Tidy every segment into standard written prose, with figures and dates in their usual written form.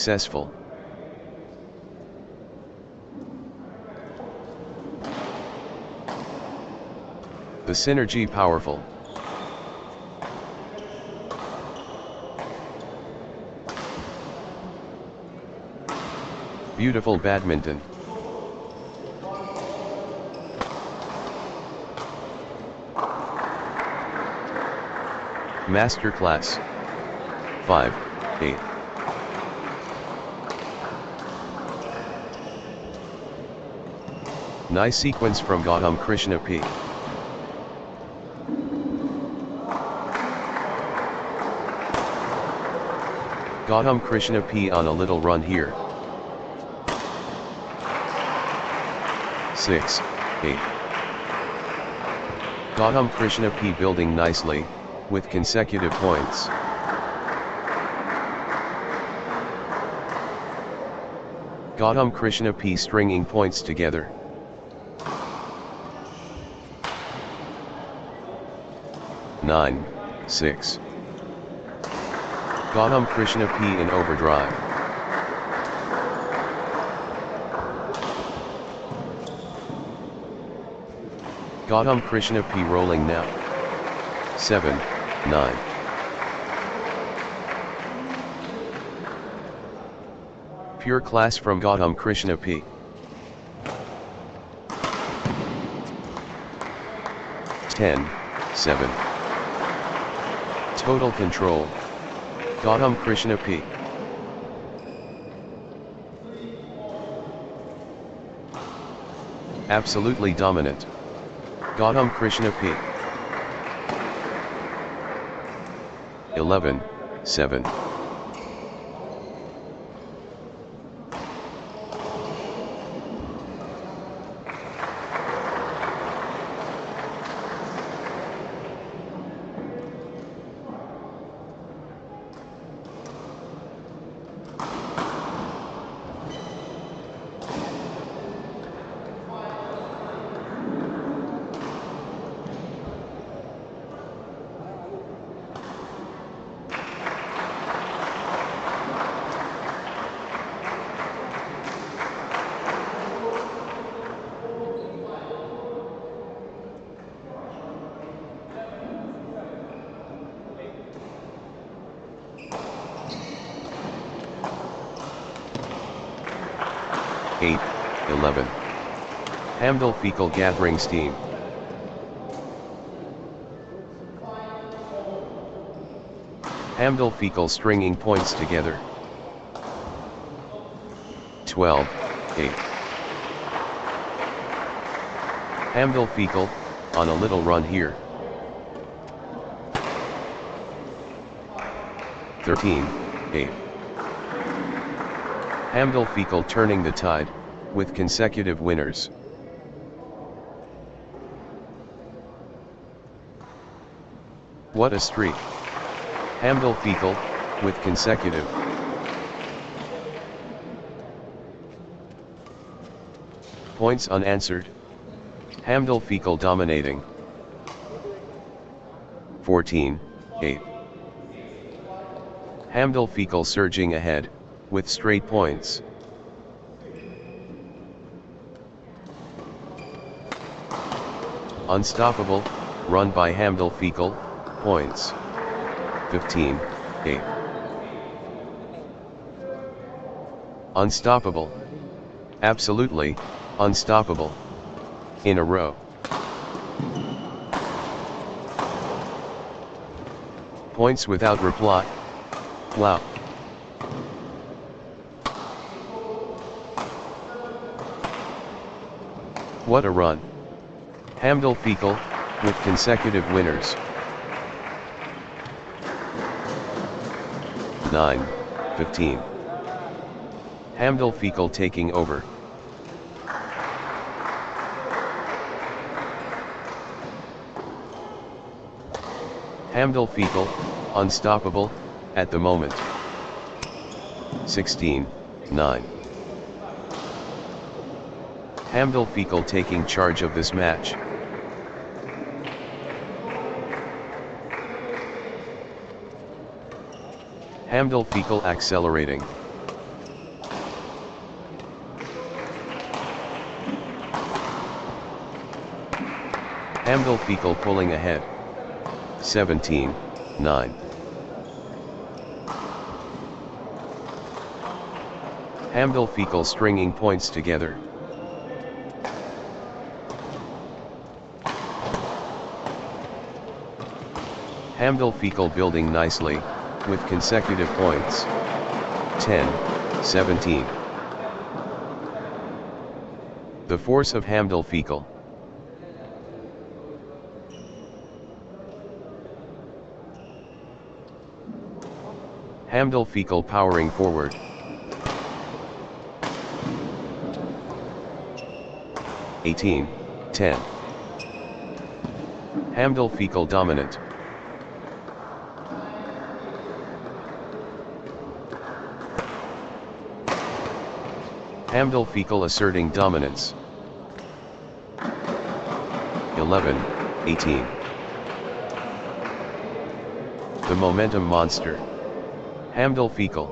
successful. The synergy powerful. Beautiful badminton. Masterclass. 5-8. Nice sequence from Godam Krishna P. Godam Krishna P on a little run here. 6-8. Godam Krishna P building nicely, with consecutive points. Godam Krishna P stringing points together. Nine, 6. Godam Krishna P in overdrive. Godam Krishna P rolling now. 7-9. Pure class from Godam Krishna P. Ten, 7. Total control. Godam Krishna P. Absolutely dominant. Godam Krishna P. 11-7. Eight, 11. Hamdel Feal gathering steam. Hamdel Feal stringing points together. 12-8. Hamdel Feal on a little run here. 13-8. Hamdel Feal turning the tide, with consecutive winners. What a streak. Hamdel Feal, with consecutive. Points unanswered. Hamdel Feal dominating. 14-8. Hamdel Feal surging ahead, with straight points. Unstoppable, run by Hamdel Feal, points. 15-8. Unstoppable. Absolutely, unstoppable. In a row. Points without reply. Wow. What a run. Hamdel Feal, with consecutive winners. 9-15. Hamdel Feal taking over. Hamdel Feal, unstoppable, at the moment. 16-9. Hamdel Feal taking charge of this match. Hamdel Feal accelerating. Hamdel Feal pulling ahead. 17-9. Hamdel Feal stringing points together. Hamdel Feal building nicely, with consecutive points. 10-17. The force of Hamdel Feal. Hamdel Feal powering forward. (18-10). Hamdel Feal dominant. Hamdel Feal asserting dominance. 11-18. The momentum monster. Hamdel Feal.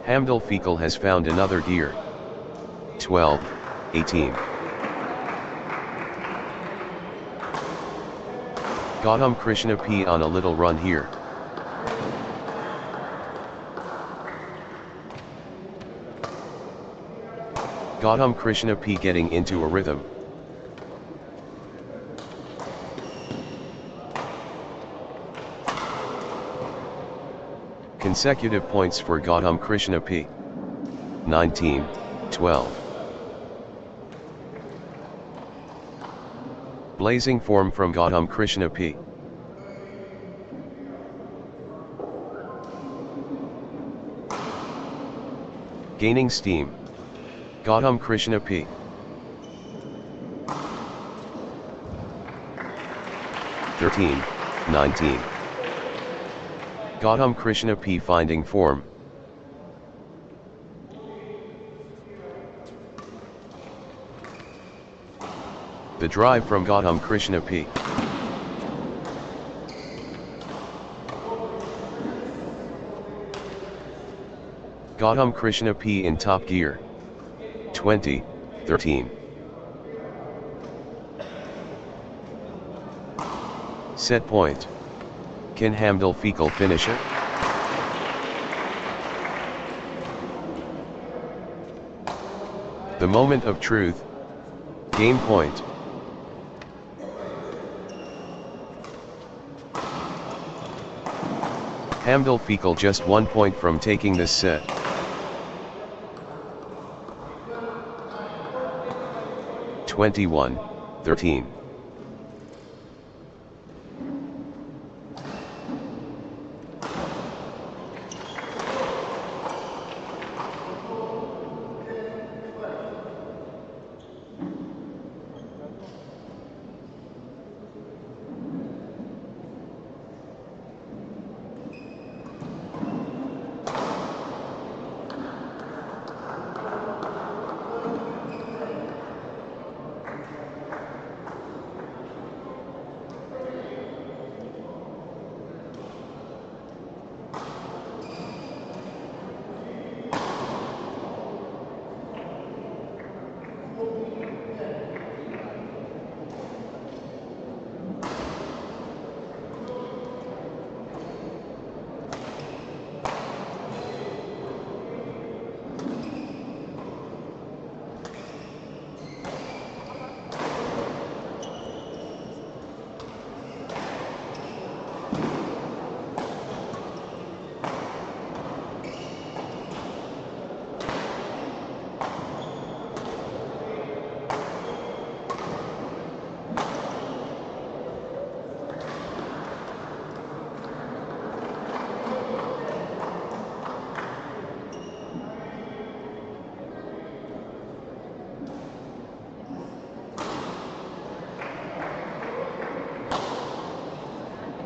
Hamdel Feal has found another gear. 12-18. Godam Krishna P on a little run here. Godam Krishna P getting into a rhythm. Consecutive points for Godam Krishna P. 19-12. Blazing form from Godam Krishna P. Gaining steam. Godam Krishna P. (13, 19). Godam Krishna P finding form. The drive from Godam Krishna P. Godam Krishna P in top gear. 20-13. Set point. Can Hamdel Feal finish it? The moment of truth. Game point. Hamdel Feal just 1 point from taking this set. 21-13.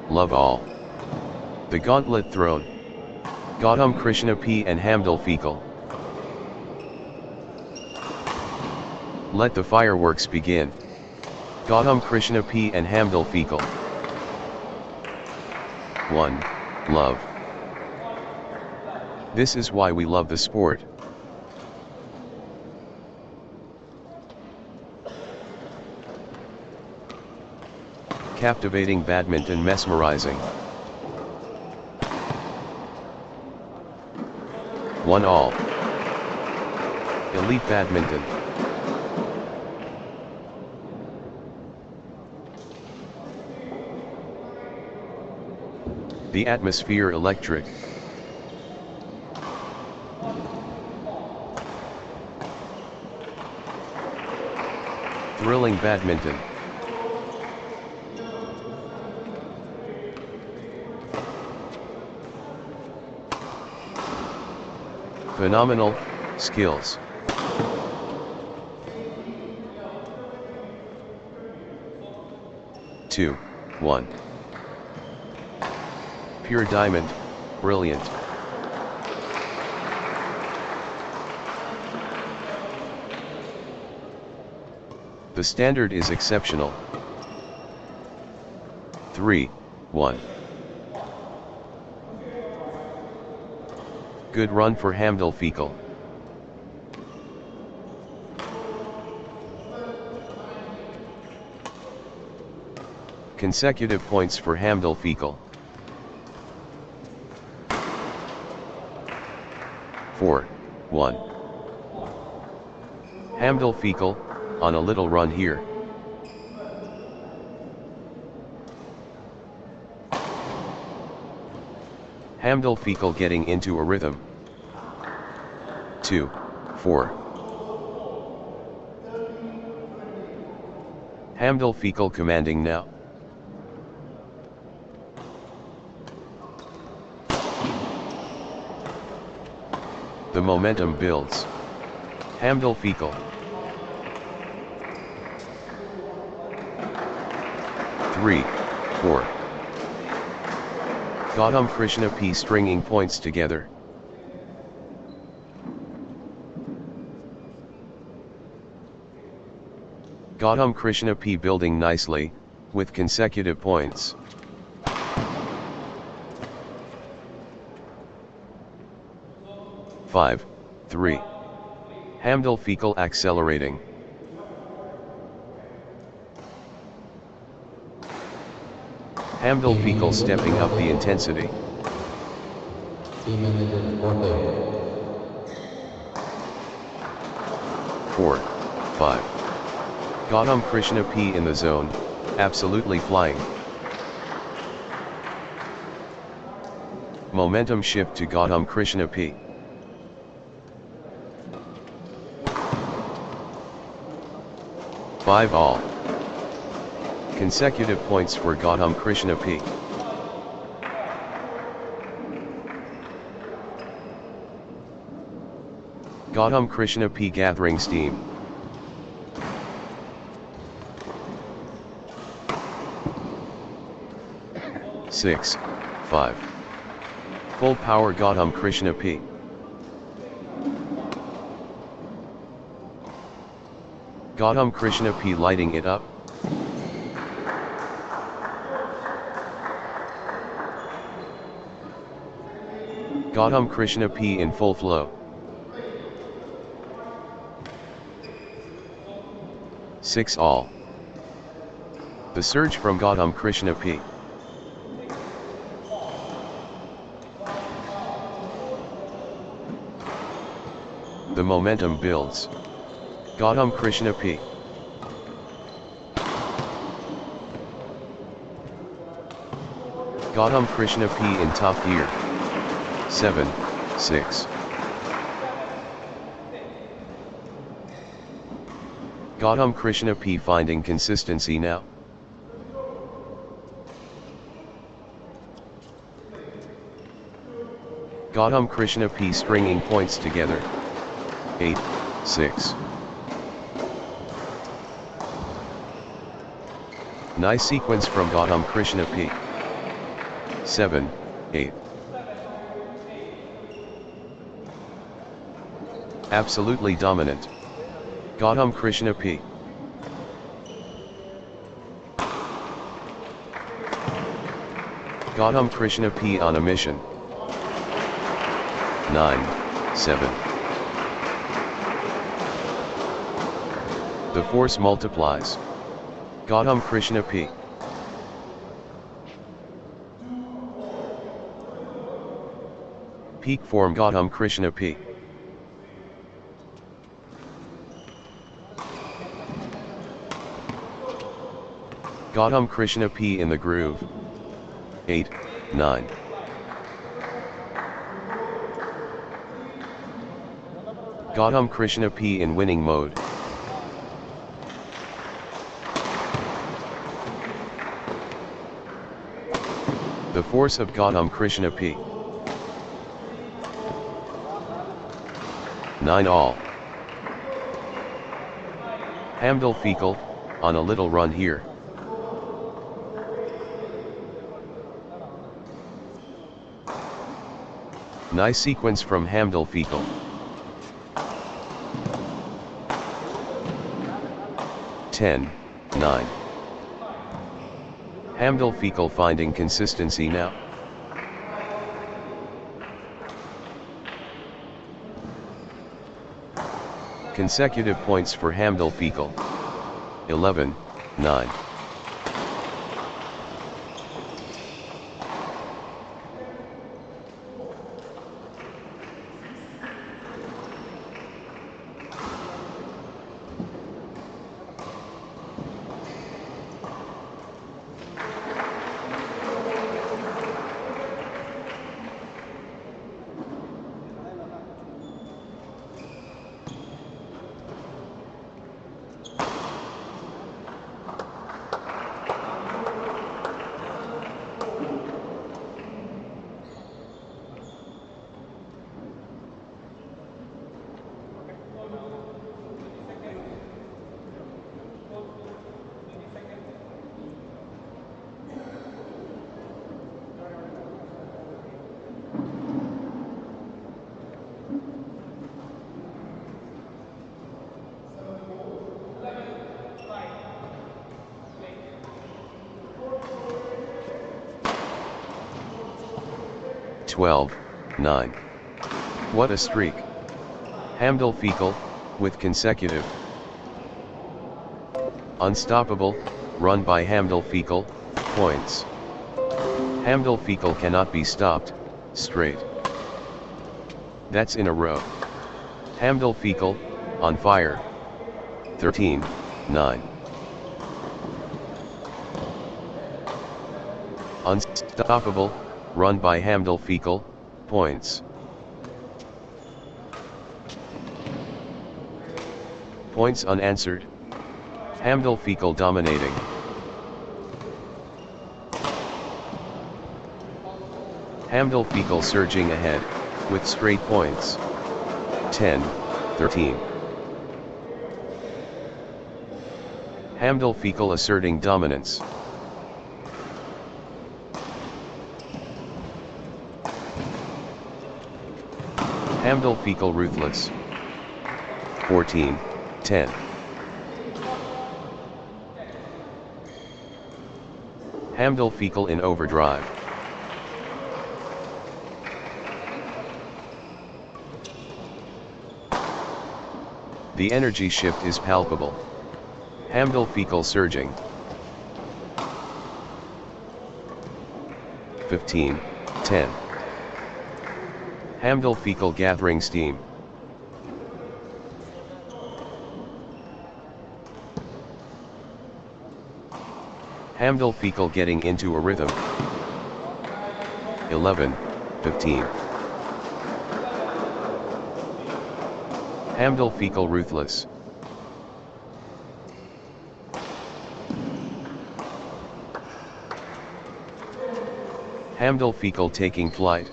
Love all. The gauntlet thrown. Godam Krishna P and Hamdel Feal. Let the fireworks begin. Godam Krishna P and Hamdel Feal. 1. Love. This is why we love the sport. captivating badminton mesmerizing. 1-all. Elite badminton. The atmosphere electric. Thrilling badminton. Phenomenal skills. Two, 1. Pure diamond, brilliant. The standard is exceptional. 3, 1. Good run for Hamdel Feal. Consecutive points for Hamdel Feal. 4, 1. Hamdel Feal, on a little run here. Hamdel Feal getting into a rhythm. 2, 4. Hamdel Feal commanding now. The momentum builds. Hamdel Feal. 3, 4. Godam Krishna P stringing points together. Godam Krishna P building nicely, with consecutive points. Five, 3. Hamdel Feal accelerating. Hamdel Feal stepping up the intensity. 4, 5. Godam Krishna P in the zone, absolutely flying. Momentum shift to Godam Krishna P. 5-all. Consecutive points for Godam Krishna P. Godam Krishna P gathering steam. Six, 5. Full power Godam Krishna P. Godam Krishna P lighting it up. Godam Krishna P in full flow. 6-all. The surge from Godam Krishna P. The momentum builds. Godam Krishna P. Godam Krishna P in top gear. 7, 6. Godam Krishna P finding consistency now. Godam Krishna P stringing points together. 8, 6. Nice sequence from Godam Krishna P. 7, 8. Absolutely dominant. Godam Krishna P. Godam Krishna P on a mission. 9, 7. The force multiplies. Godam Krishna P. Peak form Godam Krishna P. Godam Krishna P in the groove. 8, 9. Godam Krishna P in winning mode. The force of Godam Krishna P. 9 all. Hamdel Feal, on a little run here. Nice sequence from Hamdel Feal. 10, 9. Hamdel Feal finding consistency now. Consecutive points for Hamdel Feal. 11, 9. Twelve, 9. What a streak. Hamdel Feal, with consecutive. Unstoppable, run by Hamdel Feal, points. Hamdel Feal cannot be stopped, straight. That's in a row. Hamdel Feal, on fire. 13, 9. Unstoppable, run by Hamdel Feal, points. Points unanswered. Hamdel Feal dominating. Hamdel Feal surging ahead, with straight points. 10, 13. Hamdel Feal asserting dominance. Hamdel Feal ruthless. 14, 10. Hamdel Feal in overdrive. The energy shift is palpable. Hamdel Feal surging. 15, 10. Hamdel Feal gathering steam. Hamdel Feal getting into a rhythm. 11, 15. Hamdel Feal ruthless. Hamdel Feal taking flight.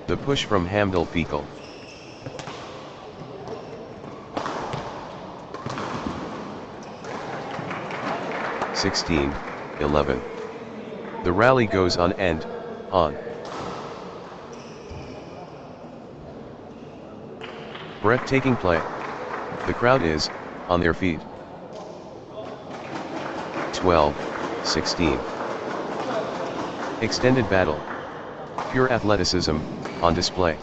The push from Hamdel Feal. (16, 11). The rally goes on and on. Breathtaking play. The crowd is on their feet. 12, 16. Extended battle. Pure athleticism on display.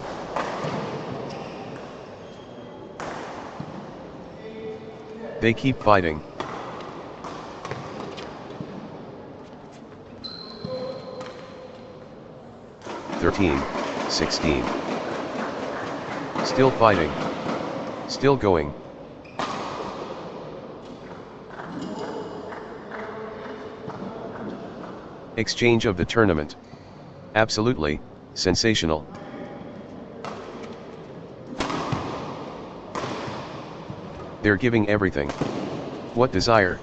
They keep fighting. 13, 16. Still fighting. Still going. Exchange of the tournament. Absolutely, sensational. They're giving everything. What desire?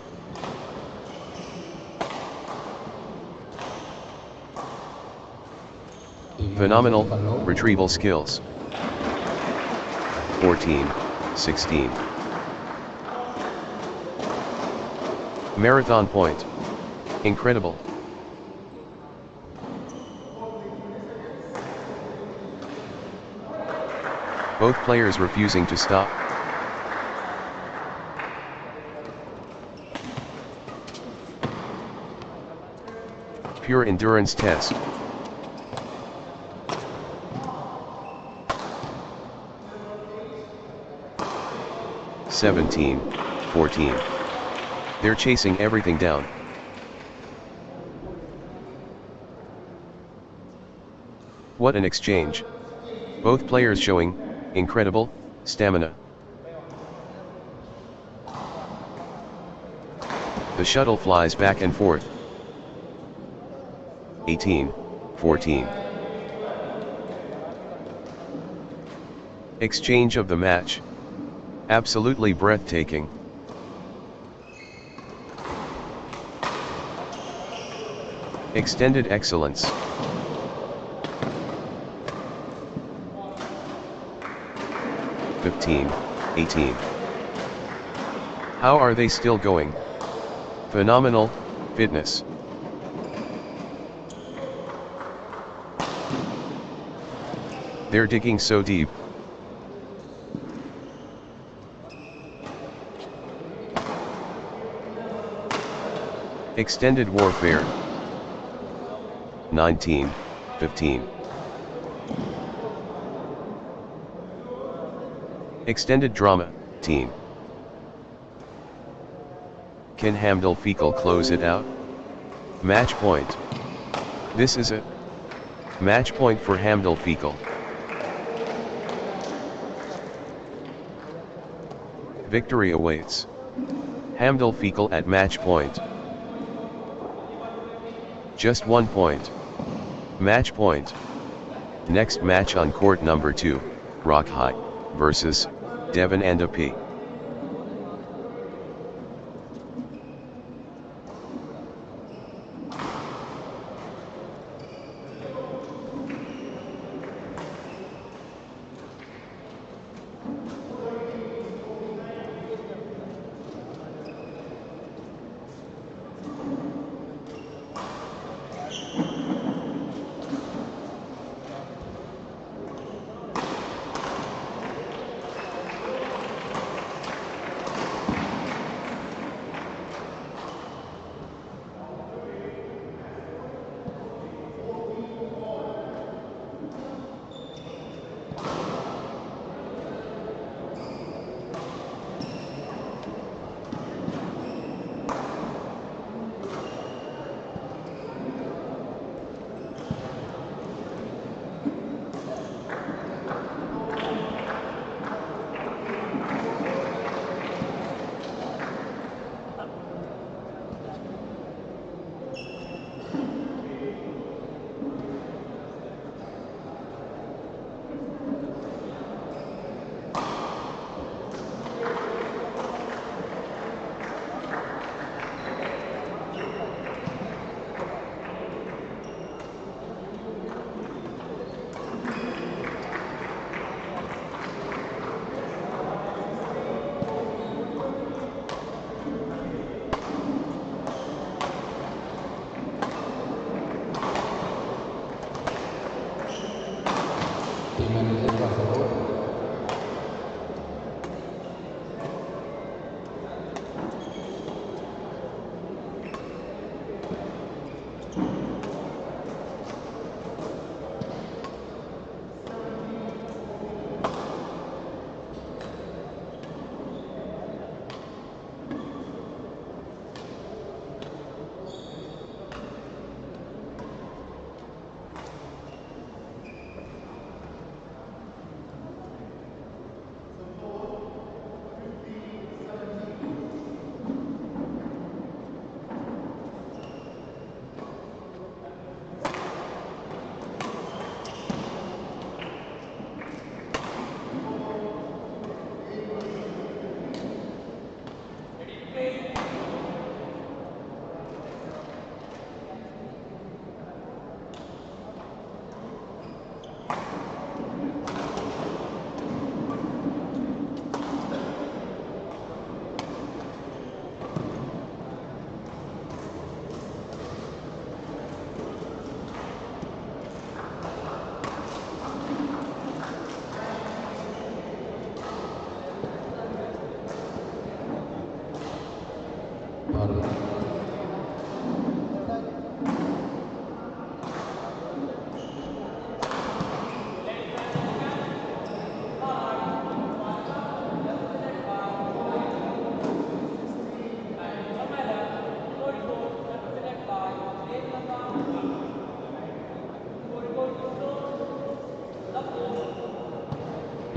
Phenomenal, retrieval skills. 14, 16. Marathon point. Incredible. Both players refusing to stop. Pure endurance test. (17, 14). They're chasing everything down. What an exchange. Both players showing incredible stamina. The shuttle flies back and forth. 18, 14. Exchange of the match. Absolutely breathtaking. Extended excellence. (15, 18). How are they still going? Phenomenal fitness. They're digging so deep. Extended warfare. 19, 15. Extended drama, team. Can Hamdel Feal close it out? Match point. This is it. Match point for Hamdel Feal. Victory awaits. Hamdel Feal at match point. Just 1 point. Match point. Next match on court number 2, Rakhay versus Devon and AP.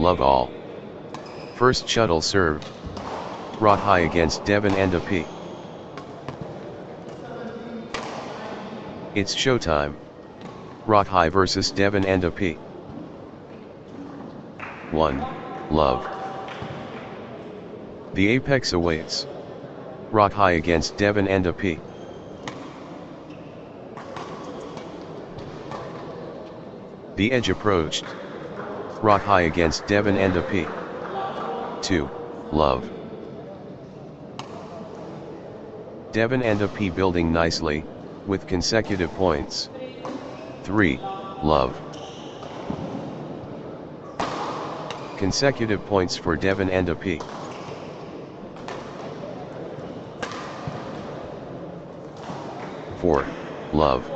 love all. First shuttle served. Rakhay against Devon and a P. It's showtime. Rakhay versus Devon and a P. 1. Love. The apex awaits. Rakhay against Devon and a P. The edge approached. Rakhay against Devon and a P. 2. Love. Devon and a P building nicely, with consecutive points. 3. Love. Consecutive points for Devon and a P. 4. Love.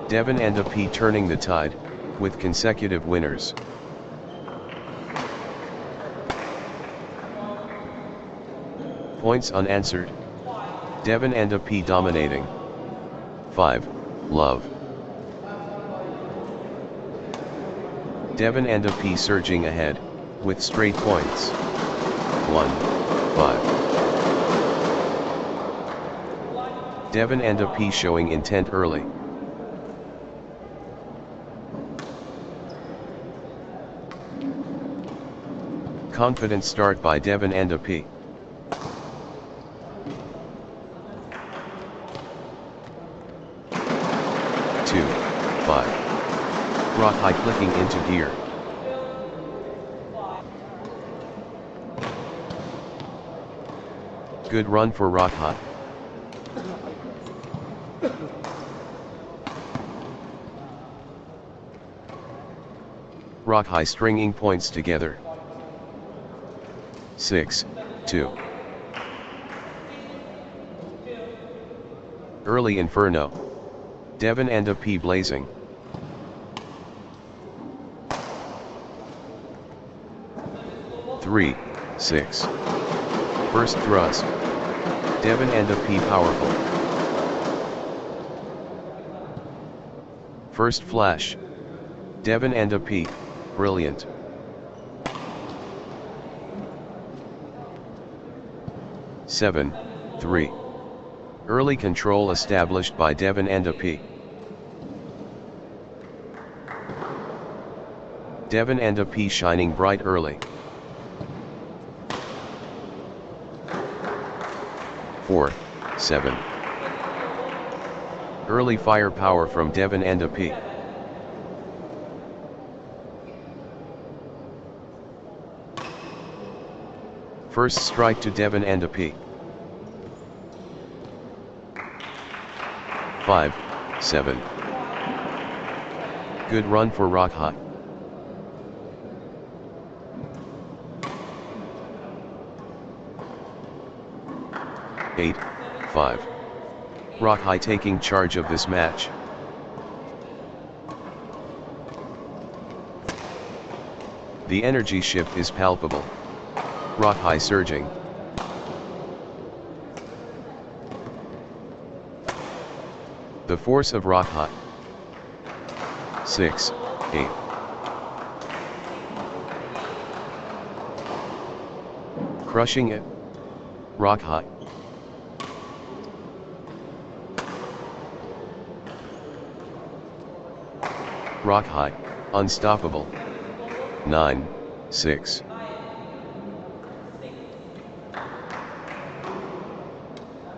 Devon and a P turning the tide, with consecutive winners. Points unanswered. Devon and a P dominating. 5. Love. Devon and a P surging ahead, with straight points. 1. 5. Devon and a P showing intent early. Confident start by Devon and a P. 2. 5. Rakhay clicking into gear. Good run for Rakhay. Rakhay stringing points together. 6. 2. Early Inferno. Devon and a P blazing. 3. 6. First thrust. Devon and a P powerful. First flash. Devon and a P, brilliant. 7. 3. Early control established by Devon and a P. Devon and a P shining bright early. 4. 7. Early firepower from Devon and a P. First strike to Devon and a P. 5. 7. Good run for Rakhay. 8. 5. Rakhay taking charge of this match. The energy shift is palpable. Rakhay surging. The force of Rakhay. 6. 8. Crushing it. Rakhay. Rakhay, unstoppable. 9. 6.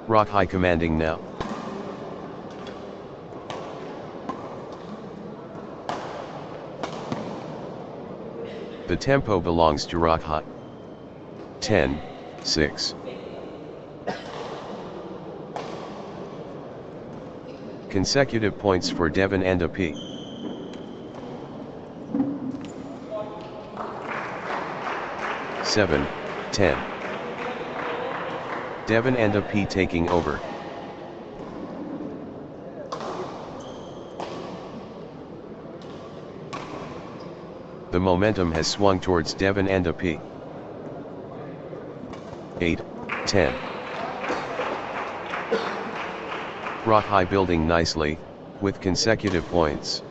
Rakhay commanding now. The tempo belongs to Rakhay. 10. 6. Consecutive points for Devon and a P. 7. 10. Devon and a P taking over. The momentum has swung towards Devon and a P. 8. 10. Rakhay building nicely, with consecutive points.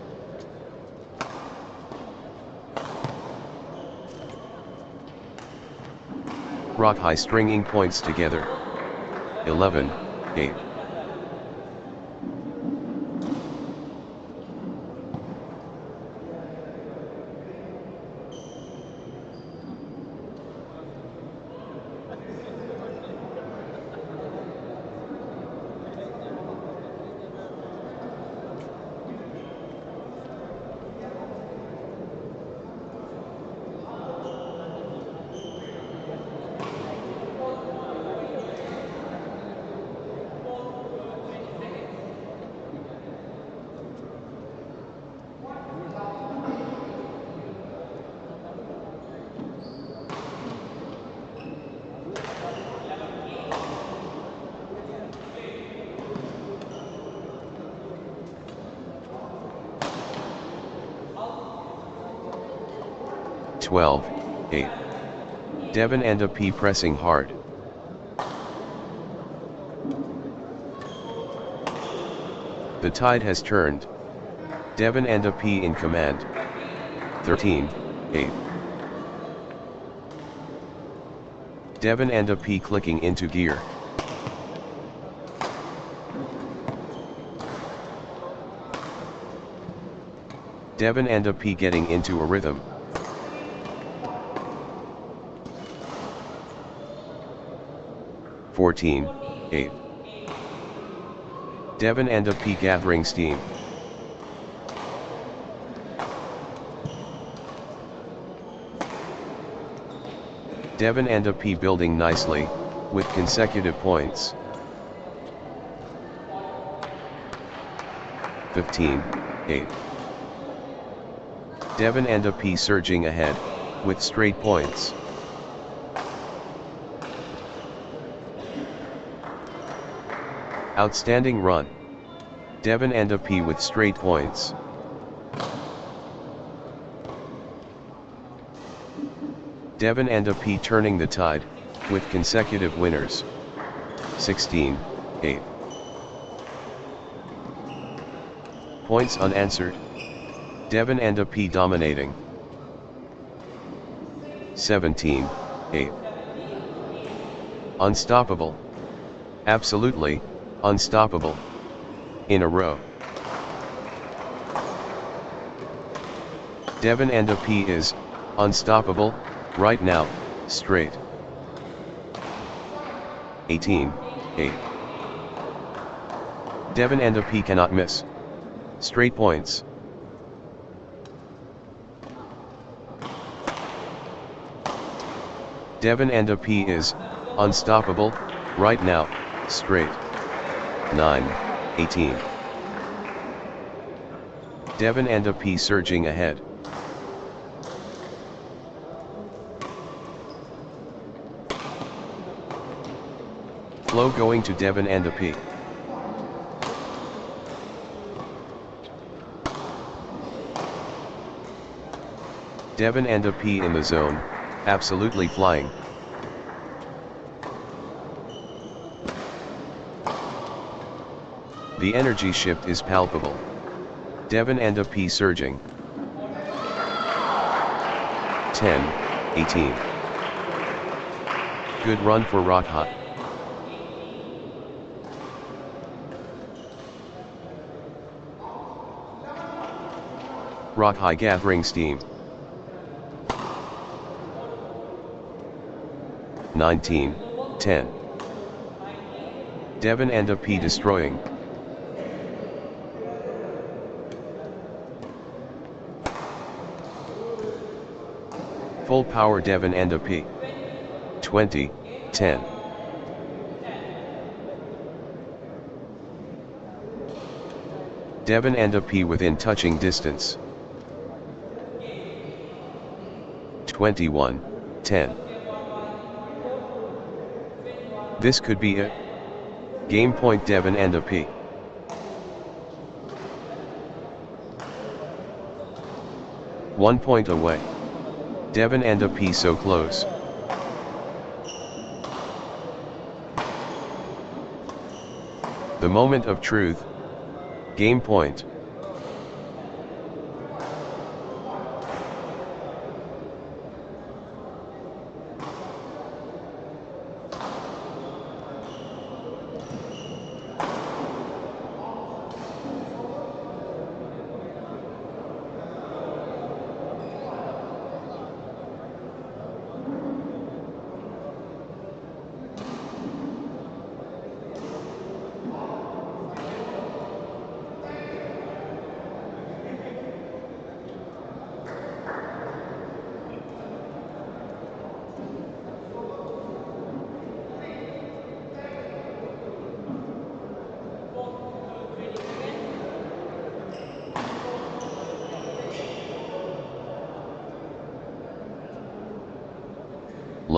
Rakhay stringing points together. 11-8. Twelve, 8. Devon and a P pressing hard. The tide has turned. Devon and a P in command. 13-8. Devon and a P clicking into gear. Devon and a P getting into a rhythm. Fourteen, 8. Devon and a P gathering steam. Devon and a P building nicely, with consecutive points. 15-8. Devon and a P surging ahead, with straight points. Outstanding run. Devon and a P with straight points. Devon and a P turning the tide, with consecutive winners. 16-8. Points unanswered. Devon and a P dominating. 17-8. Unstoppable. Absolutely, unstoppable. In a row. Devon and a P is unstoppable right now, straight. 18-8. Devon and a P cannot miss. Straight points. Devon and a P is unstoppable right now, straight. 9-18. Devon and a P surging ahead. Flow going to Devon and a P. Devon and a P in the zone, absolutely flying. The energy shift is palpable. Devon and a P surging. 10-18. Good run for Rakhay. Rakhay gathering steam. 19-10. Devon and a P destroying. Full power Devon and a P. 20-10. Devon and a P within touching distance. 21-10. This could be a game point. Devon and a P. One point away. Devon and a P so close. The moment of truth. Game point.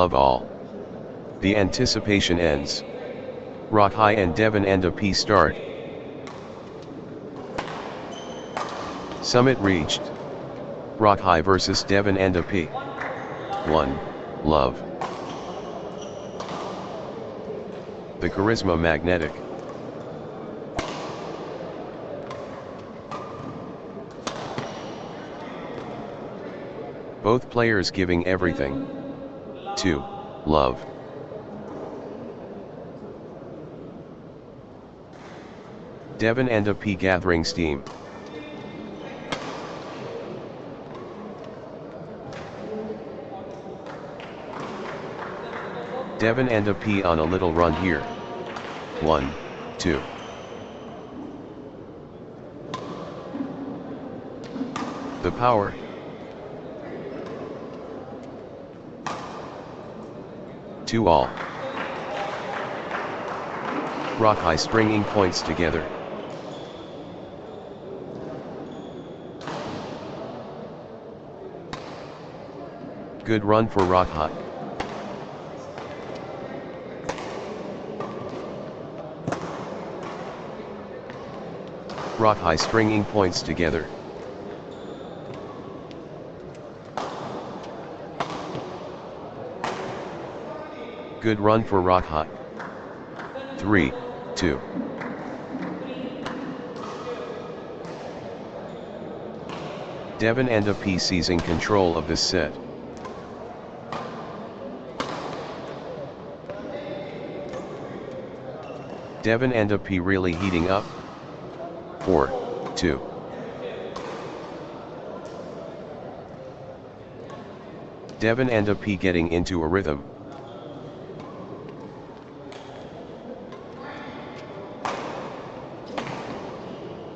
love all. The anticipation ends. Rakhay and Devon and a P start. Summit reached. Rakhay versus Devon and a P. 1. Love. The charisma magnetic. Both players giving everything. 2. Love. Devon and a P gathering steam. Devon and a P on a little run here. 1, 2. The power. To all. Rakhay stringing points together. Good run for Rakhay. Rakhay stringing points together. Good run for Rakhay. 3, 2. Devon and a P seizing control of this set. Devon and a P really heating up. 4, 2. Devon and a P getting into a rhythm.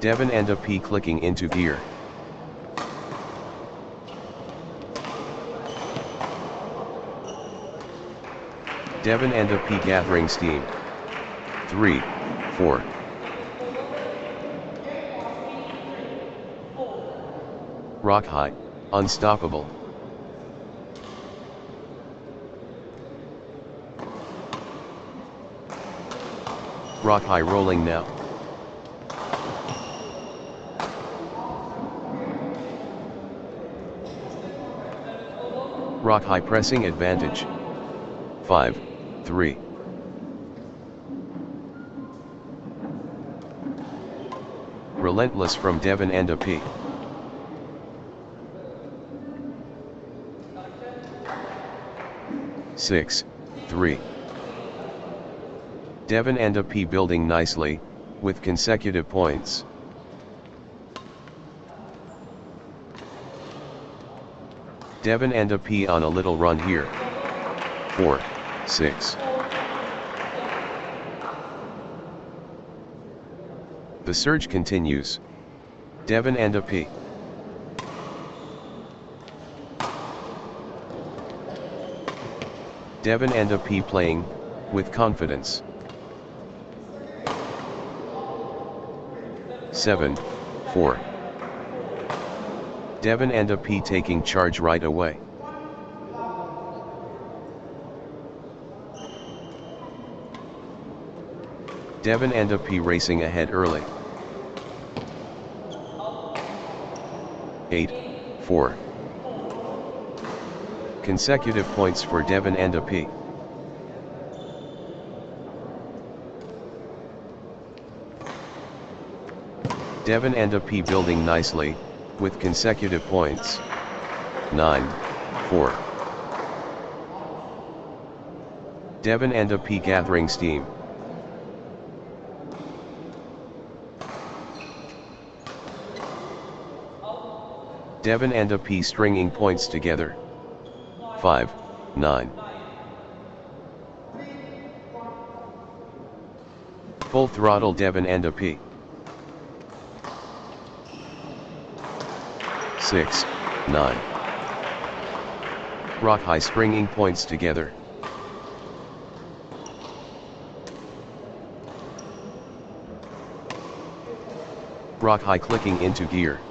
Devon and a P clicking into gear. Devon and a P gathering steam. 3, 4. Rakhay, unstoppable. Rakhay rolling now. Rakhay pressing advantage. 5, 3. Relentless from Devon and a P. Six, 3. Devon and a P building nicely, with consecutive points. Devon and a P on a little run here. 4, 6. The surge continues. Devon and a P. Devon and a P playing, with confidence. 7, 4. Devon and a P taking charge right away. Devon and a P racing ahead early. 8, 4. Consecutive points for Devon and a P. Devon and a P building nicely, with consecutive points. 9, 4. Devon and a P gathering steam. Devon and a P stringing points together. 5, 9. Full throttle Devon and a P. 6, 9. Rakhay stringing points together. Rakhay clicking into gear.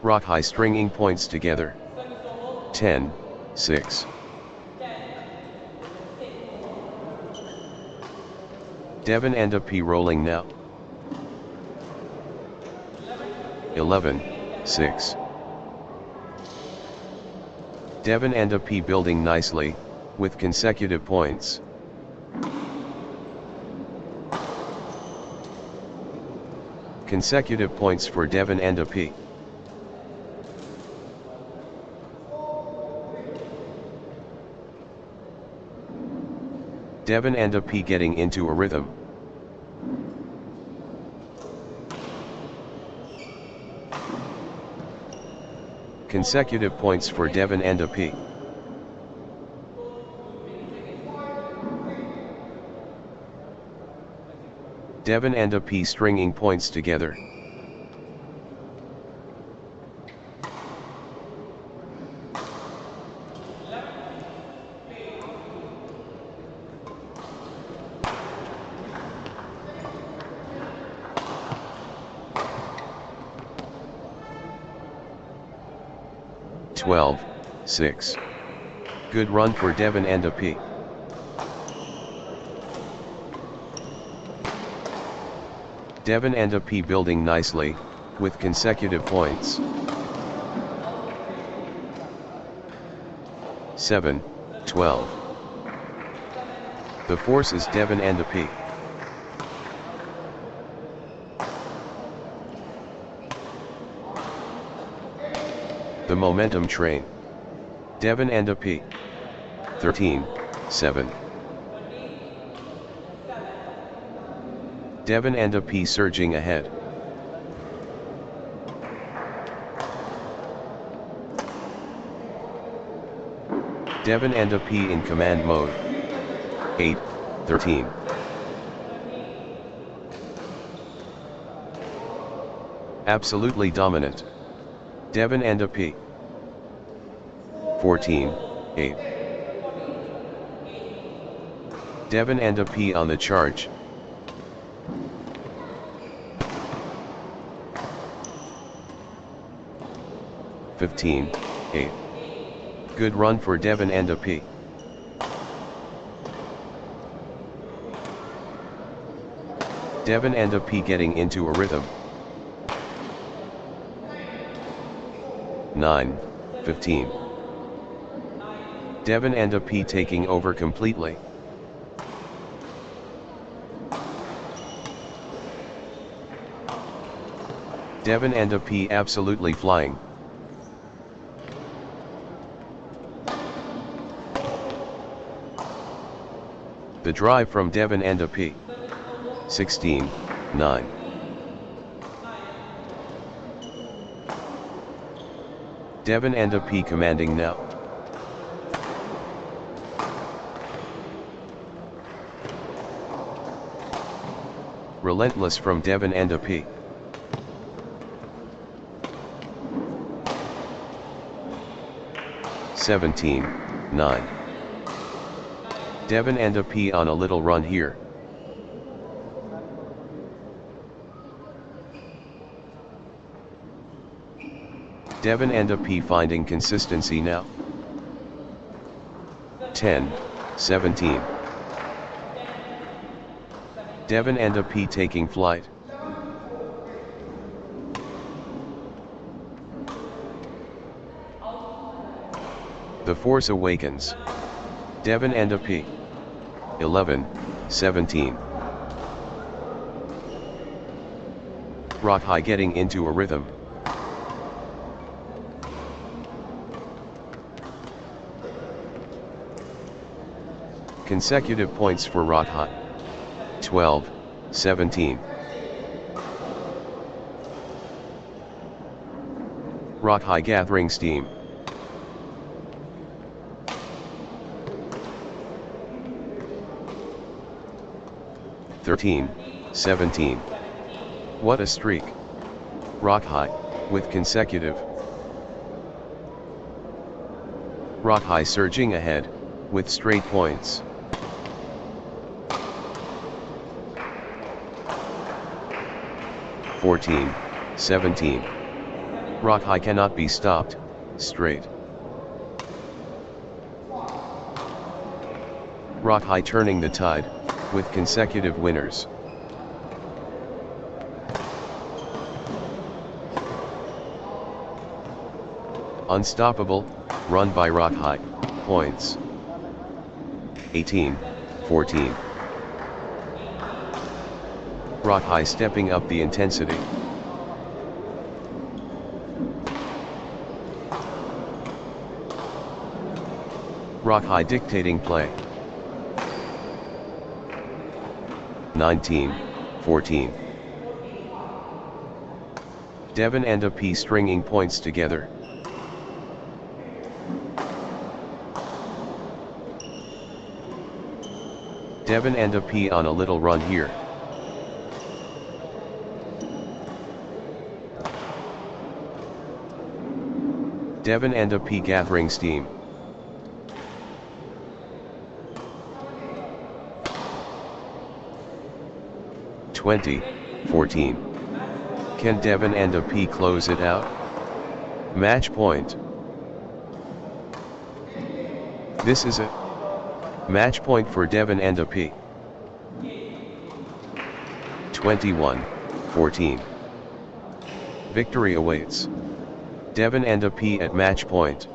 Rakhay stringing points together. 10-6. Devon and P rolling now. 11-6. Devon and P building nicely, with consecutive points. Consecutive points for Devon and P. Devon and P getting into a rhythm. Consecutive points for Devon and P. Devon and P stringing points together. (12-6). Good run for Devon and P. Devon and P building nicely, with consecutive points. 7-12. The force is Devon and P. The momentum train. Devon and P. 13-7. Devon and P surging ahead. Devon and P in command mode. 8-13. Absolutely dominant. Devon and P. 14-8. Devon and P on the charge. (15-8). Good run for Devon and P. Devon and P getting into a rhythm. 9-15. Devon and P taking over completely. Devon and P absolutely flying. The drive from Devon and P. 16-9. Devon and P commanding now. Relentless from Devon and P. (17-9). Devon and P on a little run here. Devon and P finding consistency now. 10-17. Devon and P taking flight. The force awakens. Devon and P. 11-17. Rakhay getting into a rhythm. Consecutive points for Rakhay. 12-17. Rakhay gathering steam. (13-17). What a streak. Rakhay, with consecutive. Rakhay surging ahead, with straight points. (14-17). Rakhay cannot be stopped, straight. Rakhay turning the tide, with consecutive winners. Unstoppable, run by Rakhay, points. 18-14. Rakhay stepping up the intensity. Rakhay dictating play. 19-14. Devon and AP stringing points together. Devon and AP on a little run here. Devon and AP gathering steam. (20-14). Can Devon and AP close it out? Match point. This is it. Match point for Devon and AP. 21-14. Victory awaits. Devon and AP at match point.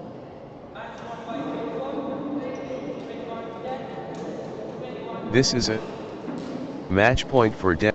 This is it. Match point for Devon.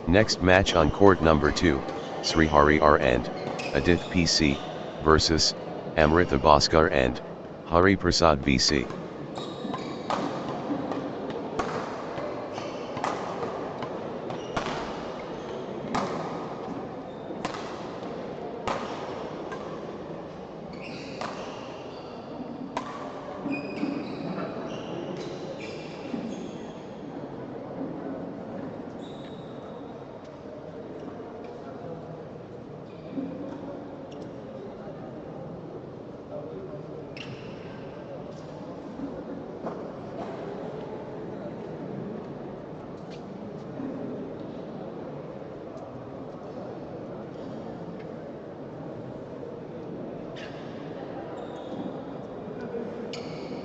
Next match on court number 2, Srihari R and Adith PC versus Amrita Bhaskar and Hari Prasad VC.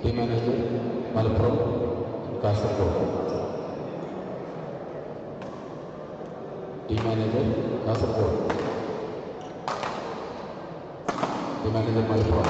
Team manager, Malappuram, Kasaragod. Team manager, Kasaragod. Team manager, Malappuram.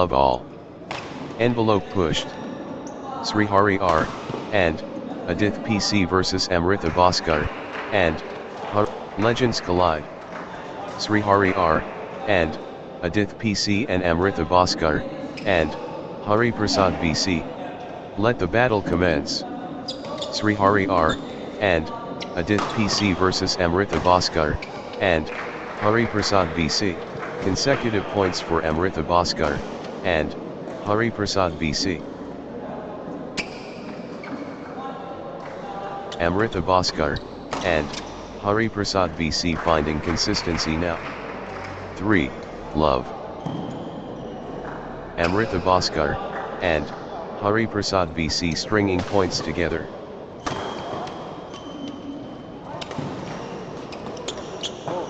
love all. Envelope pushed. Srihari R. and Adith PC vs Amritha Bhaskar and Legends collide. Srihari R. and Adith PC and Amritha Bhaskar and Hari Prasad BC. Let the battle commence. Srihari R. and Adith PC vs Amritha Bhaskar and Hari Prasad BC. Consecutive points for Amritha Bhaskar and Hari Prasad BC. Amritha Bhaskar and Hari Prasad BC finding consistency now. 3. Love. Amritha Bhaskar and Hari Prasad BC stringing points together.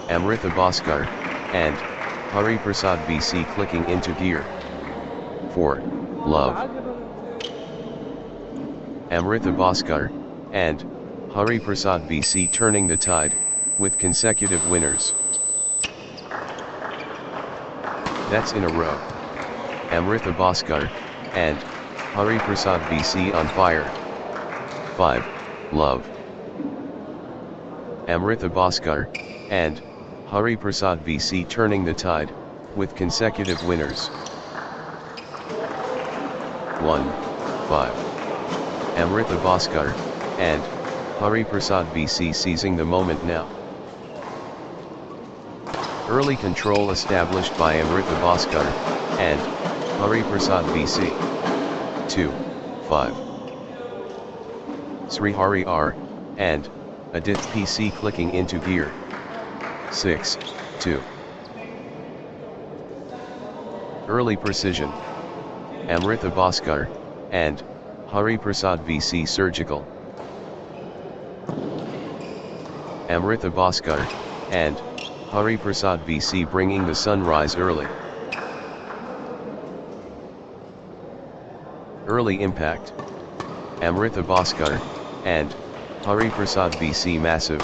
Amritha Bhaskar and Hari Prasad BC clicking into gear. 4. Love. Amritha Bhaskar and Hari Prasad BC turning the tide, with consecutive winners. That's in a row. Amritha Bhaskar and Hari Prasad BC on fire. 5. Love. Amritha Bhaskar and Hari Prasad BC turning the tide, with consecutive winners. 1. 5. Amritha Bhaskar and Hari Prasad BC seizing the moment now. Early control established by Amritha Bhaskar and Hari Prasad BC. 2. 5. Srihari R. and Adith PC clicking into gear. 6. 2. Early precision. Amritha Bhaskar and Hari Prasad BC surgical. Amritha Bhaskar and Hari Prasad BC bringing the sunrise early. Early impact. Amritha Bhaskar and Hari Prasad BC massive.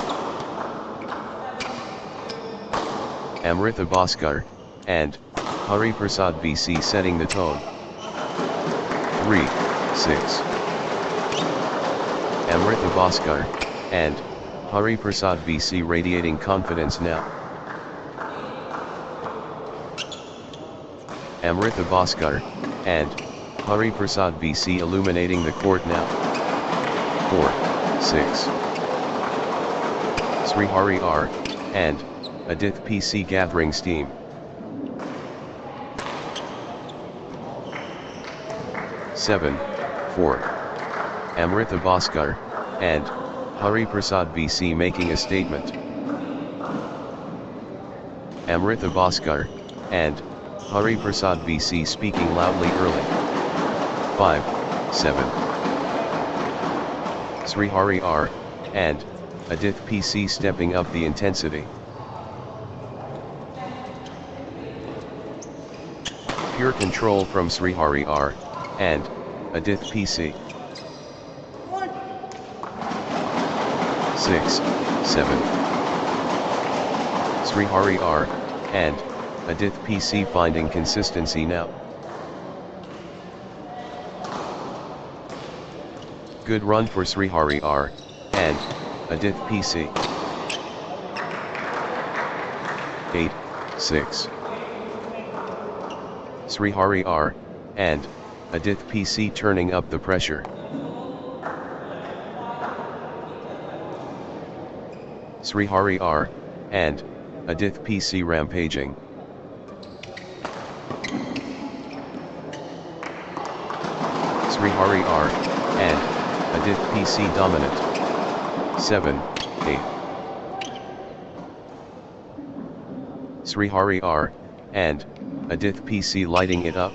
Amritha Bhaskar and Hari Prasad BC setting the tone. 3. 6. Amritha Bhaskar and Hari Prasad BC radiating confidence now. Amritha Bhaskar and Hari Prasad BC illuminating the court now. 4. 6. Srihari R. and Adith PC gathering steam. 7. 4. Amritha Bhaskar and Hari Prasad BC making a statement. Amritha Bhaskar and Hari Prasad BC speaking loudly early. 5. 7. Srihari R. and Adith PC stepping up the intensity. Pure control from Srihari R. and Adith PC. 6. 7. Srihari R. and Adith PC finding consistency now. Good run for Srihari R. and Adith PC. 8. 6. Srihari R. and Adith PC turning up the pressure. Srihari R. and Adith PC rampaging. Srihari R. and Adith PC dominant. 7. 8. Srihari R. and Adith PC lighting it up.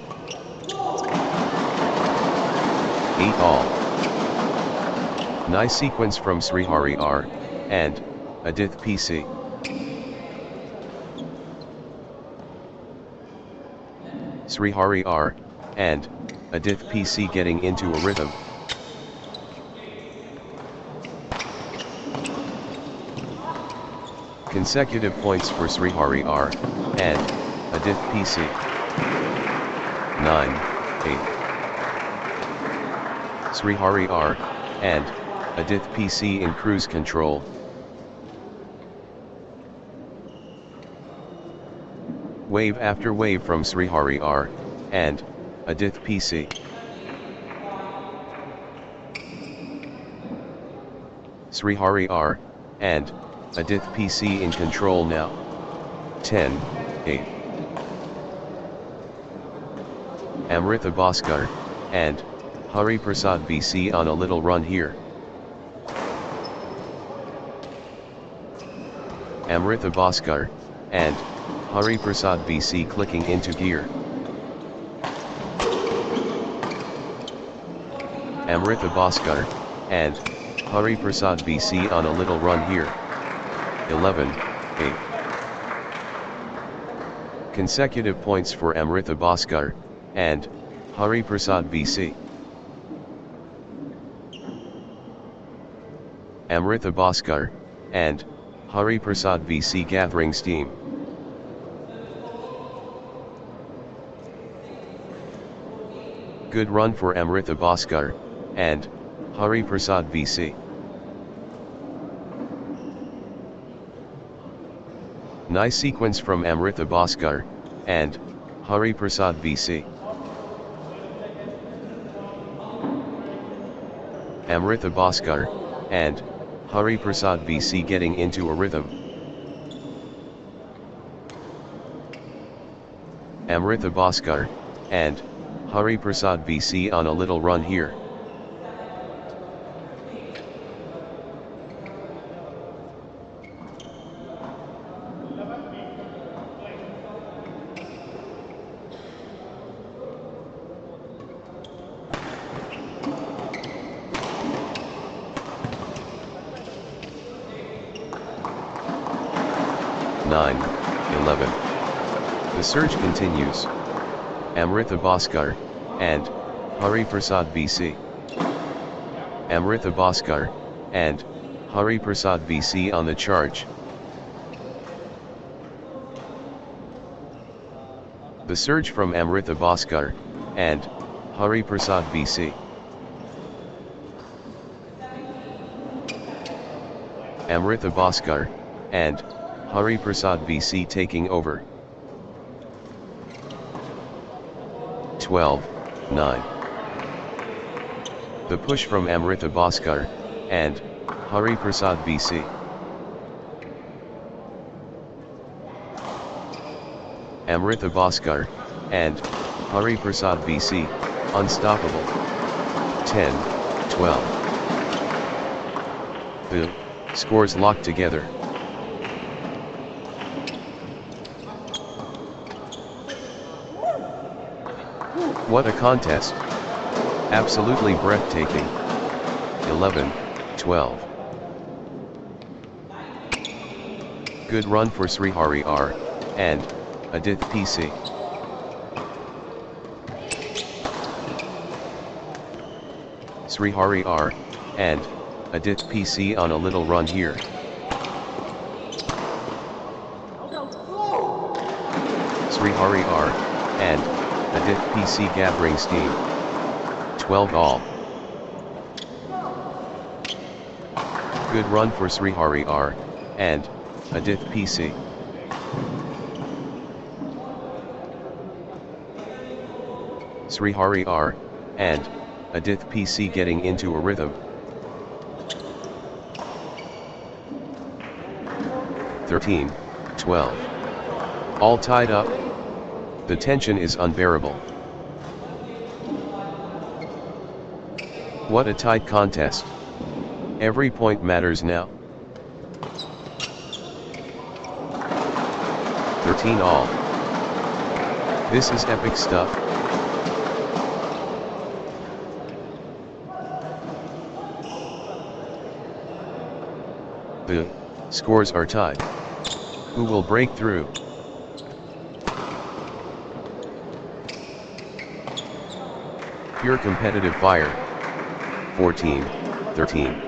8 all. Nice sequence from Srihari R. and Adith PC. Srihari R. and Adith PC getting into a rhythm. Consecutive points for Srihari R. and Adith PC. 9, 8. Srihari R, and Adith PC in cruise control. Wave after wave from Srihari R, and Adith PC. Srihari R, and Adith PC in control now. 10, 8. Amrita Bhaskar, and Hari Prasad BC on a little run here. Amrita Bhaskar, and Hari Prasad BC clicking into gear. Amrita Bhaskar, and Hari Prasad BC on a little run here. 11, 8. Consecutive points for Amrita Bhaskar, and Hari Prasad BC. Amrita Bhaskar, and Hari Prasad BC gathering steam. Good run for Amrita Bhaskar, and Hari Prasad BC. Nice sequence from Amrita Bhaskar, and Hari Prasad BC. Amrita Bhaskar, and Hari Prasad BC getting into a rhythm. Amrita Bhaskar, and Hari Prasad BC on a little run here. The surge continues. Amrita Bhaskar, and Hari Prasad BC. Amrita Bhaskar, and Hari Prasad BC on the charge. The surge from Amrita Bhaskar, and Hari Prasad BC. Amrita Bhaskar, and Hari Prasad BC taking over. 12, 9. The push from Amrita Bhaskar, and Hari Prasad BC. Amrita Bhaskar, and Hari Prasad BC, unstoppable. 10, 12. The scores locked together. What a contest! Absolutely breathtaking. 11, 12. Good run for Srihari R, and Adith PC. Srihari R, and Adith PC on a little run here. Srihari R, and Adith PC gathering steam. 12 all. Good run for Srihari R, and Adith PC. Srihari R, and Adith PC getting into a rhythm. 13, 12. All tied up. The tension is unbearable. What a tight contest. Every point matters now. 13 all. This is epic stuff. The scores are tied. Who will break through? Pure competitive fire. 14, 13.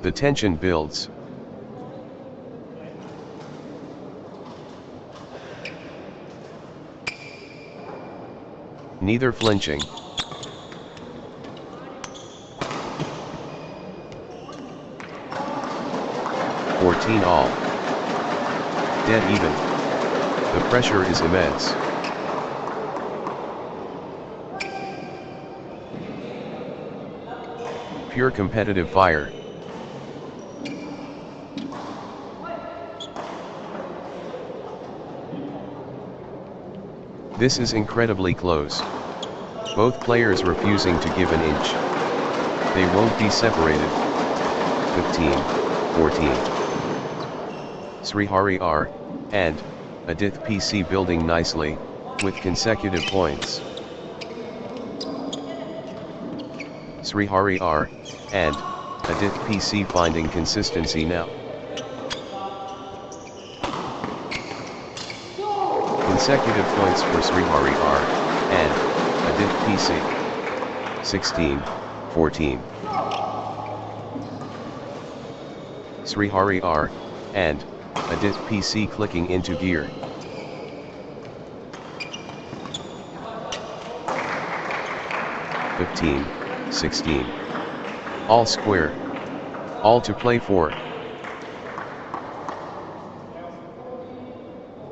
The tension builds. Neither flinching. All. Dead even. The pressure is immense. Pure competitive fire. This is incredibly close. Both players refusing to give an inch. They won't be separated. 15-14. Srihari R. and Adith PC building nicely, with consecutive points. Srihari R. and Adith PC finding consistency now. Consecutive points for Srihari R. and Adith PC. 16-14. Srihari R. and Adith PC clicking into gear. (15, 16). All square. All to play for.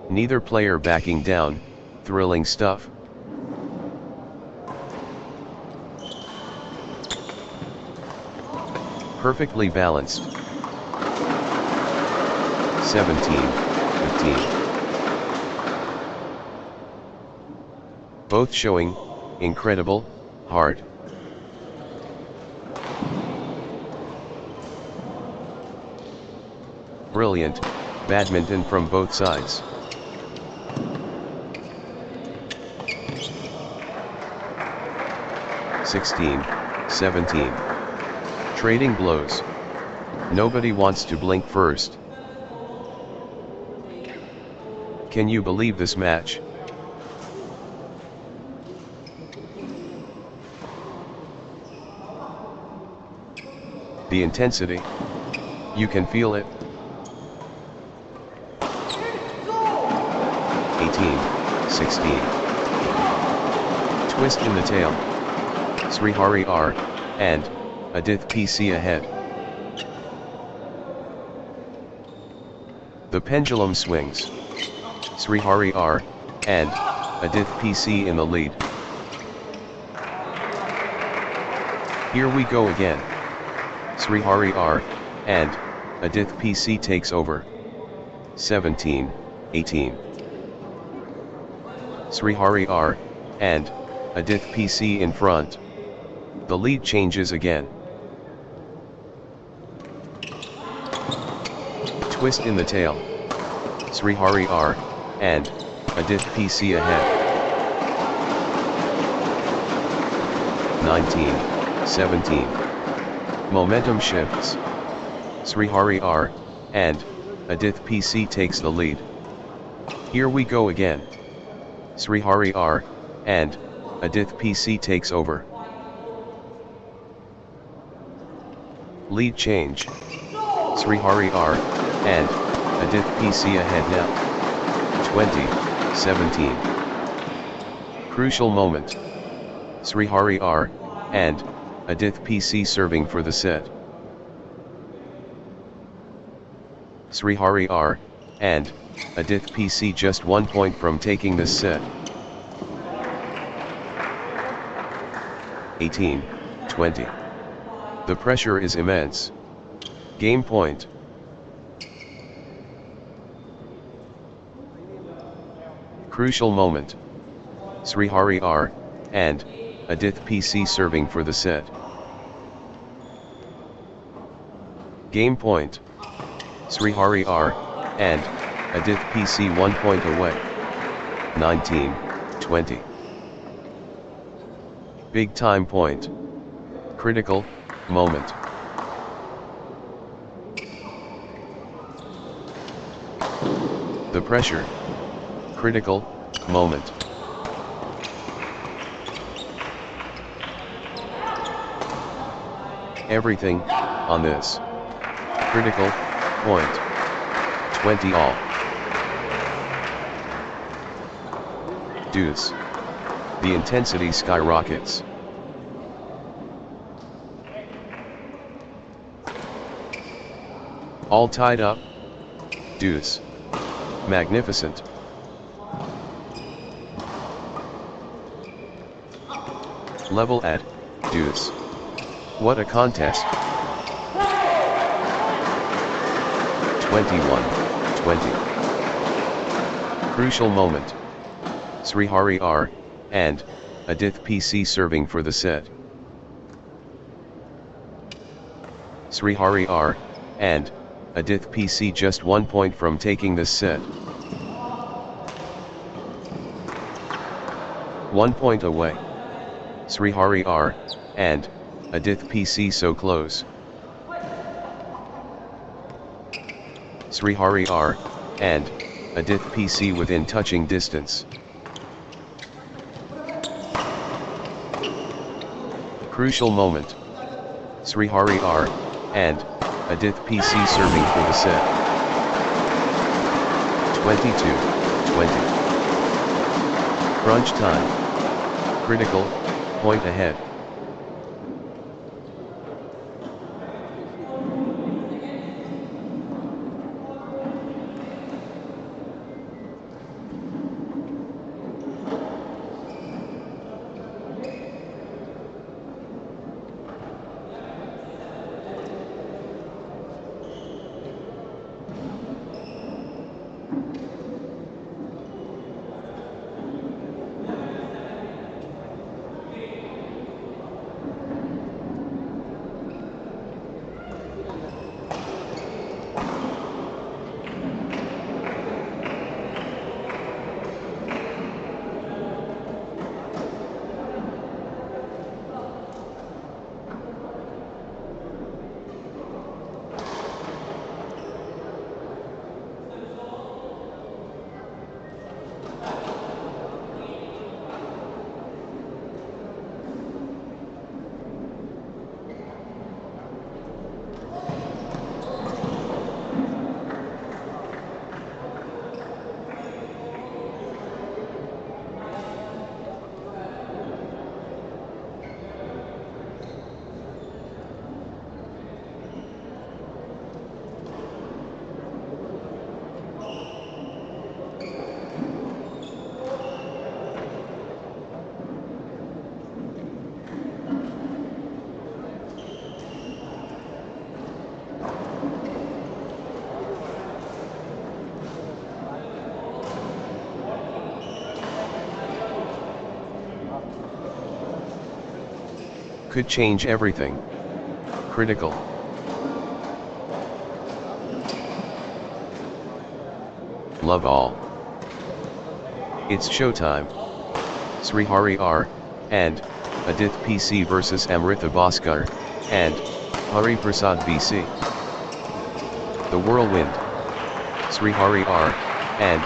Neither player backing down, thrilling stuff. Perfectly balanced. 17-15. Both showing incredible heart. Brilliant badminton from both sides. (16-17). Trading blows. Nobody wants to blink first. Can you believe this match? The intensity. You can feel it. 18-16. Twist in the tail. Srihari R. and Adith PC ahead. The pendulum swings. Srihari R. and Adith PC in the lead. Here we go again. Srihari R. and Adith PC takes over. 17-18. Srihari R. and Adith PC in front. The lead changes again. Twist in the tail. Srihari R. and Adith PC ahead. 19-17. Momentum shifts. Srihari R. and Adith PC takes the lead. Here we go again. Srihari R. and Adith PC takes over. Lead change. Srihari R. and Adith PC ahead now. 20-17. Crucial moment. Srihari R. and Adith PC serving for the set. Srihari R. and Adith PC just 1 point from taking this set. 18-20. The pressure is immense. Game point. Crucial moment. Srihari R. and Adith PC serving for the set. Game point. Srihari R. and Adith PC 1 point away. 19-20. Big time point. Critical moment. The pressure. Critical moment. Everything on this critical point. 20 all. Deuce. The intensity skyrockets. All tied up. Deuce. Magnificent. Level at deuce. What a contest. 21-20. Crucial moment. Srihari R. and Adith PC serving for the set. Srihari R. and Adith PC just 1 point from taking this set. 1 point away. Srihari R. and Adith PC so close. Srihari R. and Adith PC within touching distance. Crucial moment. Srihari R. and Adith PC serving for the set. 22-20. Crunch time. Critical, point ahead. Could change everything. Critical. Love all. It's showtime. Srihari R. and Adith PC versus Amritha Bhaskar and Hari Prasad BC. The Whirlwind. Srihari R. and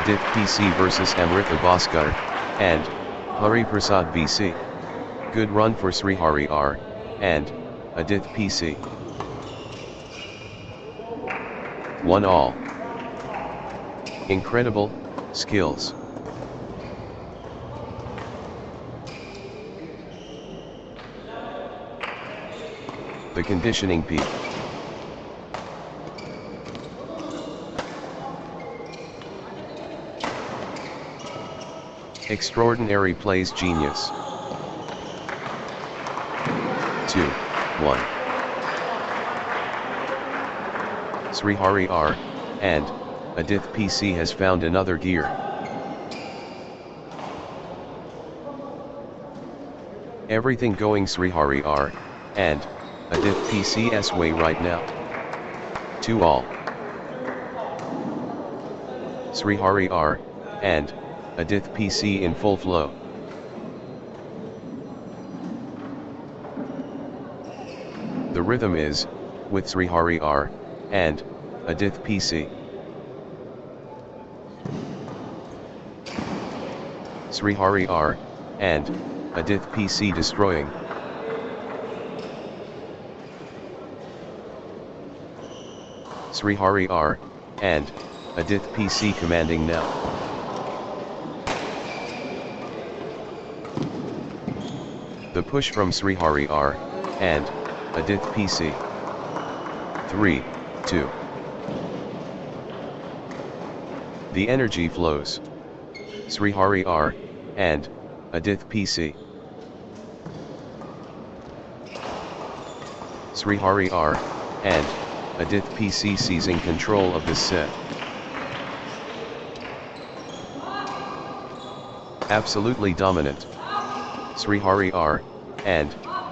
Adith PC versus Amritha Bhaskar and Hari Prasad BC. Good run for Srihari R. and Adith PC. 1-all. Incredible skills. The conditioning peak. Extraordinary plays genius. 2-1. Srihari R. and Adith PC has found another gear. Everything going Srihari R. and Adith PC's way right now. 2-all. Srihari R. and Adith PC in full flow. The rhythm is, with Srihari R. and Adith PC. Srihari R. and Adith PC destroying. Srihari R. and Adith PC commanding now. The push from Srihari R, and Adith PC. 3, 2. The energy flows. Srihari R, and Adith PC. Srihari R, and Adith PC seizing control of this set. Absolutely dominant. Srihari R, and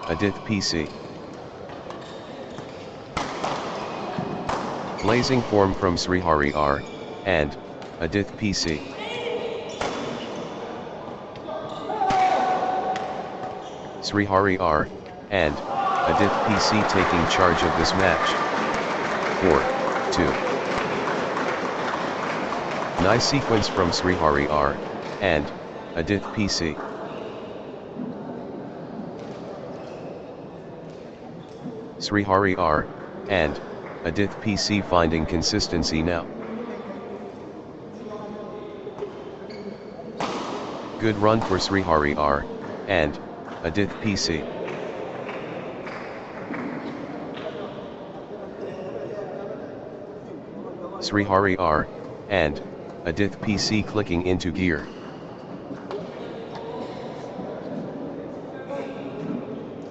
Adith PC. Blazing form from Srihari R, and Adith PC. Srihari R, and Adith PC taking charge of this match. 4, 2. Nice sequence from Srihari R, and Adith PC. Srihari R, and Adith PC finding consistency now. Good run for Srihari R, and Adith PC. Srihari R, and Adith PC clicking into gear.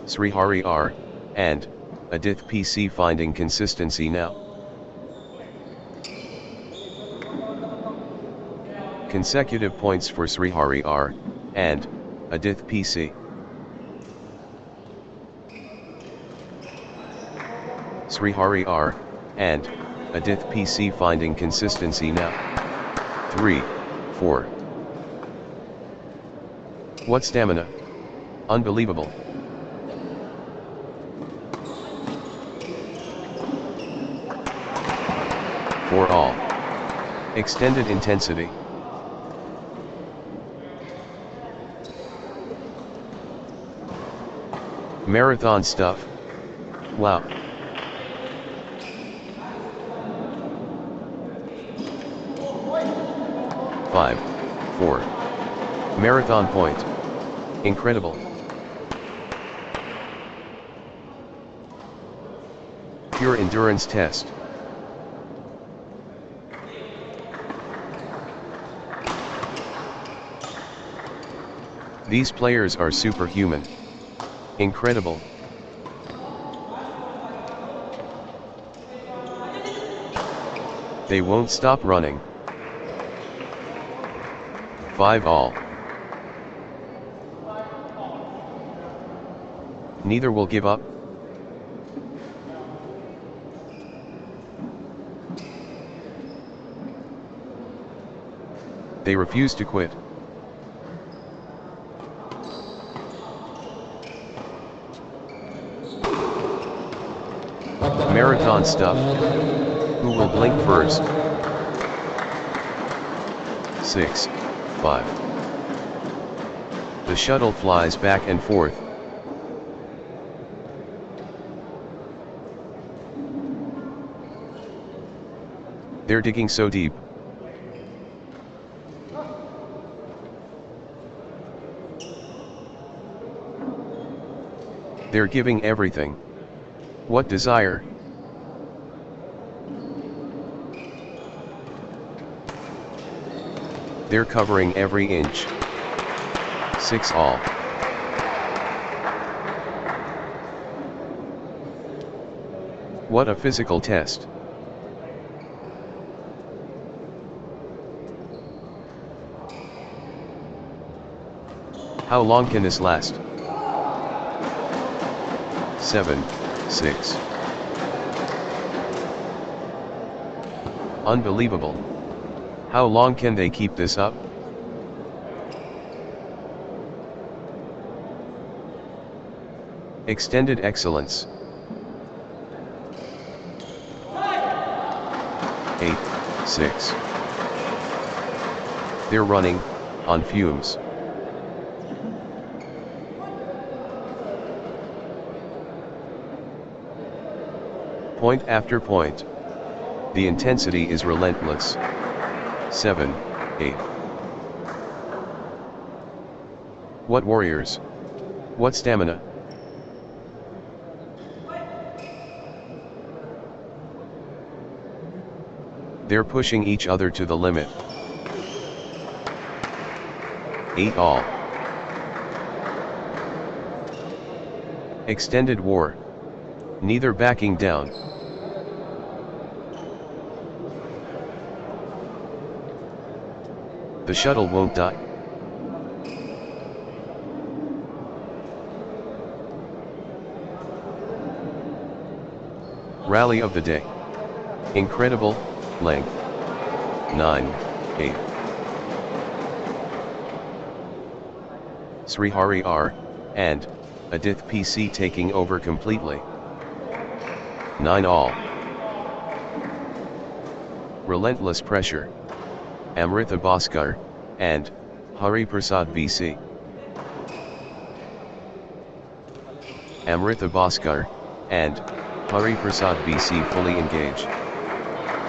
Srihari R, and Adith PC finding consistency now. Consecutive points for Srihari R, and Adith PC. Srihari R, and Adith PC finding consistency now. 3, 4. What stamina! Unbelievable. For all. Extended intensity. Marathon stuff. Wow. Five, 4. Marathon point. Incredible. Pure endurance test. These players are superhuman. Incredible. They won't stop running. 5 all. Neither will give up. They refuse to quit. Marathon stuff. Who will blink first? 6, 5. The shuttle flies back and forth. They're digging so deep. They're giving everything. What desire? They're covering every inch. 6 all. What a physical test. How long can this last? 7, 6. Unbelievable. How long can they keep this up? Extended excellence. 8, 6. They're running, on fumes. Point after point. The intensity is relentless. 7, 8. What warriors! What stamina? They're pushing each other to the limit. 8 all. Extended war. Neither backing down. The shuttle won't die. Rally of the day. Incredible, length. 9-8. Srihari R, and Adith PC taking over completely. 9 all. Relentless pressure. Amrita Bhaskar, and Hari Prasad BC. Amrita Bhaskar, and Hari Prasad BC fully engaged.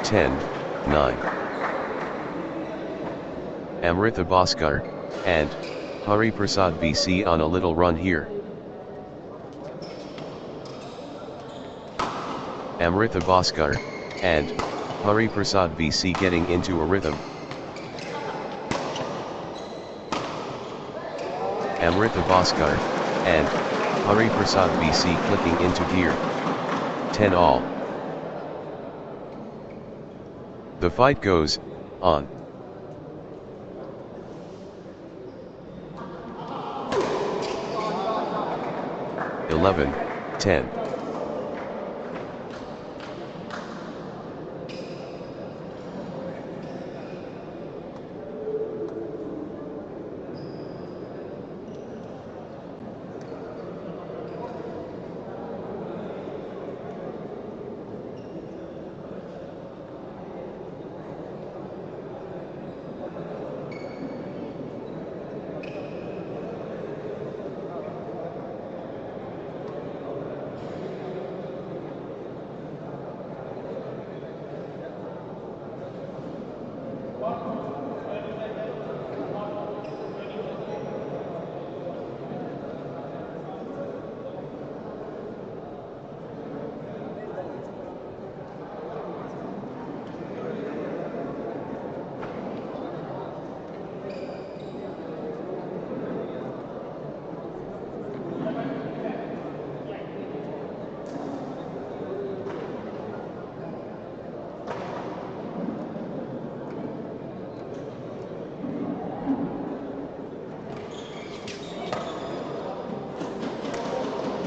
10-9. Amrita Bhaskar, and Hari Prasad BC on a little run here. Amrita Bhaskar, and Hari Prasad BC getting into a rhythm. Amrita Bhaskar, and Hari Prasad BC clicking into gear. 10 all. The fight goes on. Eleven, 10.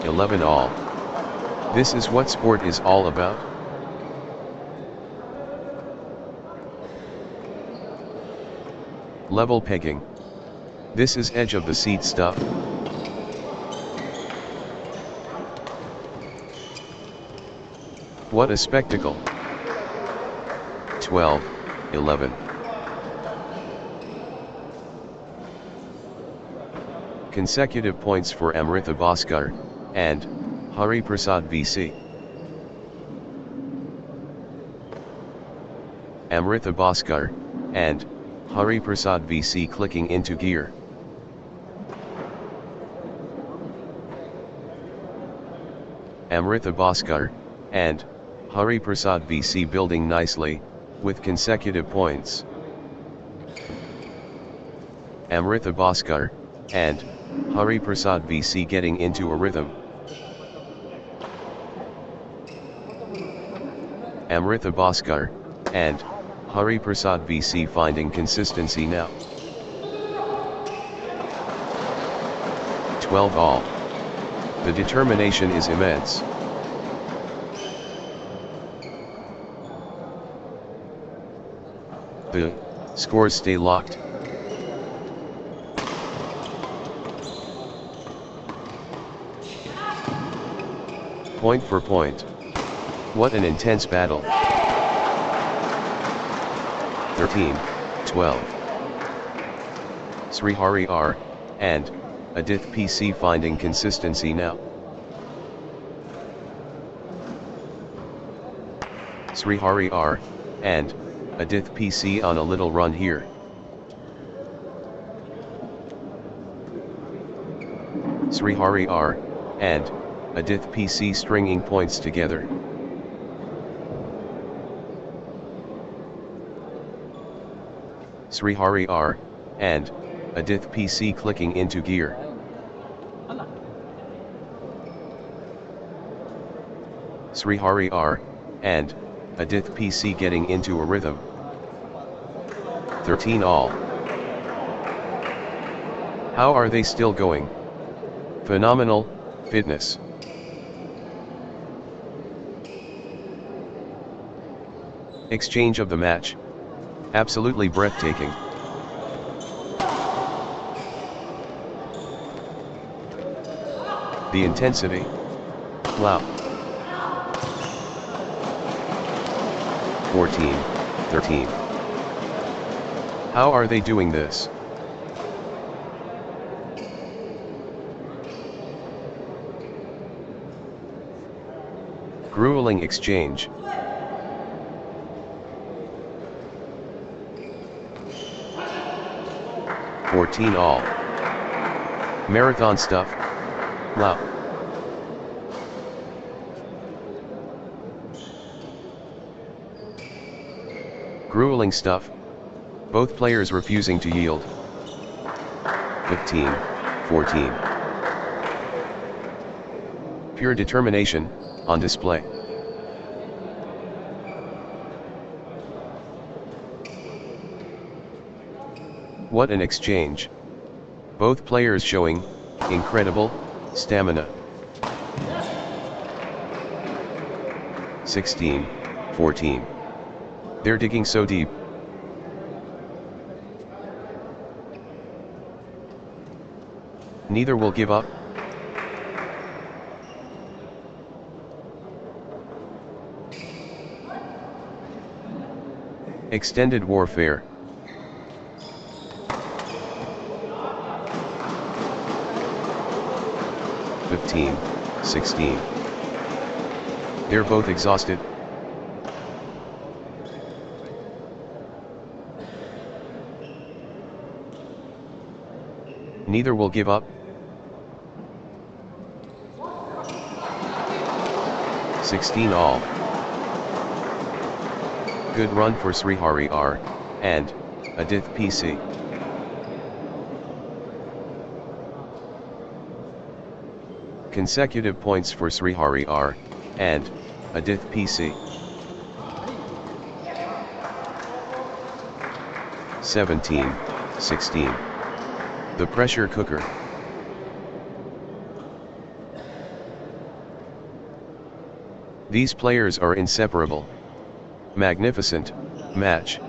Eleven all. This is what sport is all about. Level pegging. This is edge of the seat stuff. What a spectacle. 12-11. Consecutive points for Amrita Bhaskar, and Hari Prasad BC. Amrita Bhaskar, and Hari Prasad BC clicking into gear. Amrita Bhaskar, and Hari Prasad BC building nicely, with consecutive points. Amrita Bhaskar, and Hari Prasad BC getting into a rhythm. Amrita Bhaskar, and Hari Prasad BC finding consistency now. 12 all. The determination is immense. The scores stay locked. Point for point. What an intense battle. 13-12. Srihari R, and Adith PC finding consistency now. Srihari R, and Adith PC on a little run here. Srihari R, and Adith PC stringing points together. Srihari R, and Adith PC clicking into gear. Srihari R, and Adith PC getting into a rhythm. 13 all. How are they still going? Phenomenal, fitness. Exchange of the match. Absolutely breathtaking. The intensity. Wow. 14, 13. How are they doing this? Grueling exchange. (14 all). Marathon stuff. Wow. Grueling stuff. Both players refusing to yield. 15, 14. Pure determination, on display. What an exchange. Both players showing incredible stamina. 16, 14. They're digging so deep. Neither will give up. Extended warfare. (15, 16). They're both exhausted. Neither will give up. 16 all. Good run for Srihari R, and Adith PC. Consecutive points for Srihari R, and Adith PC. 17, 16. The pressure cooker. These players are inseparable. Magnificent match.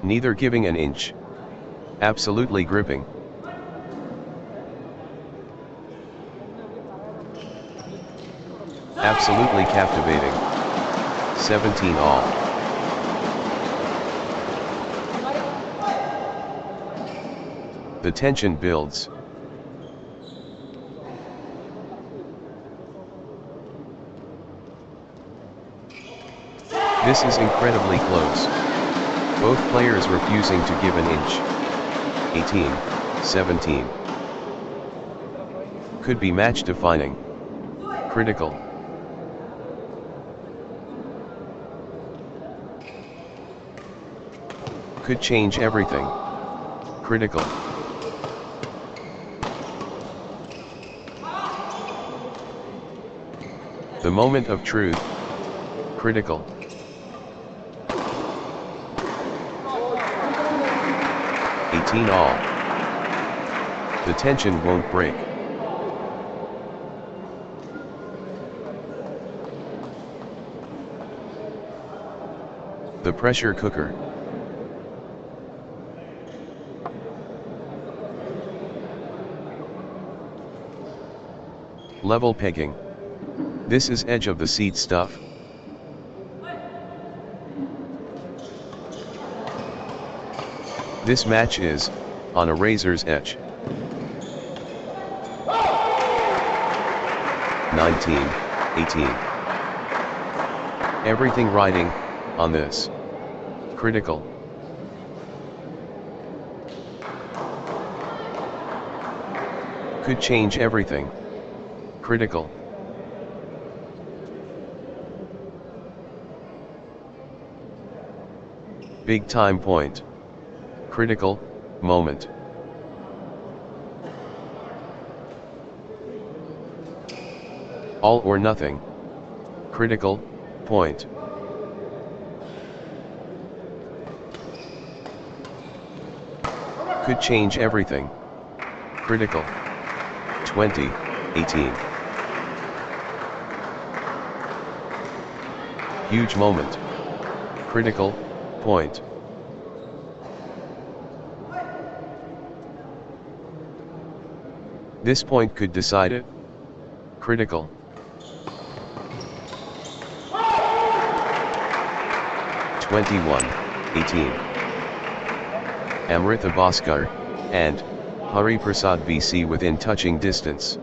Neither giving an inch. Absolutely gripping. Absolutely captivating. 17 all. The tension builds. This is incredibly close. Both players refusing to give an inch. 18, 17. Could be match defining. Critical. Could change everything. Critical. The moment of truth. Critical. All. The tension won't break. The pressure cooker. Level pegging. This is edge of the seat stuff. This match is on a razor's edge. 19, 18. Everything riding on this. Critical. Could change everything. Critical. Big time point. Critical moment. All or nothing. Critical point. Could change everything. Critical. 2018. Huge moment. Critical point. This point could decide it. Critical. (21-18). Amrita Bhaskar and Hari Prasad BC within touching distance.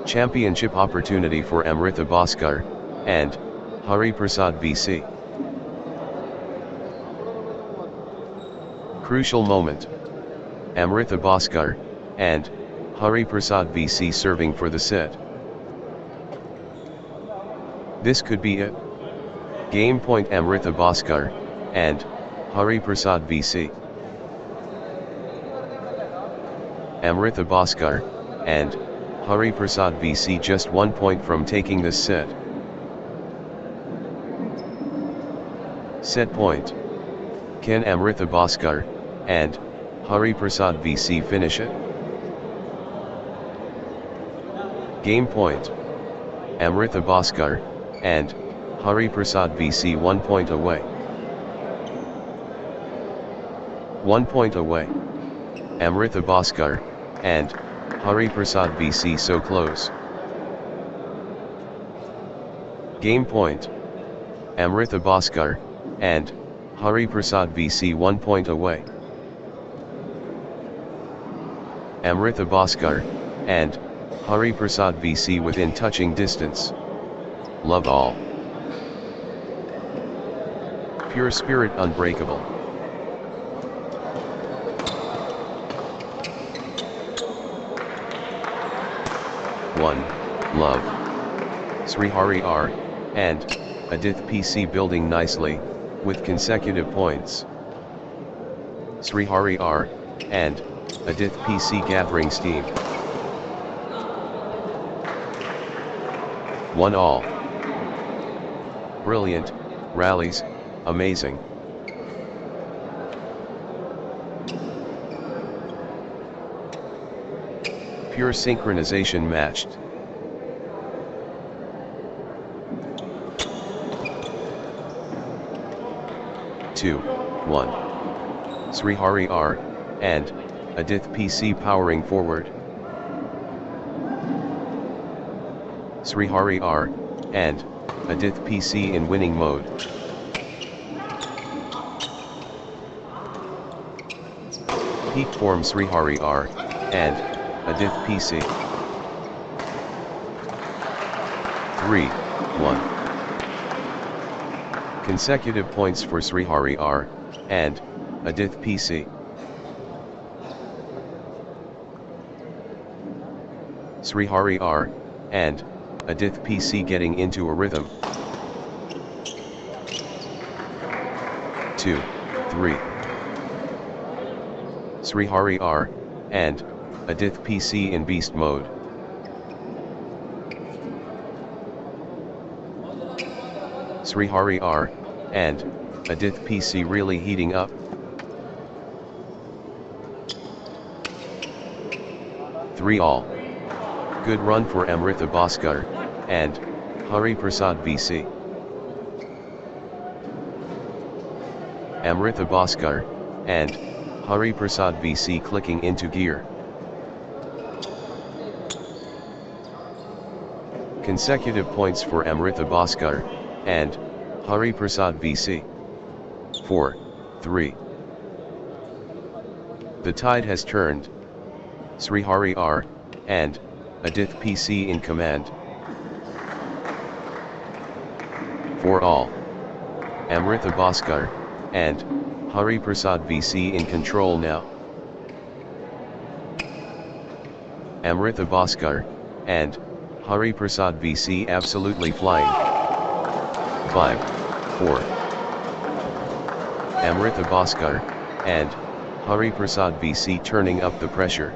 Championship opportunity for Amrita Bhaskar and Hari Prasad BC. Crucial moment. Amrita Bhaskar and Hari Prasad BC serving for the set. This could be it. Game point Amrita Bhaskar and Hari Prasad BC. Amrita Bhaskar and Hari Prasad BC just 1 point from taking this set. Set point. Can Amrita Bhaskar and Hari Prasad BC finish it? Game point. Amrita Bhaskar and Hari Prasad BC 1 point away. 1 point away. Amrita Bhaskar and Hari Prasad BC so close. Game point. Amrita Bhaskar and Hari Prasad BC 1 point away. Amrita Bhaskar and Hari Prasad BC within touching distance. Love all. Pure spirit unbreakable. One, love. Srihari R and Adith PC building nicely, with consecutive points. Srihari R and Adith PC gathering steam. 1-all. Brilliant, rallies, amazing. Pure synchronization matched. 2, 1. Srihari R, and Adith PC powering forward. Srihari R, and Adith PC in winning mode. Peak form Srihari R, and Adith PC. 3, 1. Consecutive points for Srihari R, and Adith PC. Srihari R, and Adith PC getting into a rhythm. 2, 3. Srihari R, and Adith PC in beast mode. Srihari R, and Adith PC really heating up. Three all. Good run for Amrita Bhaskar, and Hari Prasad VC. Amrita Bhaskar, and Hari Prasad VC clicking into gear. Consecutive points for Amrita Bhaskar, and Hari Prasad VC. 4, 3. The tide has turned. Srihari R, and Adith PC in command. 4 all. Amrita Bhaskar, and Hari Prasad VC in control now. Amrita Bhaskar, and Hari Prasad VC absolutely flying. 5, 4. Amrita Bhaskar, and Hari Prasad VC turning up the pressure.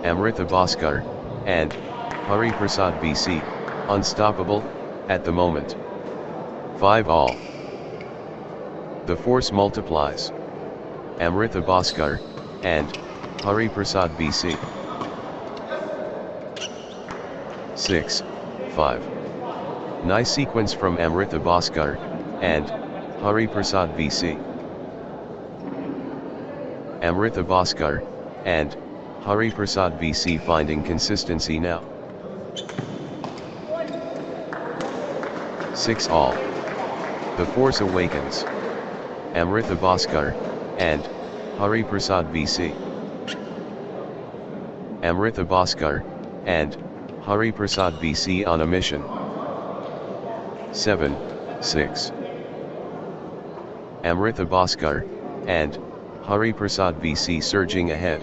Amrita Bhaskar, and Hari Prasad VC, unstoppable, at the moment. 5 all. The force multiplies. Amrita Bhaskar, and Hari Prasad VC. 6, 5. Nice sequence from Amrita Bhaskar, and Hari Prasad VC. Amrita Bhaskar, and Hari Prasad VC finding consistency now. 6 all. The force awakens. Amrita Bhaskar, and Hari Prasad VC. Amrita Bhaskar, and Hari Prasad VC on a mission. 7, 6. Amrita Bhaskar, and Hari Prasad VC surging ahead.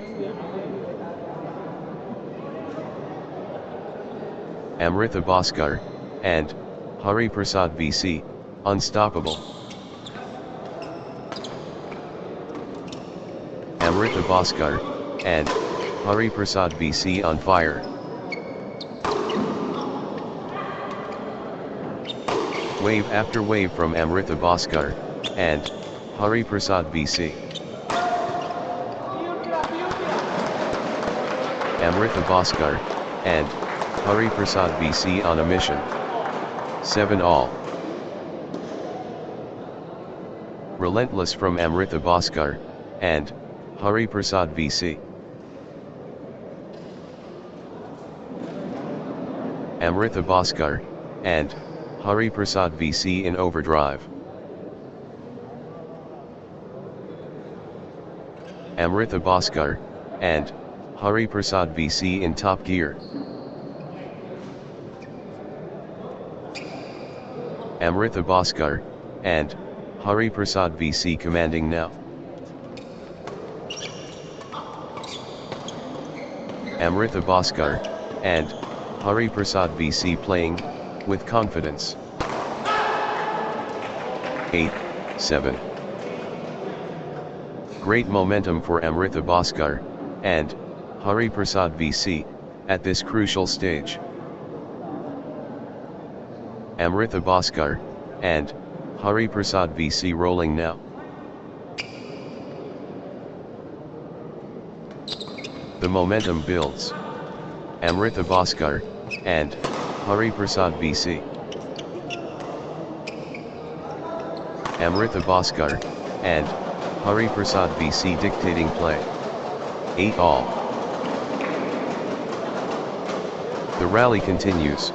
Amrita Bhaskar, and Hari Prasad VC, unstoppable. Amrita Bhaskar, and Hari Prasad VC on fire. Wave after wave from Amrita Bhaskar, and Hari Prasad VC. Amrita Bhaskar, and Hari Prasad VC on a mission. 7 all. Relentless from Amrita Bhaskar, and Hari Prasad VC. Amrita Bhaskar, and Hari Prasad VC in overdrive. Amrita Bhaskar, and Hari Prasad VC in top gear. Amrita Bhaskar, and Hari Prasad VC commanding now. Amrita Bhaskar, and Hari Prasad VC playing, with confidence. 8, 7. Great momentum for Amrita Bhaskar, and Hari Prasad VC, at this crucial stage. Amrita Bhaskar, and Hari Prasad VC rolling now. The momentum builds. Amrita Bhaskar, and Hari Prasad VC. Amrita Bhaskar, and Hari Prasad VC dictating play. 8 all. The rally continues.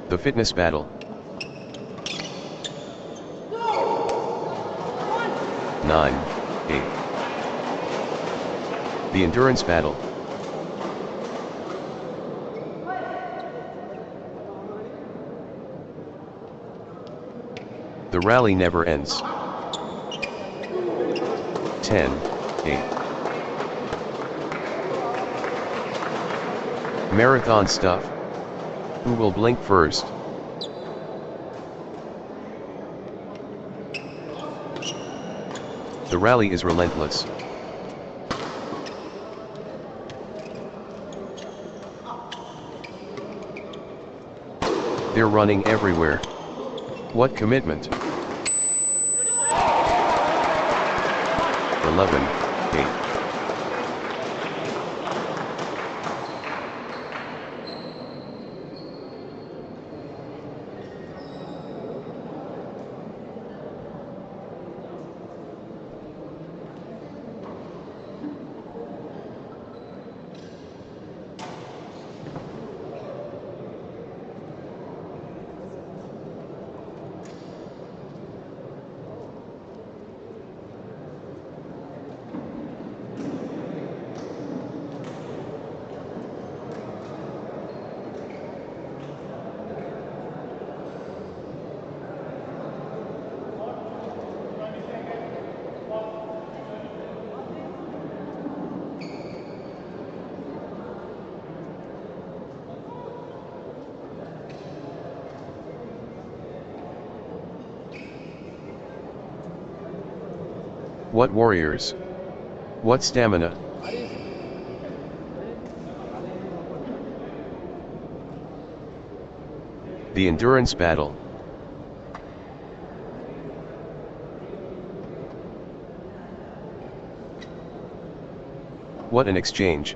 The fitness battle. 9, 8. The endurance battle. The rally never ends. 10, 8. Marathon stuff. Who will blink first? The rally is relentless. They're running everywhere. What commitment? 11, 8. What warriors? What stamina? The endurance battle. What an exchange.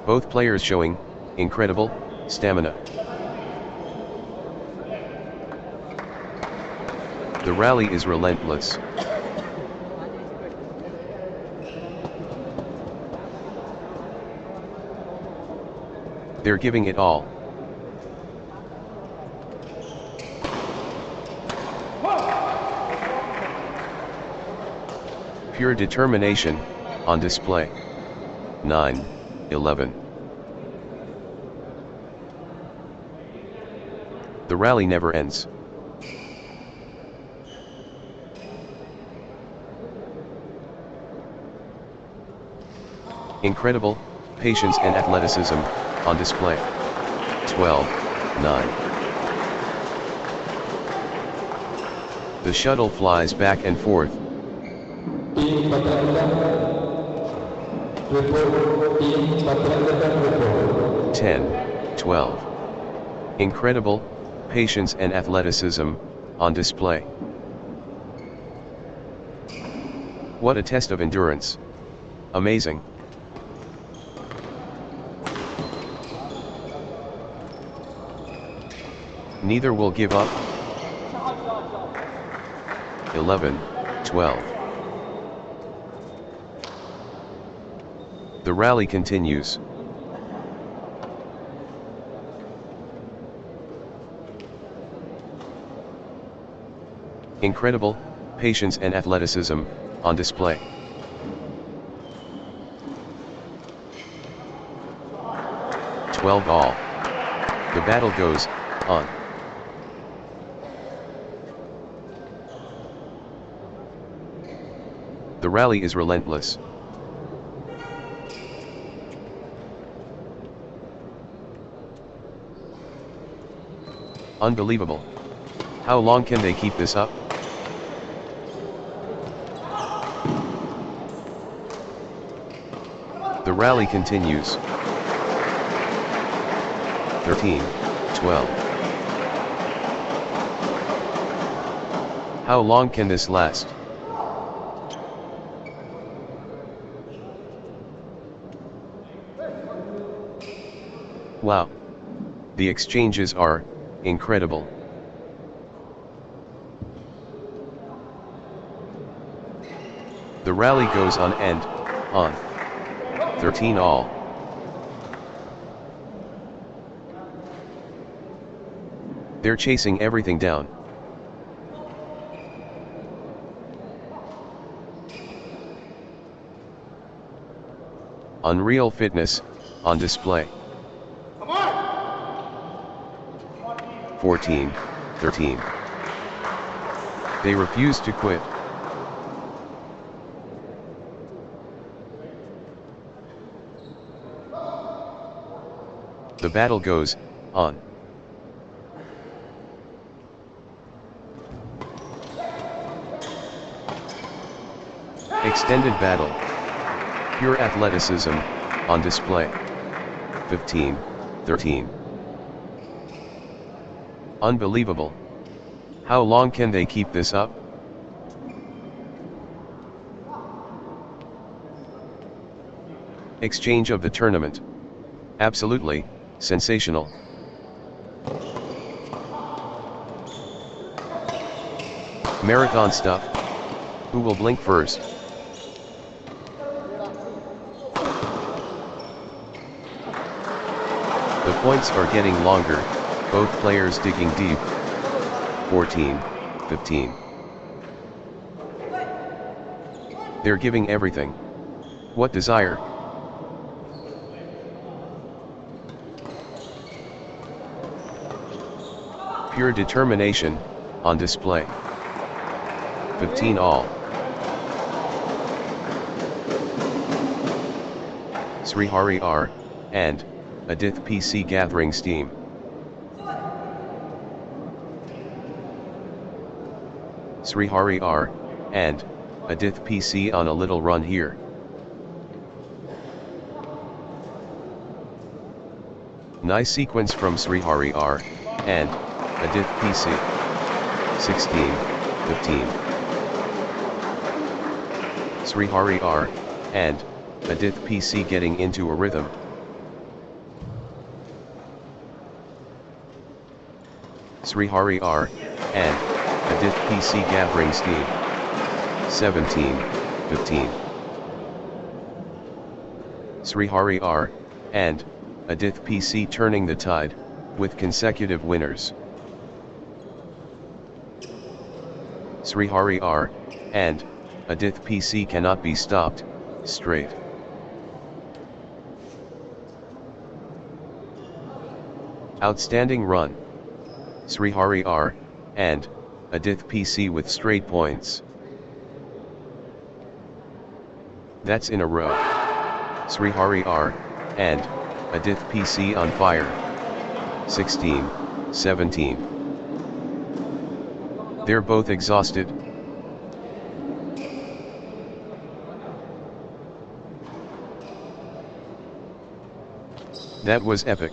Both players showing incredible stamina. The rally is relentless. They're giving it all. Pure determination on display. 9, 11. The rally never ends. Incredible patience and athleticism on display. 12, 9. The shuttle flies back and forth. Team Puthenkulam report. Team Puthenkulam report. 10, 12. Incredible patience and athleticism on display. What a test of endurance. Amazing. Neither will give up. 11, 12. The rally continues. Incredible patience and athleticism on display. Twelve all. The battle goes on. The rally is relentless. Unbelievable. How long can they keep this up? The rally continues. 13, 12. How long can this last? Wow. The exchanges are incredible. The rally goes on and on. 13 all. They're chasing everything down. Unreal fitness on display. 14, 13. They refuse to quit. The battle goes on. Extended battle. Pure athleticism on display. 15, 13. Unbelievable. How long can they keep this up? Exchange of the tournament. Absolutely sensational. Marathon stuff. Who will blink first? The points are getting longer, both players digging deep. 14, 15. They're giving everything. What desire? Pure determination on display. 15 all. Srihari R and Adith PC gathering steam. Srihari R and Adith PC on a little run here. Nice sequence from Srihari R and Adith PC. 16, 15. Srihari R and Adith PC getting into a rhythm. Srihari R and Adith PC gathering steam. 17, 15. Srihari R and Adith PC turning the tide with consecutive winners. Srihari R and Adith PC cannot be stopped straight. Outstanding run. Srihari R and Adith PC with straight points. That's in a row. Srihari R and Adith PC on fire. 16, 17. They're both exhausted. That was epic.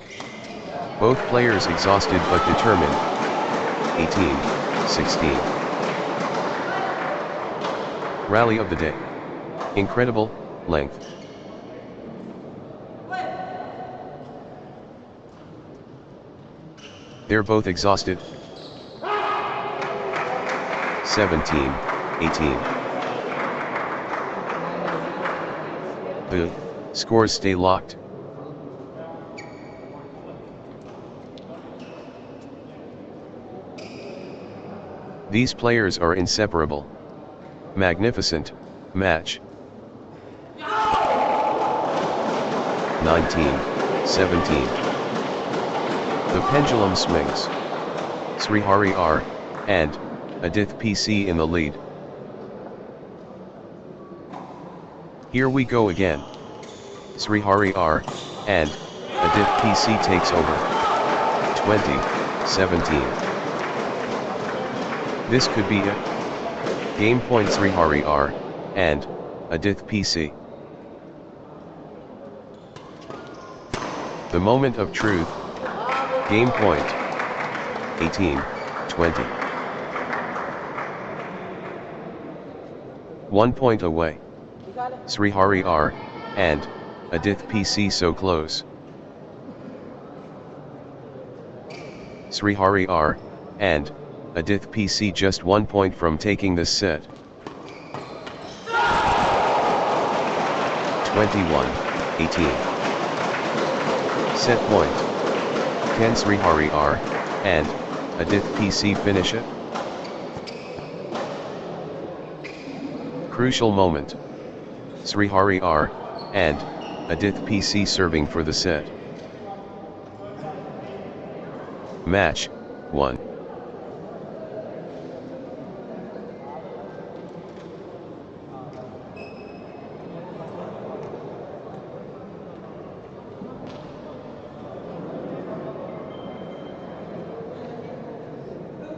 Both players exhausted but determined. 18, 16. Rally of the day. Incredible length. They're both exhausted. 17, 18. The scores stay locked. These players are inseparable. Magnificent match. 19, 17. The pendulum swings. Srihari R and Adith PC in the lead. Here we go again. Srihari R and Adith PC takes over. 20, 17. This could be it. Game point Srihari R and Adith PC. The moment of truth. Game point. 18, 20. 1 point away. Srihari R and Adith PC so close. Srihari R, and Adith PC just 1 point from taking this set. 21-18. Set point. Can Srihari R, and Adith PC finish it? Crucial moment. Srihari R, and Adith PC serving for the set. Match 1.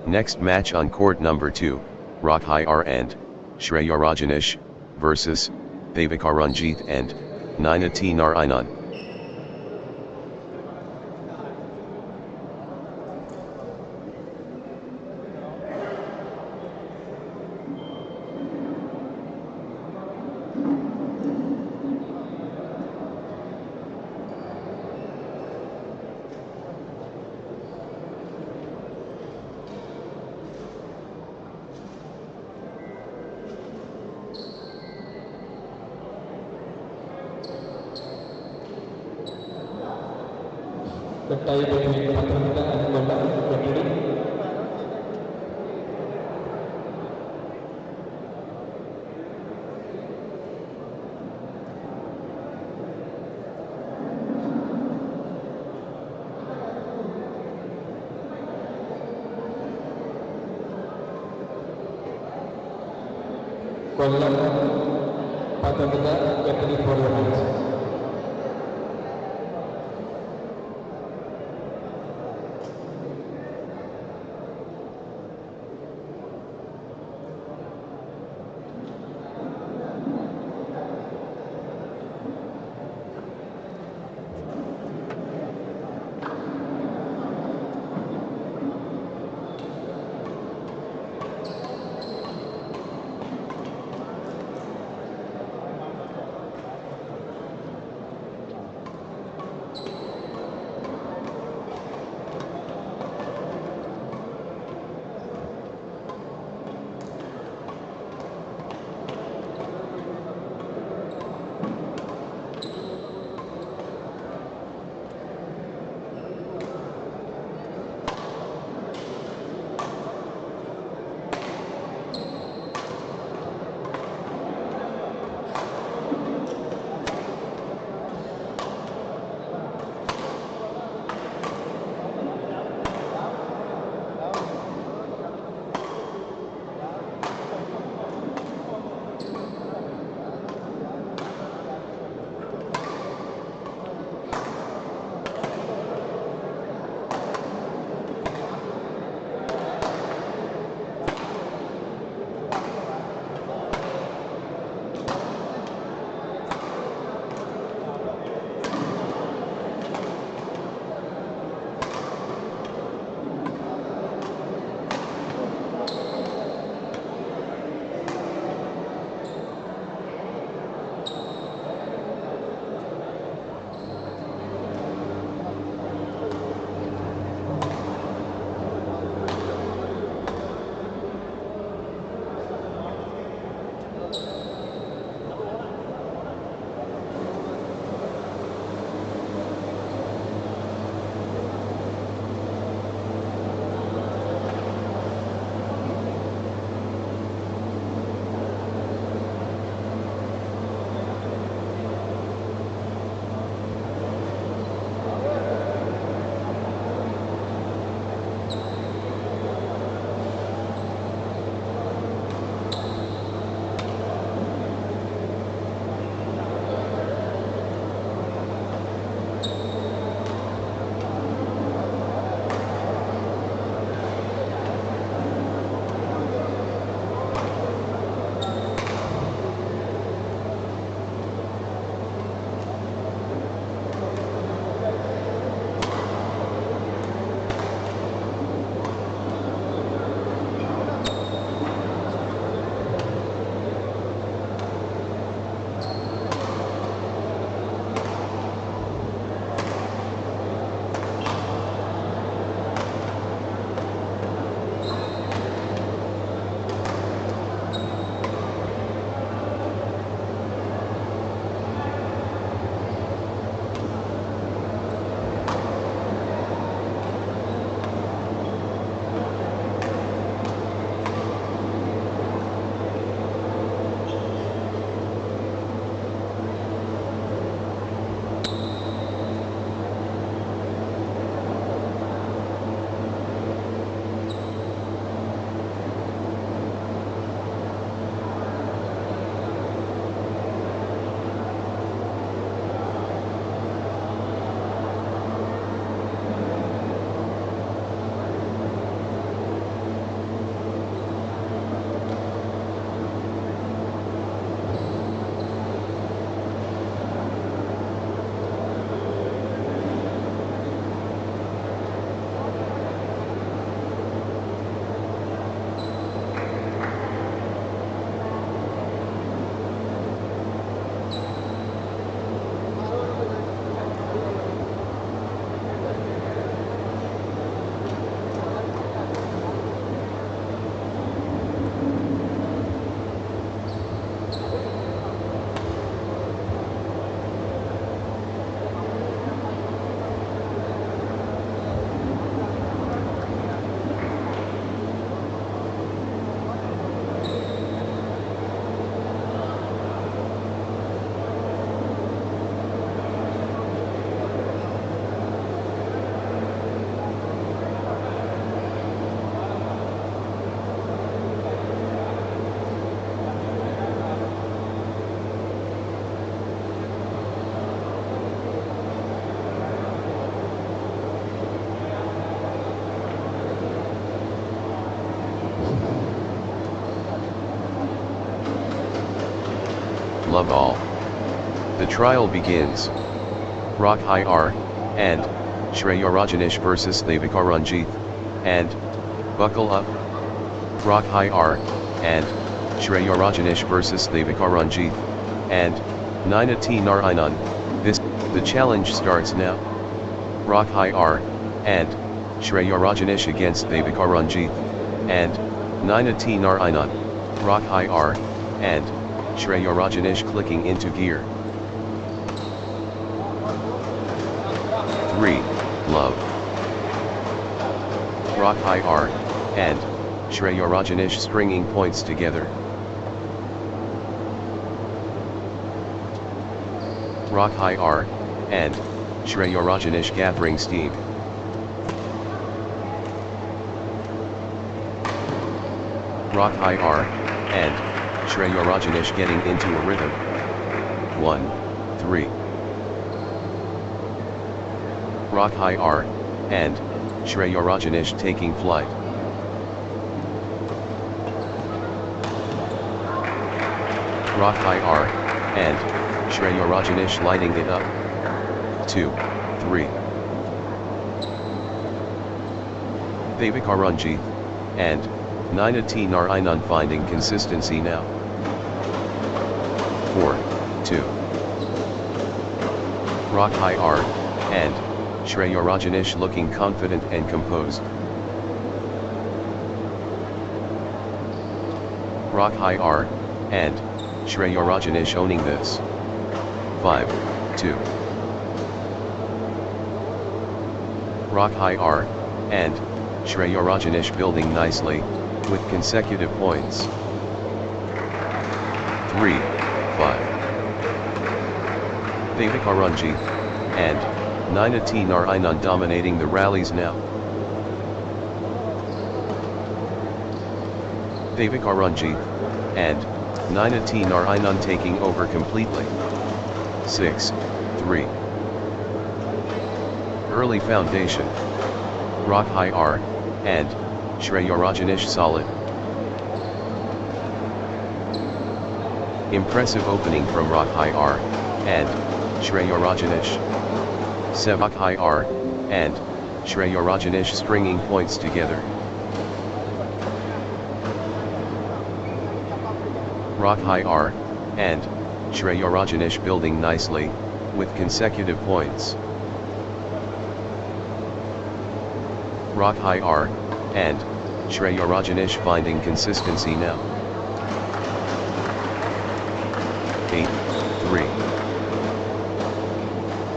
Next match on court number 2, Rakhay R and Shrear Rajinish versus Dikaranjit and Ninati Narayanan. The tie between Puthenkulam and Godam, get ready. Kollam, Puthenkulam, get ready for your match. love all. The trial begins. Rakhay and Rajinish versus Dikaranjit, and buckle up. Rakhay and Rajinish versus Dikaranjit, and Ninati Narayanan. The challenge starts now. Rakhay and Rajinish against Dikaranjit, and Ninati Narayanan. Rakhay and Rajinish clicking into gear. 3. Love. Rakhay and Rajinish stringing points together. Rakhay and Rajinish gathering steam. Rakhay and Rajinish getting into a rhythm. 1, 3. Rakhay and Rajinish taking flight. Rakhay and Rajinish lighting it up. 2, 3. Dikaranjit and Ninati Narayanan finding consistency now. 4, 2. Rakhay and Rajinish looking confident and composed. Rakhay and Rajinish owning this. 5, 2. Rakhay and Rajinish building nicely, with consecutive points. 3, 5. Dikaranjit and Ninati Narayanan dominating the rallies now. Dikaranjit and Ninati Narayanan taking over completely. 6, 3. Early foundation. Rakhay and Rajinish solid. Impressive opening from Rakhay and Rajinish. Rakhay and Rajinish stringing points together. Rakhay and Rajinish building nicely, with consecutive points. Rakhay and Rajinish finding consistency now. 8, 3.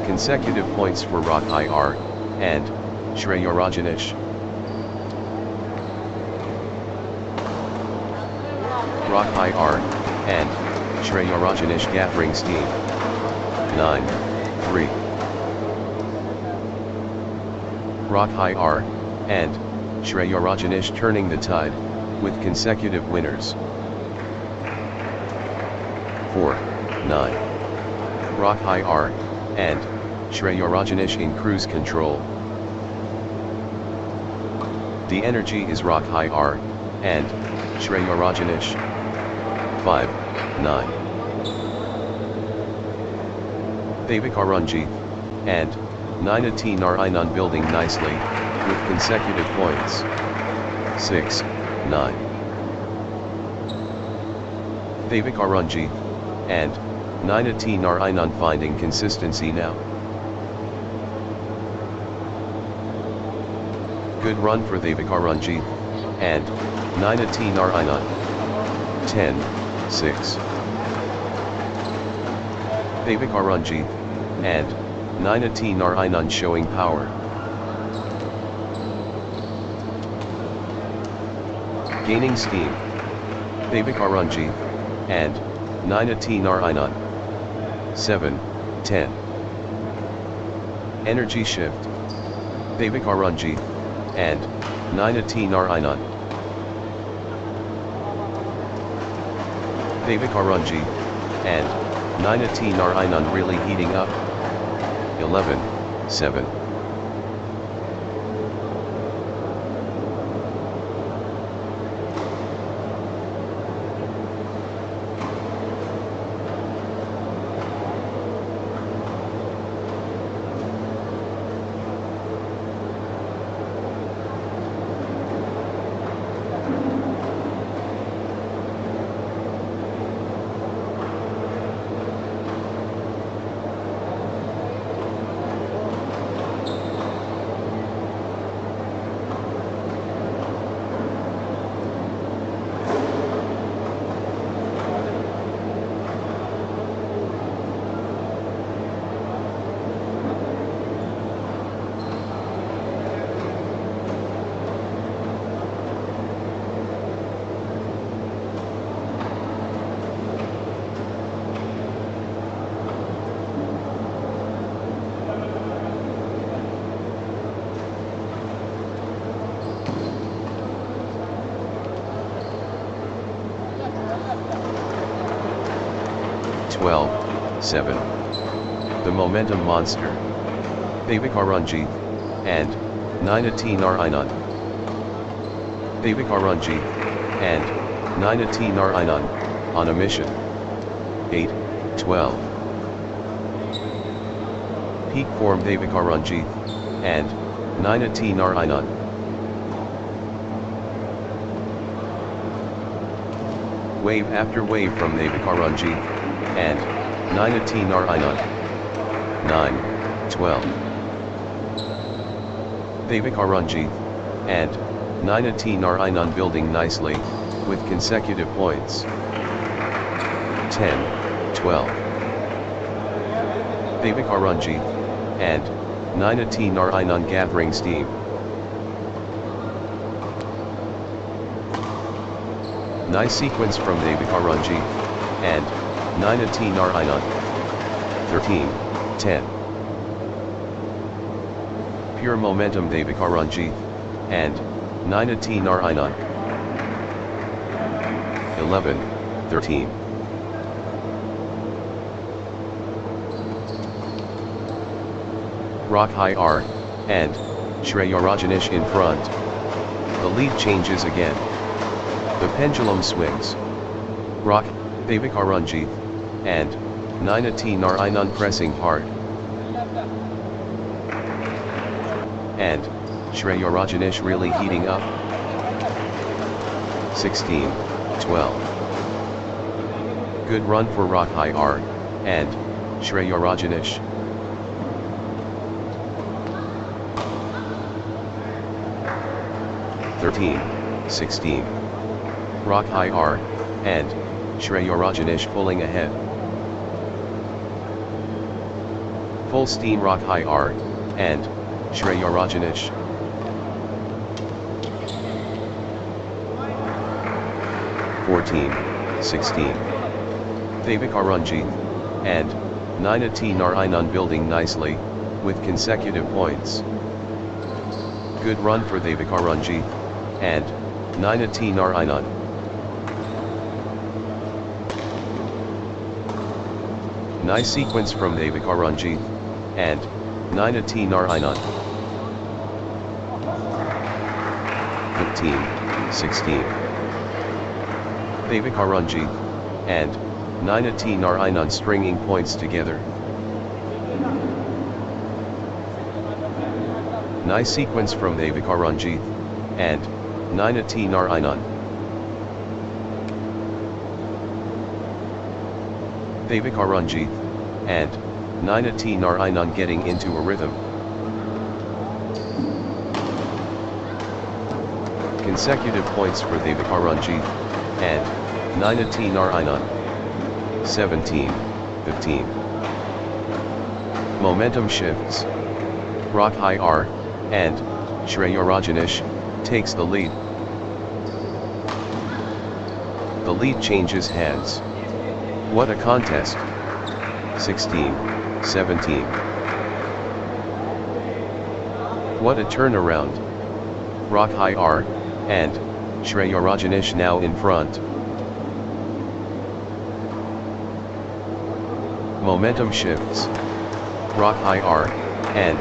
Consecutive points for Rakhay and Rajinish. Rakhay and Rajinish gathering steam. 9, 3. Rakhay and Rajinish turning the tide, with consecutive winners. 4, 9. Rakhay and Rajinish in cruise control. The energy is Rakhay and Rajinish. 5, 9. Dikaranjit and Ninati Narayanan building nicely, with consecutive points. 6, 9. Dikaranjit and Ninati Narayanan finding consistency now. Good run for Dikaranjit and Ninati Narayanan. 10, 6. Dikaranjit and Ninati Narayanan showing power. Gaining steam. Dikaranjit and Ninati Narayanan. 7, 10. Energy shift. Dikaranjit and Ninati Narayanan. Dikaranjit and Ninati Narayanan really heating up. 11, 7. 12, 7. The Momentum Monster. Dikaranjit, and 9 Narayanan. Dikaranjit, and 9 Narayanan, on a mission. 8, 12. Peak form Dikaranjit, and 9 Narayanan. Wave after wave from Dikaranjit, and 9 Narayanan. 9, 12. Dikaranjit, and 9 Narayanan building nicely, with consecutive points. 10, 12. Dikaranjit, and 9 Narayanan gathering steam. Nice sequence from Dikaranjit, and 9 Narayanan. 13, 10. Pure momentum Dikaranjit, and 9 Narayanan. 11, 13. Rakhay R, and Shrear Rajinish in front. The lead changes again. The pendulum swings. Rockh, Dikaranjit, and 9 Narayanan pressing hard. And Shrear Rajinish really heating up. 16, 12. Good run for Rakhay R, and Shrear Rajinish. 13, 16. Rakhay R, and Shrear Rajinish pulling ahead. Full steam Rakhay R, and Shrear Rajinish. 14, 16. Dikaranjit, and 9 Narayanan building nicely, with consecutive points. Good run for Dikaranjit, and 9 Narayanan. Nice sequence from Dikaranjit, and 9 Narayanan. 15, 16. Dikaranjit, and 9 Narayanan stringing points together. Nice sequence from Dikaranjit, and 9 Narayanan. Dikaranjit, and 9 Narayanan getting into a rhythm. Consecutive points for Dikaranjit, and 9 Narayanan. 17, 15. Momentum shifts. Rakhay R, and Shrear Rajinish, takes the lead. The lead changes hands. What a contest. 16, 17. What a turnaround. Rakhay R, and Shrear Rajinish now in front. Momentum shifts. Rakhay R, and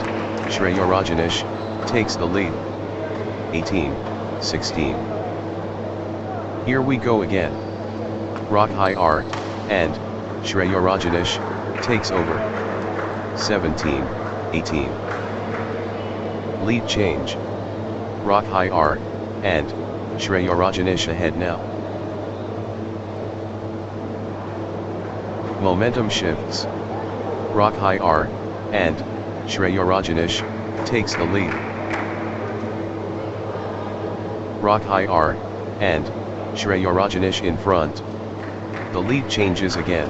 Shrear Rajinish, takes the lead. 18, 16. Here we go again. Rakhay R, and Shrear Rajinish, takes over. 17, 18. Lead change. Rakhay R, and Shrear Rajinish ahead now. Momentum shifts. Rakhay R, and Shrear Rajinish, takes the lead. Rakhay R, and Shrear Rajinish in front. The lead changes again.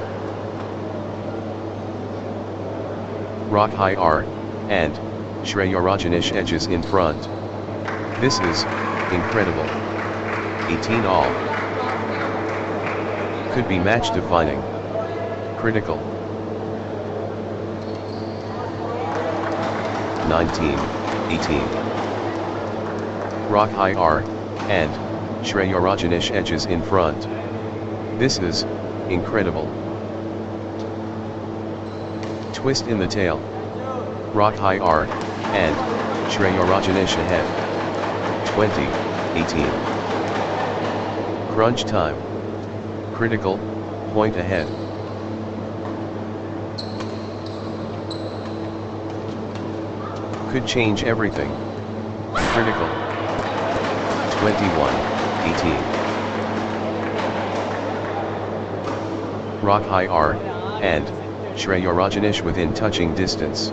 Rakhay R, and Shrear Rajinish edges in front. This is incredible. 18 all. Could be match defining. Critical. 19, 18. Rakhay R, and Shrear Rajinish edges in front. This is incredible. Twist in the tail. Rakhay R, and Shrear Rajinish ahead. 20, 18. Crunch time. Critical, point ahead. Could change everything. Critical. 21, 18. Rakhay R, and Shrear Rajinish within touching distance.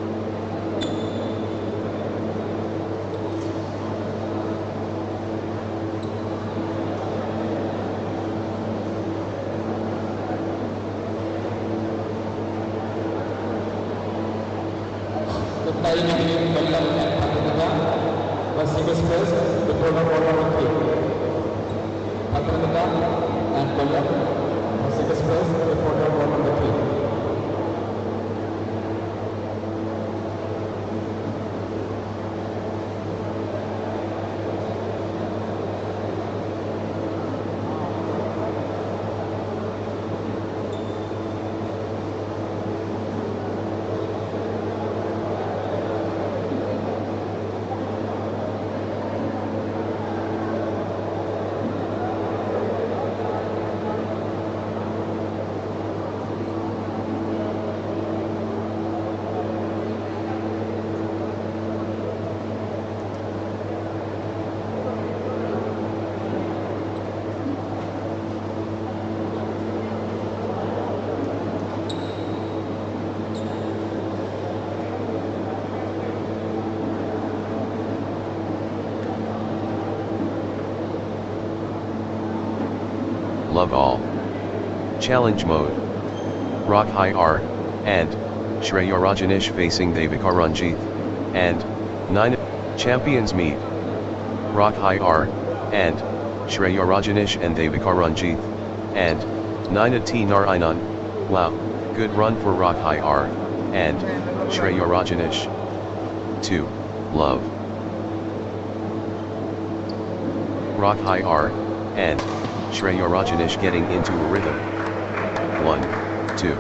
Love all. Challenge mode. Rakhay R, and Shrear Rajinish facing Dikaranjit, and 9. Champions meet. Rakhay R, and Shrear Rajinish and Dikaranjit, and 9 T Narayanan. Wow, good run for Rakhay R, and Shrear Rajinish. 2. Love. Rakhay R, and Shrear Rajinish getting into a rhythm. 1, 2.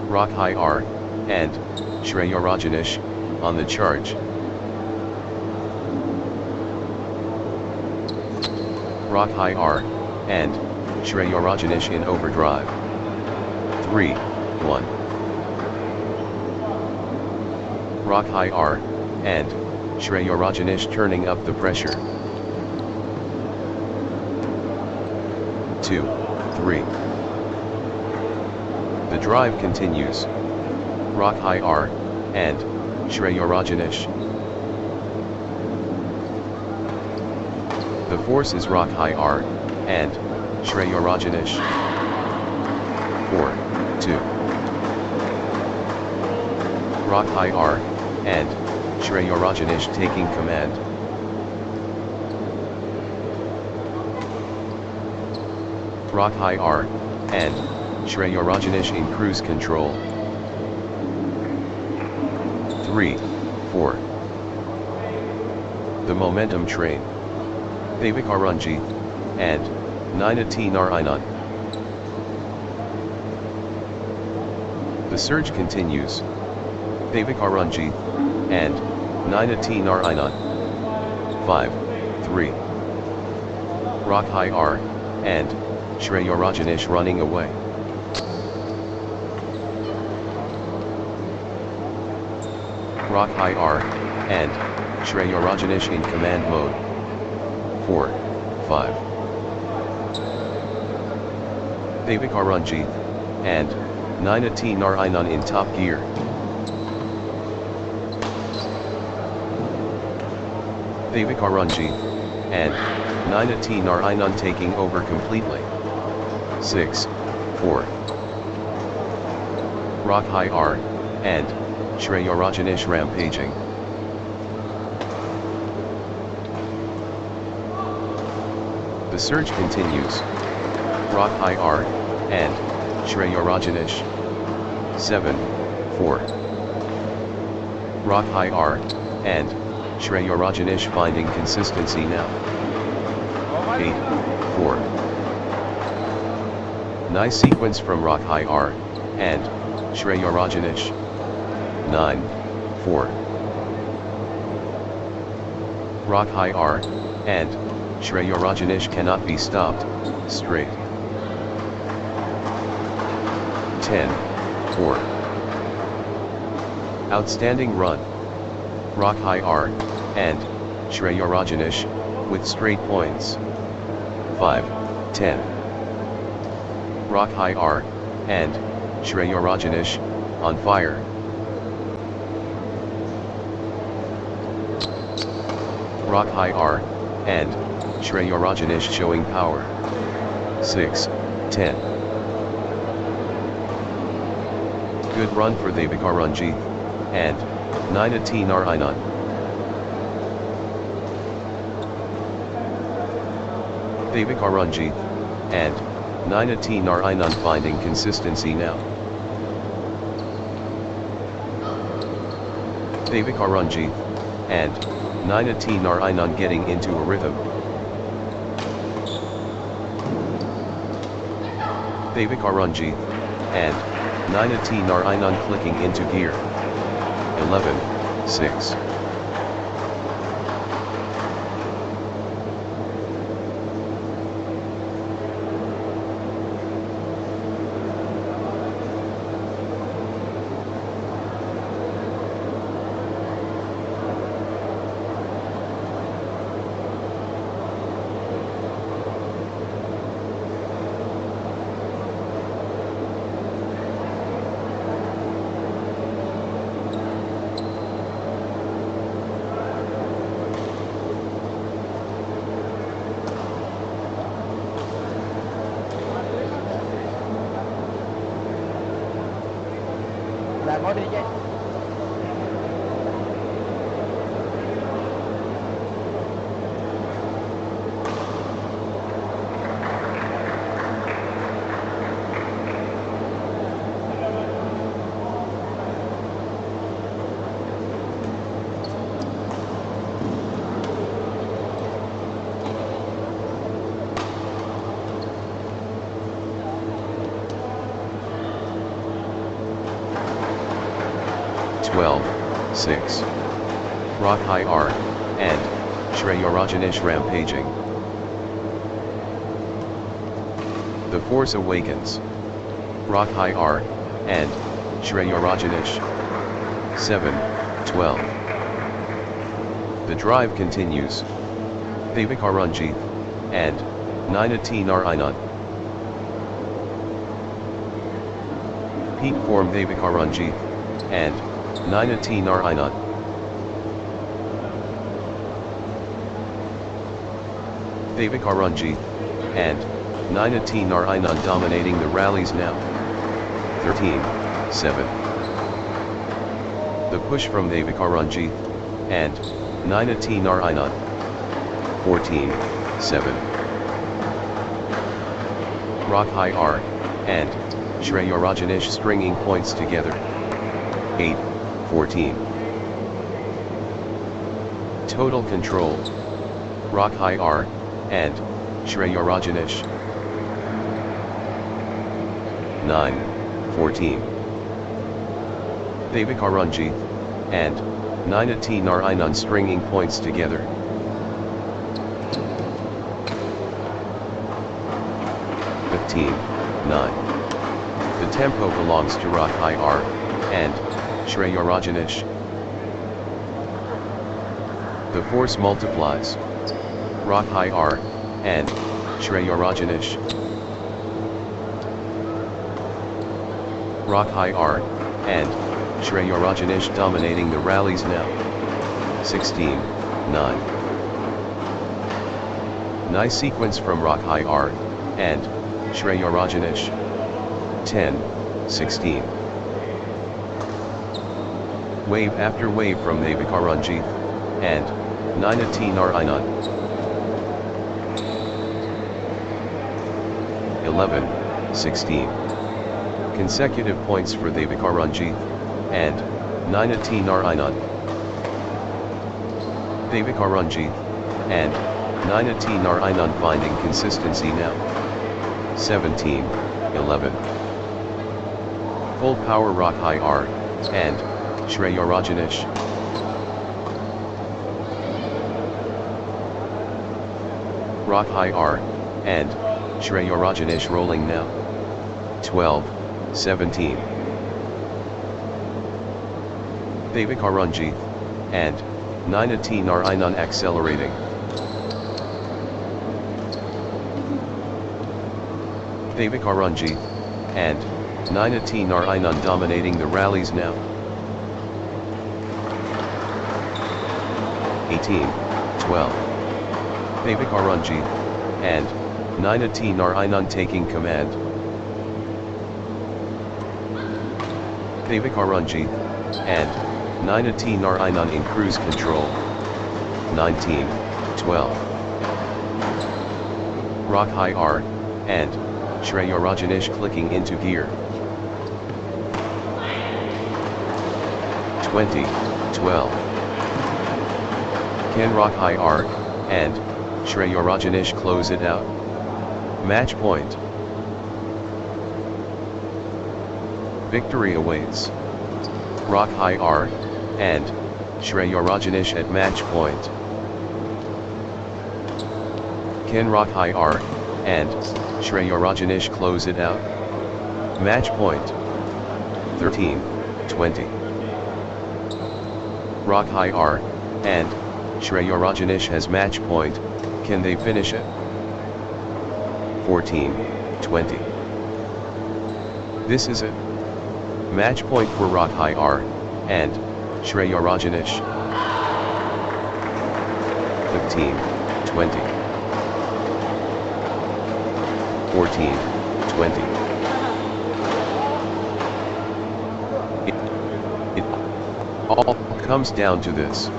Rakhay R, and Shrear Rajinish, on the charge. Rakhay R, and Shrear Rajinish in overdrive. 3, 1. Rakhay R, and Shrear Rajinish turning up the pressure. 2, 3. The drive continues. Rakhay R, and Shrear Rajinish. The force is Rakhay R, and Shrear Rajinish. 4, 2. Rakhay R, and Shrear Rajinish taking command. Rakhay R, and Shrear Rajinish in cruise control. 3, 4. The momentum train. Dikaranjit, and 9 T Narayanan. The surge continues. Dikaranjit, and 9 T Narayanan. 5, 3. Rakhay R, and Shrear Rajinish running away. Rakhay R, and Shrear Rajinish in command mode. 4, 5. Dikaranjit, and 9 T Narayanan in top gear. Dikaranjit, and 9 T Narayanan taking over completely. 6, 4. Rakhay R, and Shrear Rajinish rampaging. The surge continues. Rakhay R, and Shrear Rajinish. 7, 4. Rakhay R, and Shrear Rajinish finding consistency now. 8, 4. Nice sequence from Rakhay R, and Rajinish. 9-4. Rakhay R, and Rajinish cannot be stopped, straight. 10-4. Outstanding run. Rakhay R, and Rajinish, with straight points. 5-10. Rakhay R, and Rajinish, on fire. Rakhay R, and Rajinish showing power. 6-10. Good run for Dikaranjit, and 9-18 Narayanan. Dikaranjit, and 9-18 Narayanan finding consistency now. Dikaranjit, and 9-18 Narayanan getting into a rhythm. Dikaranjit, and 9-18 Narayanan clicking into gear. 11-6. അങ്ങോട്ടിരിക്കാൻ 12-6. Rakhay R, and Rajinish rampaging. The Force Awakens. Rakhay R, and Rajinish. 7-12. The drive continues. Dikaranjit, and 9-18 Narayanan. Peak form Dikaranjit, and 9-18 Narayanan. Dikaranjit, and 9-18 Narayanan dominating the rallies now. 13-7. The push from Dikaranjit, and 9-18 Narayanan. 14-7. Rakhay R, and Rajinish stringing points together. 8-14. Total control. Rakhay R, and Rajinish. 9-14. Dikaranjit, and 9-18 Narayanan stringing points together. 15-9. The tempo belongs to Rakhay R, and Rajinish. The force multiplies. Rakhay R, and Rajinish. Rakhay R, and Rajinish dominating the rallies now. 16-9. Nice sequence from Rakhay R, and Rajinish. 10-16. Wave after wave from Dikaranjit, and 9-18 Narayanan. 11-16. Consecutive points for Dikaranjit, and 9-18 Narayanan. Dikaranjit, and 9-18 Narayanan finding consistency now. 17-11. Full power Rakhay R, and Shrear Rajinish. Rakhay R, and Shrear Rajinish rolling now. 12, 17. Dikaranjit, and 9 Narayanan accelerating. Dikaranjit, and 9 Narayanan dominating the rallies now. 18, 12. Dikaranjit, and 9 Narayanan taking command. Dikaranjit, and 9 Narayanan in cruise control. 19, 12. Rakhay R, and Shrear Rajinish clicking into gear. 20, 12. Can Rakhay R, and Shrear Rajinish close it out? Match point. Victory awaits. Rakhay R, and Shrear Rajinish at match point. Can Rakhay R, and Shrear Rajinish close it out? Match point. 13, 20. Rakhay R, and Shrear Rajinish has match point, can they finish it? 14, 20. This is it. Match point for Rakhay R, and Shrear Rajinish. 15, 20. 14, 20. It all comes down to this.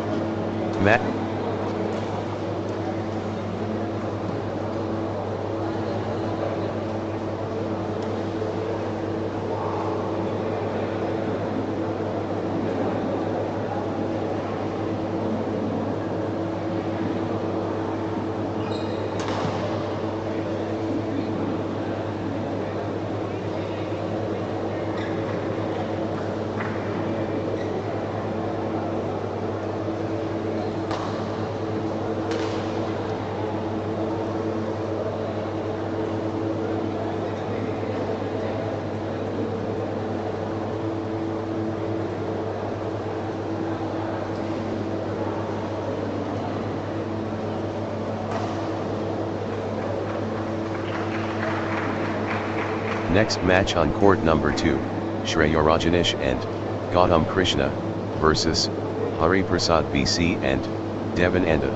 Next match on court number 2, Shrear Rajinish and Godam Krishna versus Hari Prasad BC and Devon Anda.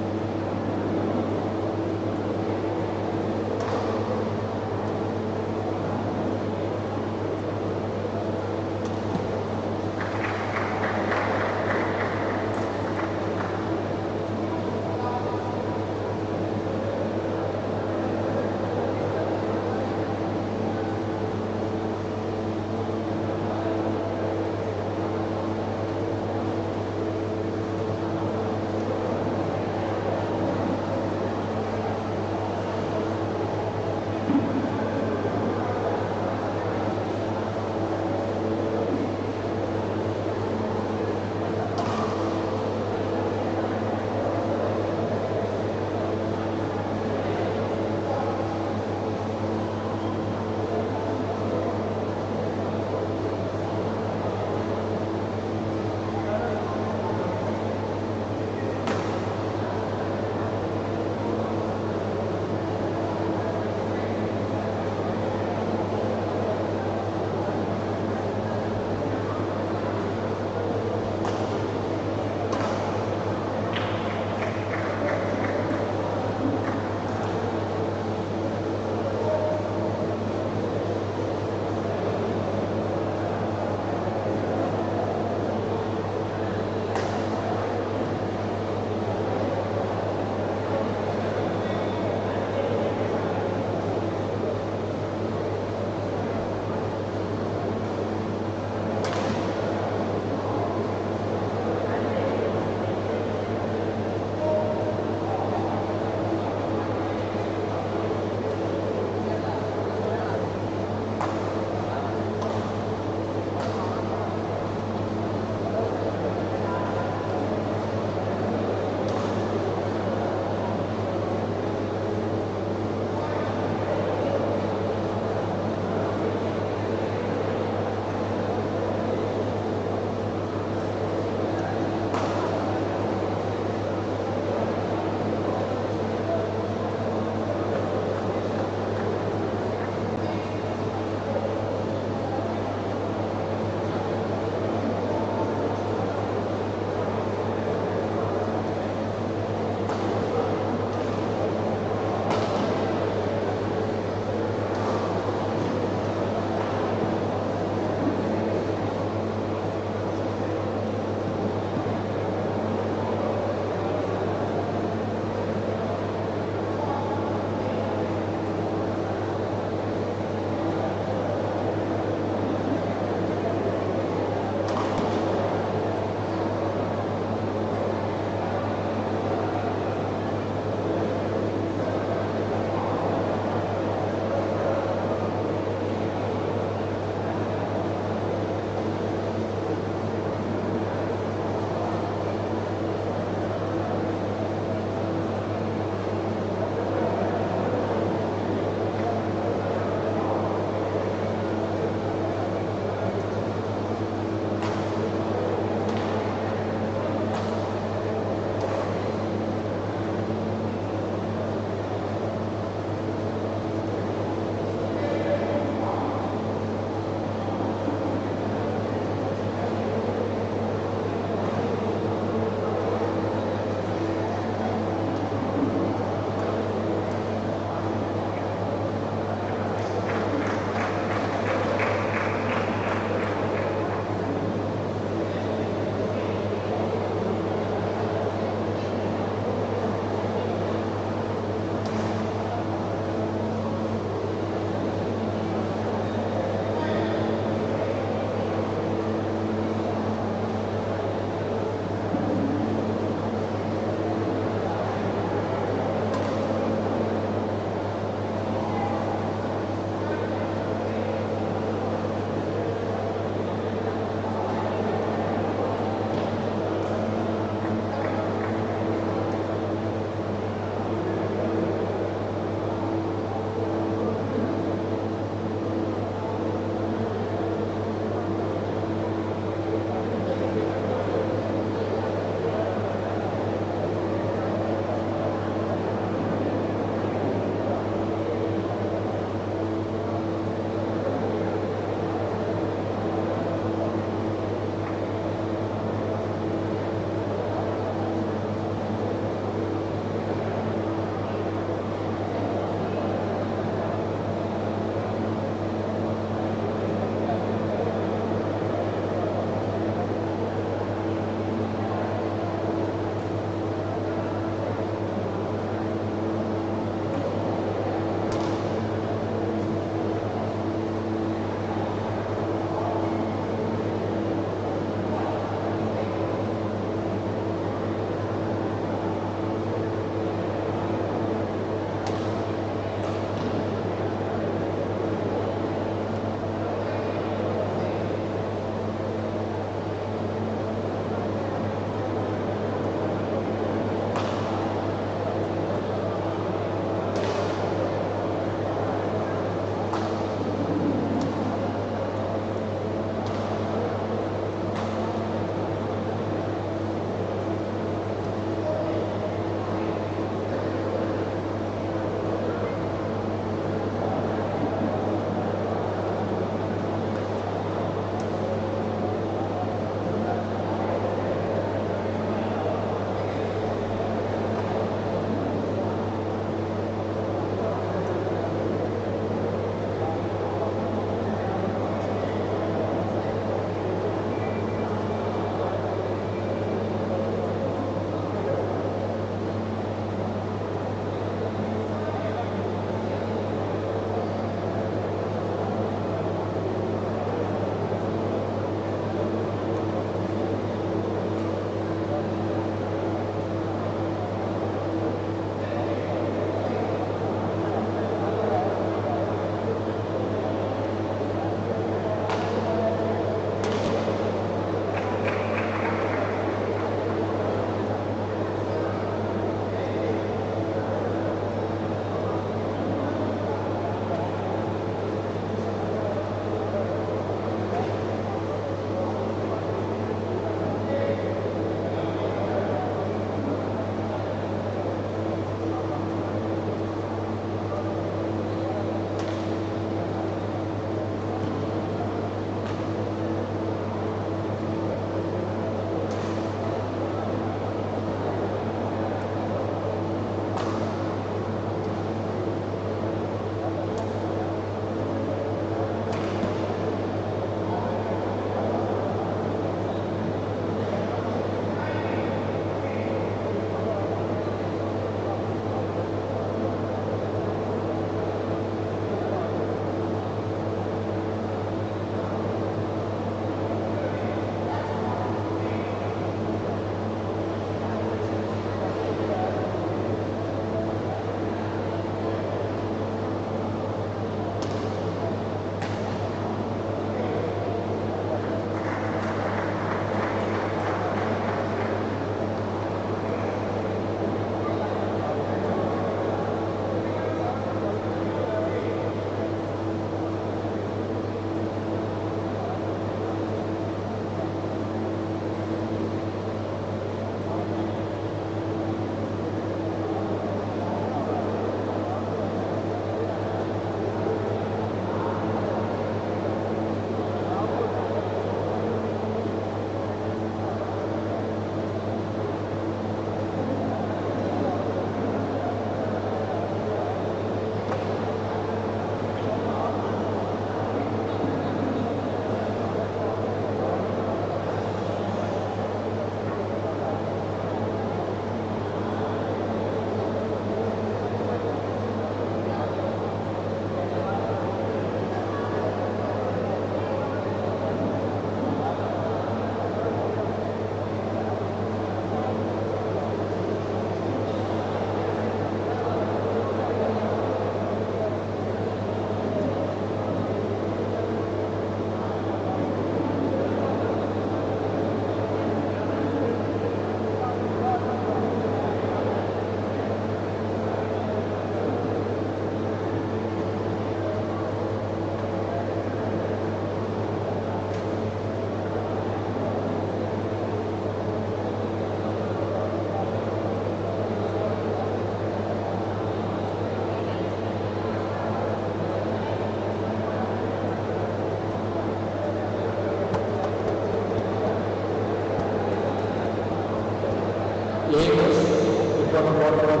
8 before the quarter of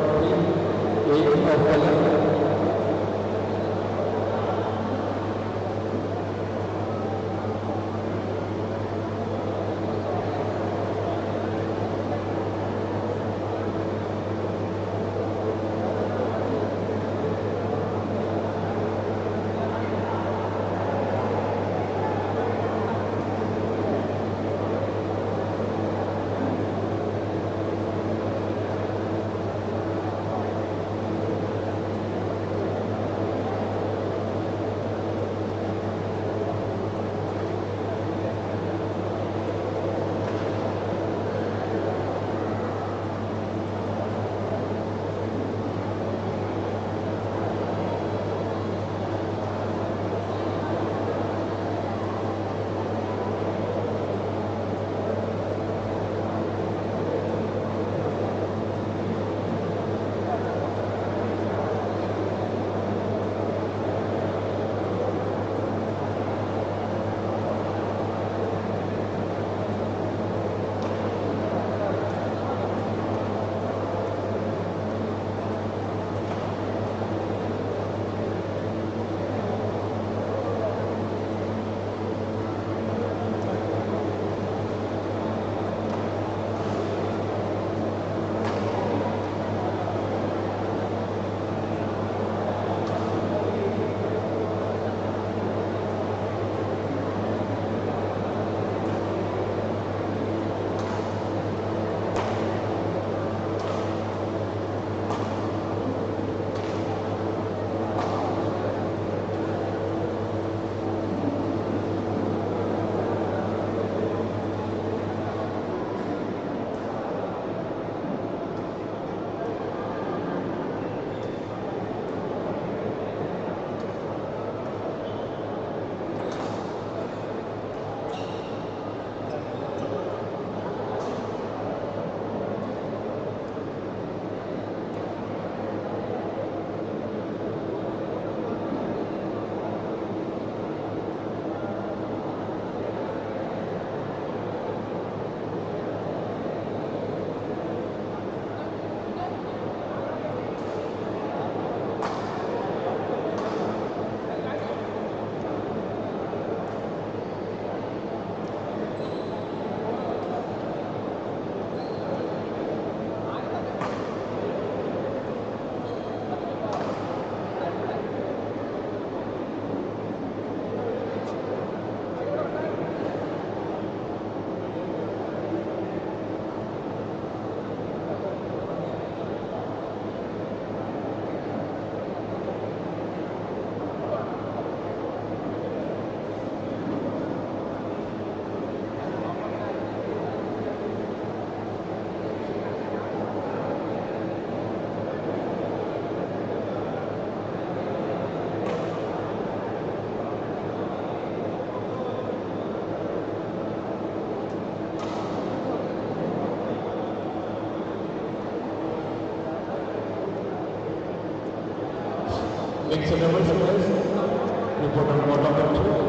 3, 8 of Kollam. Mixed doubles players, report on ball number 2.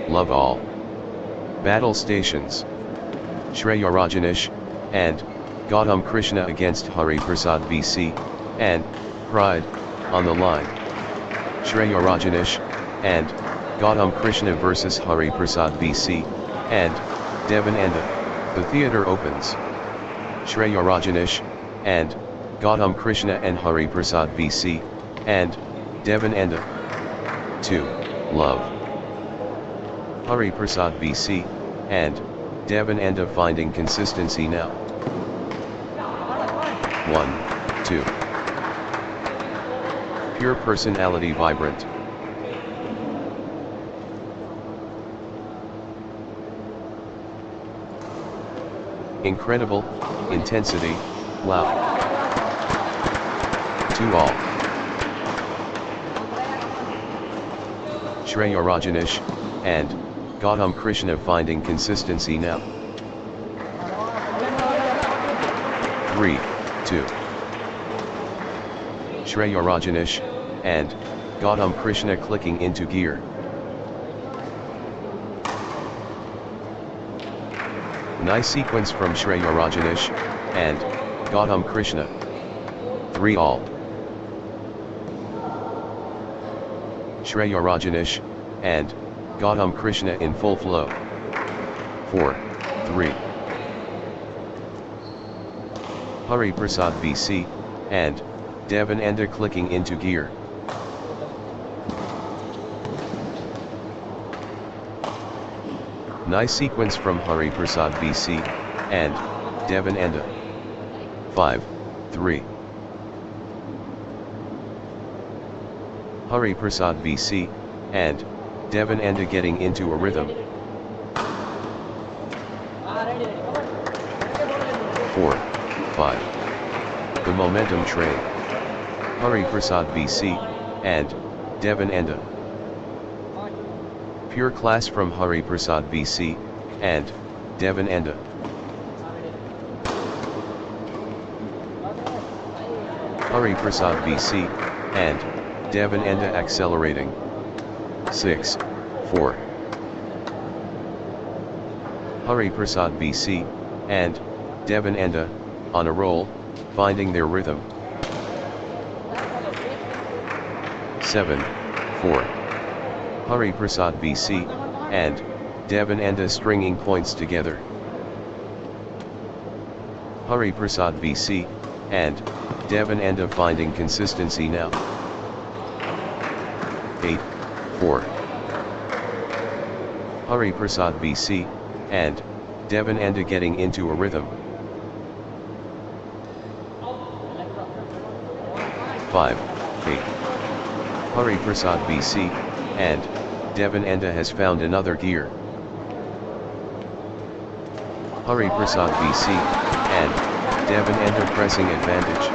Love all. Battle stations. Shreya Rajinish and Godam Krishna against Hari Prasad VC and Pride on the line. Shreya Rajinish and Godam Krishna versus Hari Prasad VC and Devon and the theater opens. Shreya Rajinish and Godam Krishna and Hari Prasad VC and Devon and 2. Love. Hari Prasad VC and Devon and finding consistency now. 1, 2. Pure personality vibrant. Incredible, intensity, wow. 2 all. Shreya Rajinish and Godam Krishna finding consistency now. 3, 2. Shreya Rajinish and Godam Krishna clicking into gear. Nice sequence from Shreya Rajinish and Godam Krishna. 3 all. Shreya Rajinish and Godam Krishna in full flow. 4, 3. Hari Prasad VC and Devon Enda clicking into gear. Nice sequence from Hari Prasad VC and Devon Enda. 5, 3. Hari Prasad VC and Devon Enda getting into a rhythm. 4, 5. The momentum train. Hari Prasad VC and Devon Enda. Pure class from Hari Prasad VC and Devon Enda. Hari Prasad VC and Devon Enda accelerating. 6, 4. Hari Prasad VC and Devon Enda on a roll, finding their rhythm. 7, 4. Hari Prasad VC and Devon Enda stringing points together. Hari Prasad VC and Devon Enda finding consistency now. 8, 4. Hari Prasad VC and Devon Enda getting into a rhythm. 5, 8. Hari Prasad VC and Devon Enda has found another gear. Hari Prasad VC and Devon Enda pressing advantage.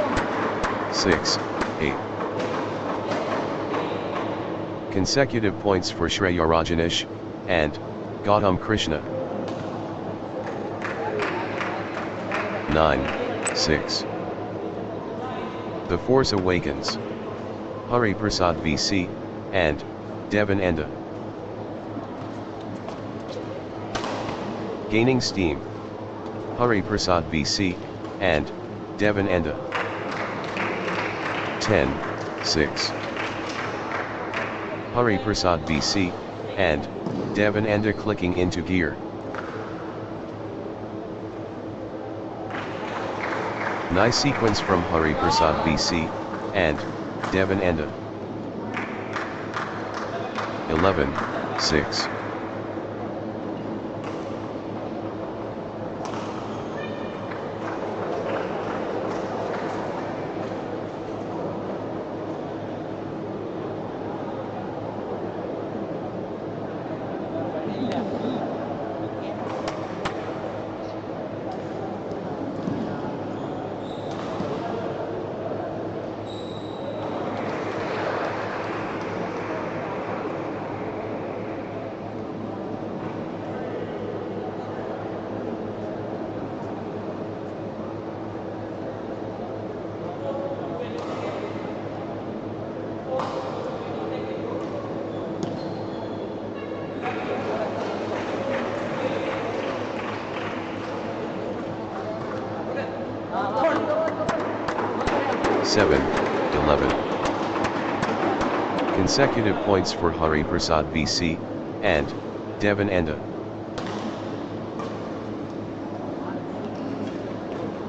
6, 8. Consecutive points for Shreya Rajinish and Godam Krishna. 9, 6. The Force Awakens. Hari Prasad VC and Devon Enda. Gaining steam. Hari Prasad VC and Devon Enda. 10, 6. Hari Prasad VC and Devon Enda clicking into gear. Nice sequence from Hari Prasad VC and Devon Enda. 11, 6. 7, 11. Consecutive points for Hari Prasad BC, and Devon Enda.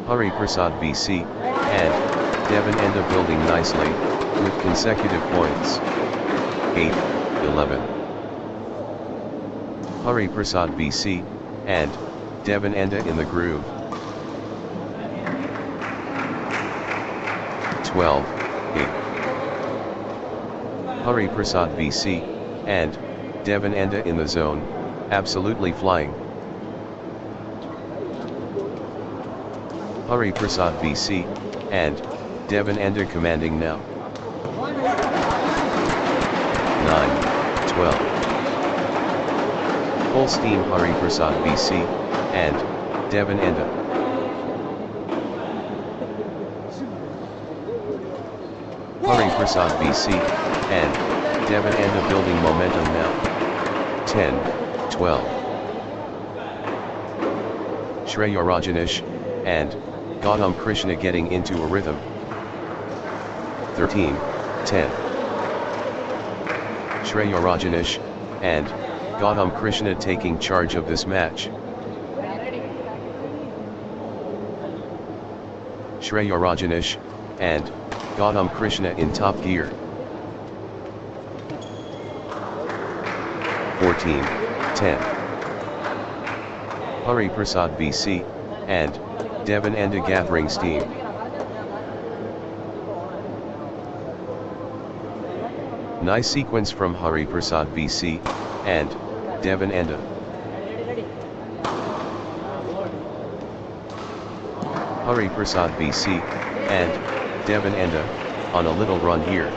Hari Prasad BC, and Devon Enda building nicely, with consecutive points. 8, 11. Hari Prasad BC, and Devon Enda in the groove. 12, 8. Hari Prasad BC, and Devon Enda in the zone, absolutely flying. Hari Prasad BC, and Devon Enda commanding now. 9, 12. Full steam Hari Prasad BC, and Devon Enda. Hari Prasad BC, and Devon Enda building momentum now. 10, 12. Shrear Rajinish, and Godam Krishna getting into a rhythm. 13, 10. Shrear Rajinish, and Godam Krishna taking charge of this match. Shrear Rajinish, and Godam Krishna in top gear. 14, 10. Hari Prasad BC, and Devon Enda gathering steam. Nice sequence from Hari Prasad BC, and Devon Enda. Hari Prasad BC, and Devon Enda, on a little run here.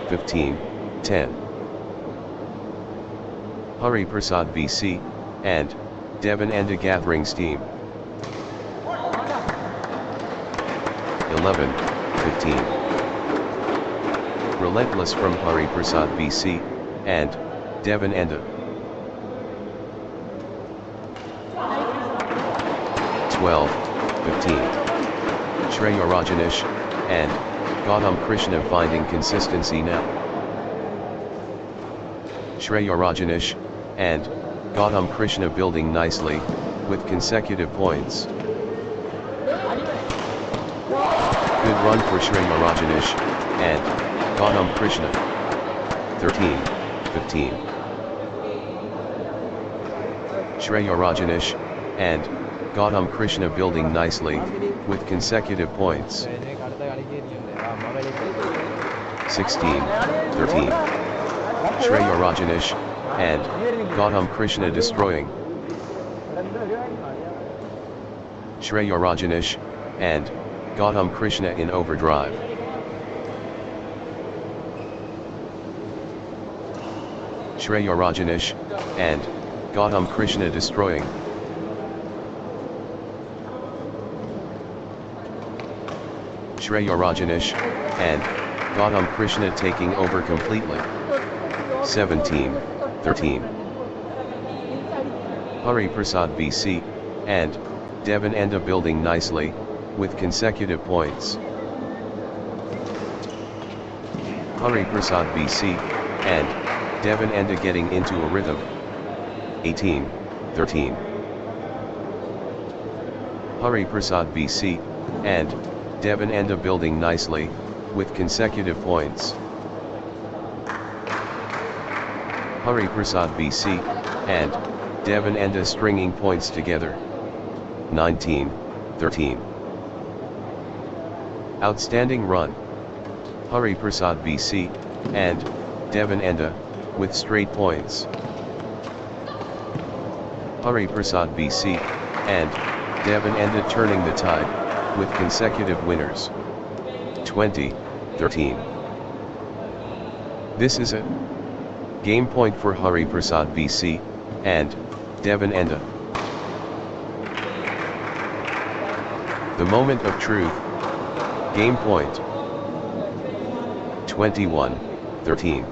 15, 10. Hari Prasad BC, and Devon Enda gathering steam. 11, 15. Relentless from Hari Prasad BC, and Devon Enda. 12, 15. Shrear Rajinish, and Godam Krishna finding consistency now. Shrear Rajinish, and Godam Krishna building nicely, with consecutive points. Good run for Shrear Rajinish, and Godam Krishna. 13, 15. Shrear Rajinish, and Godam Krishna building nicely, with consecutive points. 16, 13. Shrear Rajinish, and Godam Krishna destroying. Shrear Rajinish, and Godam Krishna in overdrive. Shrear Rajinish, and Godam Krishna destroying. Shrear Rajinish, and Godam Krishna taking over completely. 17, 13. Hari Prasad BC, and Devon Enda building nicely, with consecutive points. Hari Prasad BC, and Devon Enda getting into a rhythm. 18, 13. Hari Prasad BC, and Devon Enda building nicely, with consecutive points. Hari Prasad BC, and Devon Enda stringing points together. 19, 13. Outstanding run. Hari Prasad BC, and Devon Enda, with straight points. Hari Prasad BC, and Devon Enda turning the tide, with consecutive winners. 20, 13. This is a game point for Hari Prasad BC, and Devon Enda. The moment of truth. Game point. 21, 13.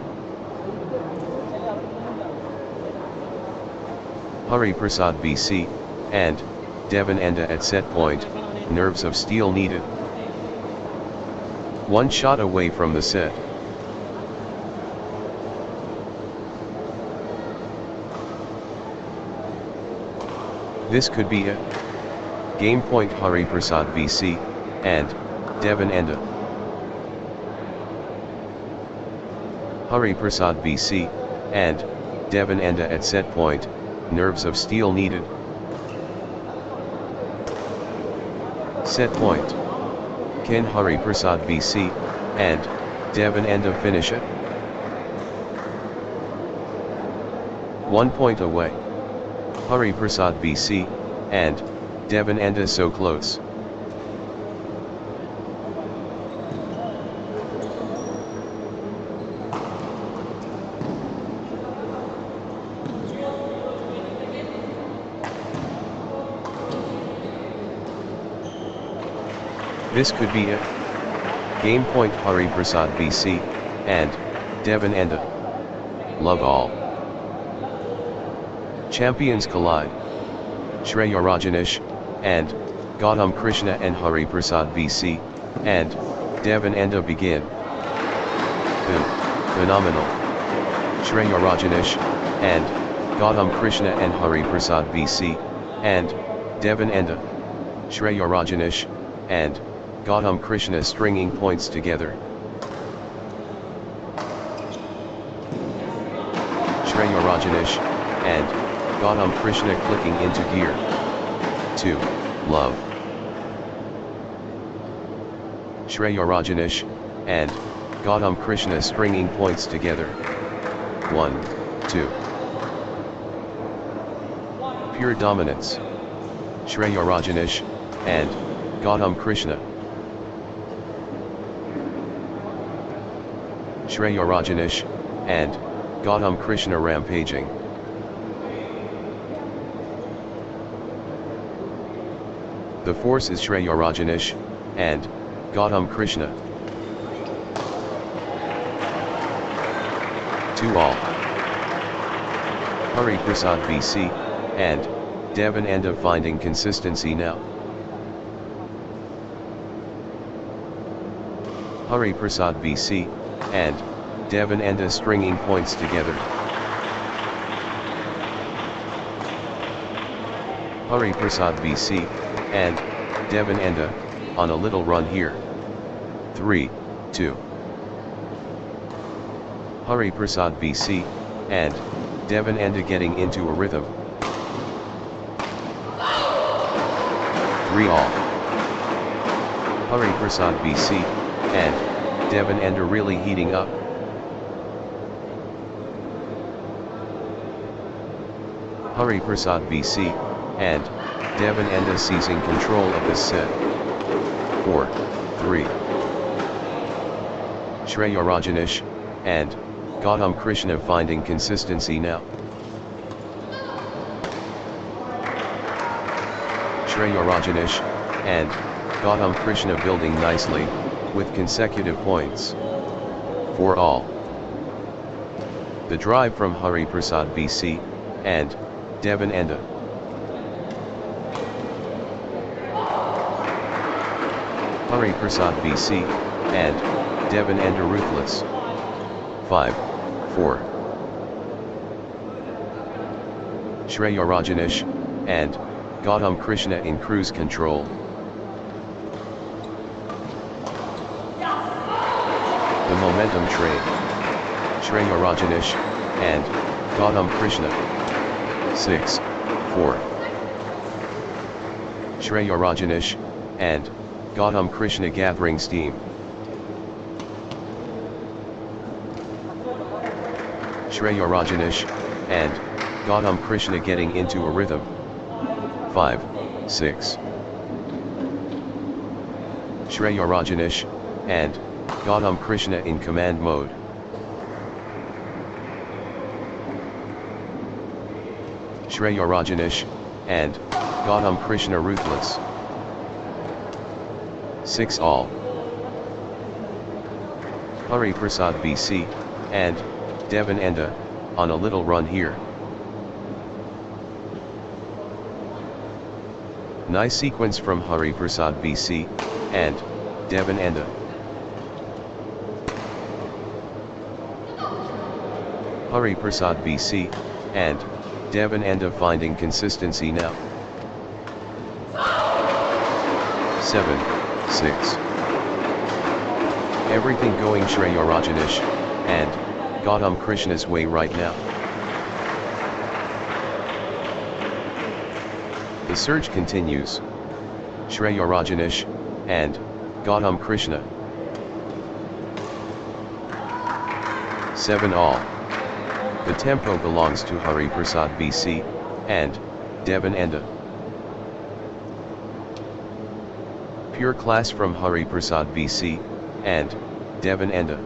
Hari Prasad BC, and Devon Enda at set point, nerves of steel needed. One shot away from the set. This could be a game point. Hari Prasad vc and Devon Enda. Hari Prasad vc and Devon Enda at set point. Nerves of steel needed. Set point. Can Hari Prasad vc and Devon Enda finish it? 1 point away. Hari Prasad vc and Devon Enda so close. This could be a game point. Hari Prasad vc and Devon Enda. Love all. Champions collide. Shrear Rajinish and Godam Krishna and Hari Prasad vc and Devon Enda begin. Phenomenal. Shrear Rajinish and Godam Krishna and Hari Prasad vc and Devon Enda. Shrear Rajinish and Godam Krishna stringing points together. Shrear Rajinish and Godam Krishna clicking into gear. 2. Love. Shrear Rajinish and Godam Krishna stringing points together. 1, 2. Pure dominance. Shrear Rajinish and Godam Krishna. Shrear Rajinish and Godam Krishna rampaging. The force is Shrear Rajinish and Godam Krishna. 2 all. Hari Prasad vc and Devon Enda finding consistency now. Hari Prasad vc and Devon Enda stringing points together. Hari Prasad vc and Devon Enda on a little run here. 3, 2. Hari Prasad vc and Devon Enda getting into a rhythm. 3 all. Hari Prasad vc and Devon Enda really heating up. Hari Prasad vc and Devon Enda seizing control of this set. 4, 3. Shrear Rajinish and Godam Krishna finding consistency now. Shrear Rajinish and Godam Krishna building nicely with consecutive points. 4 all. The drive from Hari Prasad vc and Devon Enda. Hari Prasad vc and Devon Enda ruthless. 5, 4. Shrear Rajinish and Godam Krishna in cruise control. The momentum train. Shrear Rajinish and Godam Krishna. 6, 4. Shrear Rajinish and Godam Krishna gathering steam. Shrear Rajinish and Godam Krishna getting into a rhythm. 5, 6. Shrear Rajinish and Godam Krishna in command mode. Shrear Rajinish and Godam Krishna ruthless. 6 all. Hari Prasad vc and Devon Enda on a little run here. Nice sequence from Hari Prasad vc and Devon Enda. Hari Prasad BC, and Devon Enda finding consistency now. 7, 6. Everything going Shrear Rajinish, and Godam Krishna's way right now. The surge continues. Shrear Rajinish, and Godam Krishna. 7 all. The tempo belongs to Hari Prasad BC, and Devon Enda. Pure class from Hari Prasad BC, and Devon Enda.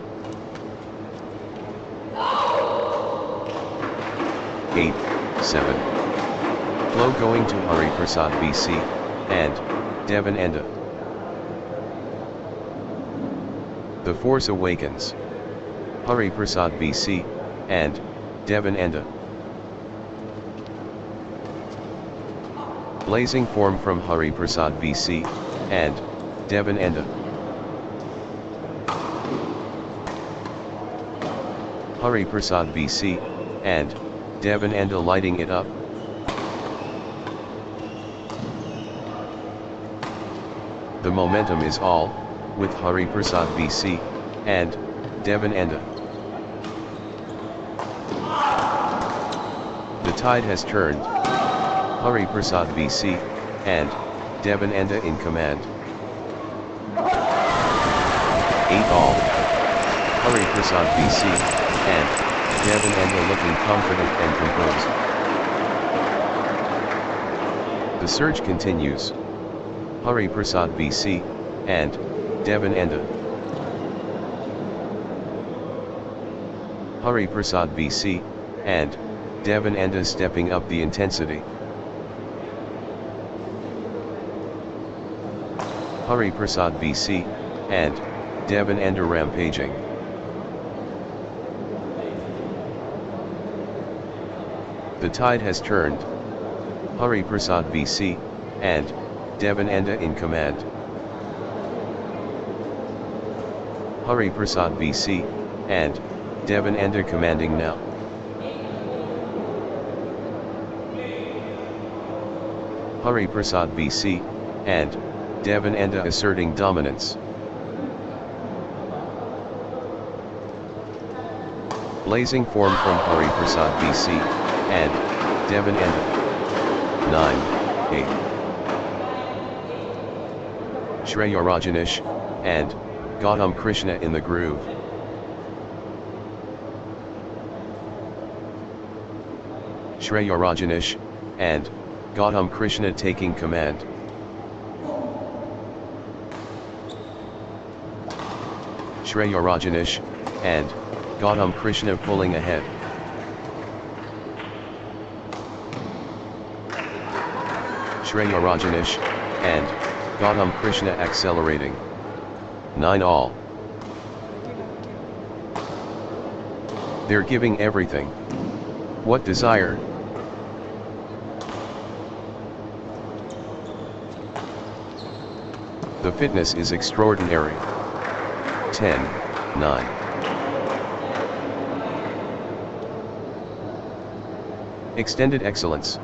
8, 7. Flow going to Hari Prasad BC, and Devon Enda. The force awakens. Hari Prasad BC, and Devon Enda. Blazing form from Hari Prasad BC, and Devon Enda. Hari Prasad BC, and Devon Enda lighting it up. The momentum is all, with Hari Prasad BC, and Devon Enda. The tide has turned. Hari Prasad BC, and Devon Enda in command. 8 all. Hari Prasad BC, and Devon Enda looking confident and composed. The surge continues. Hari Prasad BC, and Devon Enda. Hari Prasad BC, and Devon Enda stepping up the intensity. Hari Prasad BC, and Devon Enda rampaging. The tide has turned. Hari Prasad BC, and Devon Enda in command. Hari Prasad BC, and Devon Enda commanding now. Hari Prasad BC, and Devon Enda asserting dominance. Blazing form from Hari Prasad BC, and Devon Enda. 9, 8. Shrear Rajinish, and Godam Krishna in the groove. Shrear Rajinish, and Godam Krishna taking command. Shrear Rajinish, and Godam Krishna pulling ahead. Shrear Rajinish, and Godam Krishna accelerating. 9 all. They're giving everything. What desire? The fitness is extraordinary. 10, 9. Extended excellence.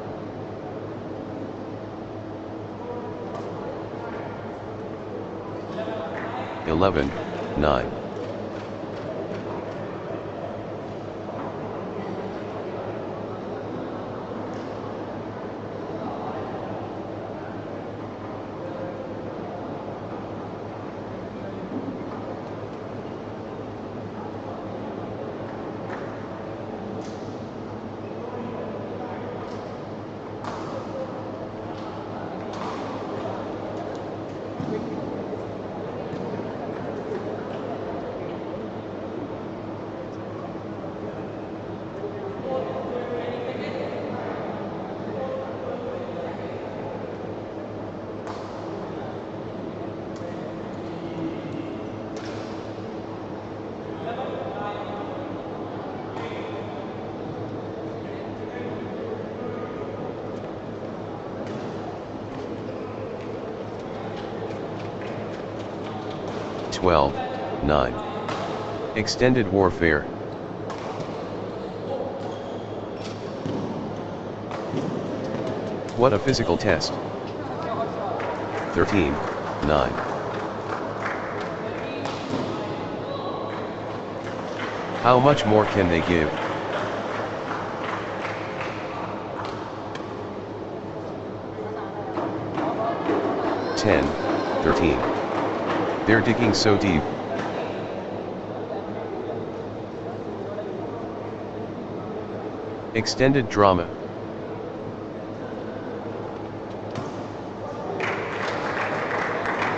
11, 9. Twelve, 9. Extended warfare. What a physical test. 13, 9. How much more can they give? Ten, 13. They're digging so deep. Extended drama.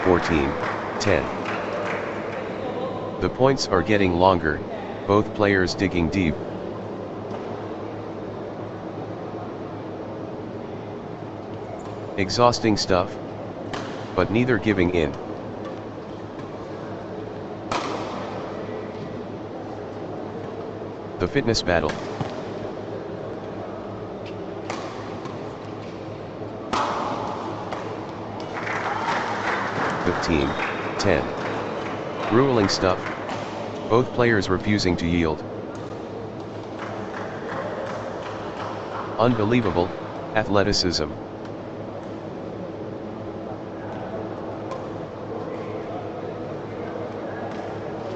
(14, 10). The points are getting longer, both players digging deep. Exhausting stuff, but neither giving in. The fitness battle. (15, 10). Grueling stuff, both players refusing to yield. Unbelievable athleticism.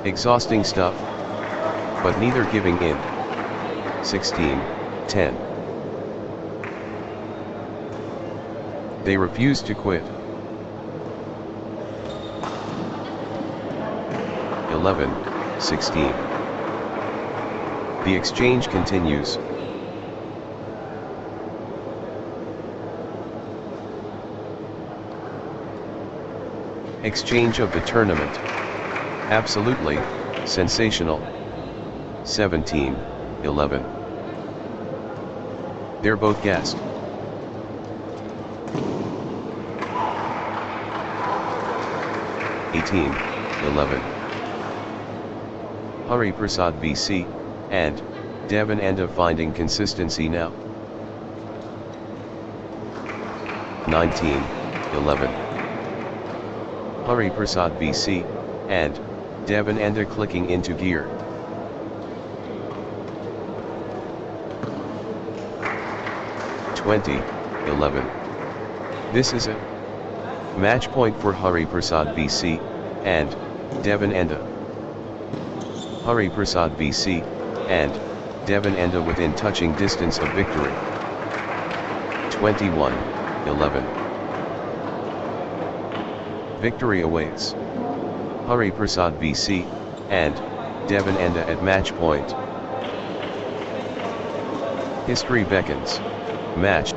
Exhausting stuff, but neither giving in. 16, 10. They refuse to quit. 11, 16. The exchange continues. Exchange of the tournament. Absolutely sensational. 17, 11. They're both gassed. (18, 11). Hari Prasad BC, and Devon end up finding consistency now. 19, 11. Hari Prasad BC, and Devon end up clicking into gear. (20, 11). This is a match point for Hari Prasad BC, and Devon Enda. Hari Prasad BC, and Devon Enda within touching distance of victory. 21, 11. Victory awaits. Hari Prasad BC, and Devon Enda at match point. History beckons. Match.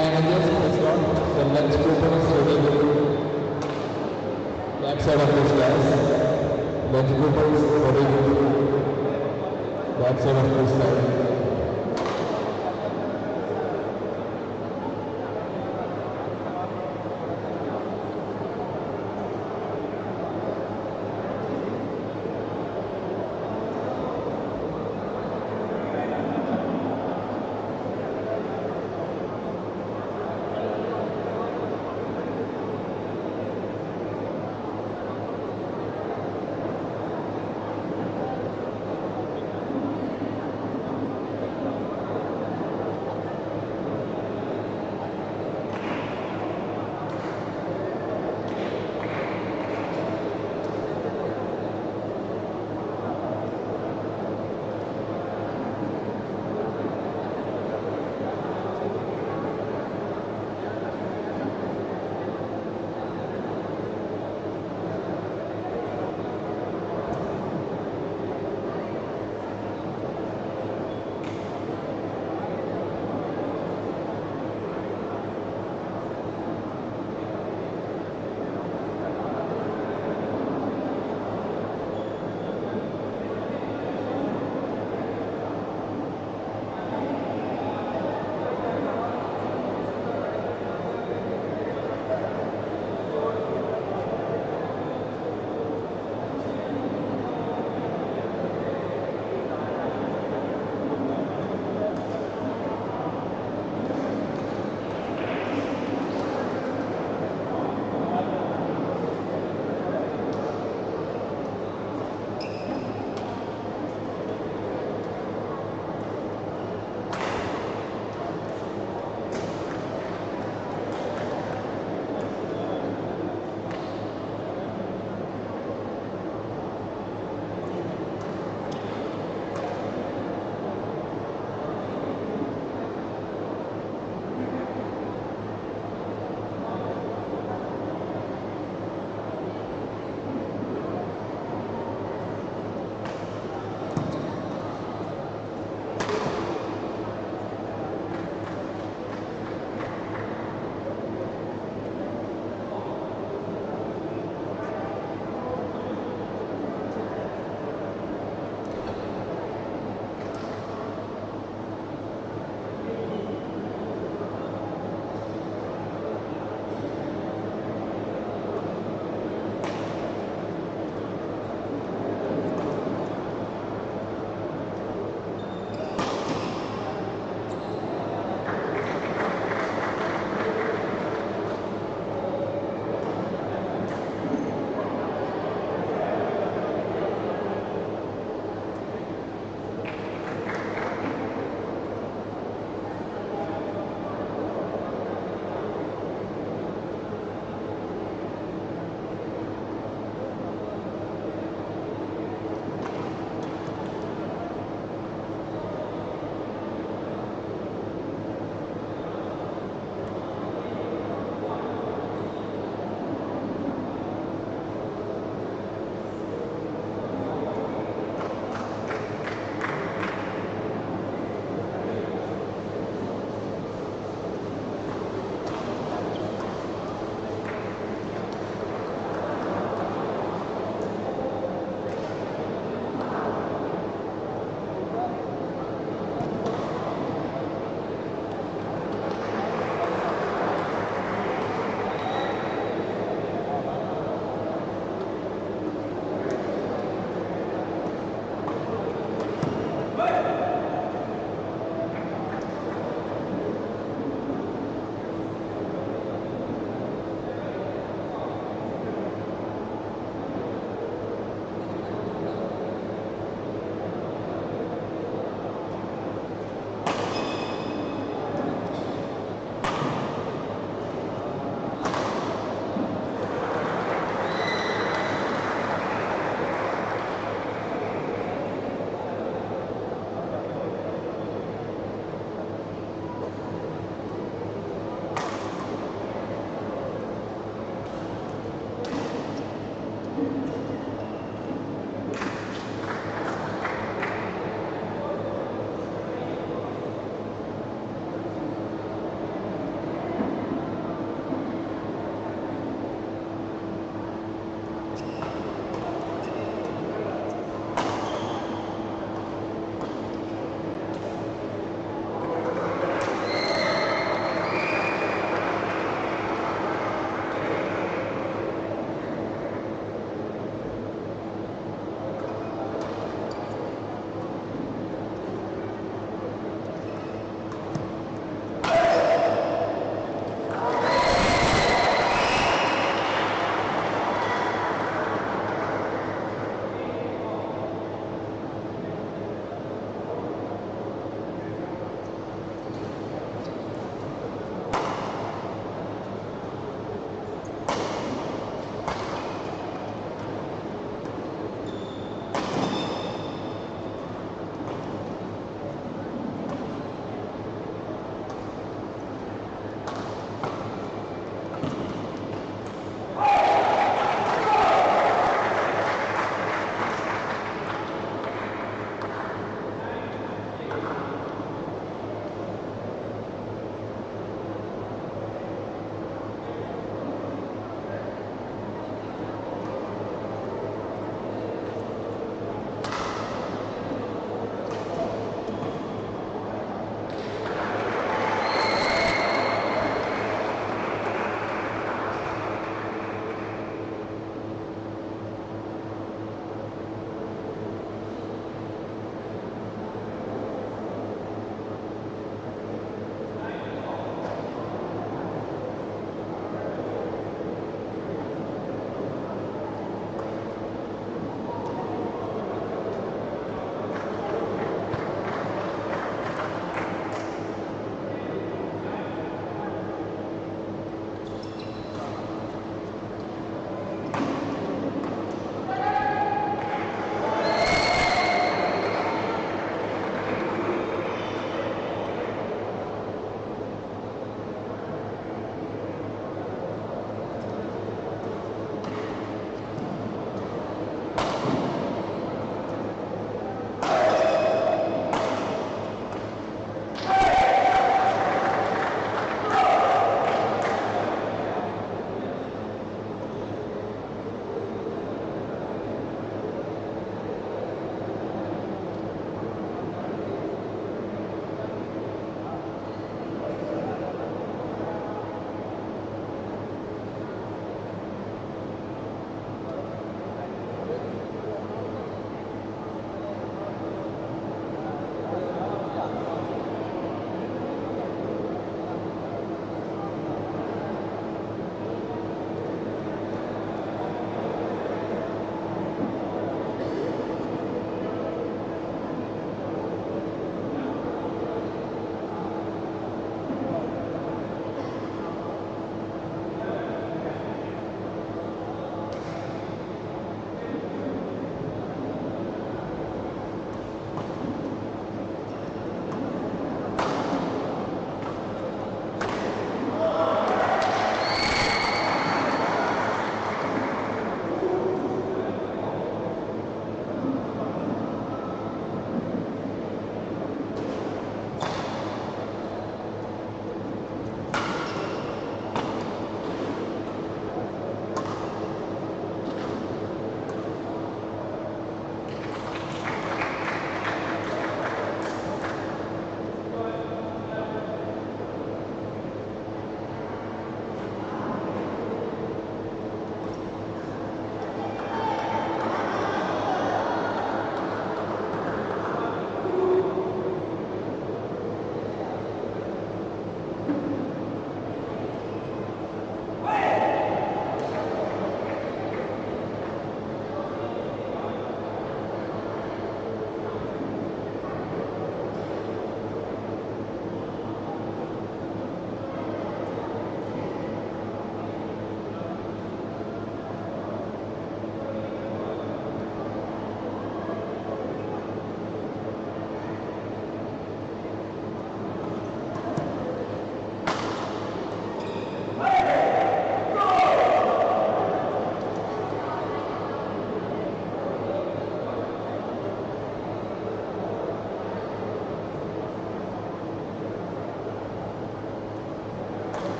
managers is not the next group is ready. Back side of this class. Next group is ready. Back side of this class.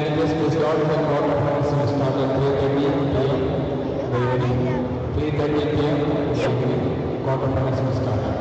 And just please start the quarterfinals will start at 3:30 p.m. Very ready. 3:30 p.m. Quarterfinals will start.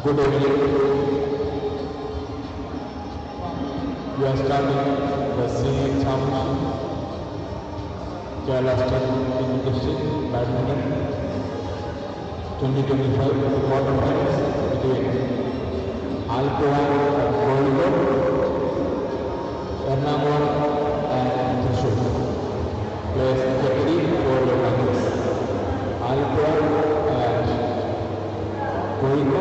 Good evening. We are starting the senior champion Kerala State District Badminton 2025 quarterfinals between Alcoa and Govind, Ernakulam and Thrissur. Players get ready for your matches. Alcoa and Govind,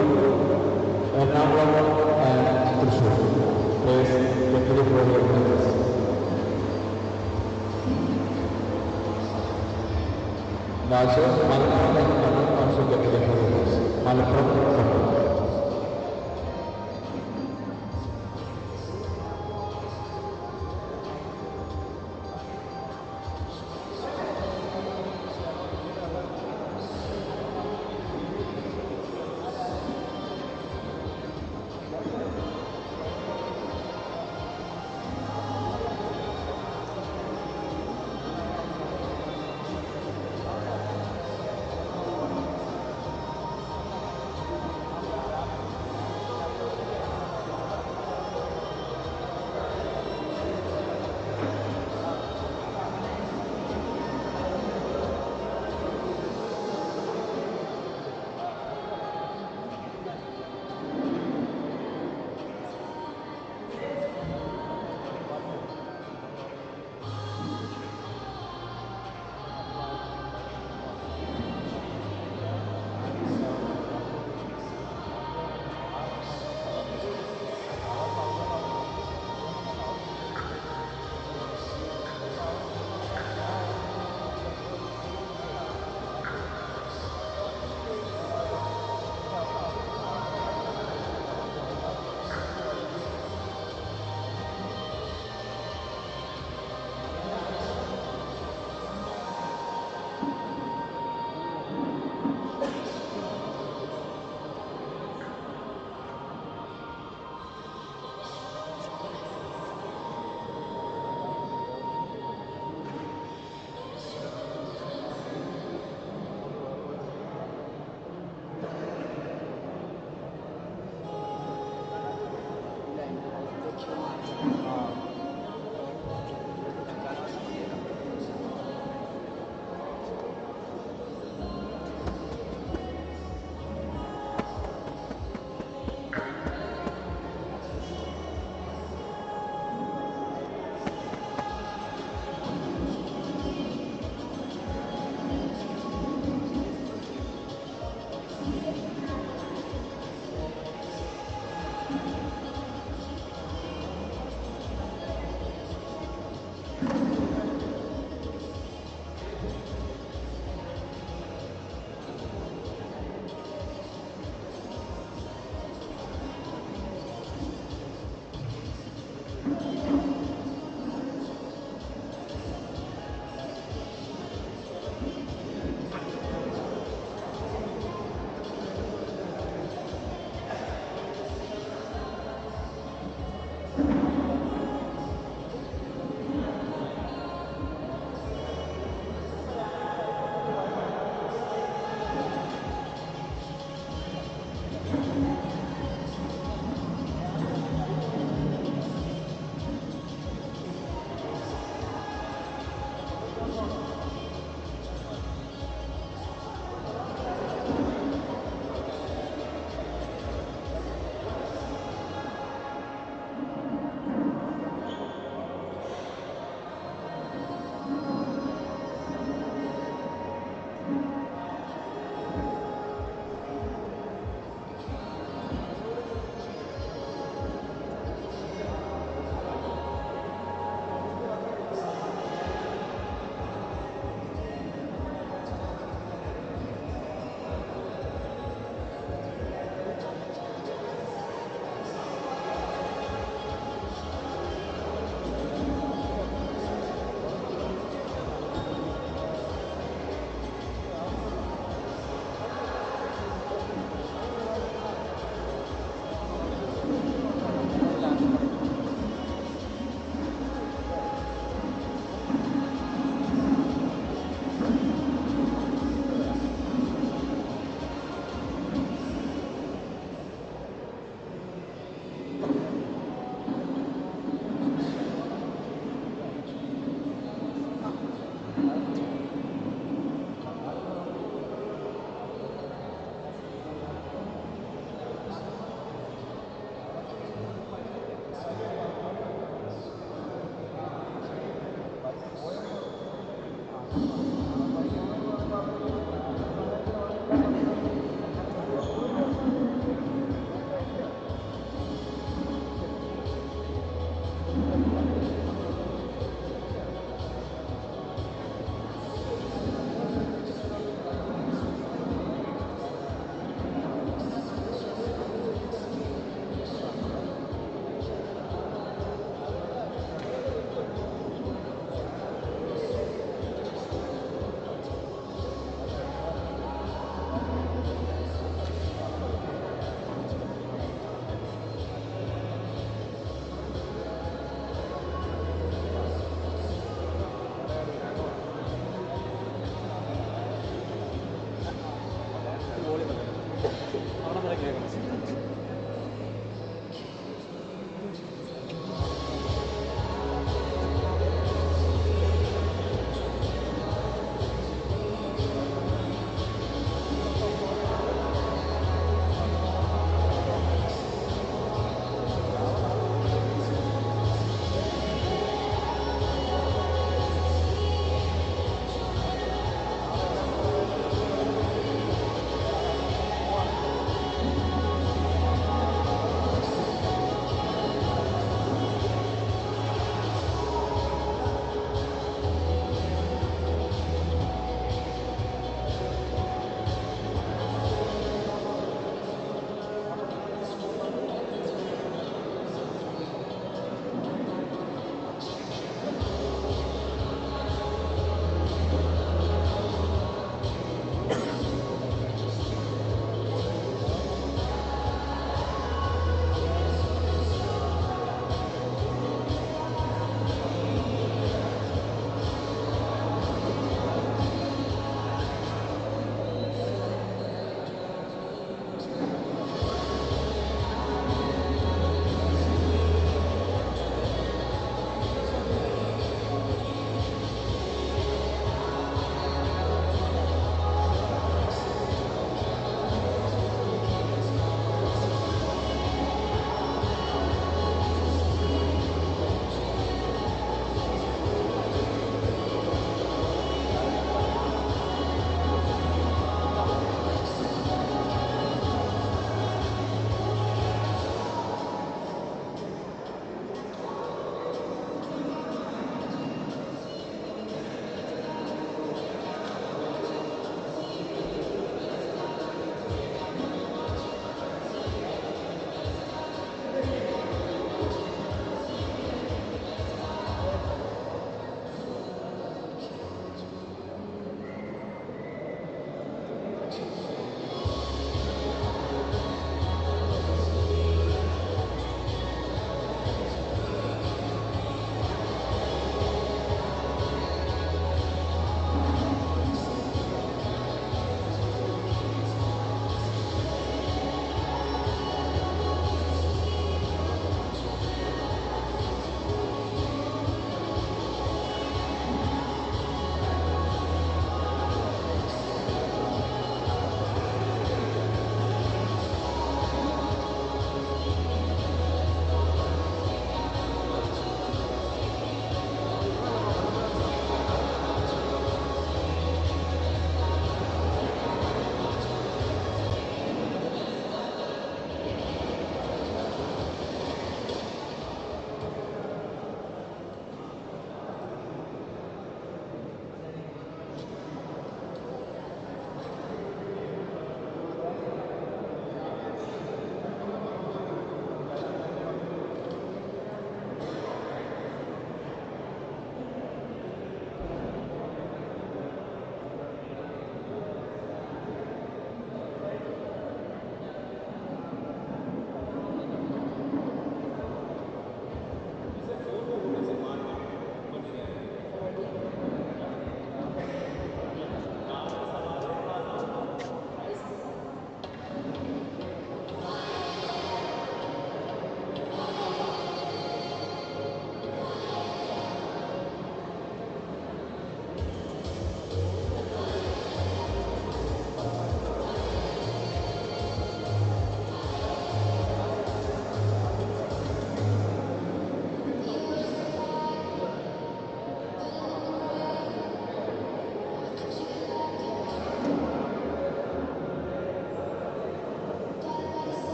Ernakulam and Thrissur. Players get ready for your matches. And also, Malappuram also get ready for your matches. Malappuram.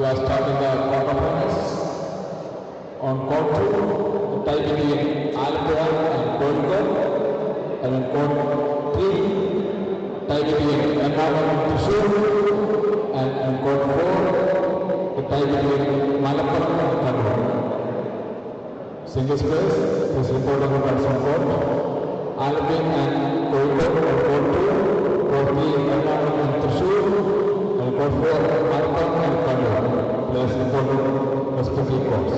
We are starting the quarterfinals. On court 2, the tie between Alapura and Kollam, and on court 3, tie between Ernakulam and Thrissur, and on court 4, the tie between Malappuram and Kannur. Singles place, please report on the person court. Alapin and Kollam on court 2, court 3 Ernakulam and Thrissur, and court 4 Malappuram and Kannur. Please report on respective courts.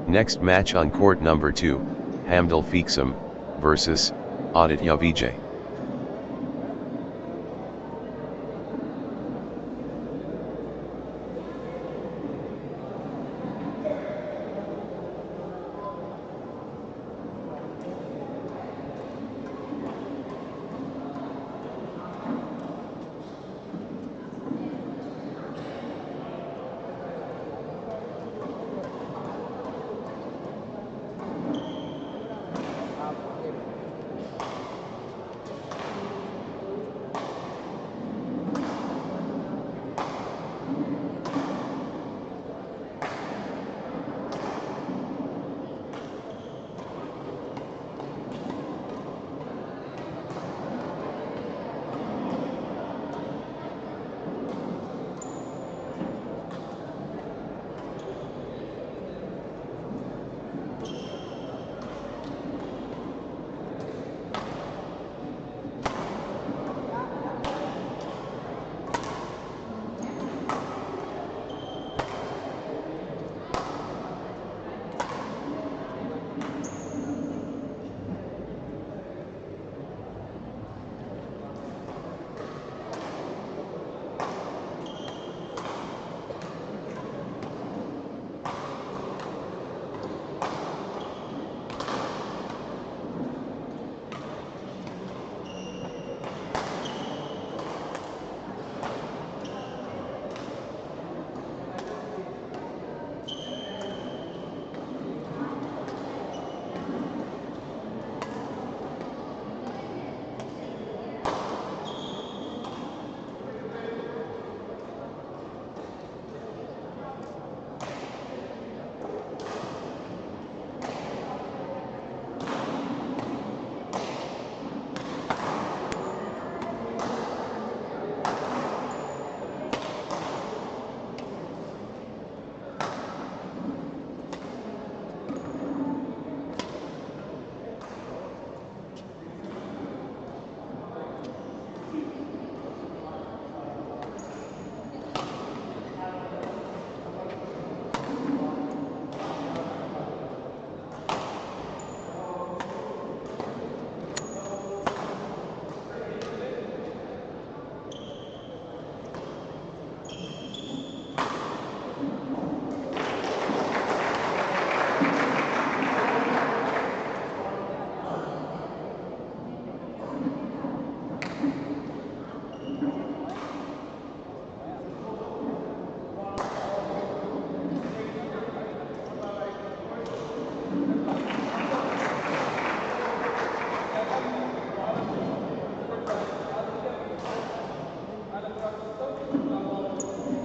Next match on court number 2, Hamdel Fixum versus Audit Yavij.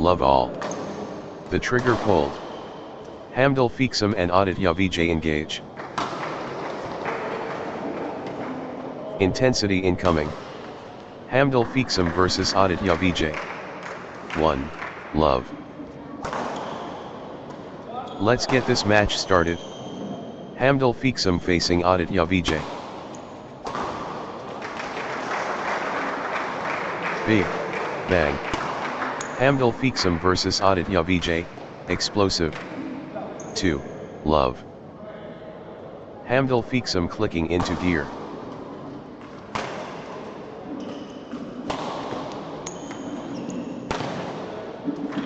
love all. The trigger pulled. Hamdel Fixum and Audit Yavij engage. Intensity incoming. Hamdel Fixum vs Audit Yavij. 1. Love. Let's get this match started. Hamdel Fixum facing Audit Yavij. Big bang. Hamdel Fixum vs Audit Yavij, explosive. 2. Love. Hamdel Fixum clicking into gear.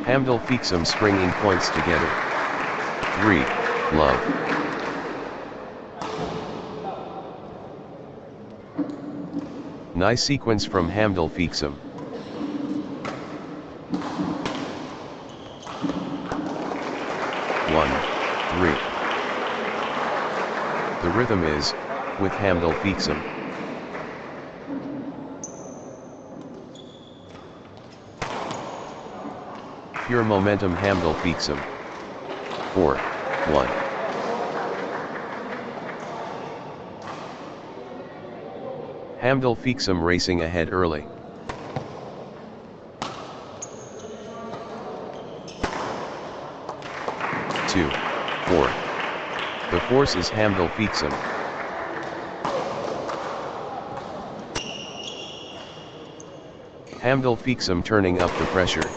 Hamdel Fixum springing points together. 3. Love. Nice sequence from Hamdel Fixum. 1, 3. The rhythm is, with Hamdel Fixum. Pure momentum Hamdel Fixum. 4, 1. Hamdel Fixum racing ahead early. 2, 4. The force is Hamdel Fixum. Hamdel Fixum turning up the pressure.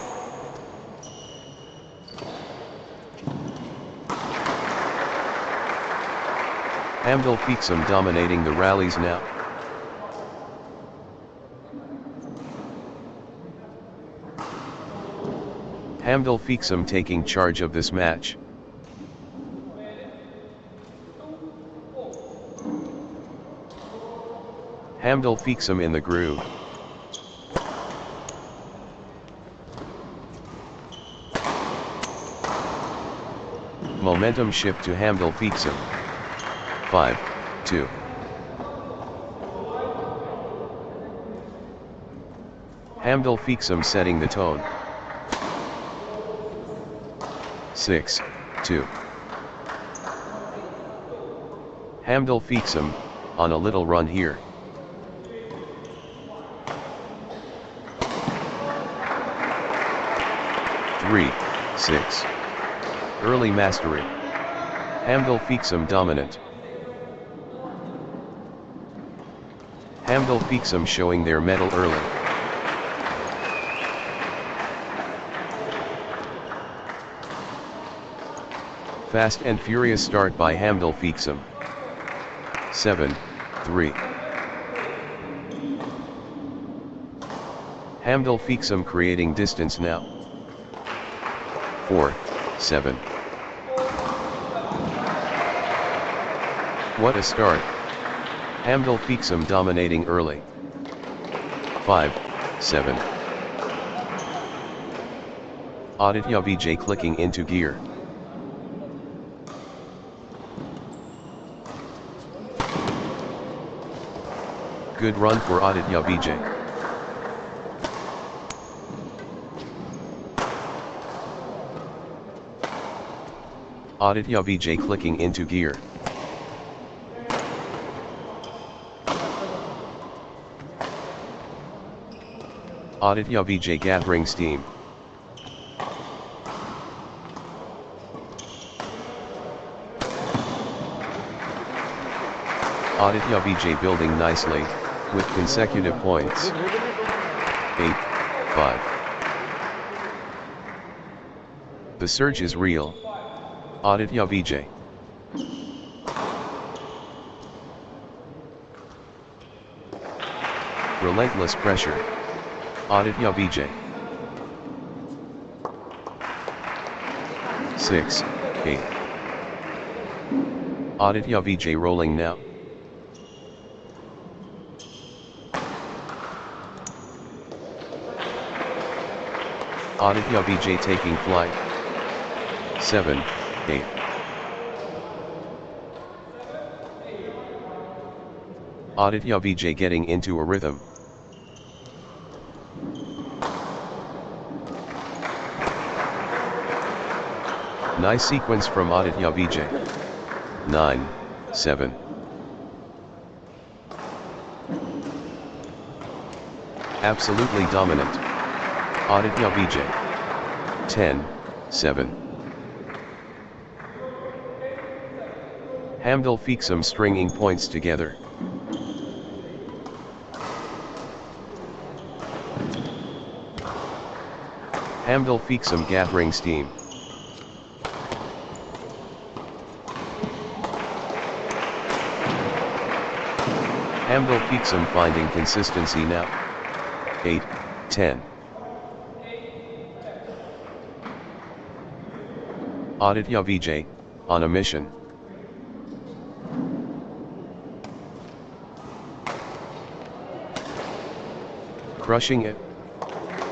Hamdel Fixum dominating the rallies now. Hamdel Fixum taking charge of this match. Hamdel Fixum in the groove. Momentum shift to Hamdel Fixum. 5, 2. Hamdel Fixum setting the tone. 6, 2. Hamdel Fixum, on a little run here. Three, 6. Early mastery. Hamdel Fixum dominant. Hamdel Fixum showing their mettle early. Fast and furious start by Hamdel Fixum. 7, 3. Hamdel Fixum creating distance now. 4, 7. What a start. Hamdel Fixum dominating early. 5, 7. Audit Yavij clicking into gear. Good run for Audit Yavij. Audit Yavij clicking into gear. Audit Yavij gathering steam. Audit Yavij building nicely, with consecutive points. 8, 5. The surge is real. Audit Yavij. Relentless pressure. Audit Yavij. 6, 8. Audit Yavij rolling now. Audit Yavij taking flight. 7, 8. Audit Yavij getting into a rhythm. Nice sequence from Audit Yavij. 9-7. Absolutely dominant. Audit Yavij. 10-7. Hamdel Fixum stringing points together. Hamdel Fixum gathering steam. Hamdel Fixum finding consistency now. 8-10. Audit Yavij, on a mission. Crushing it.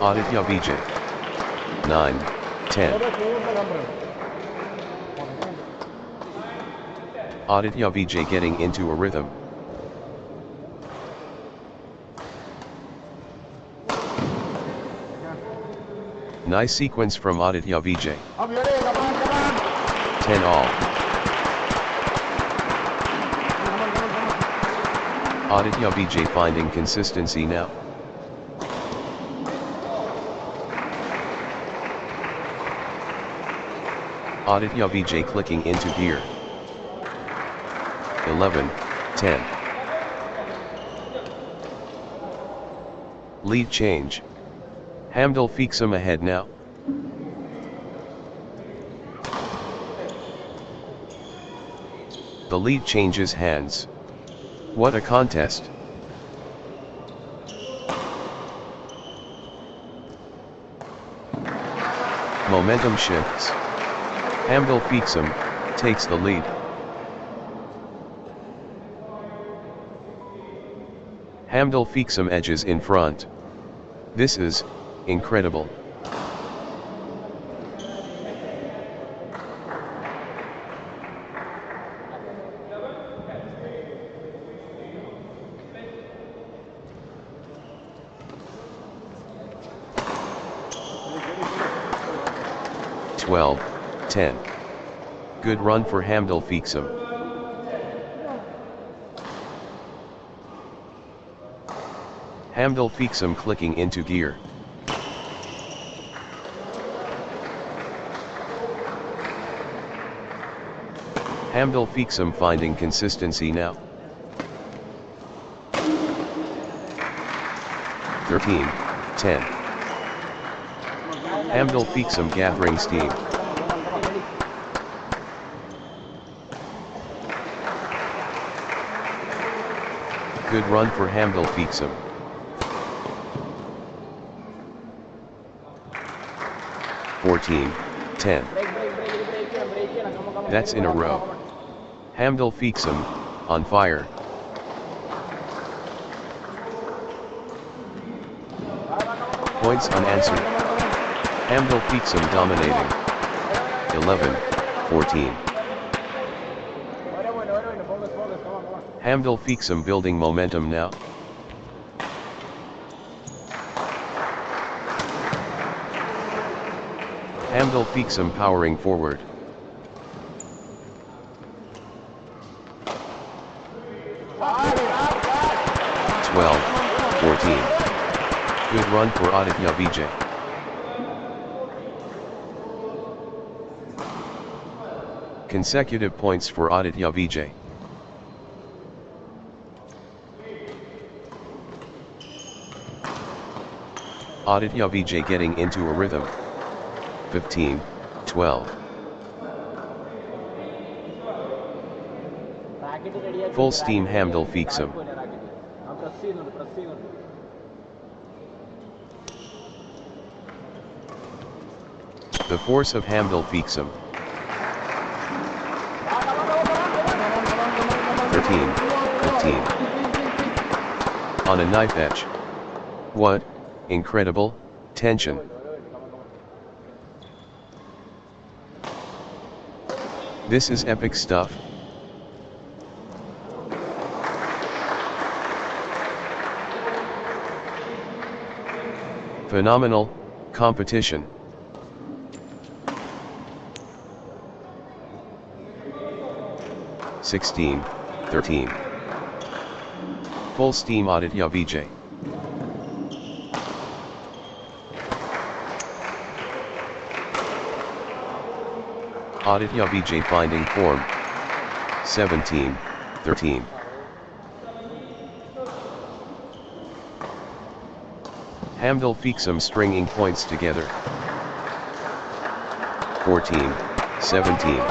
Audit Yavij. 9-10. Audit Yavij getting into a rhythm. Nice sequence from Audit Yavij. 10 all. Audit Yavij finding consistency now. Audit Yavij clicking into gear. 11-10. Lead change. Hamdel Fixum ahead now. The lead changes hands. What a contest. Momentum shifts. Hamdel Fixum takes the lead. Hamdel Fixum edges in front. This is incredible. Twelve, 10. Good run for Hamdel Fixum. Hamdel Fixum clicking into gear. Hamdel Fixum finding consistency now. 13-10. Hamdel Fixum gathering steam. Good run for Hamdel Fixum. Fourteen, 10. That's in a row. Hamdel Fixum, on fire. Points unanswered. Hamdel Fixum dominating. 11-14. Hamdel Fixum building momentum now. Hamdel Fixum powering forward. Twelve, 14. Good run for Audit Yavij. Consecutive points for Audit Yavij. Audit Yavij getting into a rhythm. 15-12. Full steam Hamdel Fixum. The force of Hamdel Fixum. 13-15. On a knife edge. What, incredible, tension. This is epic stuff. Phenomenal competition. 16, 13. Full steam Audit Yavij. Audit Yavij finding form. 17, 13. Hamdel Fixum stringing points together. 14, 17.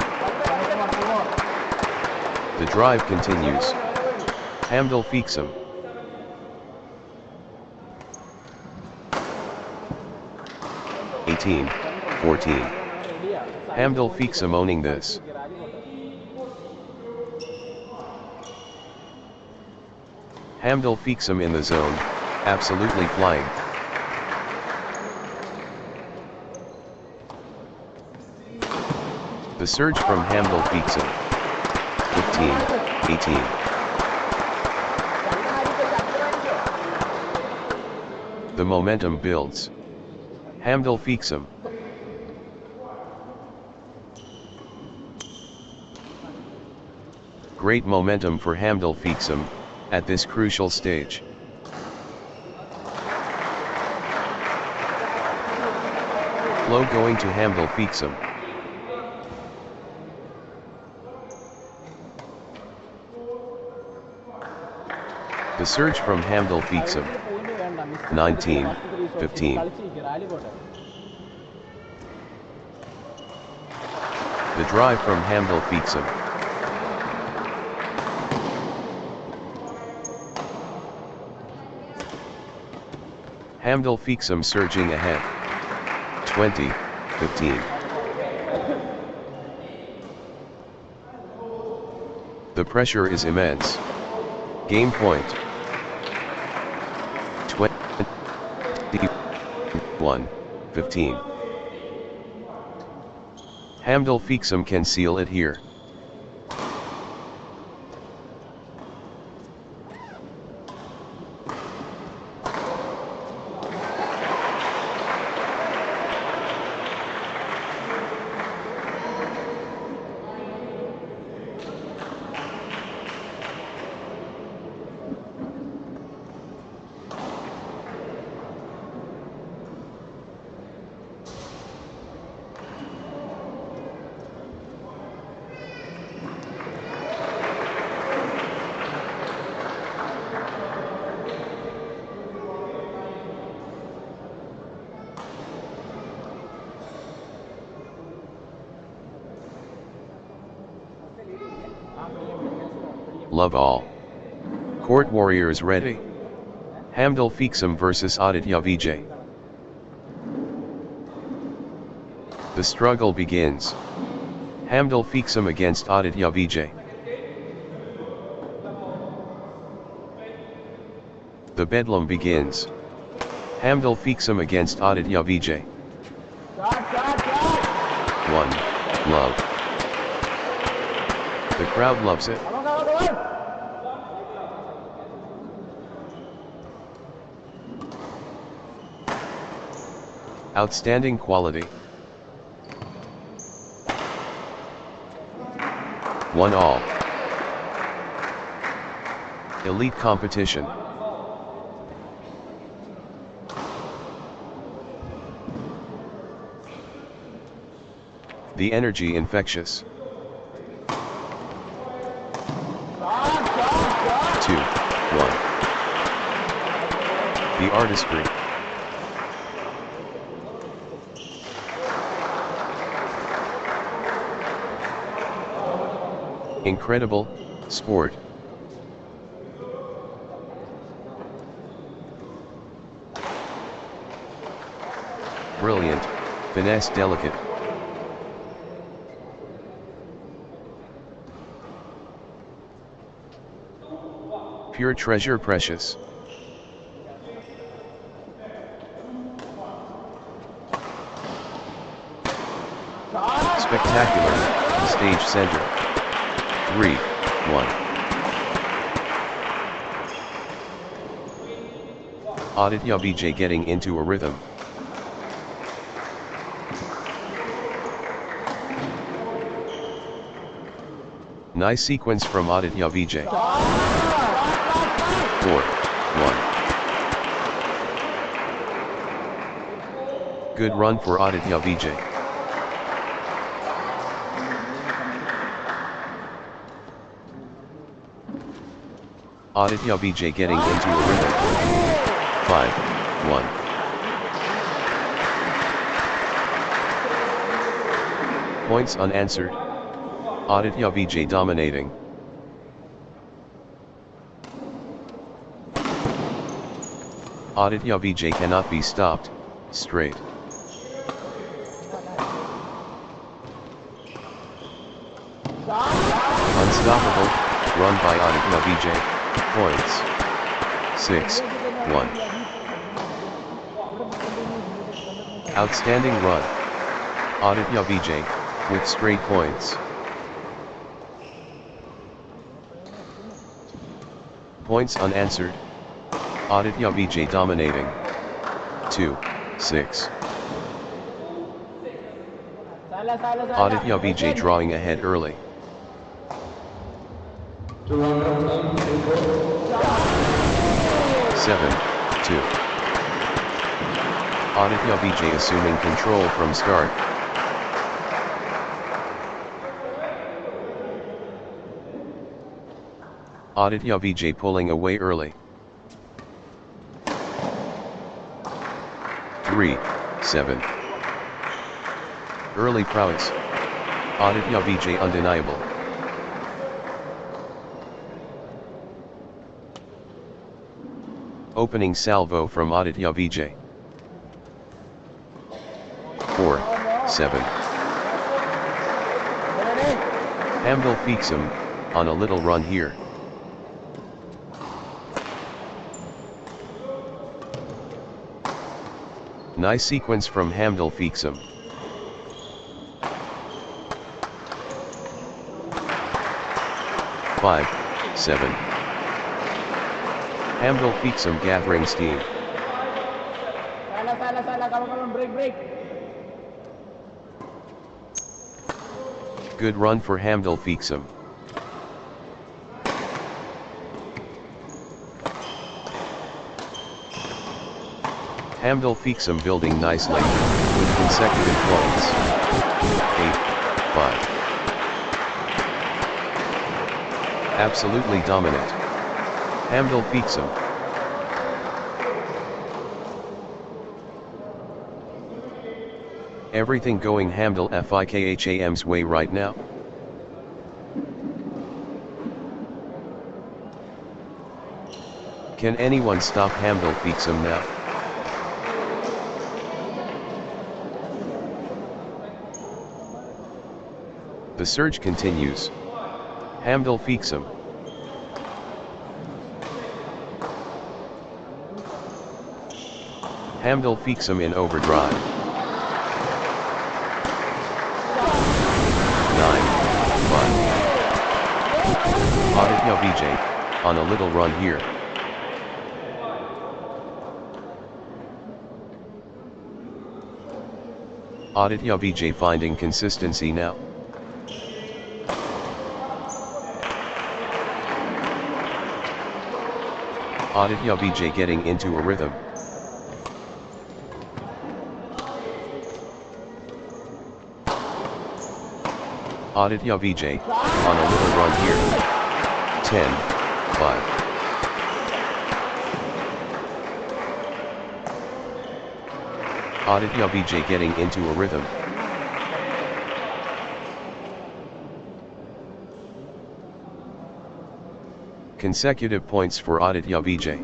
The drive continues. Hamdel Fixum. (18, 14). Hamdel Fixum owning this. Hamdel Fixum in the zone, absolutely flying. The surge from Hamdel Fixum. 15, 18. The momentum builds. Hamdel Fixum. Great momentum for Hamdel Fixum at this crucial stage. Flow going to Hamdel Fixum. The surge from Hamdel Fixum. 19, 15. The drive from Hamdel Fixum. Hamdel Fixum surging ahead. 20, 15. The pressure is immense. Game point. 21, 15. Hamdel Fixum can seal it here. Love all. Court warriors ready. Hamdel Fixum versus Audit Yavij. The struggle begins. Hamdel Fixum against Audit Yavij. The bedlam begins. Hamdel Fixum against Audit Yavij. One, love. The crowd loves it. Outstanding quality. 1-all. Elite competition. The energy infectious. 2, 1. The artistry. Incredible sport. Brilliant, finesse delicate. Pure treasure precious. Spectacular, stage center. 3, 1. Audit Yavij getting into a rhythm. Nice sequence from Audit Yavij. 4-1. Good run for Audit Yavij. Audit Yavij getting into a rhythm. 5-1. Points unanswered. Audit Yavij dominating. Audit Yavij cannot be stopped, straight. Unstoppable, run by Audit Yavij, points. 6-1. Outstanding run. Audit Yavij, with straight points. Points unanswered. Audit Yavij dominating. 2-6. Audit Yavij drawing ahead early. 7-2. Audit Yavij assuming control from start. Audit Yavij pulling away early. 3-7. Early prowess. Audit Yavij undeniable. Opening salvo from Audit Yavij. 4-7. Hamdel Fixum, on a little run here. Nice sequence from Hamdel Fixum. Five, 7. Hamdel Fixum gathering steam. Break. Good run for Hamdel Fixum. Hamdel Fixum building nicely, with consecutive points. 8-5. Absolutely dominant. Hamdel Fixum. Everything going Hamdel Fikham's way right now. Can anyone stop Hamdel Fixum now? The surge continues. Hamdel Fixum. Hamdel Fixum in overdrive. 9-5. Audit Yavij, on a little run here. Audit Yavij finding consistency now. Audit Yavij getting into a rhythm. Audit Yavij, on a little run here. 10-5. Audit Yavij getting into a rhythm. Consecutive points for Audit Yavij.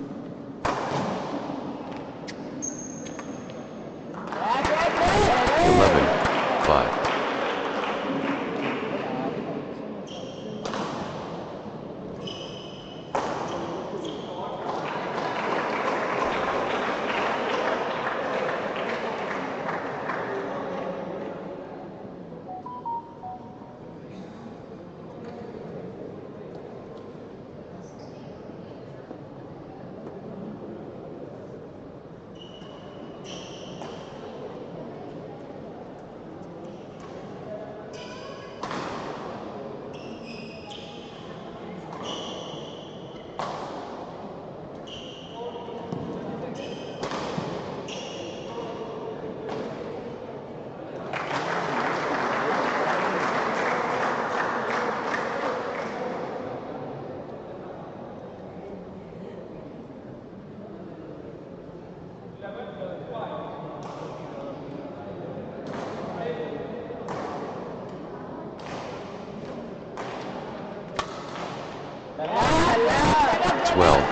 12,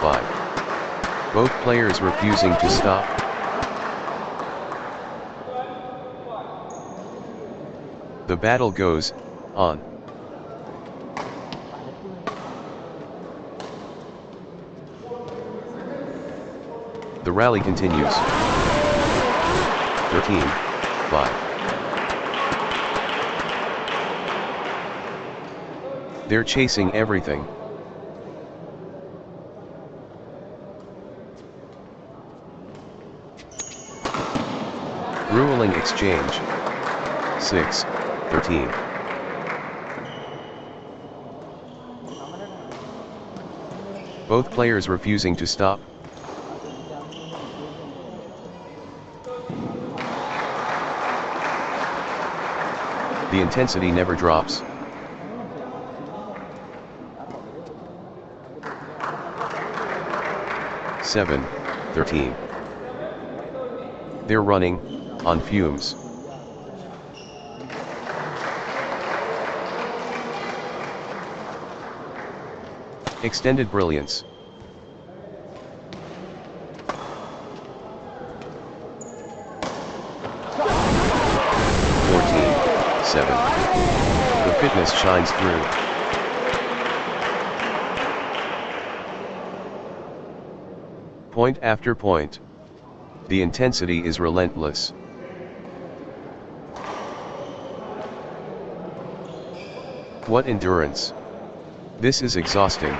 5. Both players refusing to stop. The battle goes on. The rally continues. 13, 5. They're chasing everything. Ruling exchange. 6, 13. Both players refusing to stop. The intensity never drops. Seven, 13. They're running on fumes. Extended brilliance. The fitness shines through. Point after point. The intensity is relentless. What endurance! This is exhausting.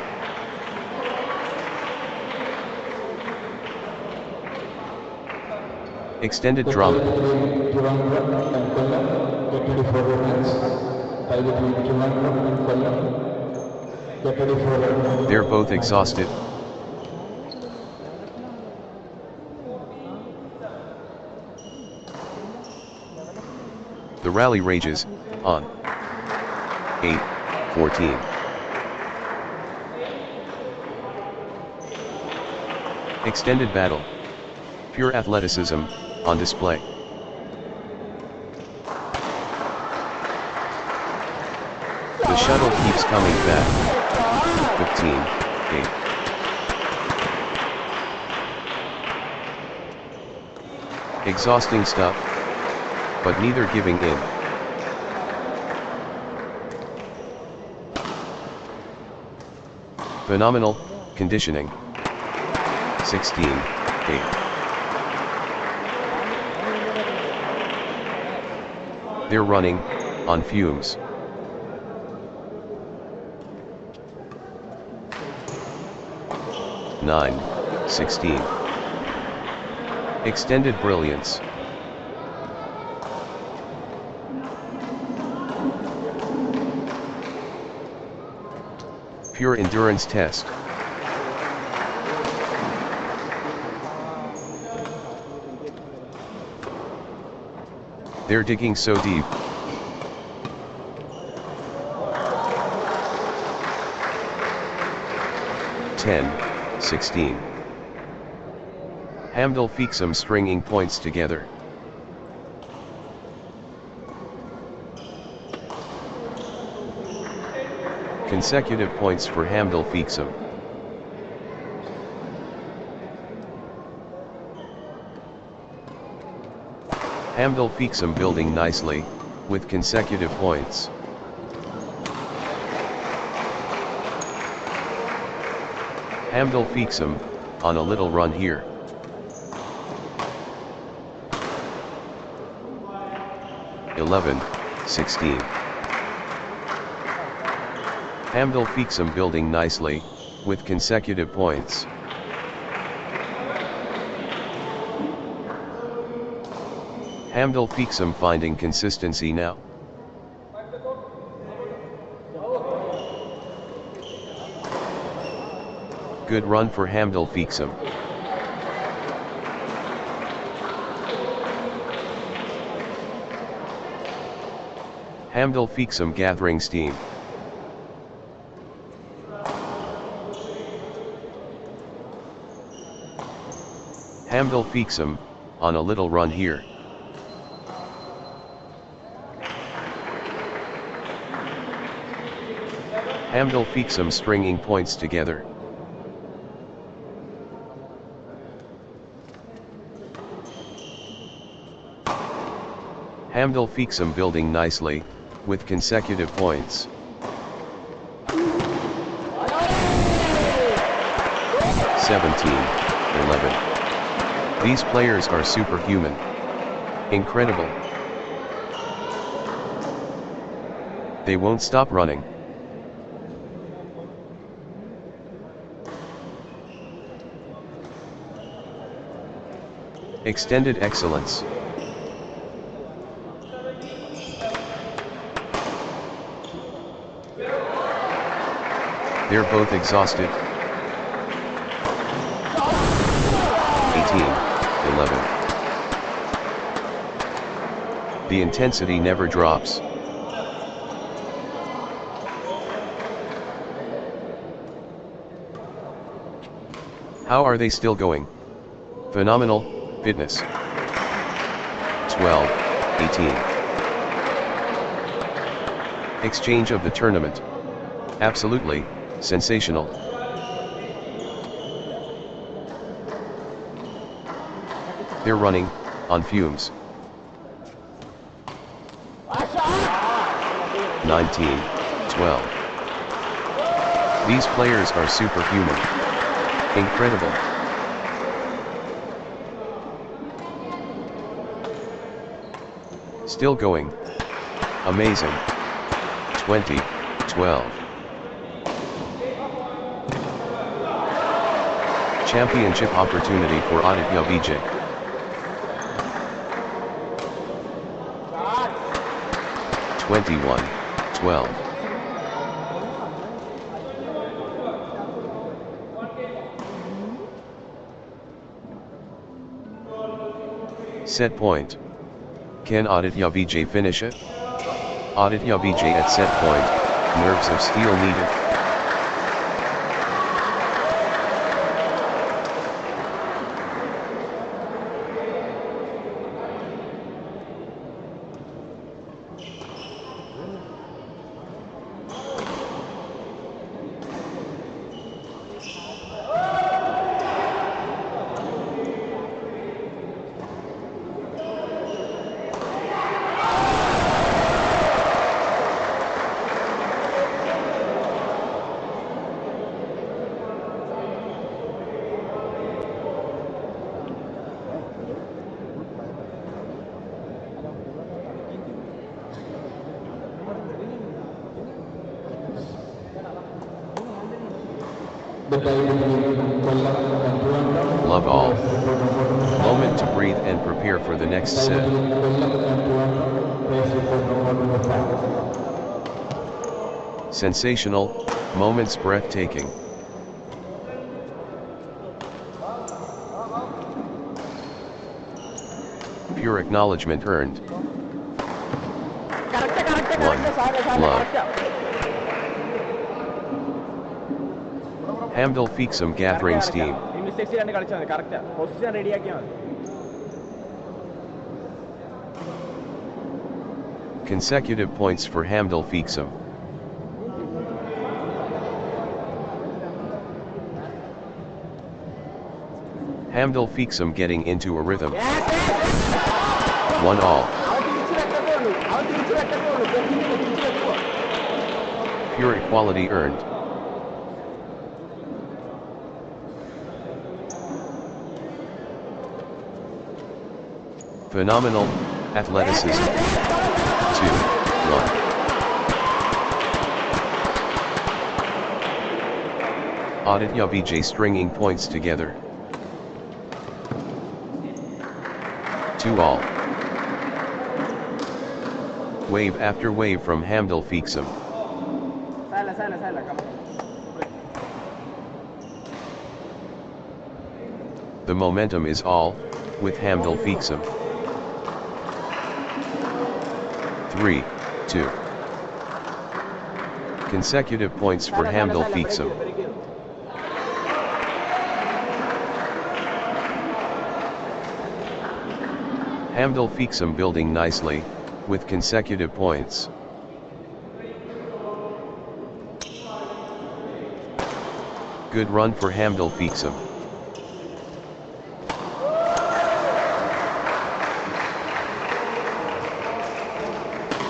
Extended drama. They're both exhausted. The rally rages on. 8, 14. Extended battle. Pure athleticism on display. The shuttle keeps coming back. 15, 8. Exhausting stuff, but neither giving in. Phenomenal conditioning. 16, 8. They're running on fumes. Nine, 16. Extended brilliance. Pure endurance test. They're digging so deep. Ten, 16. Hamdel Fixum stringing points together. Consecutive points for Hamdel Fixum. Hamdel Fixum building nicely, with consecutive points. Hamdel Fixum, on a little run here. (11, 16). Hamdel Fixum building nicely, with consecutive points. Hamdel Fixum finding consistency now. Good run for Hamdel Fixum. Hamdel Fixum gathering steam. Hamdel Fixum, on a little run here. Hamdel Fixum stringing points together. Hamdel Fixum building nicely, with consecutive points. 17-11. These players are superhuman. Incredible. They won't stop running. Extended excellence. They're both exhausted. 18-11. The intensity never drops. How are they still going? Phenomenal fitness. 12-18. Exchange of the tournament. Absolutely sensational. They're running on fumes. 19-12. These players are superhuman. Incredible. Still going. Amazing. 20-12. Championship opportunity for Audit Yavij. 21-12. Set point. Can Audit Yavij finish it? Audit Yavij at set point. Nerves of steel needed. Love all. Moment to breathe and prepare for the next set. Sensational, moments breathtaking. Pure acknowledgement earned. One, love. Hamdel Fixum gathering steam. Consecutive points for Hamdel Fixum. Hamdel Fixum getting into a rhythm. 1-all. Pure equality earned. Phenomenal athleticism. 2-1. Audit Yavij stringing points together. 2-all. Wave after wave from Hamdel Fixum. The momentum is all with Hamdel Fixum. 3-2. Consecutive points for Hamdel Fixum. Hamdel Fixum building nicely, with consecutive points. Good run for Hamdel Fixum.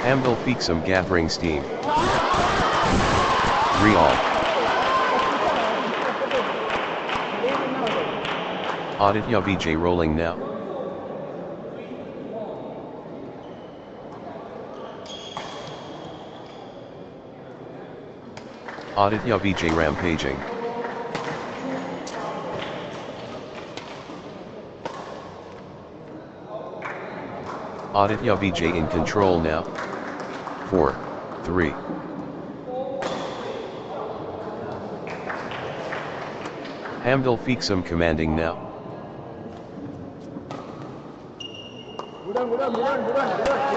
Hamdel Fixum gathering steam. 3-all. Audit Yavij rolling now. Audit Yavij rampaging. Audit Yavij in control now. 4-3. Hamdel Fixum commanding now.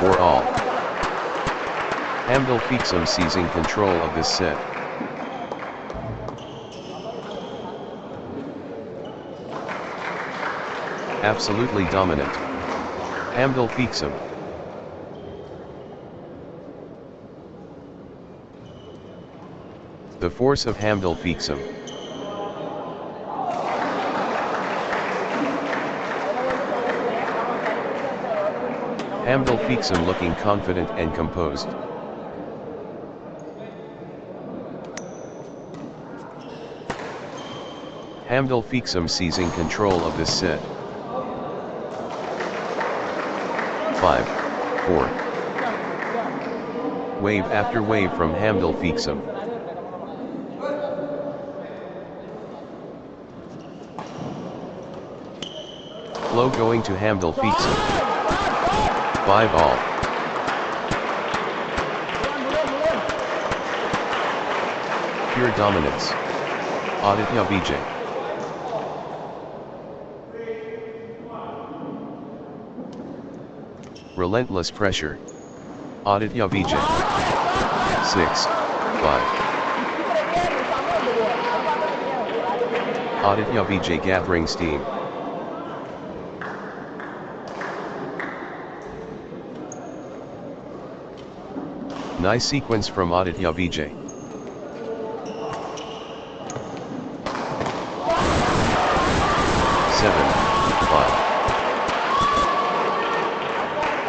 4-all. Hamdel Fixum seizing control of this set. Absolutely dominant. Hamdel Fixum. The force of Hamdel Fixum. Hamdel Fixum looking confident and composed. Hamdel Fixum seizing control of this set. 5-4. Wave after wave from Hamdel Fixum. Flow going to Hamdel Fixum. 5-all. Pure dominance. Audit Yavij. Relentless pressure. Audit Yavij. 6-5. Audit Yavij gathering steam. Nice sequence from Audit Yavij. 7-5.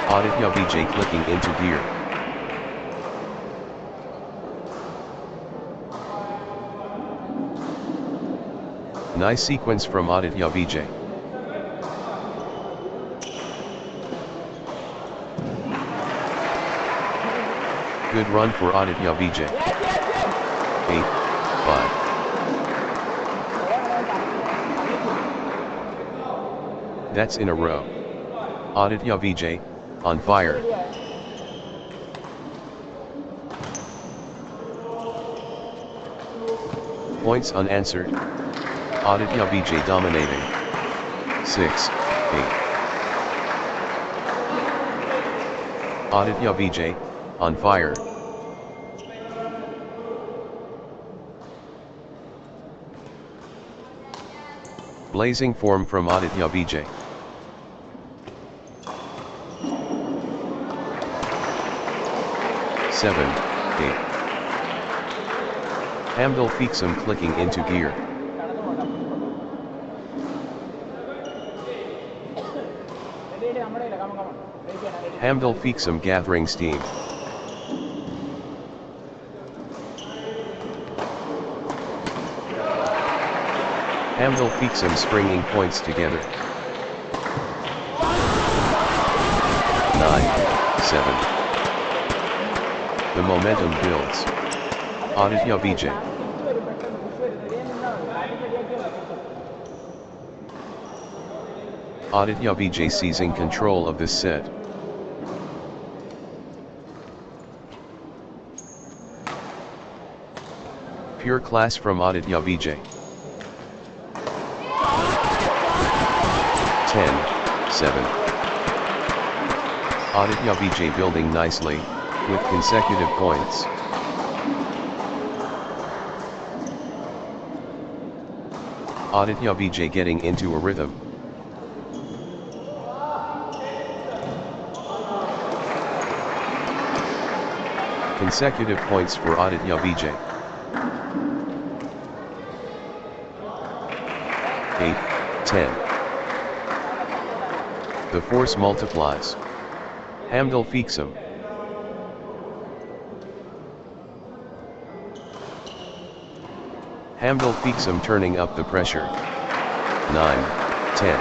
Audit Yavij clicking into gear. Nice sequence from Audit Yavij. Good run for Audit Yavij. 8-5. That's in a row. Audit Yavij, on fire. Points unanswered. Audit Yavij dominating. 6-8. Audit Yavij, on fire. Blazing form from Audit Yavij. 7-8. Hamdel Fixum clicking into gear. Hamdel Fixum gathering steam. Hamdel Fixum springing points together. 9-7. The momentum builds. Audit Yavij. Audit Yavij seizing control of this set. Pure class from Audit Yavij. 10-7. Audit Yavij building nicely, with consecutive points. Audit Yavij getting into a rhythm. Consecutive points for Audit Yavij. 8-10. The force multiplies. Hamdel Fixum. Hamdel Fixum turning up the pressure. 9, 10.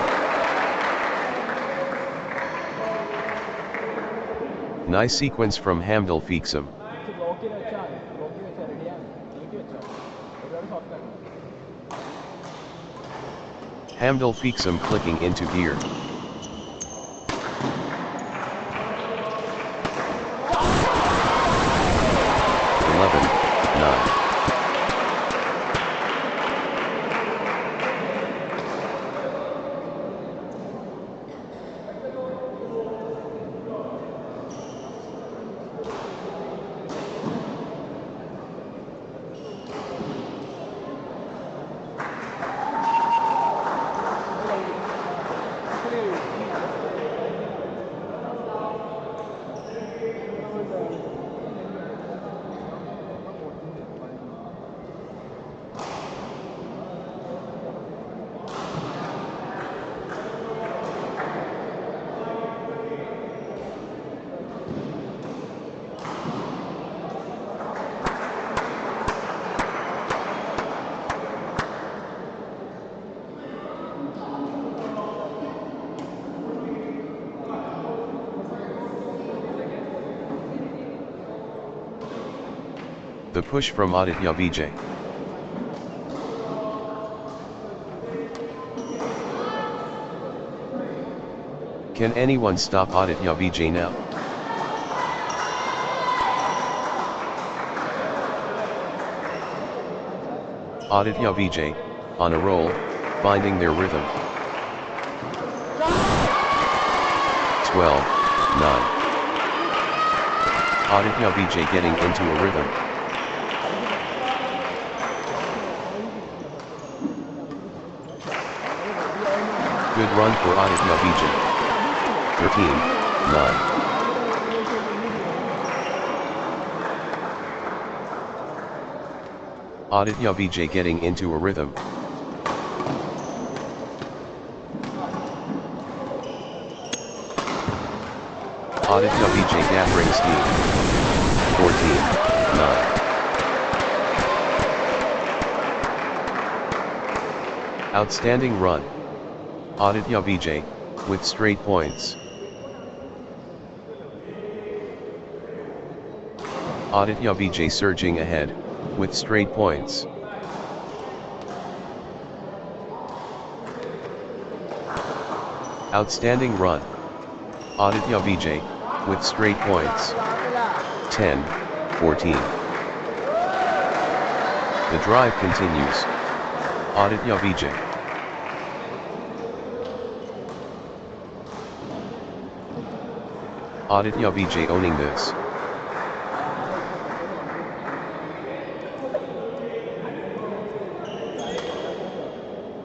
Nice sequence from Hamdel Fixum. Hamdel Fixum clicking into gear. 11, 9. The push from Audit Yavij. Can anyone stop Audit Yavij now? Audit Yavij, on a roll, finding their rhythm. 12, 9. Audit Yavij getting into a rhythm. Good run for Audit Yavij. 13, 9. Audit Yavij getting into a rhythm. Audit Yavij gathering steam. 14, 9. Outstanding run. Audit Yavij, with straight points. Audit Yavij surging ahead, with straight points. Outstanding run. Audit Yavij, with straight points. 10, 14. The drive continues. Audit Yavij. Audit Yavij owning this.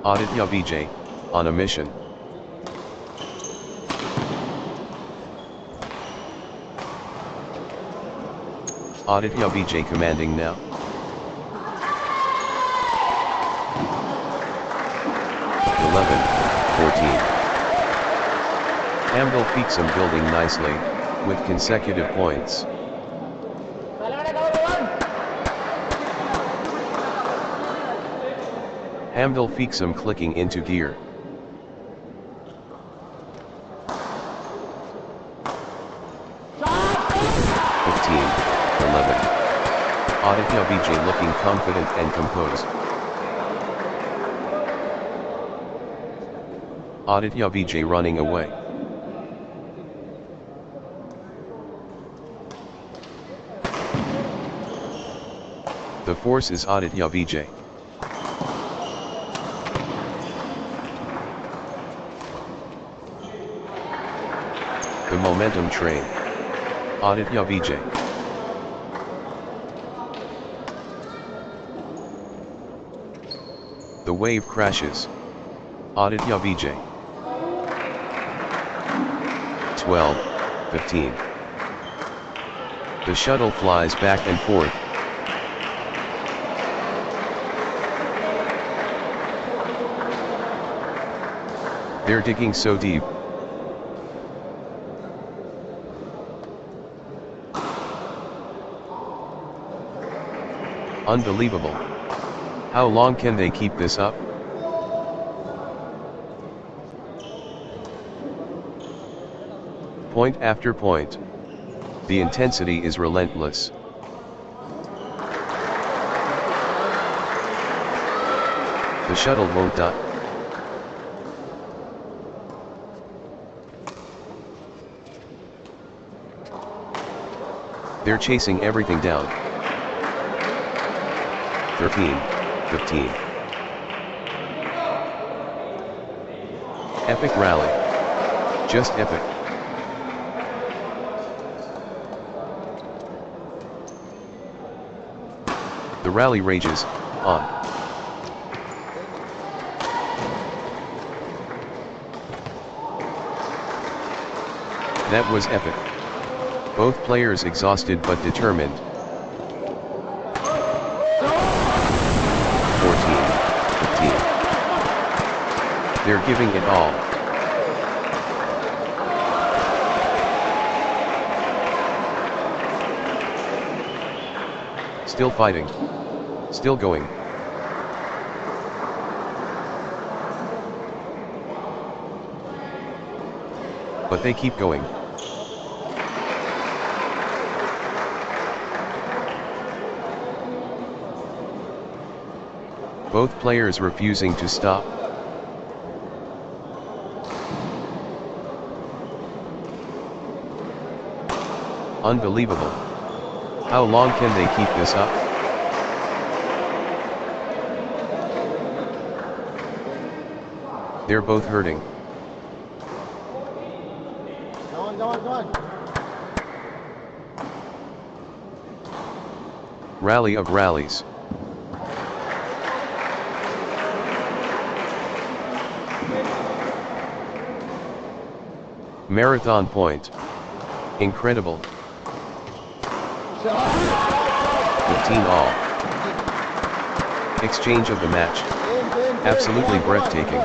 Audit Yavij, on a mission. Audit Yavij commanding now. (11, 14). Hamdel Fixum building nicely, with consecutive points. Hamdel Fixum clicking into gear. Audit Yavij looking confident and composed. Audit Yavij running away. The force is Audit Yavij. The momentum train. Audit Yavij. The wave crashes. Audit Yavij. 12, 15. The shuttle flies back and forth. They're digging so deep. Unbelievable. How long can they keep this up? Point after point. The intensity is relentless. The shuttle won't dot. They're chasing everything down. 13, 15. Epic rally. Just epic. The rally rages on. That was epic. Both players exhausted but determined. 14, 15. They're giving it all. Still fighting. Still going. But they keep going. Both players refusing to stop. Unbelievable. How long can they keep this up? They're both hurting. Go on. Rally of rallies. Marathon point. Incredible. 15 all. Exchange of the match. Absolutely breathtaking.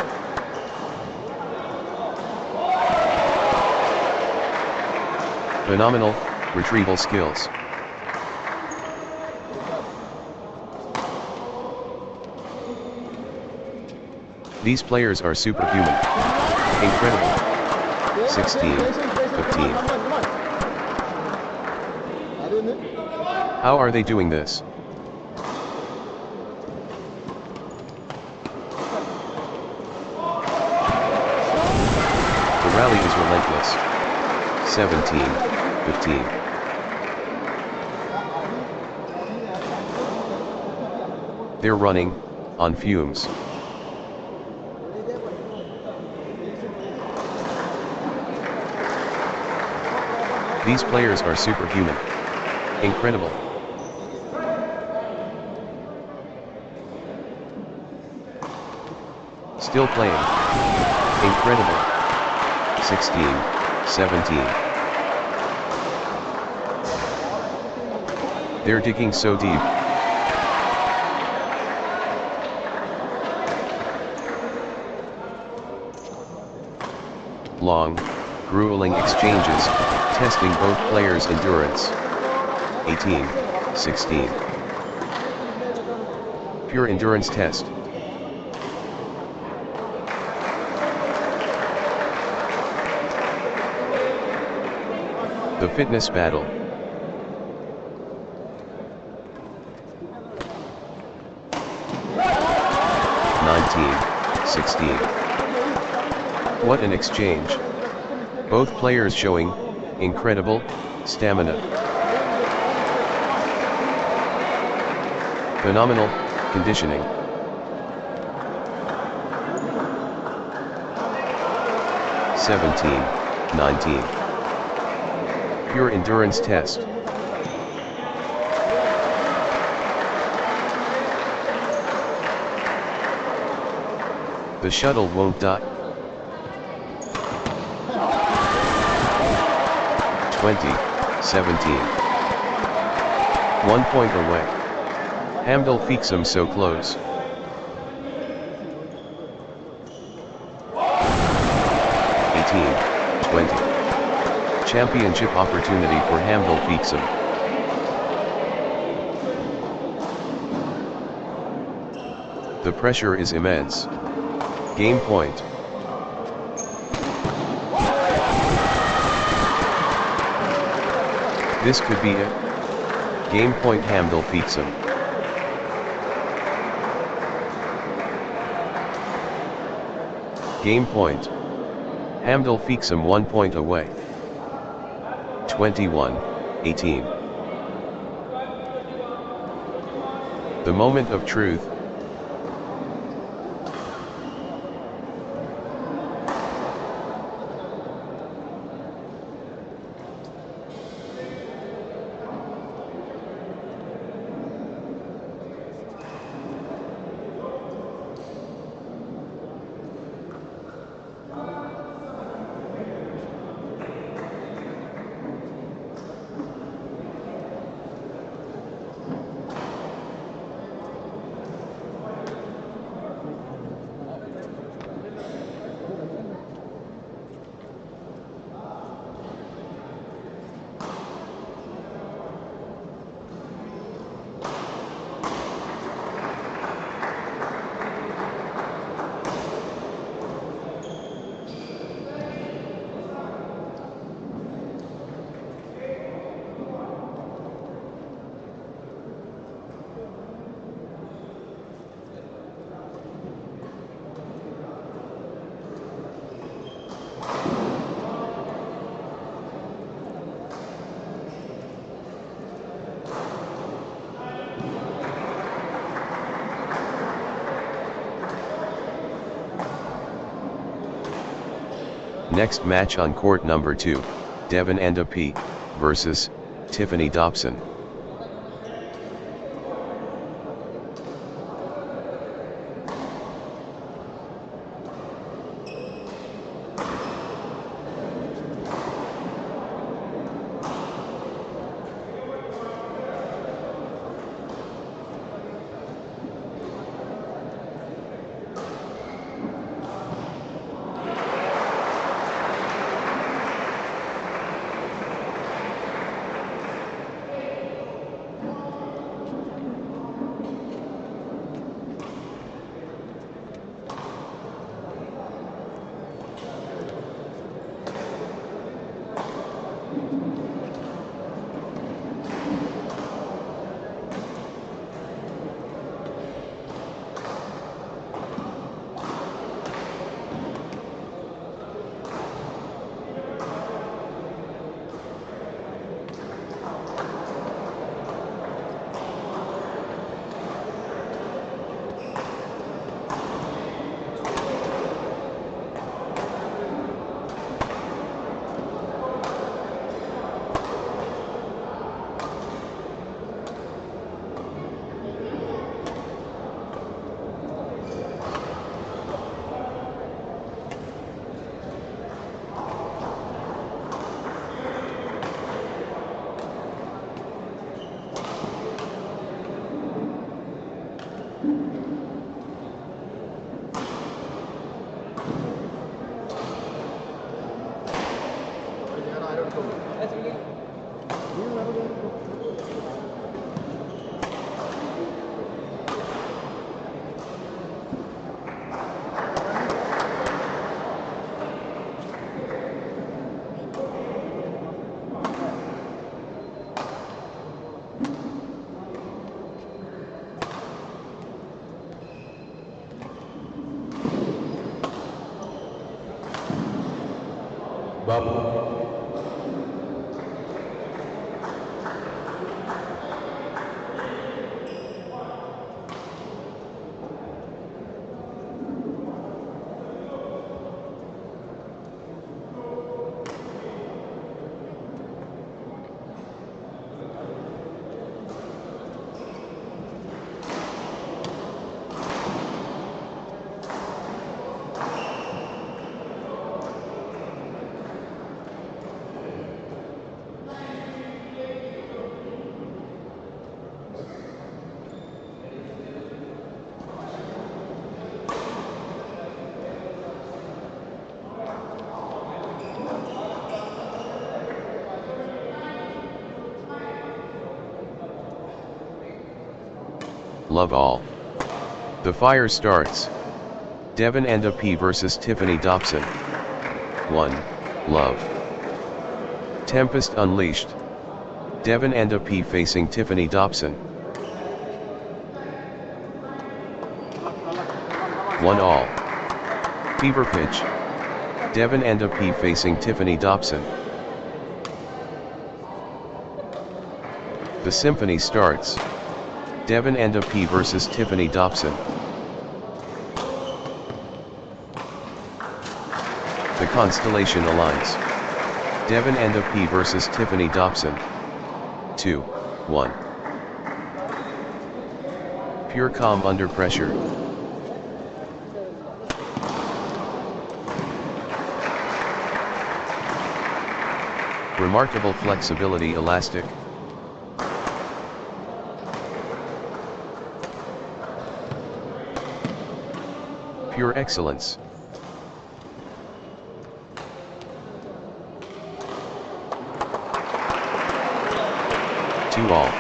Phenomenal retrieval skills. These players are superhuman. Incredible. 16, 15. How are they doing this? The rally is relentless. 17, 15. They're running on fumes. These players are superhuman. Incredible. Still playing. Incredible. 16, 17. They're digging so deep. Long, grueling exchanges, testing both players' endurance. 18, 16. Pure endurance test. The fitness battle. What an exchange. Both players showing incredible stamina. Phenomenal conditioning. (17, 19). Pure endurance test. The shuttle won't dot. 20, 17. 1 point away. Hamdel Fixum so close. 18, 20. Championship opportunity for Hamdel Fixum. The pressure is immense. Game point. This could be it. Game point Hamdel Fixum. Game point. Hamdel Fixum 1 point away. 21-18. The moment of truth. Next match on court number 2, Devon and a P versus Tiffany Dobson. Love all. The fire starts. Devon and a P versus Tiffany Dobson. 1. Love. Tempest unleashed. Devon and a P facing Tiffany Dobson. 1-all. Fever pitch. Devon and a P facing Tiffany Dobson. The symphony starts. Devon and a P versus Tiffany Dobson. The constellation aligns. Devon and a P versus Tiffany Dobson. 2-1. Pure calm under pressure. Remarkable flexibility, elastic. Pure excellence. All.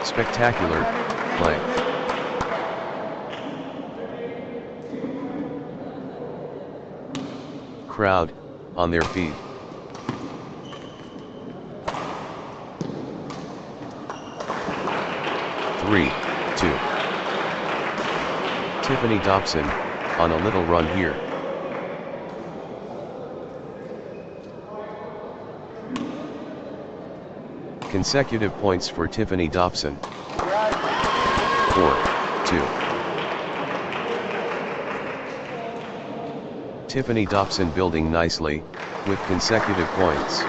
Spectacular play. Crowd on their feet. Three, 2. Tiffany Dobson on a little run here. Consecutive points for Tiffany Dobson. 4-2. Tiffany Dobson building nicely, with consecutive points.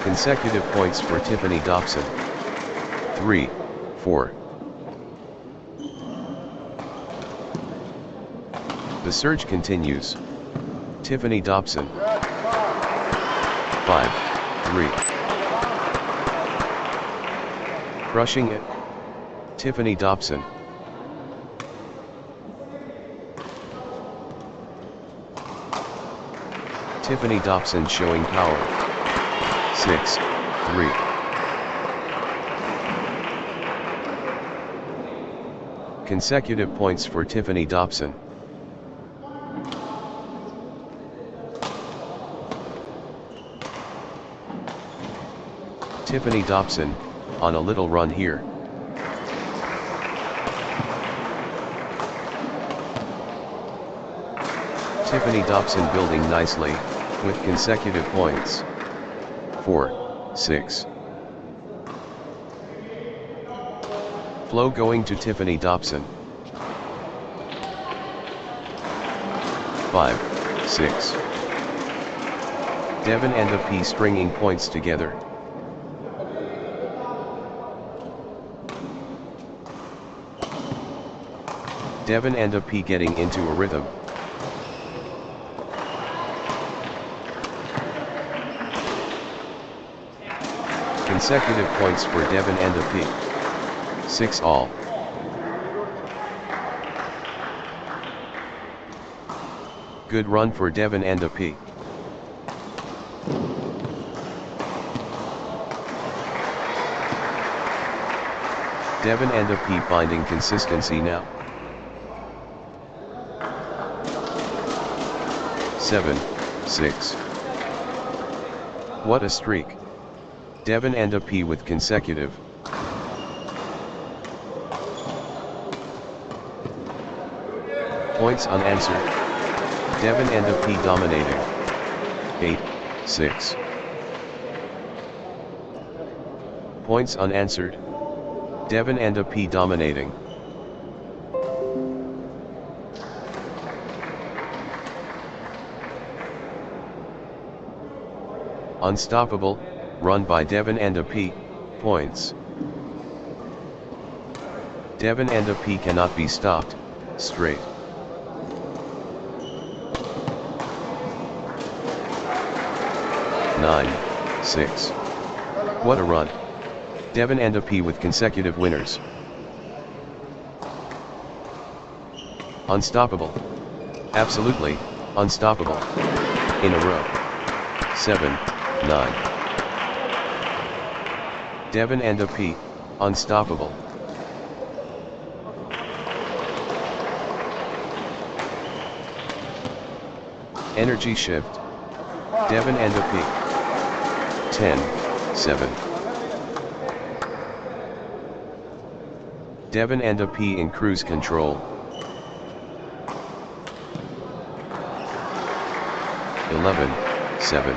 Consecutive points for Tiffany Dobson. 3-4. The surge continues. Tiffany Dobson. 5-3. Crushing it. Tiffany Dobson. Tiffany Dobson showing power. 6-3. Consecutive points for Tiffany Dobson. Tiffany Dobson on a little run here. Tiffany Dobson building nicely, with consecutive points. 4-6. Flow going to Tiffany Dobson. 5-6. Devon and a P stringing points together. Devon and a P getting into a rhythm. Consecutive points for Devon and a P. 6-all. Good run for Devon and a P. Devon and a P finding consistency now. 7-6. What a streak. Devon and a P with consecutive. Points unanswered. Devon and a P dominating. 8-6. Points unanswered. Devon and a P dominating. Unstoppable, run by Devon and a P, points. Devon and a P cannot be stopped, straight. Nine, 6. What a run. Devon and a P with consecutive winners. Unstoppable. Absolutely, unstoppable. In a row. 7-9. Devon and a P, unstoppable. Energy shift. Devon and a P. 10, 7. Devon and a P in cruise control. 11, 7.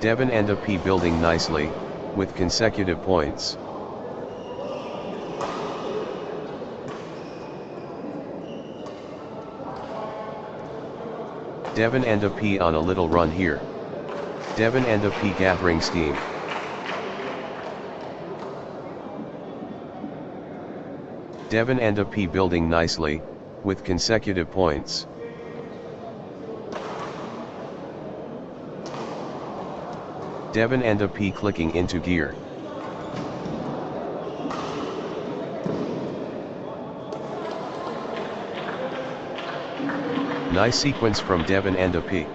Devon and a P building nicely, with consecutive points. Devon and a P on a little run here. Devon and a P gathering steam. Devon and a P building nicely, with consecutive points. Devon and a P clicking into gear. Nice sequence from Devon and a P.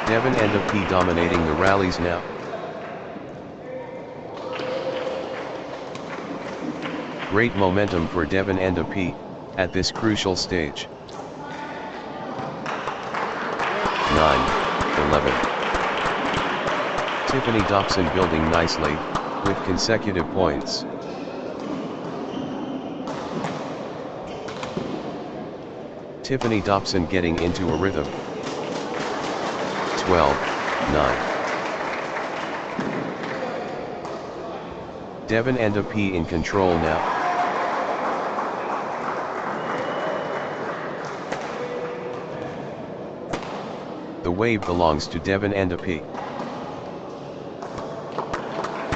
Devon and a P dominating the rallies now. Great momentum for Devon and a P at this crucial stage. 9, 11. Tiffany Dobson building nicely, with consecutive points. Tiffany Dobson getting into a rhythm. 12, 9. Devon and a P in control now. The wave belongs to Devon and a P.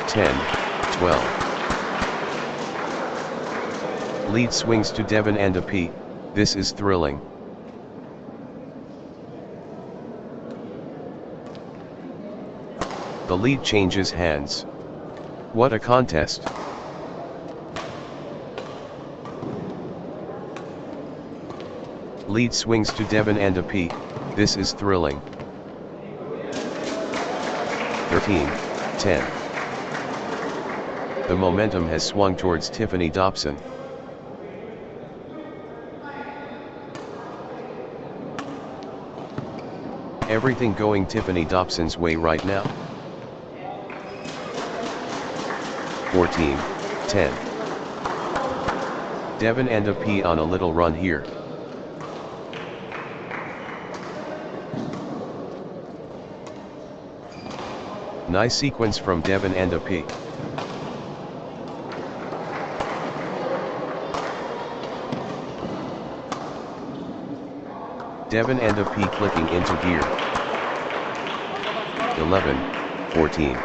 10, 12. Lead swings to Devon and a P, this is thrilling. The lead changes hands. What a contest. Lead swings to Devon and a P, this is thrilling. 13, 10. The momentum has swung towards Tiffany Dobson. Everything going Tiffany Dobson's way right now. 14, 10. Devon and a P on a little run here. Nice sequence from Devon and a P. Devon and a P clicking into gear. 11, 14.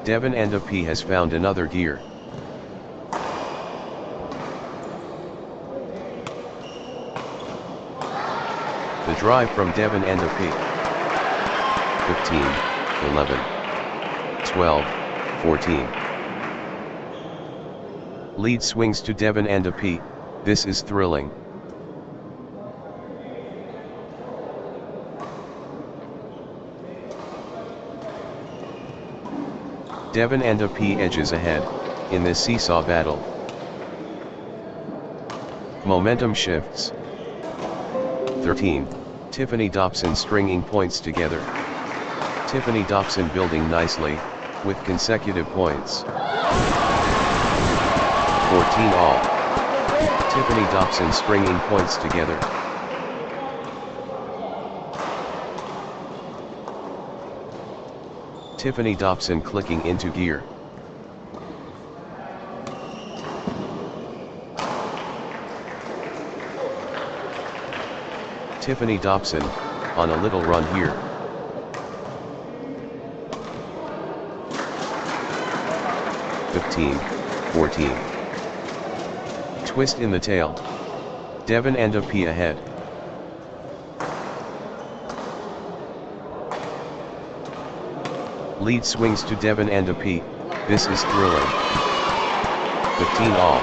Devon and a P has found another gear. The drive from Devon and a P. 15, 11, 12, 14. Lead swings to Devon and a P, this is thrilling. Devon and a P edges ahead, in this seesaw battle. Momentum shifts. 13, Tiffany Dobson stringing points together. Tiffany Dobson building nicely, with consecutive points. 14 all. Tiffany Dobson stringing points together. Tiffany Dobson clicking into gear. Tiffany Dobson, on a little run here. (15, 14). Twist in the tail. Devon and a P ahead. Lead swings to Devon and a P. This is thrilling. 15 all.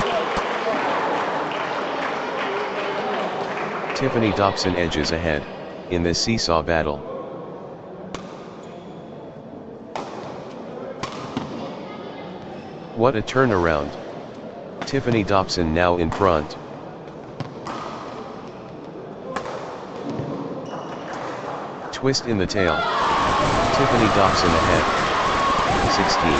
Tiffany Dobson edges ahead, in this seesaw battle. What a turnaround. Tiffany Dobson now in front. Twist in the tail. Tiffany Dobson ahead. 16,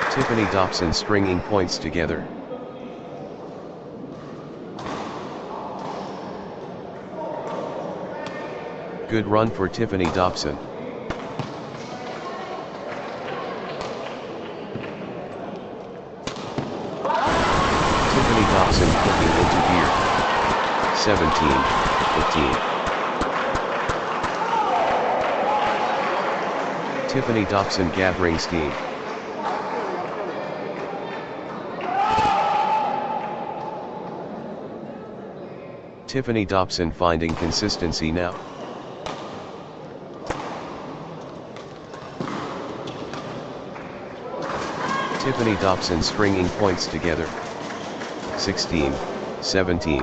15. Tiffany Dobson stringing points together. Good run for Tiffany Dobson. Tiffany Dobson clicking into gear. 17, 15. Tiffany Dobson gathering steam. Tiffany Dobson finding consistency now. Tiffany Dobson stringing points together. 16, 17.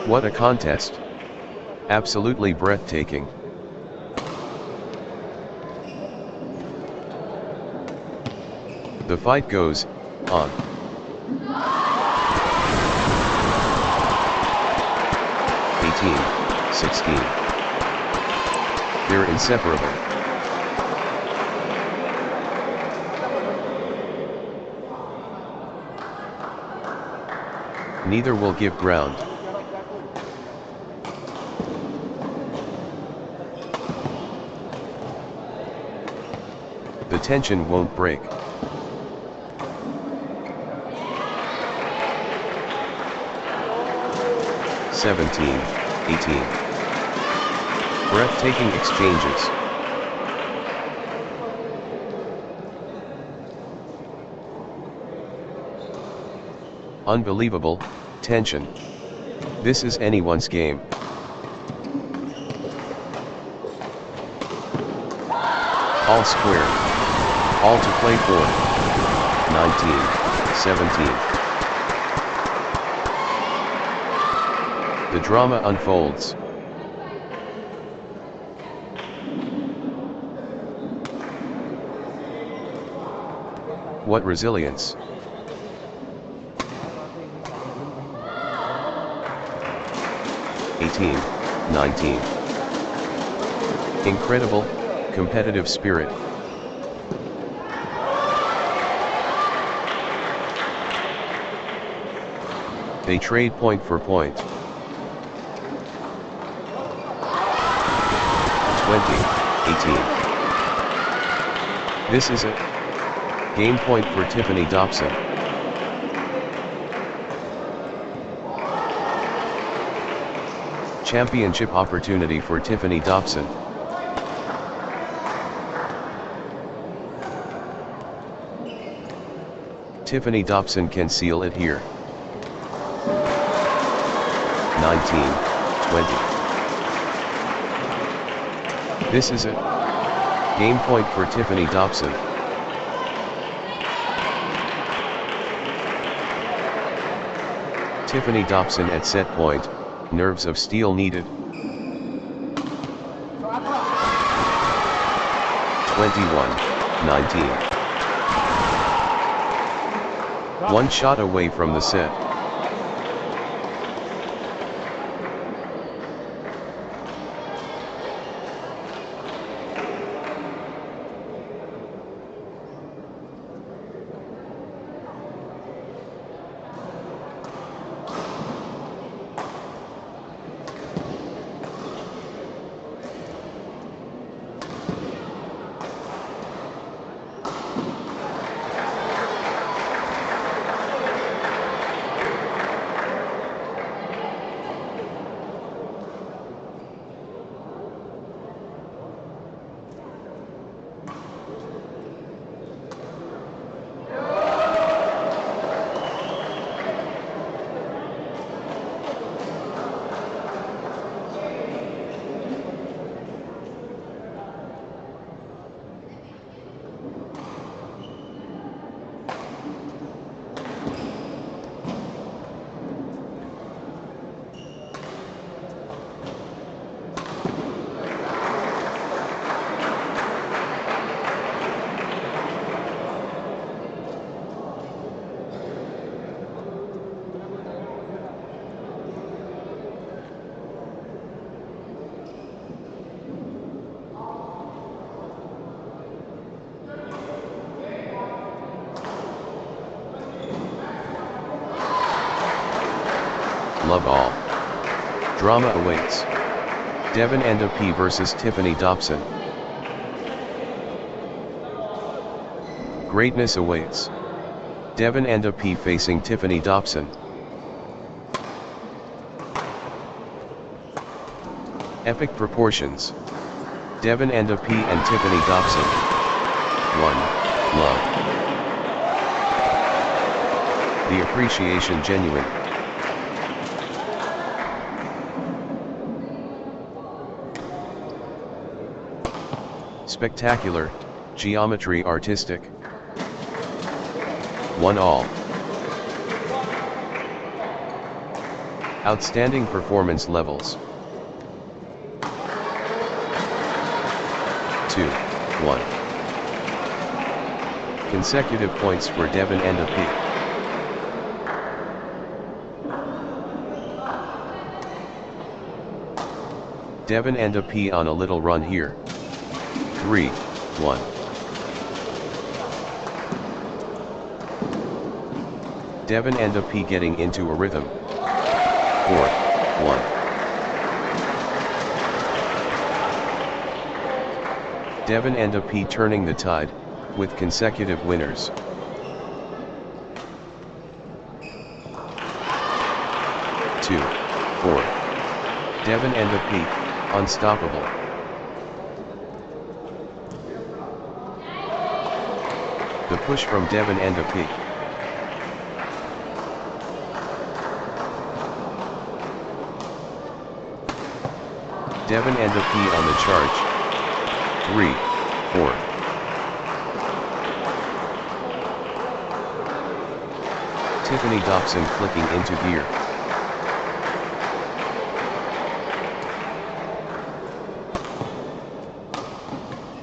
What a contest. Absolutely breathtaking. The fight goes on. (18, 16). They're inseparable. Neither will give ground. The tension won't break. (17, 18). Breathtaking exchanges. Unbelievable tension. This is anyone's game. All square. All to play for. 19, 17. The drama unfolds. What resilience. (18, 19). Incredible, competitive spirit. They trade point for point. 20, 18. This is a game point for Tiffany Dobson. Championship opportunity for Tiffany Dobson. Tiffany Dobson can seal it here. 19, 20. This is a game point for Tiffany Dobson. Tiffany Dobson at set point, nerves of steel needed. 21, 19. One shot away from the set. Love all. Drama awaits. Devon and P versus Tiffany Dobson. Greatness awaits. Devon and P facing Tiffany Dobson. Epic proportions. Devon and P and Tiffany Dobson. 1. Love. The appreciation genuine. Spectacular, geometry artistic. 1 all. Outstanding performance levels. 2. 1. Consecutive points for Devon and P. Devon and P on a little run here. 3. 1. Devon and P getting into a rhythm. 4. 1. Devon and P turning the tide, with consecutive winners. 2. 4. Devon and P, unstoppable. The push from Devon and P. Devon and P on the charge. 3. 4. Tiffany Dobson clicking into gear.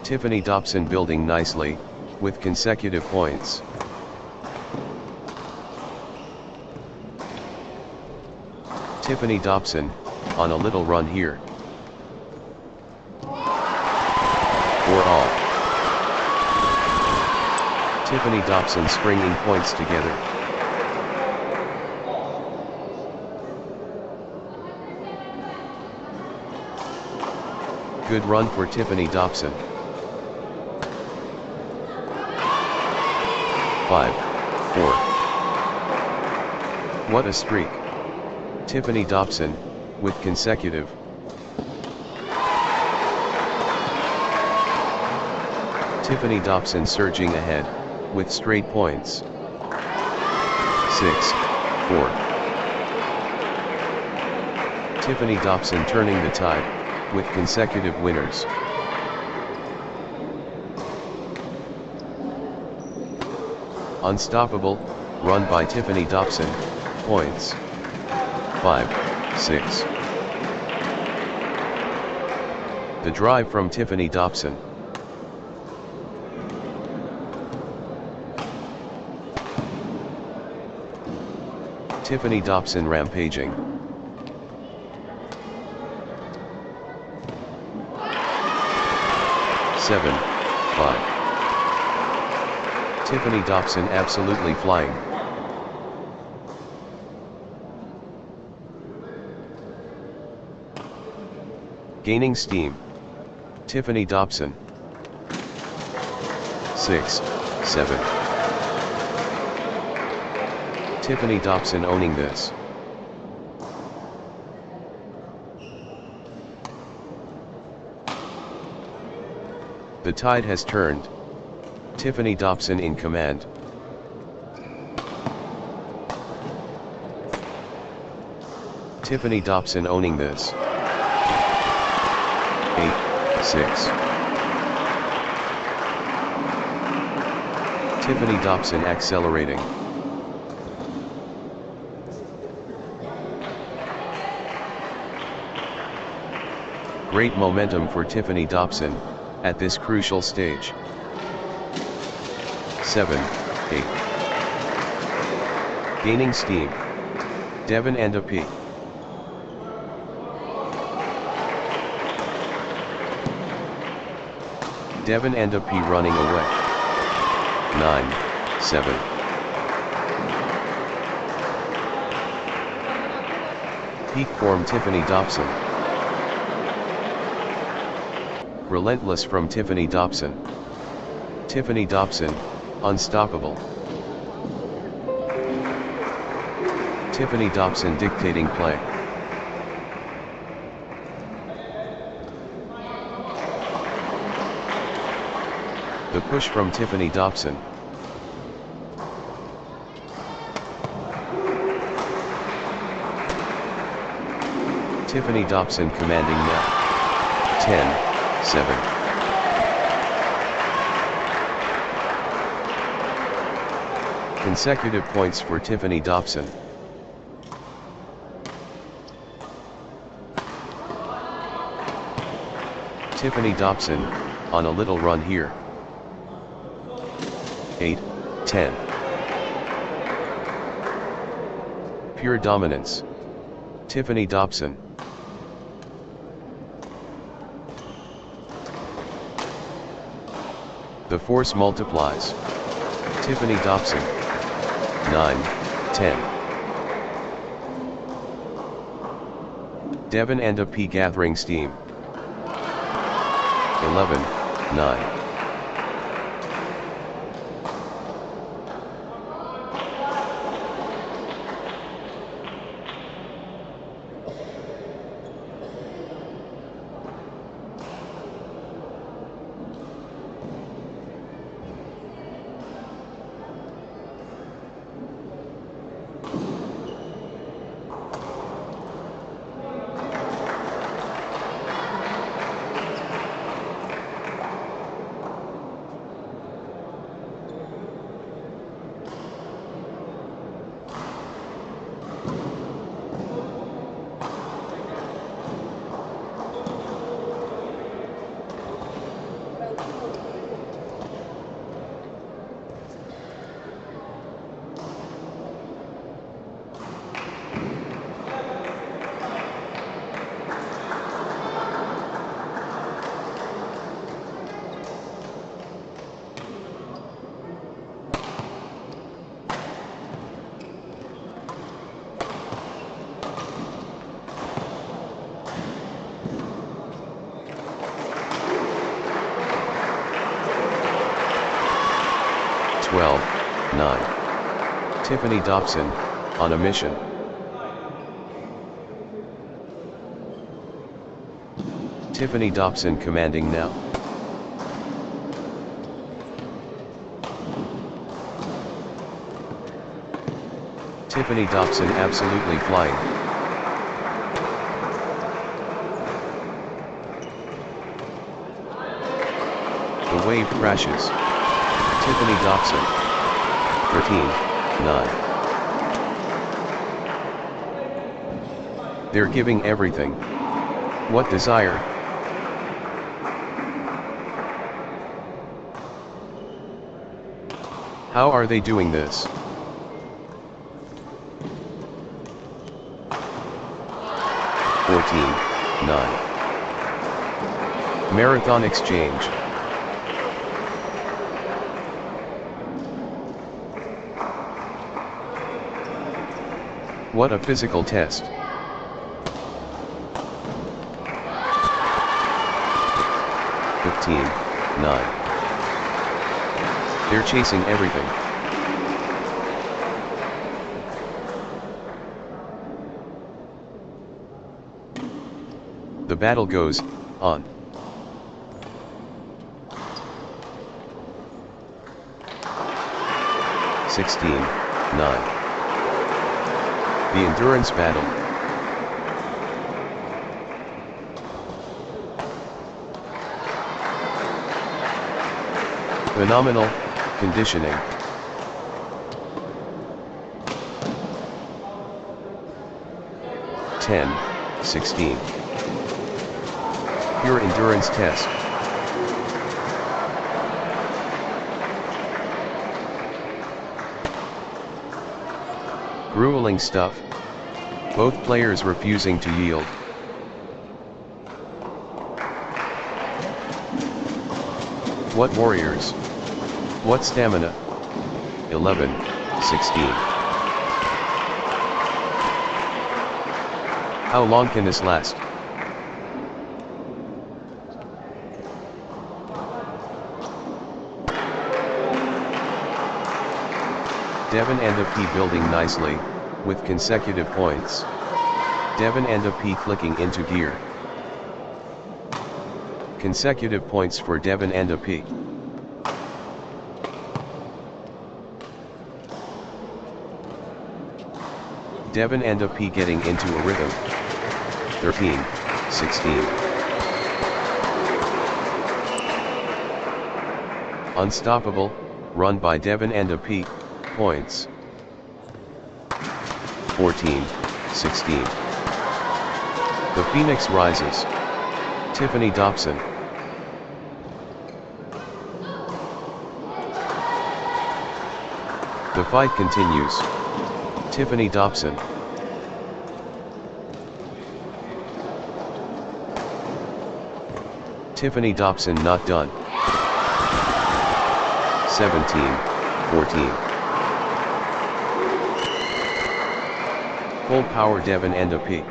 Tiffany Dobson building nicely, with consecutive points. Tiffany Dobson, on a little run here. 4 all. Tiffany Dobson springing points together. Good run for Tiffany Dobson. 5. 4. What a streak. Tiffany Dobson, with consecutive. Tiffany Dobson surging ahead, with straight points. 6. 4. Tiffany Dobson turning the tide, with consecutive winners. Unstoppable, run by Tiffany Dobson, points. 5, 6. The drive from Tiffany Dobson. Tiffany Dobson rampaging. 7, 5. Tiffany Dobson absolutely flying. Gaining steam. Tiffany Dobson. 6, 7. Tiffany Dobson owning this. The tide has turned. Tiffany Dobson in command. Tiffany Dobson owning this. 8, 6. Tiffany Dobson accelerating. Great momentum for Tiffany Dobson, at this crucial stage. 7, 8. Gaining steam. Devon and P. Devon and P running away. 9, 7. Peak form Tiffany Dobson. Relentless from Tiffany Dobson. Tiffany Dobson, unstoppable. Tiffany Dobson dictating play. The push from Tiffany Dobson. Tiffany Dobson commanding now. 10-7. Consecutive points for Tiffany Dobson. Tiffany Dobson, on a little run here. 8-10. Pure dominance. Tiffany Dobson. The force multiplies. Tiffany Dobson. 9-10. Devon and a P gathering steam. 11-9. Tiffany Dobson, on a mission. Tiffany Dobson commanding now. Tiffany Dobson absolutely flying. The wave crashes. Tiffany Dobson. 13-9. They're giving everything. What desire? How are they doing this? Marathon exchange. What a physical test. 15-9. They're chasing everything. The battle goes on. (16-9). The endurance battle. Phenomenal conditioning. (10, 16). Pure endurance test. Grueling stuff. Both players refusing to yield. What warriors? What stamina? 11, 16. How long can this last? Devon and a P building nicely, with consecutive points. Devon and a P clicking into gear. Consecutive points for Devon and a P. Devon and a P getting into a rhythm. 13, 16. Unstoppable, run by Devon and a P, points. 14, 16. The Phoenix rises. Tiffany Dobson. The fight continues. Tiffany Dobson. Tiffany Dobson not done. 17, 14. Full power Devon and a P.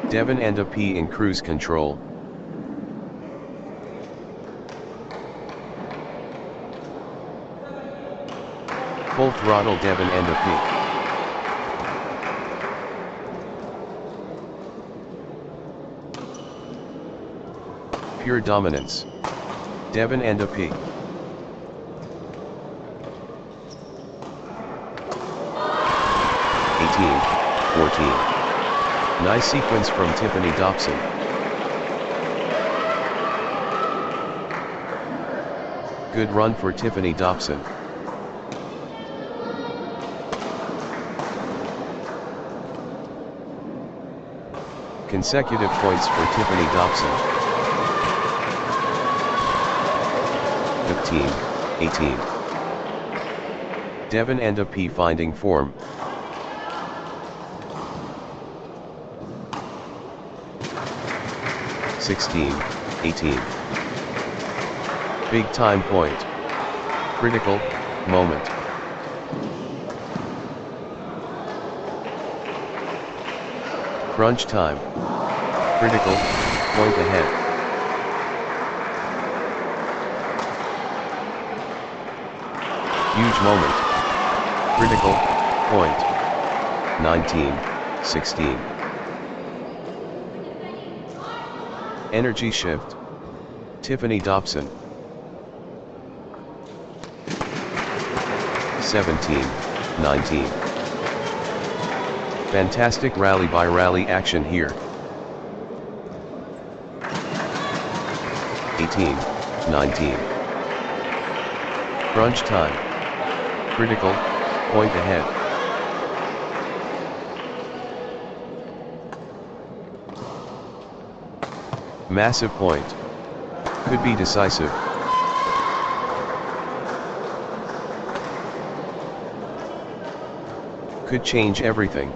Devon and a P in cruise control. Full throttle Devon and a P. Pure dominance. Devon and a P. (18, 14). Nice sequence from Tiffany Dobson. Good run for Tiffany Dobson. Consecutive points for Tiffany Dobson. 15, 18. Devon and a P finding form. (16, 18). Big time point. Critical moment. Crunch time. Critical point ahead. Huge moment. Critical point. 19, 16. Energy shift. Tiffany Dobson. 17, 19. Fantastic rally by rally action here. 18, 19. Crunch time. Critical point ahead. Massive point. Could be decisive. Could change everything.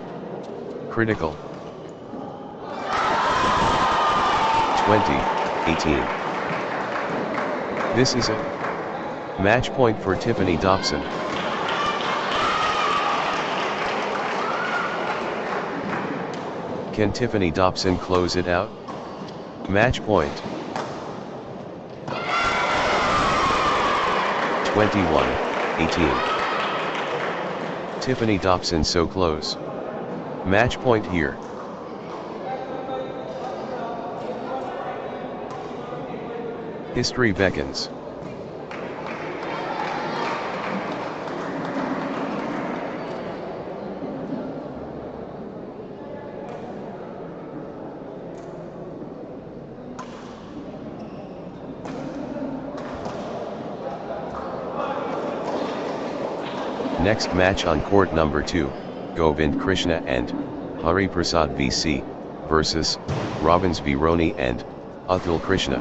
Critical. 20, 18. This is a match point for Tiffany Dobson. Can Tiffany Dobson close it out? Match point. 21, 18. Tiffany Dobson so close. Match point here. History beckons. Next match on court number 2, Govind Krishna and Hari Prasad VC versus Robbins V Roni and Atul Krishna.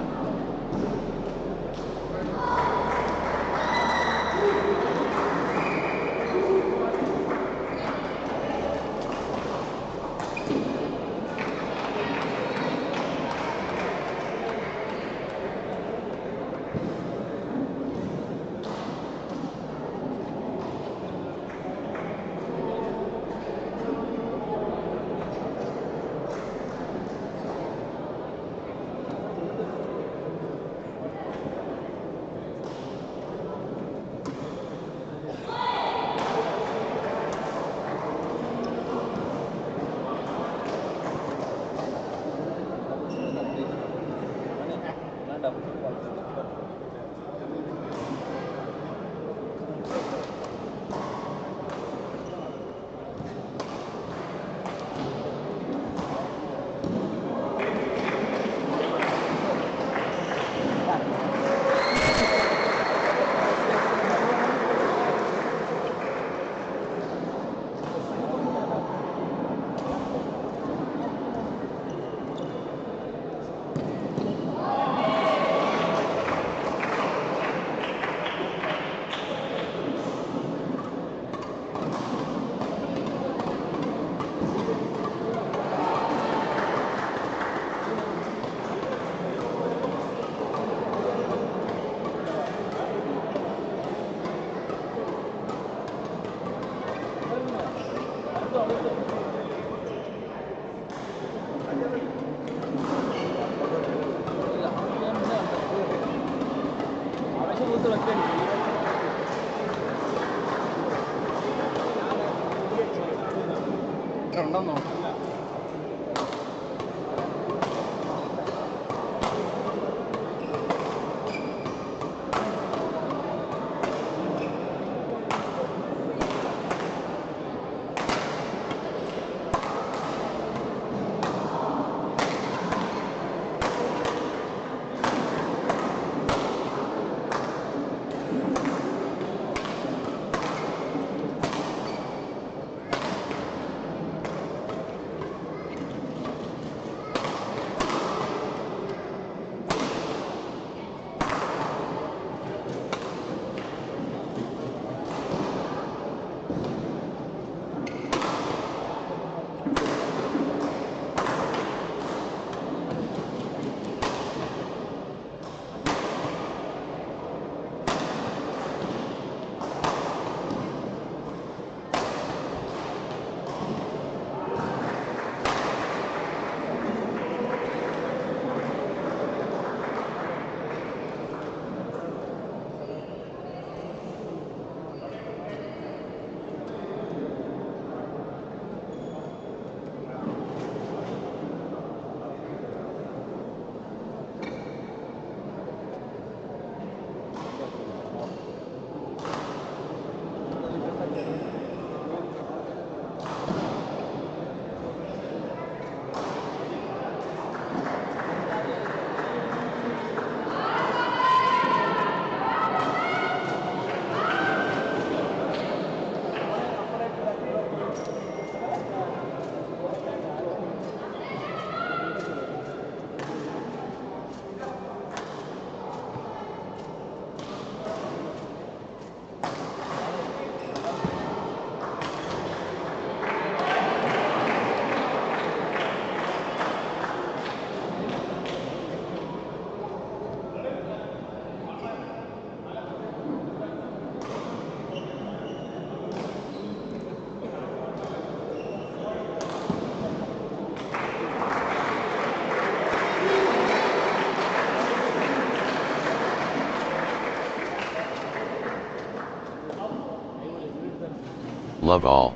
Love all.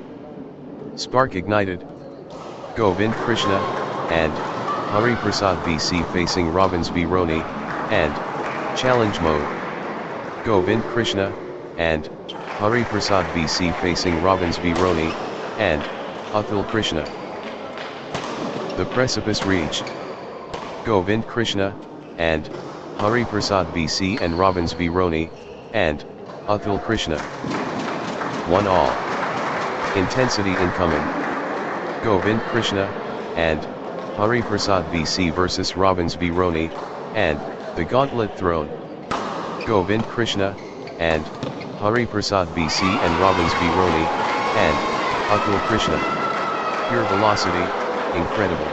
Spark ignited. Govind Krishna, and Hari Prasad BC facing Robbins B. Roni, and Challenge Mode. Govind Krishna, and Hari Prasad BC facing Robbins B. Roni, and Athul Krishna. The precipice reached. Govind Krishna, and Hari Prasad BC and Robbins B. Roni, and Athul Krishna. 1 all. Intensity incoming. Govind Krishna, and Hari Prasad BC versus Robbins B. Roni, and the gauntlet thrown. Govind Krishna, and Hari Prasad BC and Robbins B. Roni, and Athul Krishna. Pure velocity, incredible.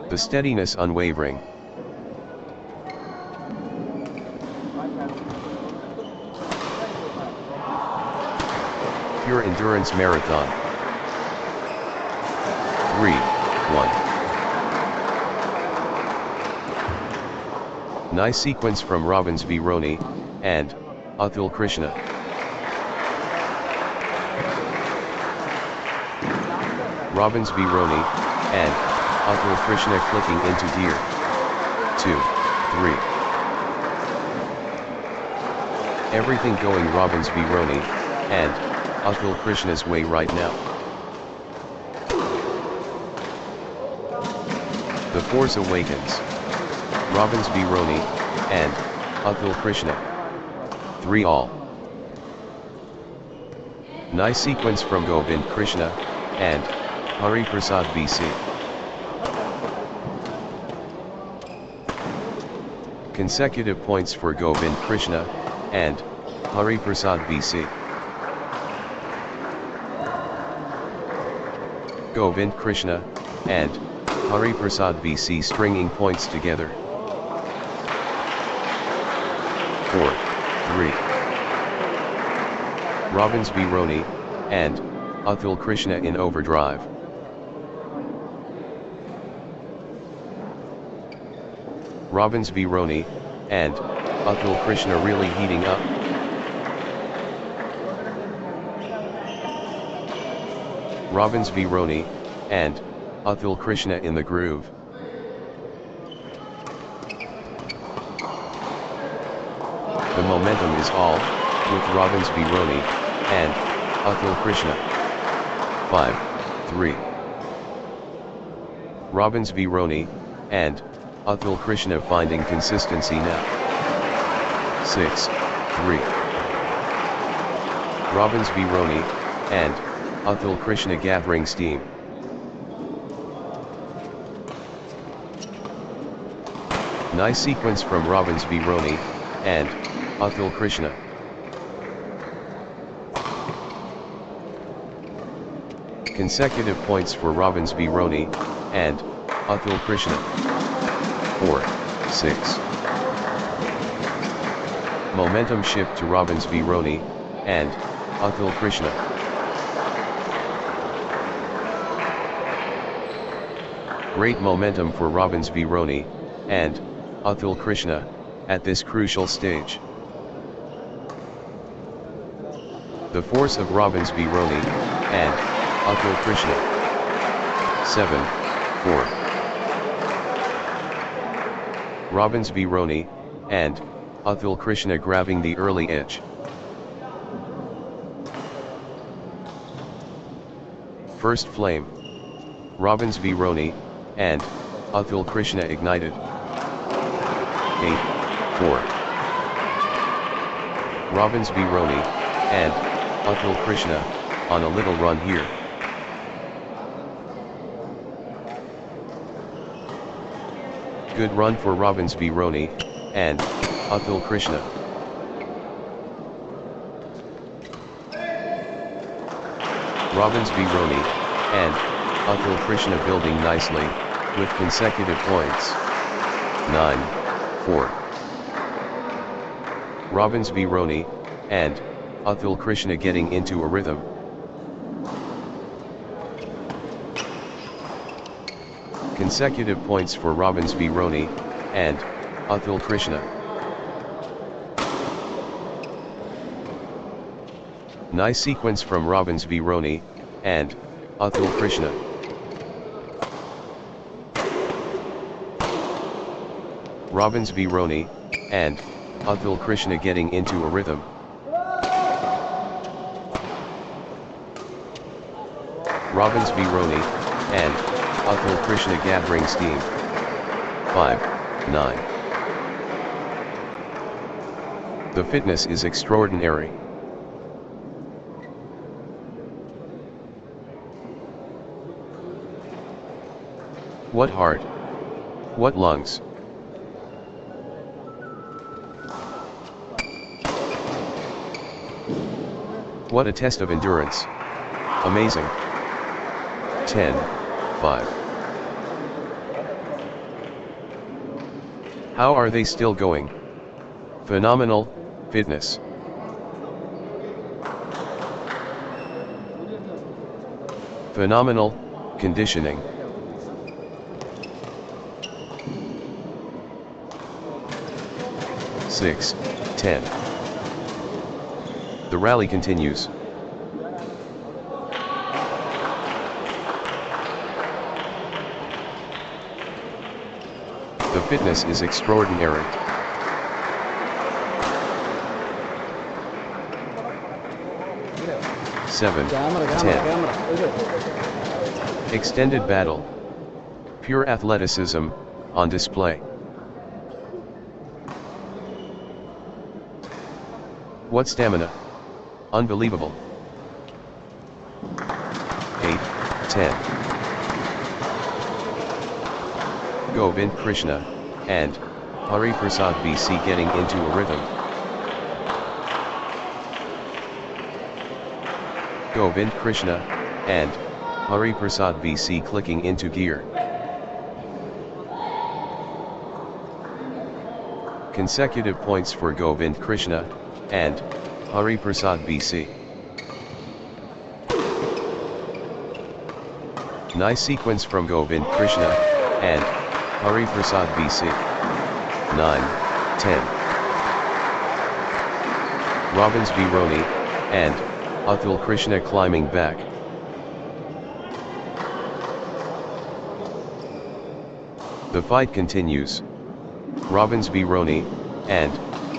The steadiness unwavering. Pure endurance marathon. 3, 1. Nice sequence from Robbins B. Roni, and Athul Krishna. Robbins v Roni, and Atul Krishna clicking into gear. 2, 3. Everything going Robbins v Roni, and Atul Krishna's way right now. The Force Awakens. Robbins v Roni, and Atul Krishna. 3 all. Nice sequence from Govind Krishna, and Hari Prasad VC. Consecutive points for Govind Krishna, and Hari Prasad VC. Govind Krishna, and Hari Prasad VC stringing points together. 4, 3. Robbins v Roni, and Atul Krishna in overdrive. Robbins v Roni, and Atul Krishna really heating up. Robbins v Roni, and Atul Krishna in the groove. The momentum is all, with Robbins v Roni, and Atul Krishna. 5, 3. Robbins v Roni, and Atul Krishna finding consistency now. 6, 3. Robbins v Roni, and Atul Krishna gathering steam. Nice sequence from Robbins v Roni, and Atul Krishna. Consecutive points for Robbins v Roni, and Atul Krishna. 4, 6. Momentum shift to Robbins v Roni, and Atul Krishna. Great momentum for Robbins v Roni, and Atul Krishna, at this crucial stage. The force of Robbins v Roni, and Atul Krishna. 7, 4. Robbins v Roni, and Atul Krishna grabbing the early edge. First flame. Robbins v Roni, and Atul Krishna ignited. 8, 4. Robbins v Roni, and Atul Krishna, on a little run here. Good run for Robbins v Roni, and Atul Krishna. Robbins v Roni, and Atul Krishna building nicely, with consecutive points. 9, 4. Robbins v Roni, and Atul Krishna getting into a rhythm. Consecutive points for Robbins v Roni, and Atul Krishna. Nice sequence from Robbins v Roni, and Atul Krishna. Robbins v Roni, and Atul Krishna getting into a rhythm. Robbins v Roni, and Atul Krishna gathering steam. 5, 9. The fitness is extraordinary. What heart? What lungs? What a test of endurance. Amazing. 10, 5. How are they still going? Phenomenal fitness. Phenomenal conditioning. Six, 10. The rally continues. The fitness is extraordinary. Seven, 10. Extended battle. Pure athleticism, on display. What stamina! Unbelievable. 8, 10. Govind Krishna, and Hari Prasad VC getting into a rhythm. Govind Krishna, and Hari Prasad VC clicking into gear. Consecutive points for Govind Krishna, and Hari Prasad VC. Nice sequence from Govind Krishna, and Hari Prasad VC. 9, 10. Robbins v Roni, and Atul Krishna climbing back. The fight continues. Robbins v Roni, and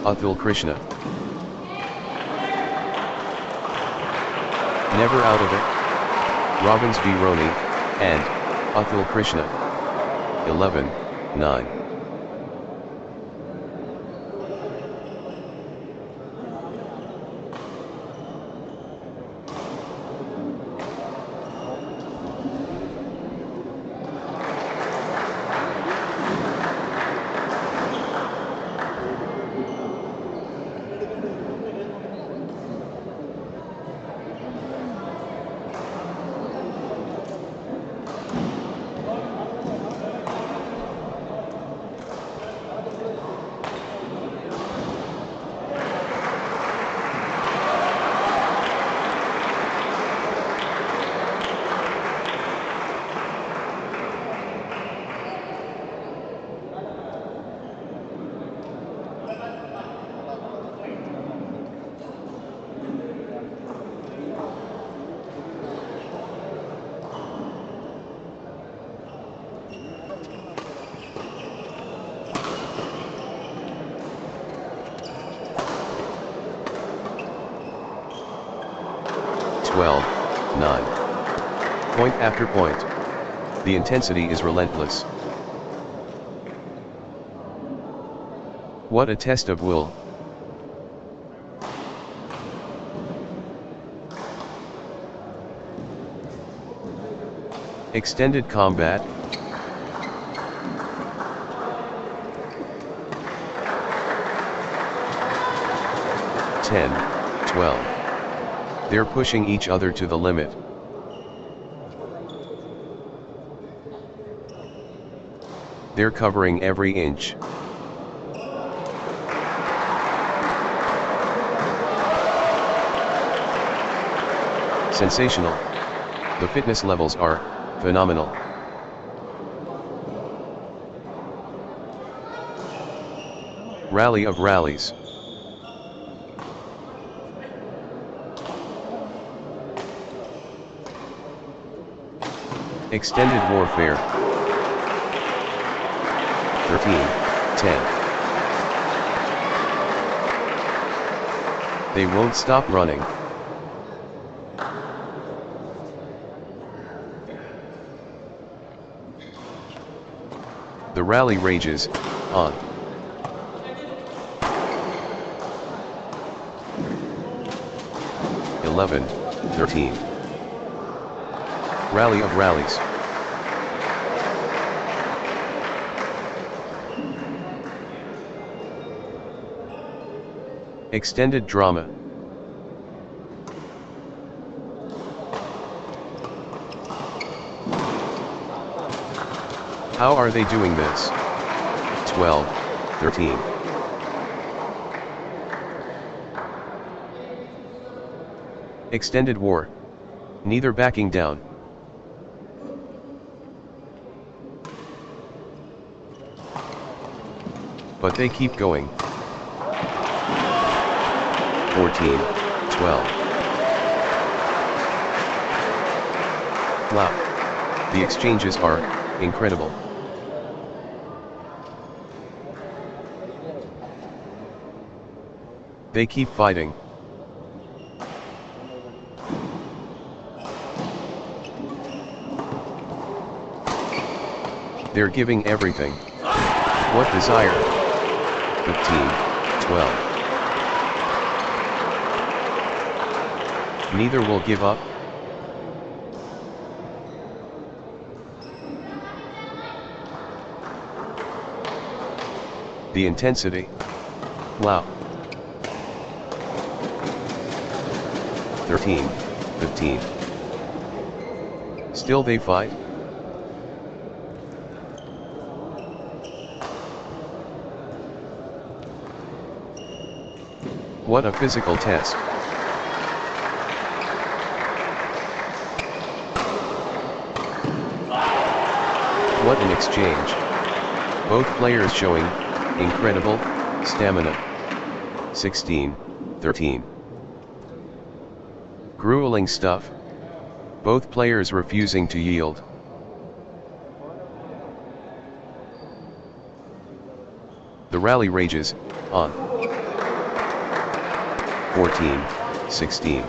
Atul Krishna. Never out of it. Robbins v Roni, and Atul Krishna. 11, 9. Point after point. The intensity is relentless. What a test of will. Extended combat. Ten, 12. They're pushing each other to the limit. They're covering every inch. Sensational. The fitness levels are phenomenal. Rally of rallies. Extended warfare. 13, 10. They won't stop running. The rally rages on. (11, 13). Rally of rallies. Extended drama. How are they doing this? 12, 13. Extended war. Neither backing down. But they keep going. 14, 12. Wow. The exchanges are incredible. They keep fighting. They're giving everything. What desire? 15, 12. Neither will give up. The intensity. Wow. 13, 15. Still they fight. What a physical test. What an exchange. Both players showing incredible stamina. 16, 13. Grueling stuff. Both players refusing to yield. The rally rages on. 14, 16.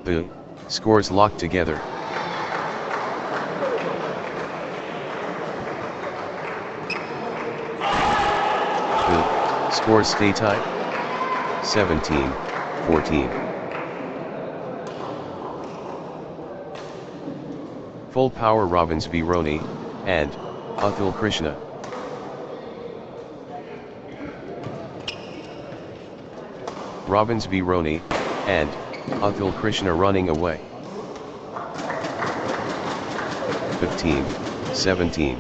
The scores locked together. The scores stay tight. 17, 14. Full power Robbins v Roni and Athul Krishna. Robbins v Roni and Athul Krishna running away. 15, 17.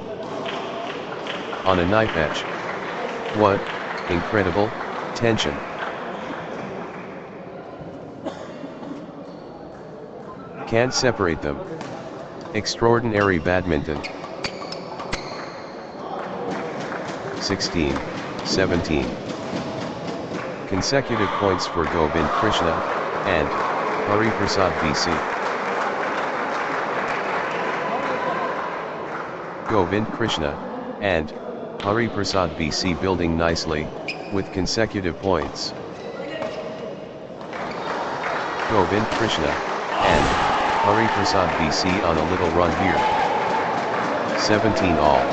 On a knife edge. What incredible tension. Can't separate them. Extraordinary badminton. 16, 17. Consecutive points for Govind Krishna and Hari Prasad VC. Govind Krishna and Hari Prasad VC building nicely with consecutive points. Govind Krishna and Hari Prasad VC on a little run here. 17 all.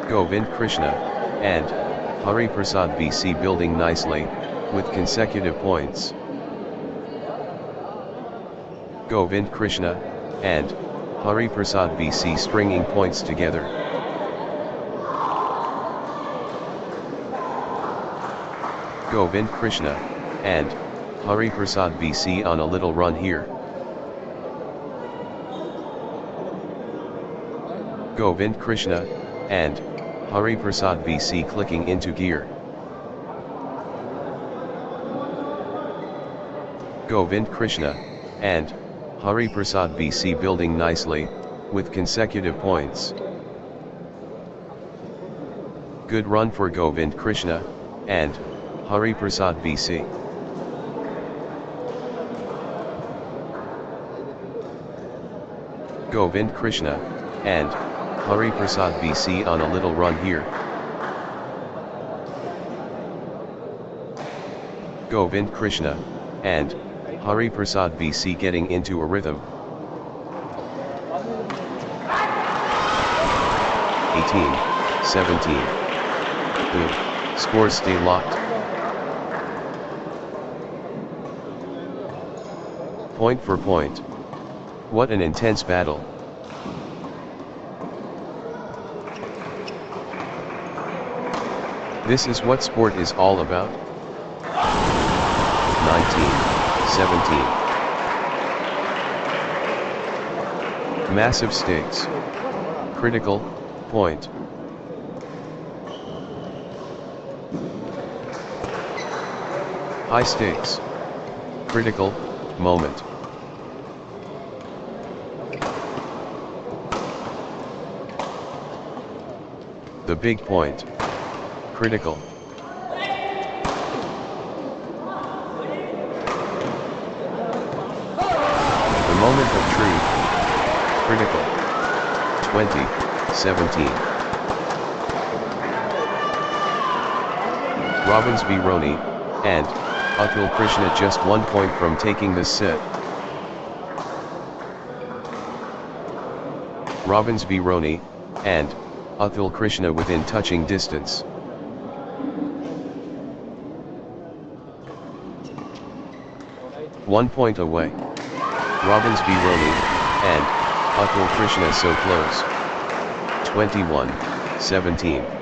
Govind Krishna and Hari Prasad VC building nicely with consecutive points. Govind Krishna and Hari Prasad VC stringing points together. Govind Krishna and Hari Prasad VC on a little run here. Govind Krishna and Hari Prasad VC clicking into gear. Govind Krishna and Hari Prasad VC building nicely with consecutive points. Good run for Govind Krishna and Hari Prasad VC. Govind Krishna and Hari Prasad VC on a little run here. Govind Krishna and Hari Prasad VC getting into a rhythm. 18, 17. The scores stay locked. Point for point. What an intense battle. This is what sport is all about. 19, 17. Massive stakes. Critical point. High stakes. Critical moment. The big point. Critical. The moment of truth. Critical. 20, 17. Robbins v Roni, and Atul Krishna just 1 point from taking this set. Robbins v Roni, and Atul Krishna within touching distance. One point away. Robbins v Roni, and Atul Krishna so close. 21-17.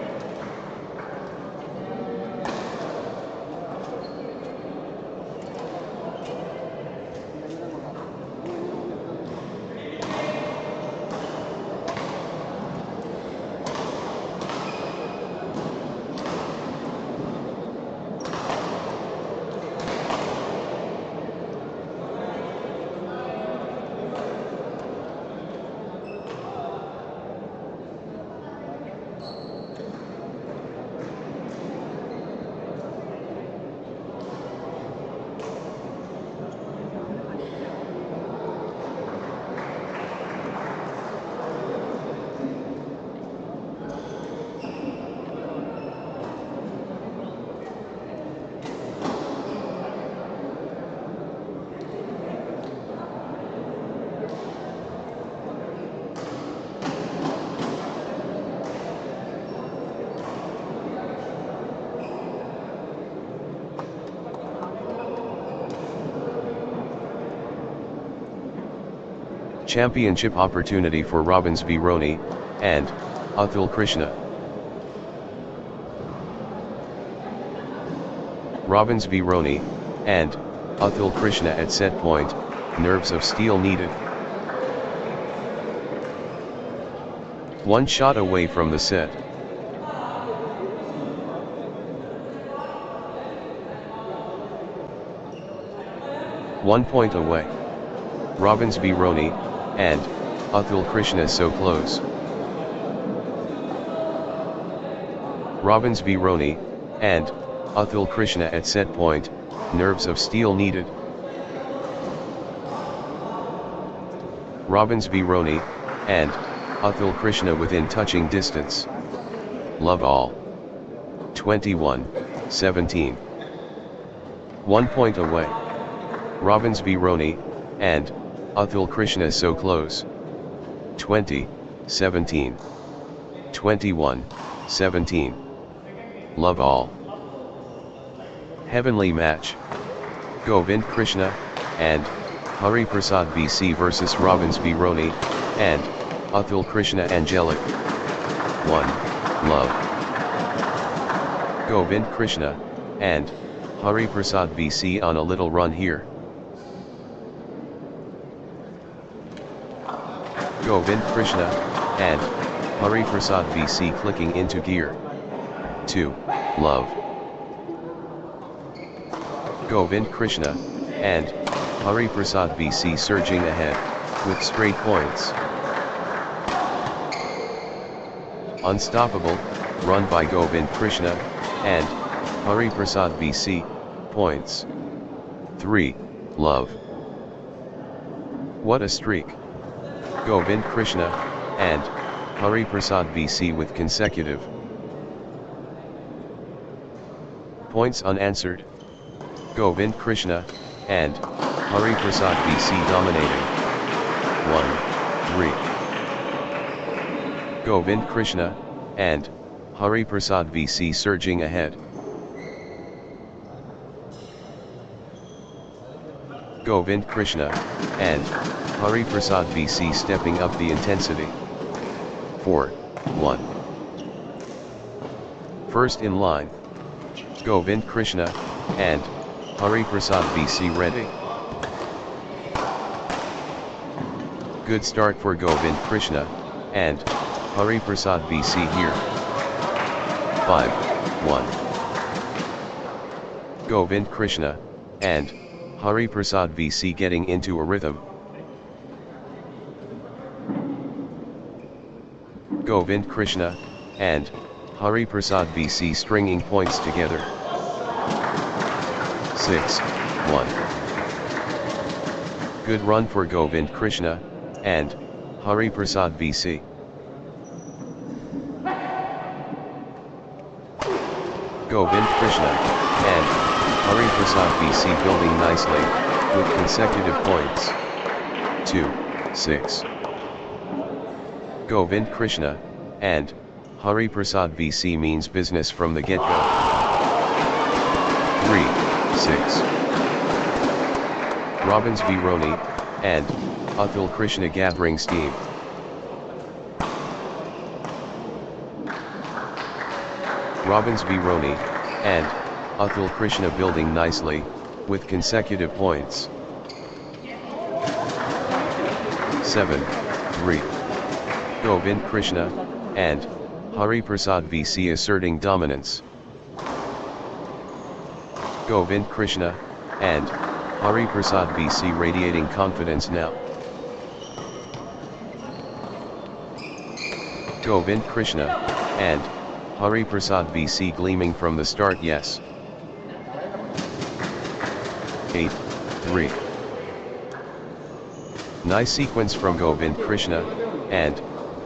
Championship opportunity for Robbins v Roni, and Atul Krishna. Robbins v Roni, and Atul Krishna at set point, nerves of steel needed. One shot away from the set. One point away. Robbins v Roni, and Atul Krishna so close. Robbins v Roni, and Atul Krishna at set point, nerves of steel needed. Robbins v Roni, and Atul Krishna within touching distance. Love all. 21-17. 1 point away. Robbins v Roni, and Atul Krishna so close. 20-17. 21-17. Love all. Heavenly match. Govind Krishna, and Hari Prasad VC versus Robbins v Roni, and Atul Krishna Angelic. 1. Love. Govind Krishna, and Hari Prasad VC on a little run here. Govind Krishna, and Hari Prasad VC clicking into gear. 2. Love. Govind Krishna, and Hari Prasad VC surging ahead, with straight points. Unstoppable, run by Govind Krishna, and Hari Prasad VC, points. 3. Love. What a streak. Govind Krishna, and Hari Prasad VC with consecutive points unanswered. Govind Krishna, and Hari Prasad VC dominating. 1-3. Govind Krishna, and Hari Prasad VC surging ahead. Govind Krishna, and Hari Prasad VC stepping up the intensity. 4-1. First in line. Govind Krishna, and Hari Prasad VC ready. Good start for Govind Krishna, and Hari Prasad VC here. 5-1. Govind Krishna, and Hari Prasad VC getting into a rhythm. Govind Krishna, and Hari Prasad VC stringing points together. 6-1. Good run for Govind Krishna, and Hari Prasad VC. Govind Krishna, and Hari Prasad VC building nicely, with consecutive points. 2-6. Govind Krishna, and Hari Prasad VC means business from the get-go. 3-6. Robbins v Roni, and Atul Krishna gathering steam. Robbins v Roni, and Atul Krishna building nicely, with consecutive points. 7-3. Govind Krishna, and Hari Prasad VC asserting dominance. Govind Krishna, and Hari Prasad VC radiating confidence now. Govind Krishna, and Hari Prasad VC gleaming from the start, yes. 8-3. Nice sequence from Govind Krishna, and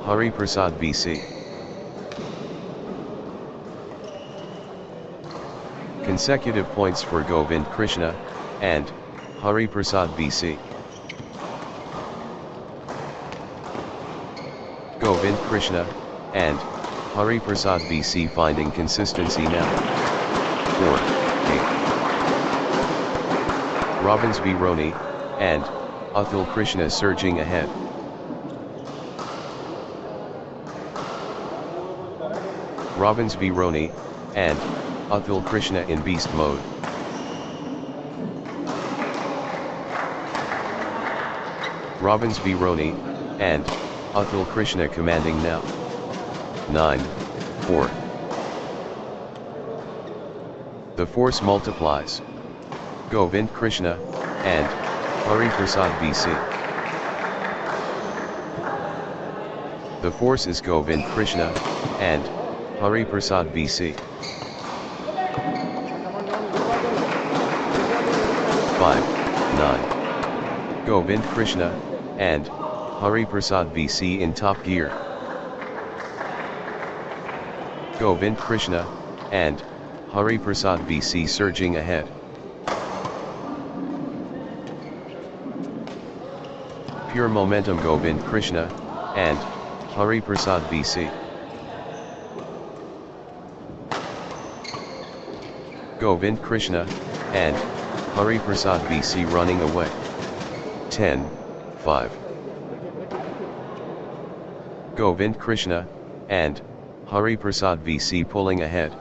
Hari Prasad VC. Consecutive points for Govind Krishna, and Hari Prasad VC. Govind Krishna, and Hari Prasad VC finding consistency now. 4-8. Robbins v Roni, and Atul Krishna surging ahead. Robbins v Roni, and Atul Krishna in beast mode. Robbins v Roni, and Atul Krishna commanding now. 9-4. The force multiplies. Govind Krishna, and Hari Prasad VC. The force is Govind Krishna, and Hari Prasad VC. 5-9. Govind Krishna, and Hari Prasad VC in top gear. Govind Krishna, and Hari Prasad VC surging ahead. Pure momentum Govind Krishna, and Hari Prasad VC. Govind Krishna, and Hari Prasad VC running away. 10-5. Govind Krishna, and Hari Prasad VC pulling ahead.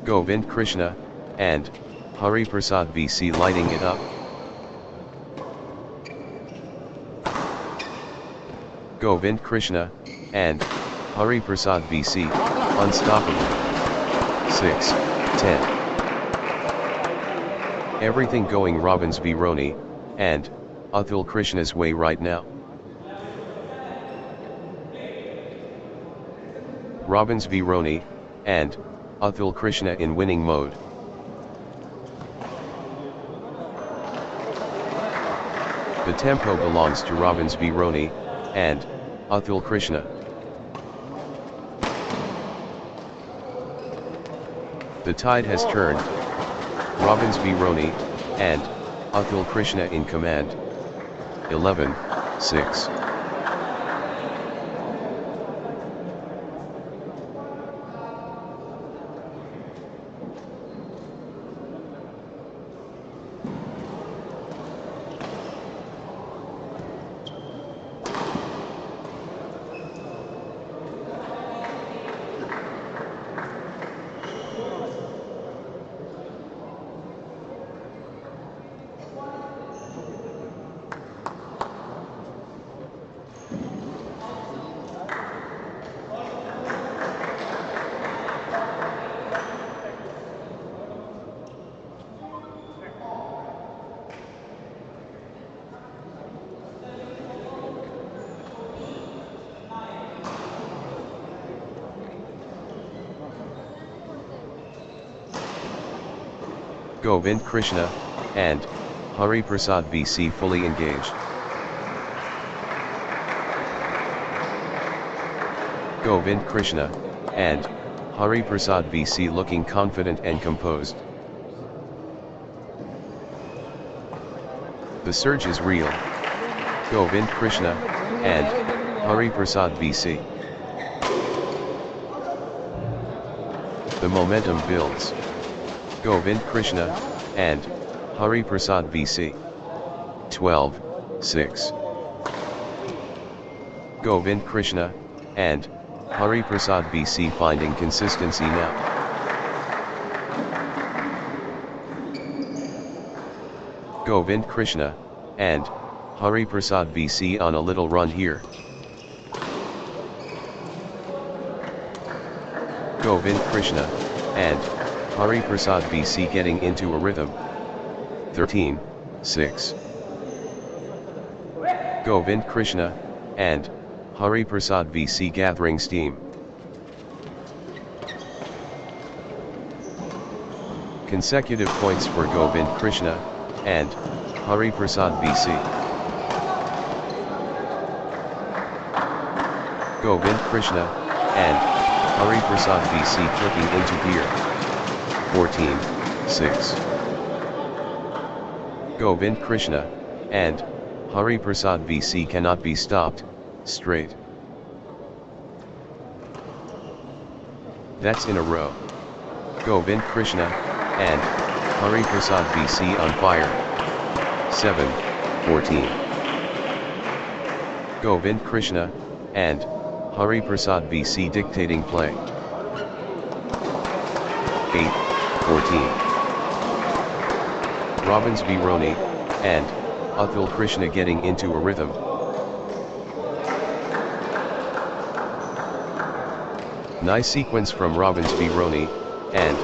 Govind Krishna, and Hari Prasad VC lighting it up. Govind Krishna, and Hari Prasad VC, unstoppable. 6-10. Everything going Robbins v Roni, and Atul Krishna's way right now. Robbins v Roni, and Atul Krishna in winning mode. The tempo belongs to Robbins v Roni, and Atul Krishna. The tide has turned. Robbins v Roni, and Atul Krishna in command. 11-6. Govind Krishna, and Hari Prasad VC fully engaged. Govind Krishna, and Hari Prasad VC looking confident and composed. The surge is real. Govind Krishna, and Hari Prasad VC. The momentum builds. Govind Krishna, and Hari Prasad VC. 12-6. Govind Krishna, and Hari Prasad VC finding consistency now. Govind Krishna, and Hari Prasad VC on a little run here. Govind Krishna, and Hari Prasad VC getting into a rhythm. 13-6. Govind Krishna, and Hari Prasad VC gathering steam. Consecutive points for Govind Krishna, and Hari Prasad VC. Govind Krishna, and Hari Prasad VC clicking into gear. 14-6. Govind Krishna, and Hari Prasad VC cannot be stopped, straight. That's in a row. Govind Krishna, and Hari Prasad VC on fire. 7-14. Govind Krishna, and Hari Prasad VC dictating play. 8-14. Robbins v Roni, and Atul Krishna getting into a rhythm. Nice sequence from Robbins v Roni, and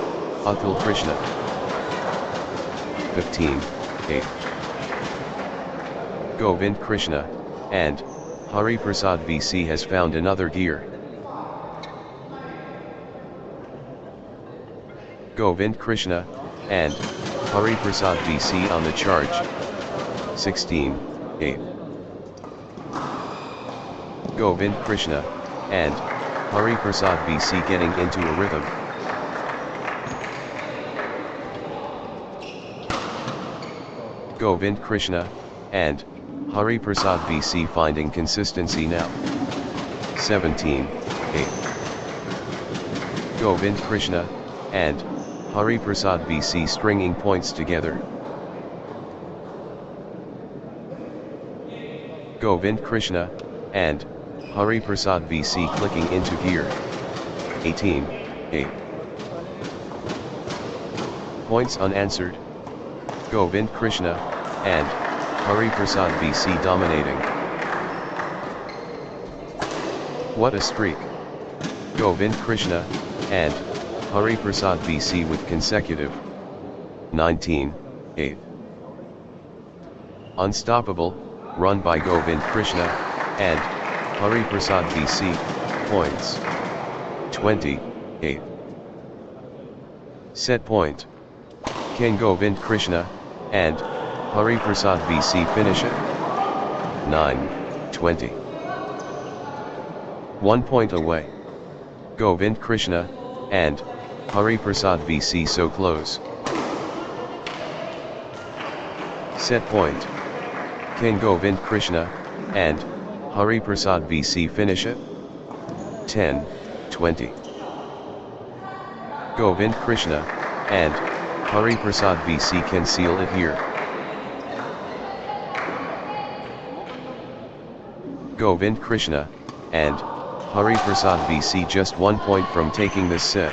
Atul Krishna. 15-8. Govind Krishna, and Hari Prasad VC has found another gear. Govind Krishna, and Hari Prasad VC on the charge. 16-8. Govind Krishna, and Hari Prasad VC getting into a rhythm. Govind Krishna, and Hari Prasad VC finding consistency now. 17-8. Govind Krishna, and Hari Prasad VC stringing points together. Govind Krishna, and Hari Prasad VC clicking into gear. 18-8. Points unanswered. Govind Krishna, and Hari Prasad VC dominating. What a streak. Govind Krishna, and Hari Prasad VC with consecutive. 19-8. Unstoppable, run by Govind Krishna, and Hari Prasad VC, points. 20-8. Set point. Can Krishna, and Hari Prasad VC finish it? 9-20. 1 point away. Govind Krishna, and Hari Prasad VC so close. Set point. Can Govind Krishna, and Hari Prasad VC finish it? 10-20. Govind Krishna, and Hari Prasad VC can seal it here. Govind Krishna, and Hari Prasad VC just 1 point from taking this set.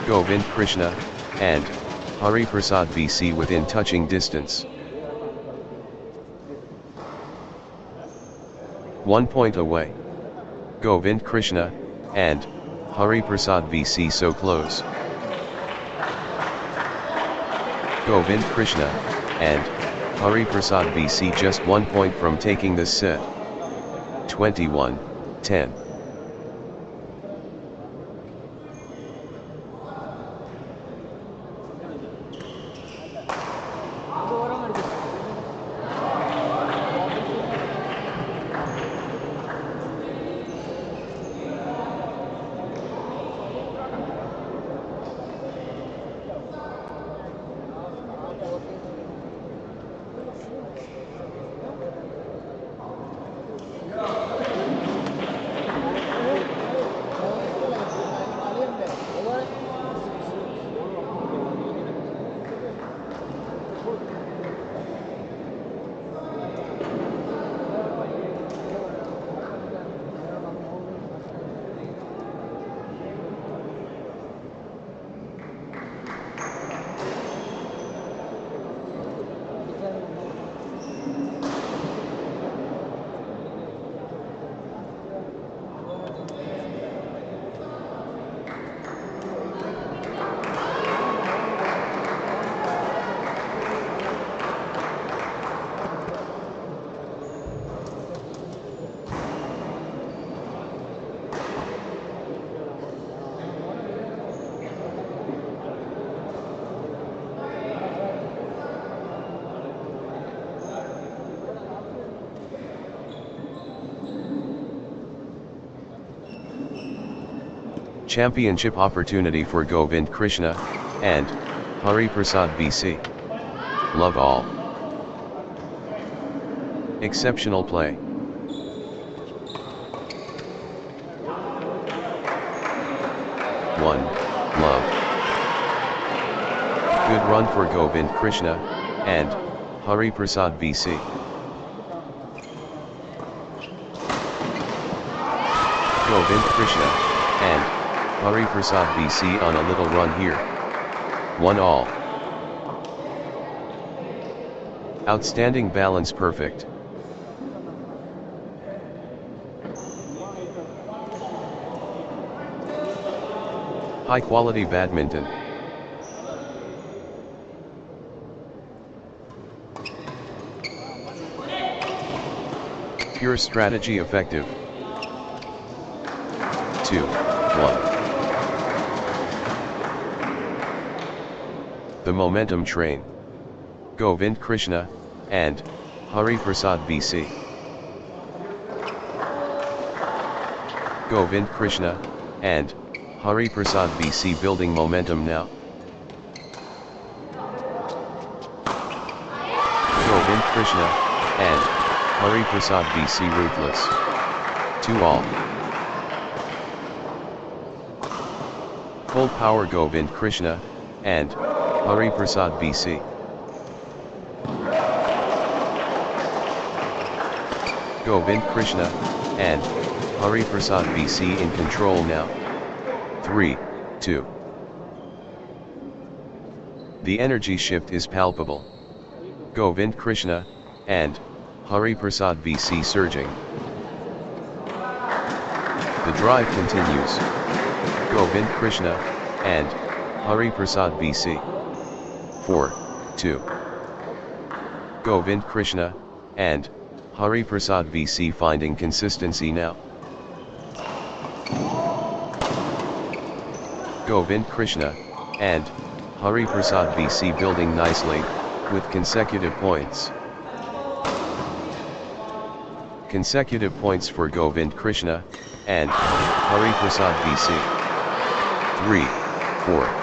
Govind Krishna, and Hari Prasad VC within touching distance. 1 point away. Govind Krishna, and Hari Prasad VC so close. Govind Krishna, and Hari Prasad VC just 1 point from taking this set. 21-10. Championship opportunity for Govind Krishna and Hari Prasad BC. Love all. Exceptional play. One, love. Good run for Govind Krishna and Hari Prasad BC. Govind Krishna and Hari Prasad BC on a little run here. 1-all. Outstanding balance, perfect. High quality badminton. Pure strategy effective. 2-1. The momentum train. Govind Krishna and Hari Prasad BC. Govind Krishna and Hari Prasad BC building momentum now. Govind Krishna and Hari Prasad BC ruthless. 2-all. Full power Govind Krishna and Hari Prasad BC. Govind Krishna and Hari Prasad BC in control now. 3-2. The energy shift is palpable. Govind Krishna and Hari Prasad BC surging. The drive continues. Govind Krishna and Hari Prasad BC. 4-2. Govind Krishna and Hari Prasad BC finding consistency now. Govind Krishna and Hari Prasad BC building nicely, with consecutive points. Consecutive points for Govind Krishna and Hari Prasad BC. 3-4.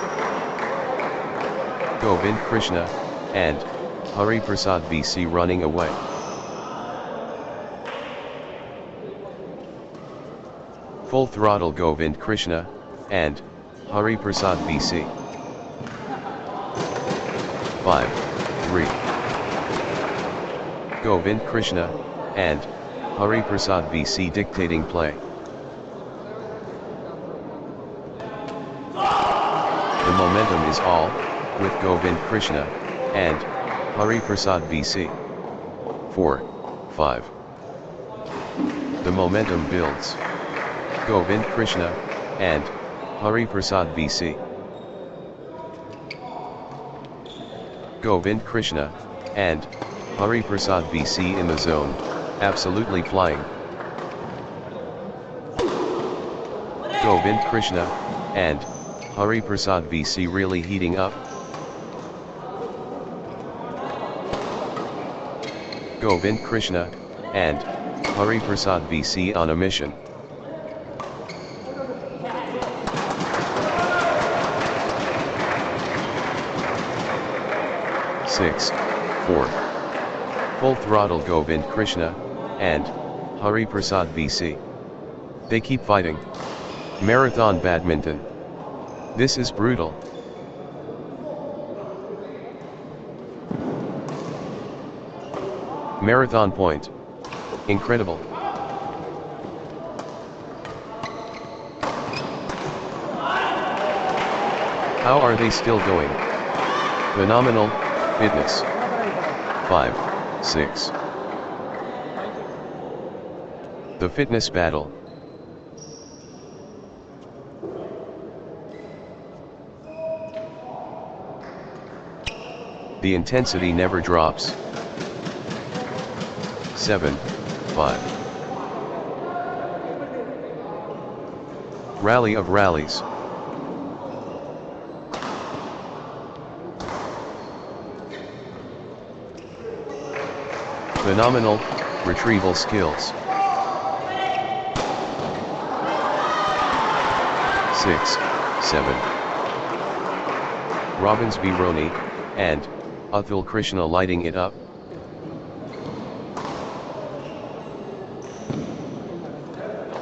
Govind Krishna and Hari Prasad BC running away. Full throttle Govind Krishna and Hari Prasad BC. 5-3. Govind Krishna and Hari Prasad BC dictating play. The momentum is all with Govind Krishna and Hari Prasad BC. 4-5. The momentum builds. Govind Krishna and Hari Prasad BC. Govind Krishna and Hari Prasad BC in the zone, absolutely flying. Govind Krishna and Hari Prasad BC really heating up. Govind Krishna and Hari Prasad BC on a mission. Six, 4. Full throttle Govind Krishna and Hari Prasad BC. They keep fighting. Marathon badminton. This is brutal. Marathon point. Incredible. How are they still going? Phenomenal. Fitness. 5-6. The fitness battle. The intensity never drops. 7-5. Rally of rallies. Phenomenal retrieval skills. 6, 7. Robbins v Roni, and Athul Krishna lighting it up.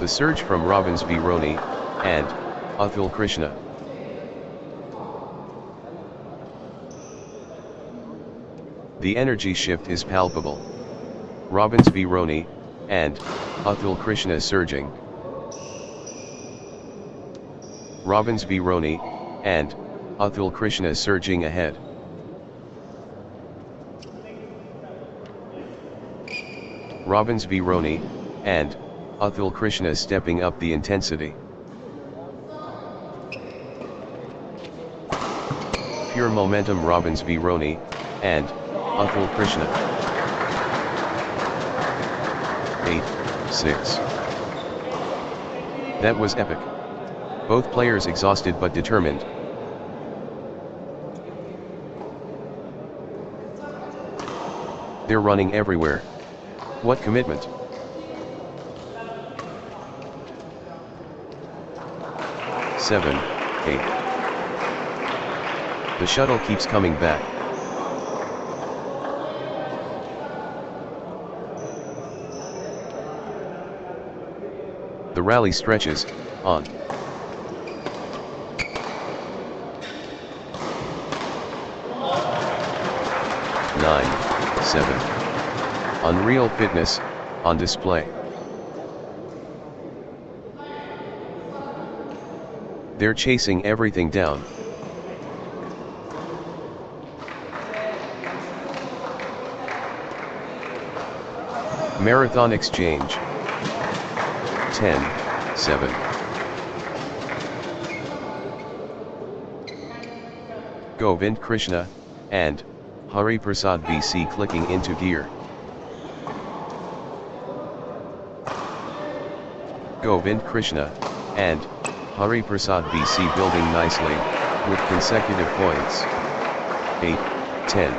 The surge from Robbins v Roni, and Athul Krishna. The energy shift is palpable. Robbins v Roni, and Athul Krishna surging. Robbins v Roni, and Athul Krishna surging ahead. Robbins v Roni, and Athul Krishna stepping up the intensity. Pure momentum Robbins v Roni, and Athul Krishna. 8, 6. That was epic. Both players exhausted but determined. They're running everywhere. What commitment. Seven, 8. The shuttle keeps coming back. The rally stretches, on. 9, 7. Unreal fitness, on display. They're chasing everything down. Marathon exchange. 10, 7. Govind Krishna, and Hari Prasad BC clicking into gear. Govind Krishna, and Hari Prasad BC building nicely, with consecutive points. 8, 10.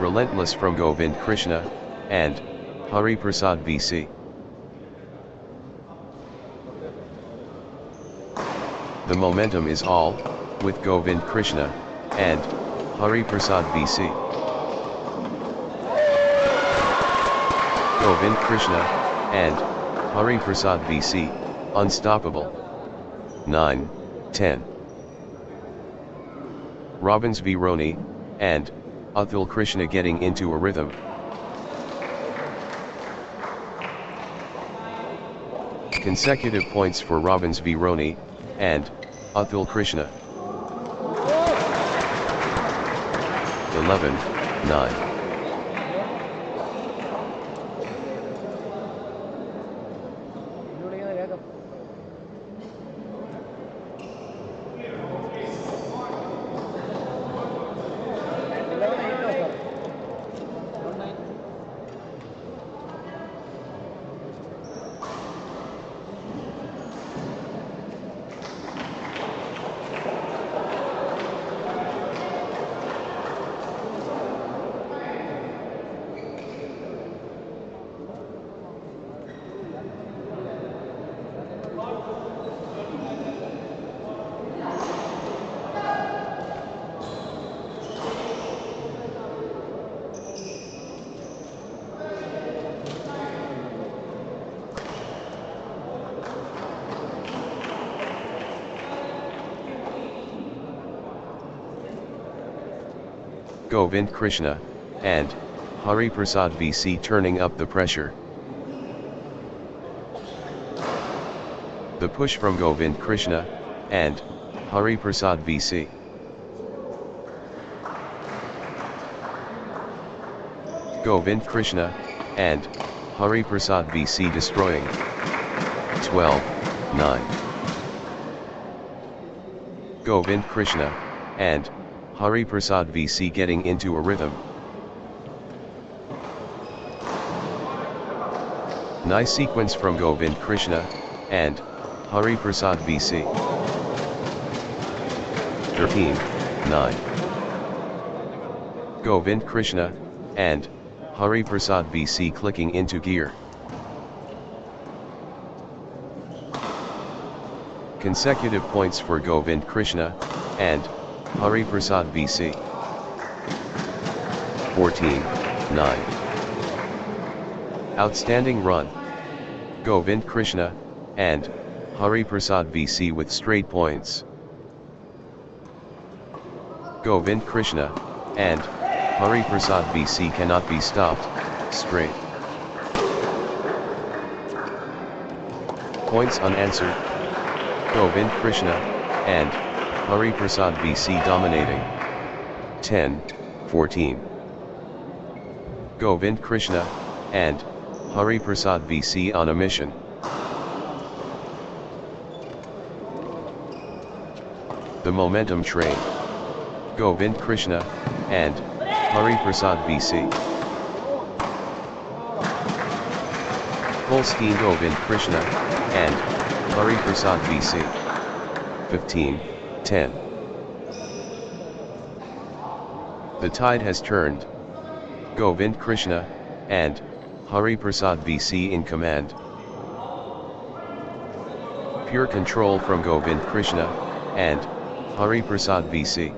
Relentless from Govind Krishna, and Hari Prasad BC. The momentum is all, with Govind Krishna, and Hari Prasad BC. Govind Krishna, and Hari Prasad BC, unstoppable. 9, 10. Robbins v Roni, and Athul Krishna getting into a rhythm. Consecutive points for Robbins v Roni, and Athul Krishna. 11, 9. Govind Krishna, and Hari Prasad BC turning up the pressure. The push from Govind Krishna, and Hari Prasad BC. Govind Krishna, and Hari Prasad BC destroying. 12, 9. Govind Krishna, and Hari Prasad BC getting into a rhythm. Nice sequence from Govind Krishna, and Hari Prasad BC. 13, 9. Govind Krishna, and Hari Prasad BC clicking into gear. Consecutive points for Govind Krishna and Hari Prasad BC. 14-9. Outstanding run. Govind Krishna and Hari Prasad BC with straight points. Govind Krishna and Hari Prasad BC cannot be stopped. Straight. Points unanswered. Govind Krishna and Hari Prasad BC dominating. 10-14. Govind Krishna and Hari Prasad BC on a mission. The momentum train. Govind Krishna and Hari Prasad BC. Full steam Govind Krishna and Hari Prasad BC. 15-10. The tide has turned. Govind Krishna and Hari Prasad BC in command. Pure control from Govind Krishna and Hari Prasad BC.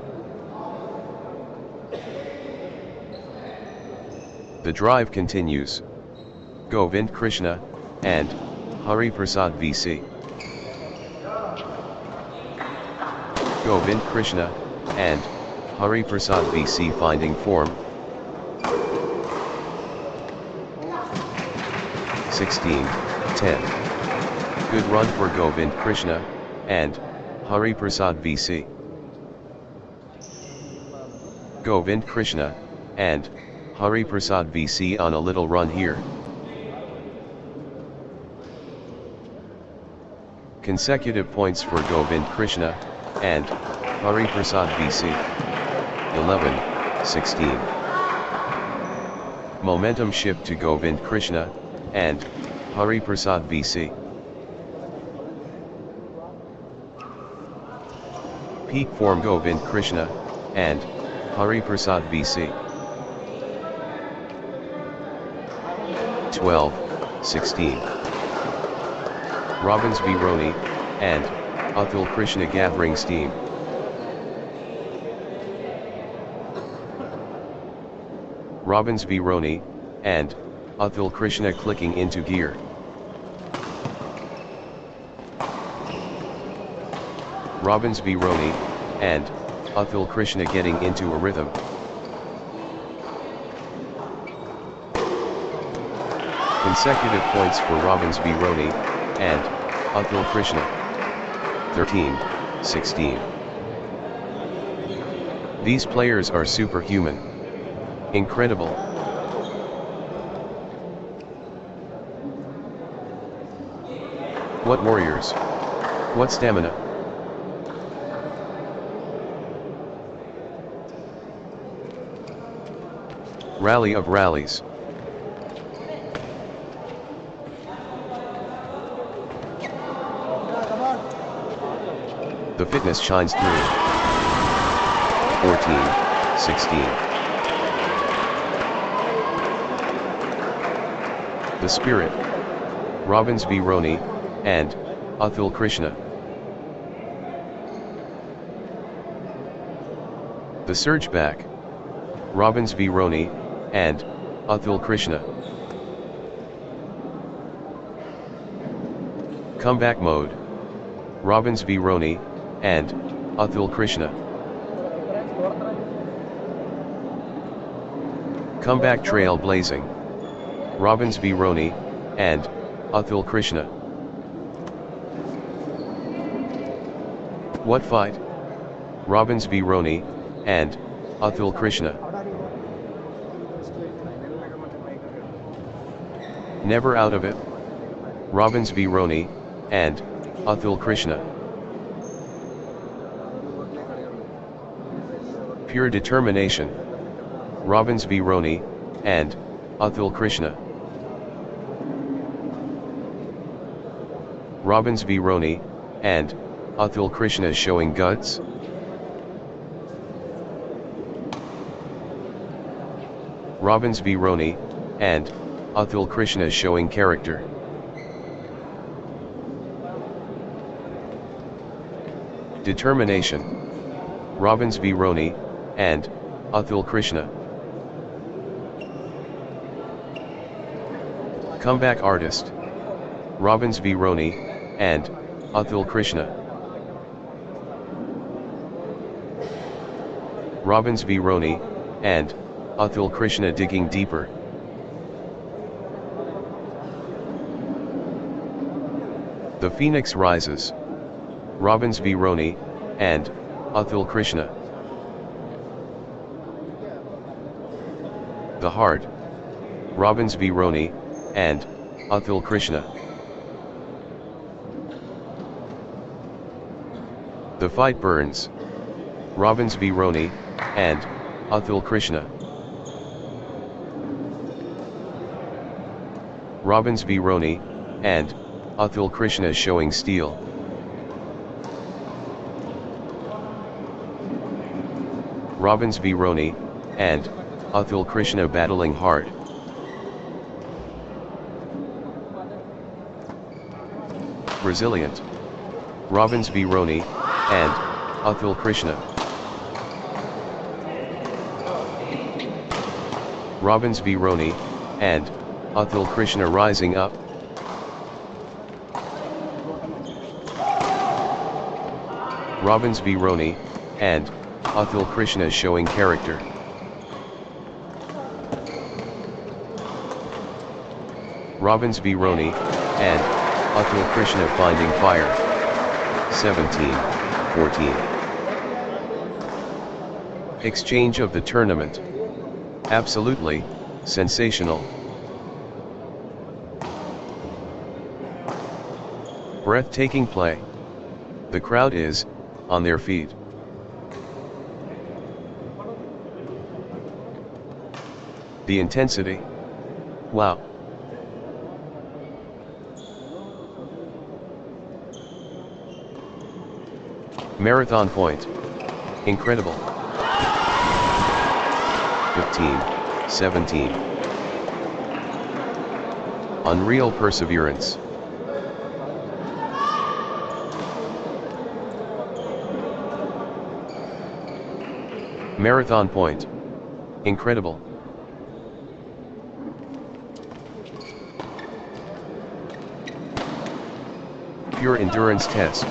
The drive continues. Govind Krishna and Hari Prasad BC. Govind Krishna and Hari Prasad BC finding form. 16-10. Good run for Govind Krishna and Hari Prasad BC. Govind Krishna and Hari Prasad BC on a little run here. Consecutive points for Govind Krishna and Hari Prasad BC. 11-16. Momentum shift to Govind Krishna and Hari Prasad BC. Peak form Govind Krishna and Hari Prasad BC. 12-16. Robbins v Roni and Athul Krishna gathering steam. Robbins v Roni and Athul Krishna clicking into gear. Robbins v Roni and Athul Krishna getting into a rhythm. Consecutive points for Robbins v Roni and Athul Krishna. 13-16. These players are superhuman. Incredible. What warriors. What stamina. Rally of rallies. The fitness shines through. 14-16. The spirit. Robbins v Roni and Athul Krishna. The surge back. Robbins v Roni and Athul Krishna. Comeback mode. Robbins v Roni and Athul Krishna. Comeback trail blazing. Robbins v Roni and Athul Krishna. What fight? Robbins v Roni and Athul Krishna. Never out of it. Robbins v Roni and Athul Krishna. Pure determination. Robbins v Roni and Athul Krishna. Robbins v Roni and Athul Krishna showing guts. Robbins v Roni and Athul Krishna showing character. Determination. Robbins v Roni, and Athul Krishna. Comeback artist. Robbins v Roni, and Athul Krishna. Robbins v Roni, and Athul Krishna digging deeper. The Phoenix rises. Robbins v Roni, and Athul Krishna. The Heart. Robbins v Roni, and Athul Krishna. The Fight Burns. Robbins v Roni, and Athul Krishna. Robbins v Roni, and Athul Krishna showing steel. Robbins v Roni, and Athul Krishna battling hard. Resilient. Robbins v Roni, and Athul Krishna. Robbins v Roni, and Athul Krishna rising up. Robbins v Roni, and Athul Krishna showing character. Robbins v Roni, and Athul Krishna finding fire. 17-14. Exchange of the tournament. Absolutely sensational. Breathtaking play. The crowd is on their feet. The intensity. Wow. Marathon point. Incredible. 15-17. Unreal perseverance. Marathon point. Incredible. Pure endurance test.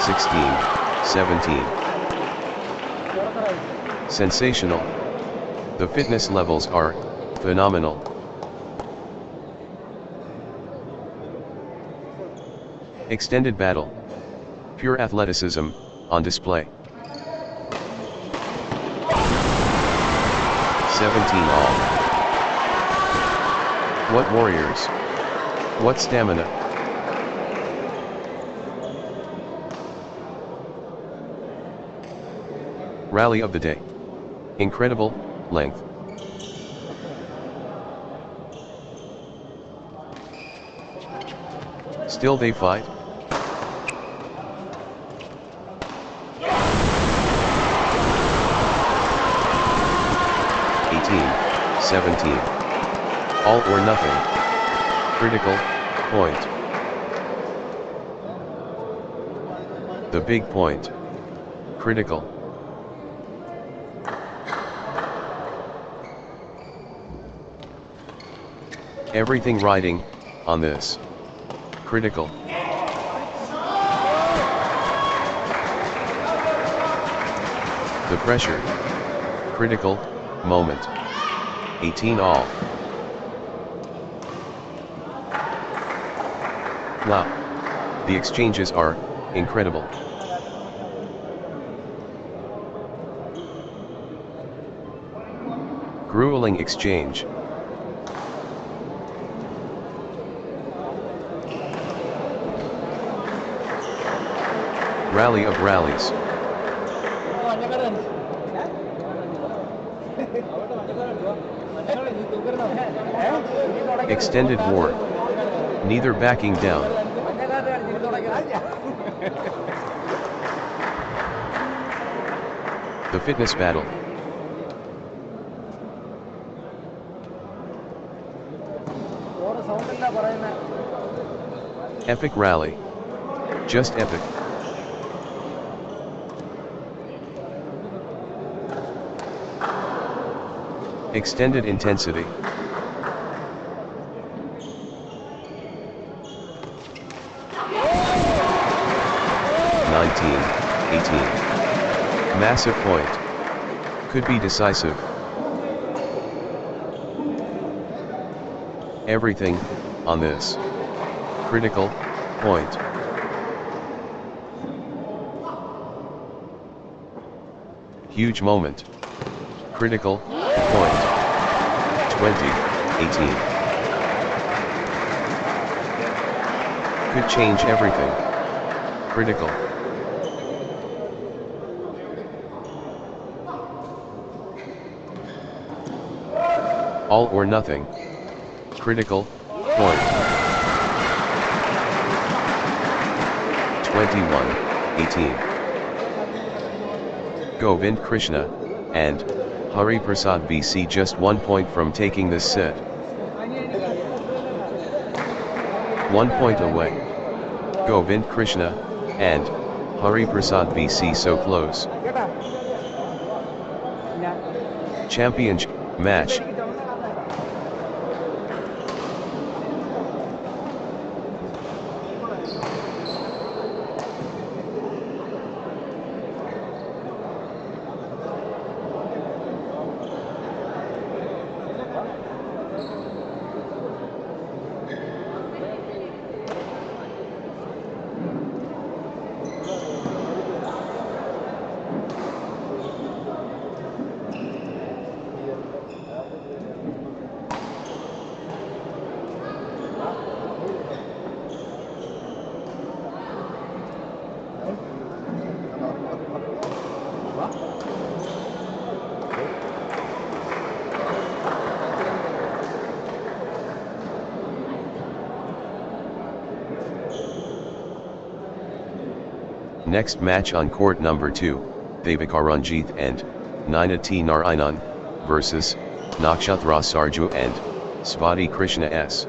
16-17. Sensational. The fitness levels are phenomenal. Extended battle. Pure athleticism on display. 17 all. What warriors. What stamina. Rally of the day. Incredible length. Still they fight. (17) All or nothing. Critical point. The big point. Critical. Everything riding on this. Critical. The pressure. Critical moment. 18 all. Wow. The exchanges are incredible. Grueling exchange. Rally of rallies. Extended war. Neither backing down. The fitness battle. Epic rally. Just epic. Extended intensity. Massive point. Could be decisive. Everything on this. Critical point. Huge moment. Critical point. 20-18. Could change everything. Critical. All or nothing. Critical point. 21-18. Govind Krishna and Hari Prasad BC just 1 point from taking this set. 1 point away. Govind Krishna and Hari Prasad BC so close. Championship match. Next match on court number 2, Dikaranjit and Ninati Narayanan versus Nakshhatra Sarju and Svati Krishna S.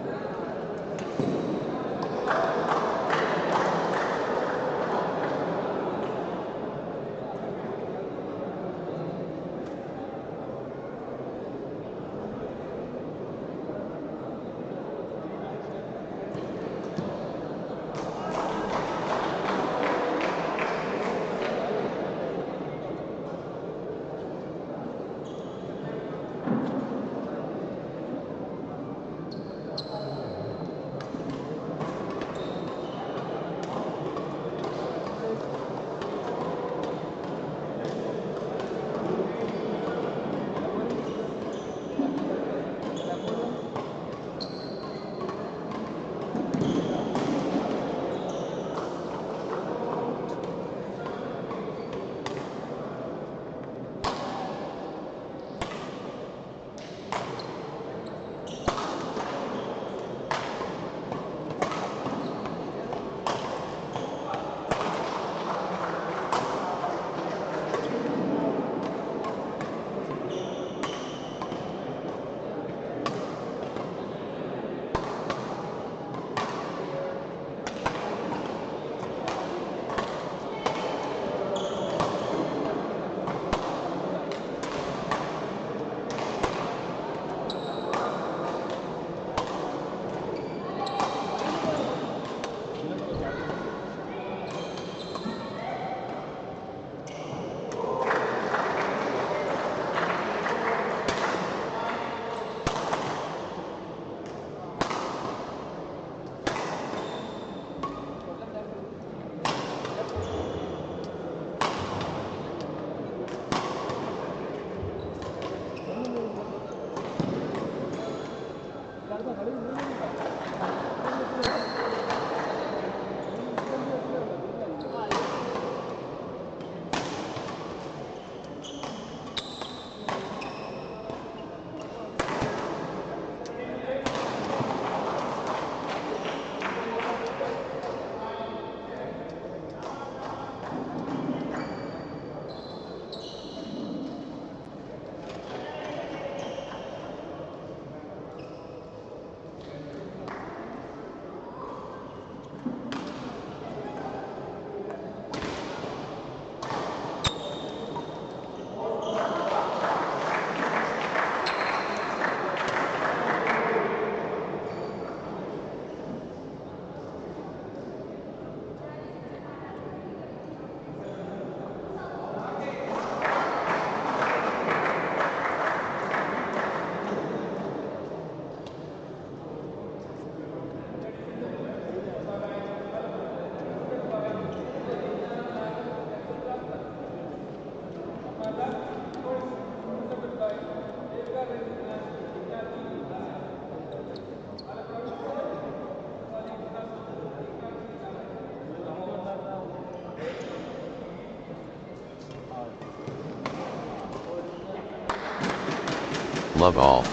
love all.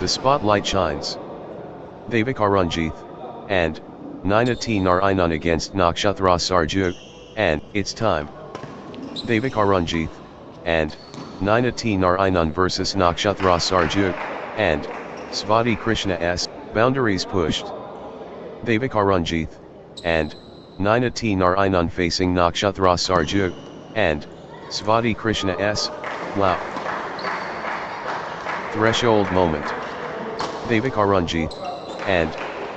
The spotlight shines. Dikaranjit, and Ninati Narayanan against Nakshhatra Sarju, and it's time. Dikaranjit, and Ninati Narayanan versus Nakshhatra Sarju, and Svati Krishna S, boundaries pushed. Dikaranjit, and Ninati Narayanan facing Nakshhatra Sarju, and Svati Krishna S, wow. Threshold moment. Dikaranjit, and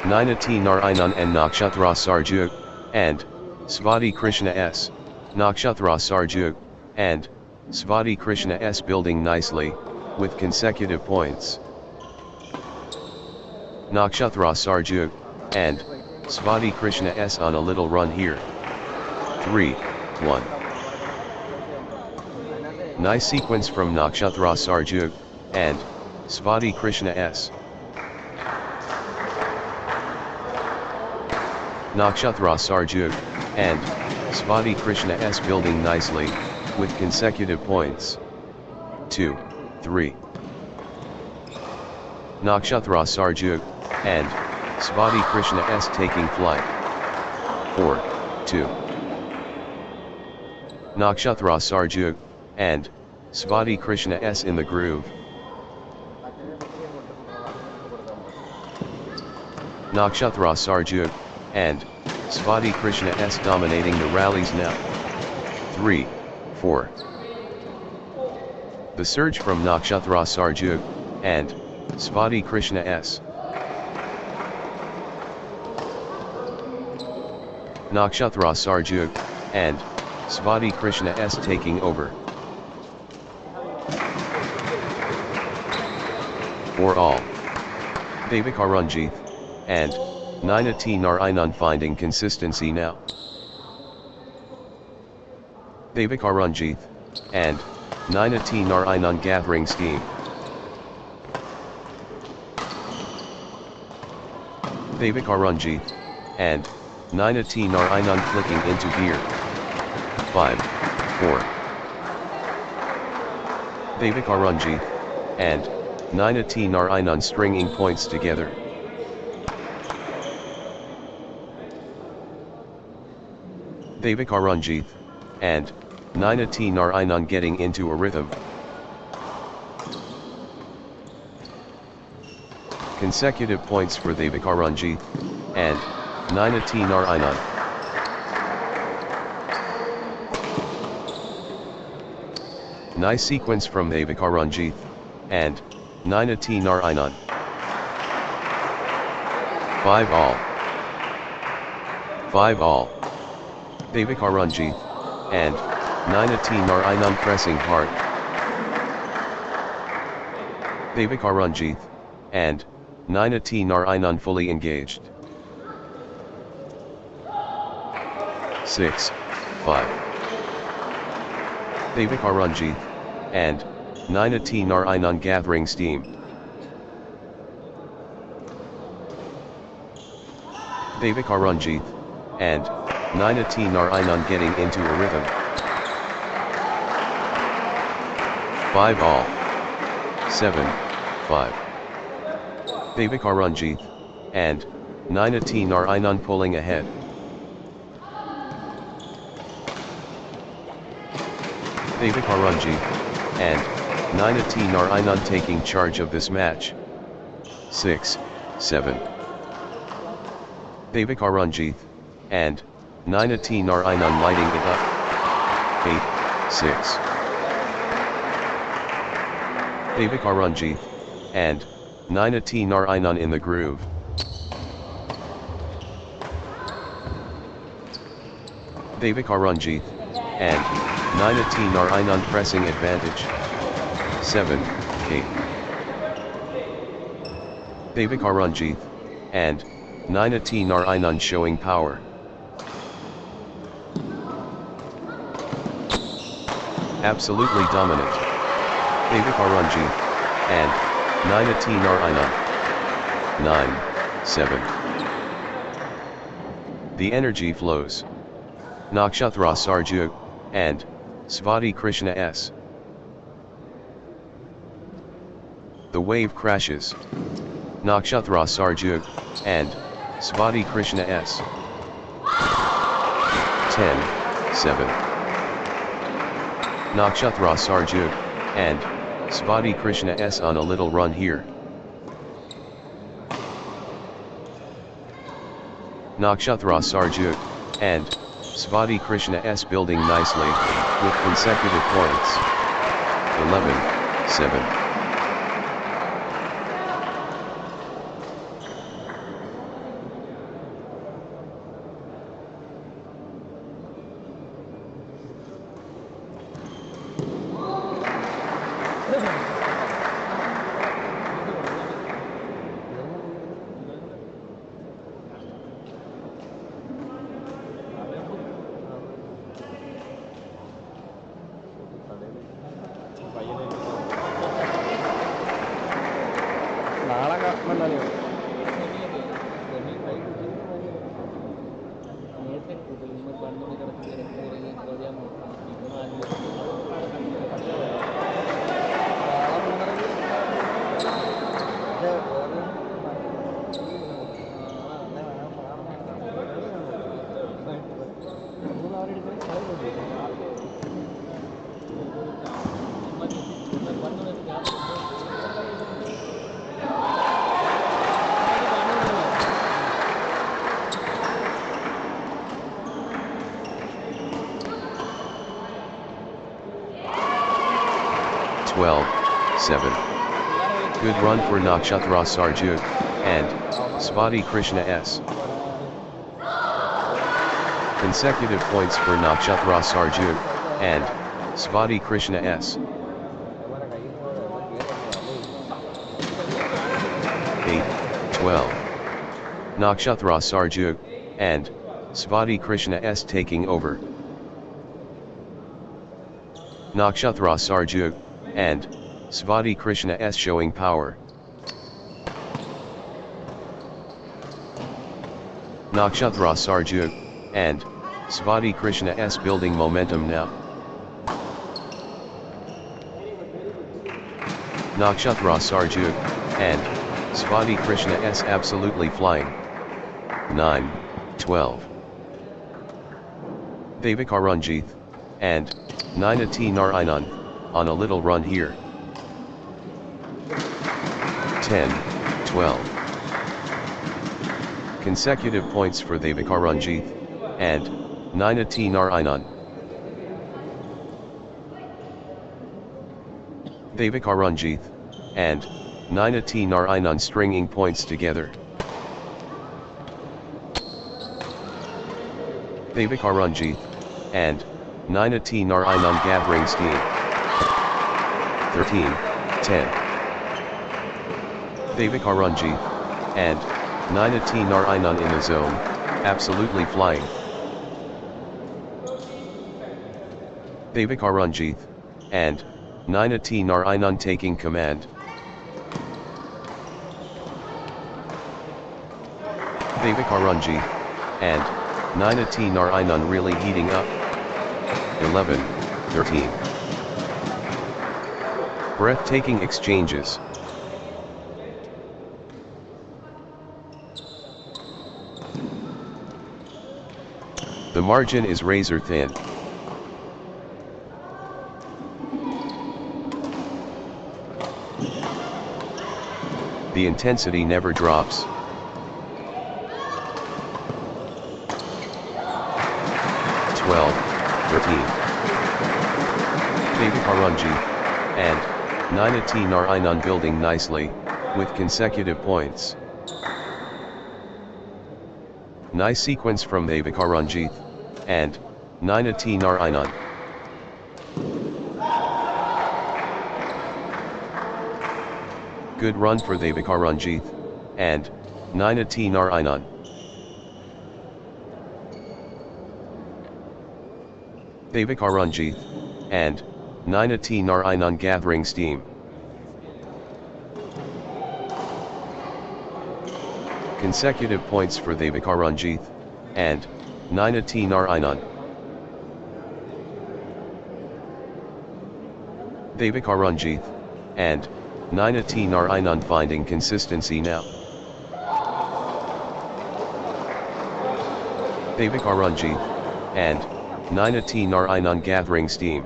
Ninati Narayanan and Nakshhatra Sarju, and Svati Krishna S, Nakshhatra Sarju, and Svati Krishna S building nicely, with consecutive points. Nakshhatra Sarju, and Svati Krishna S on a little run here. 3-1. Nice sequence from Nakshhatra Sarju, and Svati Krishna S. Nakshhatra Sarju, and Svati Krishna S building nicely, with consecutive points. 2-3. Nakshhatra Sarju, and Svati Krishna S taking flight. 4-2. Nakshhatra Sarju, and Svati Krishna S in the groove. Nakshhatra Sarju, and Svati Krishna S dominating the rallies now. 3-4. The surge from Nakshhatra Sarju, and Svati Krishna S. Nakshhatra Sarju, and Svati Krishna S taking over. For all. Dikaranjit, and Ninati Narayanan finding consistency now. Dikaranjit, and Ninati Narayanan gathering steam. Dikaranjit, and Ninati Narayanan clicking into gear. 5-4. Dikaranjit, and Ninati Narayanan stringing points together. Dikaranjit, and Ninati Narayanan getting into a rhythm. Consecutive points for Dikaranjit, and Ninati Narayanan. Nice sequence from Dikaranjit, and Ninati Narayanan. 5-all. 5-all. Dikaranjit, and Ninati Narayanan pressing hard. Dikaranjit, and Ninati Narayanan fully engaged. 6-5. Dikaranjit, and Ninati Narayanan gathering steam. Dikaranjit, and Ninati Narayanan getting into a rhythm. 5-all. 7-5. Dikaranjit, and Ninati Narayanan pulling ahead. Dikaranjit, and Ninati Narayanan taking charge of this match. 6-7. Dikaranjit, and Ninati Narayanan lighting it up. 8-6. Dikaranjit, and Ninati Narayanan in the groove. Dikaranjit, and Ninati Narayanan pressing advantage. 7-8. Dikaranjit, and Ninati Narayanan showing power. Absolutely dominant. Dikaranjit, and Ninati Narayanan. 9-7. The energy flows. Nakshhatra Sarju, and Svati Krishna S. The wave crashes. Nakshhatra Sarju, and Svati Krishna S. 10-7. Nakshhatra Sarju, and Svati Krishna S on a little run here. Nakshhatra Sarju, and Svati Krishna S building nicely, with consecutive points. 11-7. 12-7. Good run for Nakshhatra Sarju, and Svati Krishna S. Consecutive points for Nakshhatra Sarju, and Svati Krishna S. 8-12. Nakshhatra Sarju, and Svati Krishna S taking over. Nakshhatra Sarju, and Svati Krishna S showing power. Nakshhatra Sarju, and Svati Krishna S building momentum now. Nakshhatra Sarju, and Svati Krishna S absolutely flying. 9-12. Dikaranjit, and Ninati Narayanan, on a little run here. 10-12. Consecutive points for Dikaranjit, and Ninati Narayanan. Dikaranjit, and Ninati Narayanan stringing points together. Dikaranjit, and Ninati Narayanan gathering steam. 13-10. Dikaranjit, and Ninati Narayanan in the zone, absolutely flying. Dikaranjit, and Ninati Narayanan taking command. Dikaranjit, and Ninati Narayanan really heating up. 11-13. Breathtaking exchanges. The margin is razor thin. The intensity never drops. Dikaranjit, and Ninati Narayanan building nicely, with consecutive points. Nice sequence from Dikaranjit, and Ninati Narayanan. Good run for Dikaranjit, and Ninati Narayanan. Dikaranjit, and Ninati Narayanan gathering steam. Consecutive points for Dikaranjit, and Ninati Narayanan. Dikaranjit, and Nina T Narayanan finding consistency now. Dikaranjit, and Nina T Narayanan gathering steam.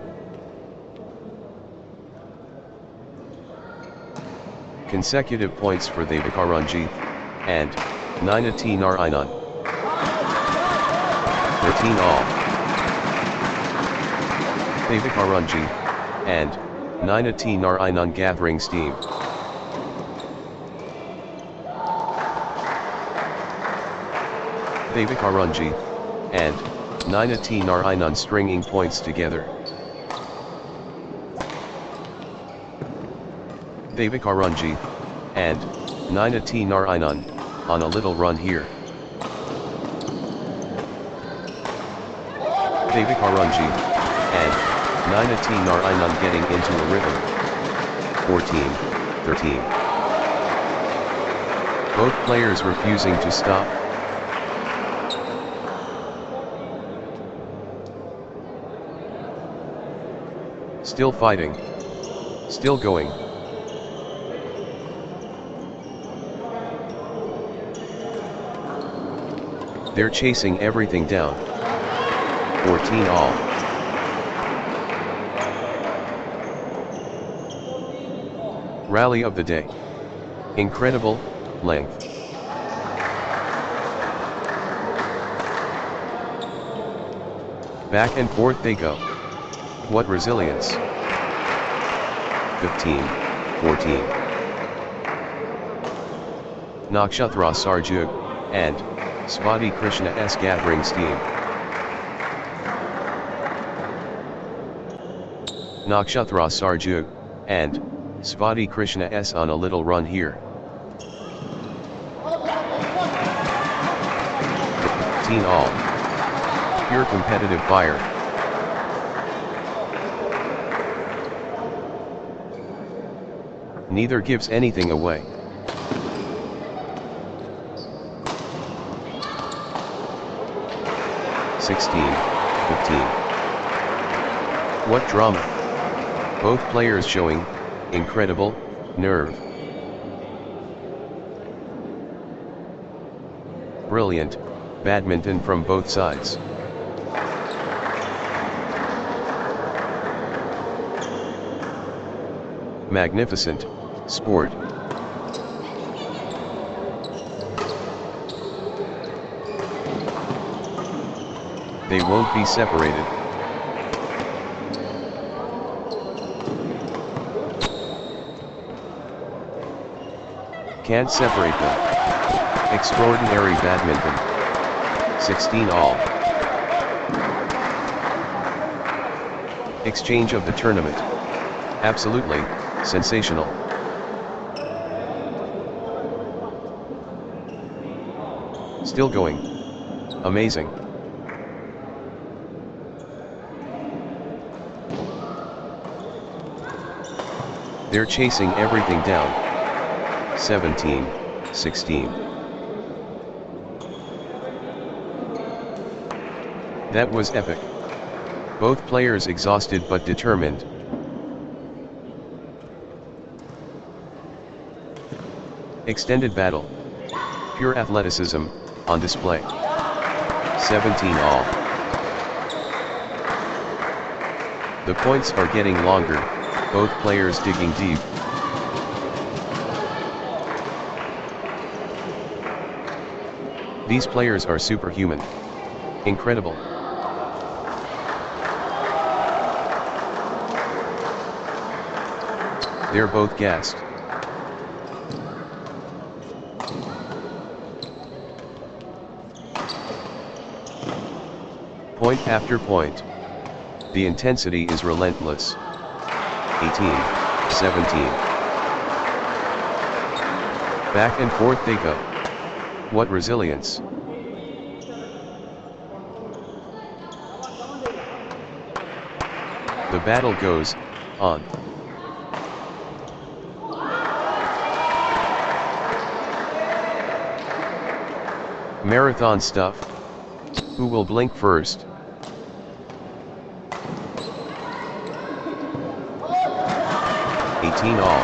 Consecutive points for Dikaranjit, and Nina T Narayanan. 13 all. Dikaranjit, and Nina T Narayanan gathering steam. Dikaranjit, and Nina T Narayanan stringing points together. Dikaranjit, and Nina T Narayanan, on a little run here. Dikaranjit, and Nina T Narayanan getting into a rhythm. 14-13. Both players refusing to stop. Still fighting. Still going. They're chasing everything down. 14 all. Rally of the day. Incredible length. Back and forth they go. What resilience. 15-14. Nakshhatra Sarju, and Spotty Krishna S gathering steam. Nakshhatra Sarju, and Spotty Krishna S on a little run here. 15 all. Pure competitive fire. Neither gives anything away. (16-15). What drama! Both players showing incredible nerve. Brilliant badminton from both sides. Magnificent sport. They won't be separated. Can't separate them. Extraordinary badminton. 16 all. Exchange of the tournament. Absolutely sensational. Still going. Amazing. They're chasing everything down. 17-16. That was epic. Both players exhausted but determined. Extended battle. Pure athleticism on display. 17 all. The points are getting longer, both players digging deep. These players are superhuman. Incredible. They're both gassed. Point after point. The intensity is relentless. 18-17. Back and forth they go. What resilience. The battle goes on. Marathon stuff. Who will blink first? All.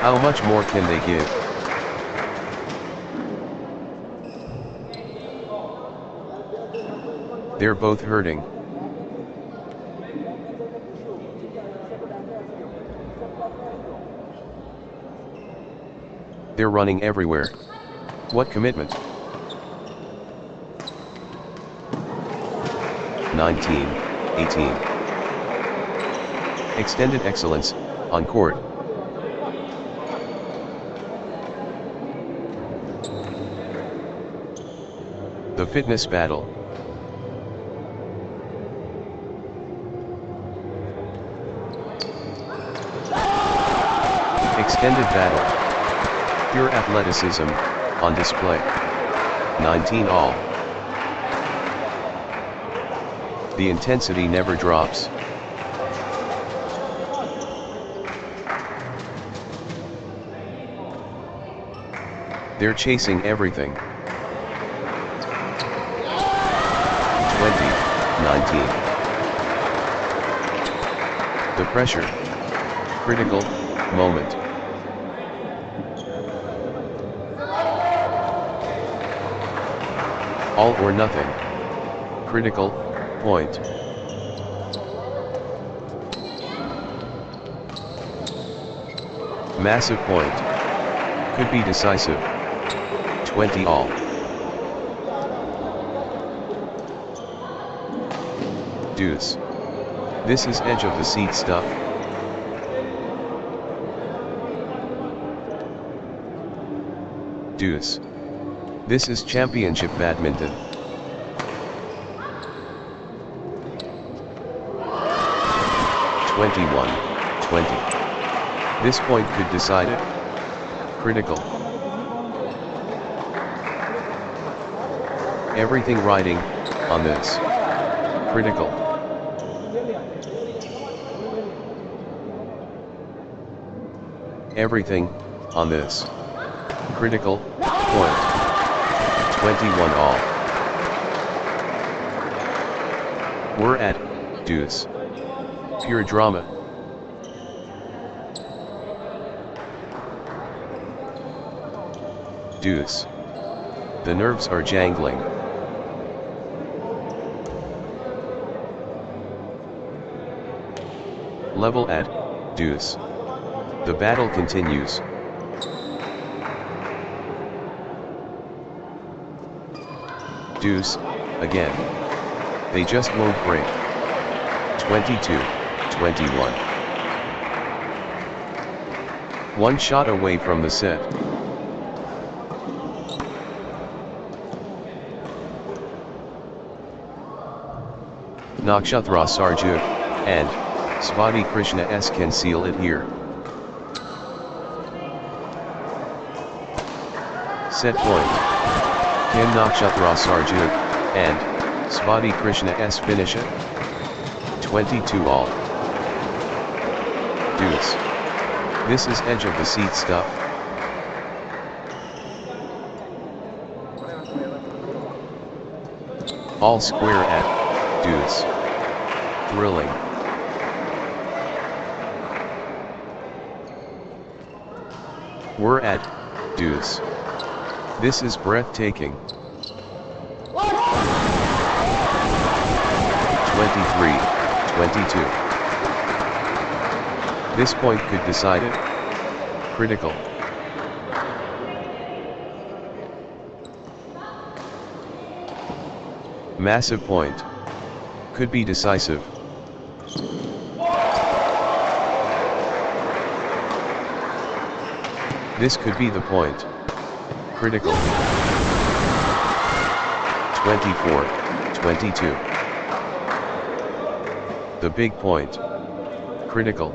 How much more can they give? They're both hurting. They're running everywhere. What commitment? 19, 18. Extended excellence, on court. The fitness battle. Extended battle. Pure athleticism, on display. 19 all. The intensity never drops. They're chasing everything. 20, 19. The pressure. Critical moment. All or nothing. Critical point. Massive point. Could be decisive. 20 all. Deuce. This is edge of the seat stuff. Deuce. This is championship badminton. (21, 20). This point could decide it. Critical. Everything riding on this. Critical. Everything on this. Critical point. 21 all. We're at deuce. Pure drama. Deuce. The nerves are jangling. Level at deuce. The battle continues. Deuce, again. They just won't break. 22, 21. One shot away from the set. Nakshhatra Sarju, and Spotty Krishna S can seal it here. Set point. Can Nakshhatra Sarju, and Spotty Krishna S finish it? 22 all. Deuce. This is edge of the seat stuff. All square at deuce. Thrilling. We're at deuce. This is breathtaking. 23, 22. This point could decide it. Critical. Massive point. Could be decisive. This could be the point. Critical. 24, 22. The big point. Critical.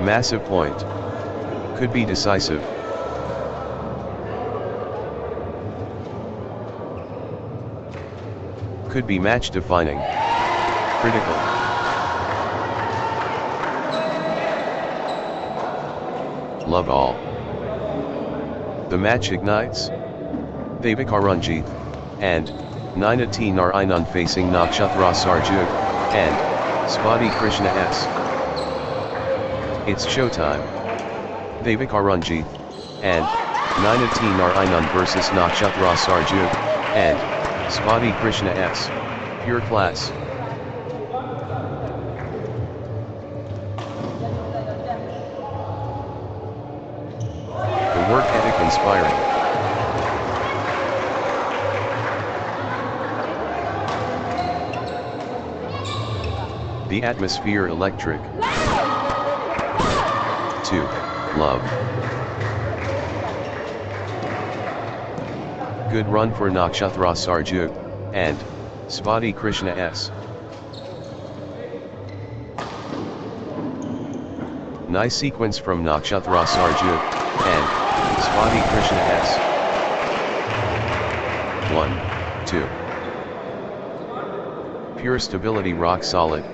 Massive point. Could be decisive. Could be match defining. Critical. Love all. The match ignites. Dikaranjit and Ninati Narayanan facing Nakshhatra Sarju and Spati Krishna S. It's showtime. Dikaranjit and Ninati Narayanan versus Nakshhatra Sarju and Spati Krishna S. Pure class. The work ethic inspiring. The atmosphere electric. 2. Love. Good run for Nakshhatra Sarju and Spati Krishna S. Nice sequence from Nakshhatra Sarju and Spati Krishna S. 1, 2. Pure stability, rock solid.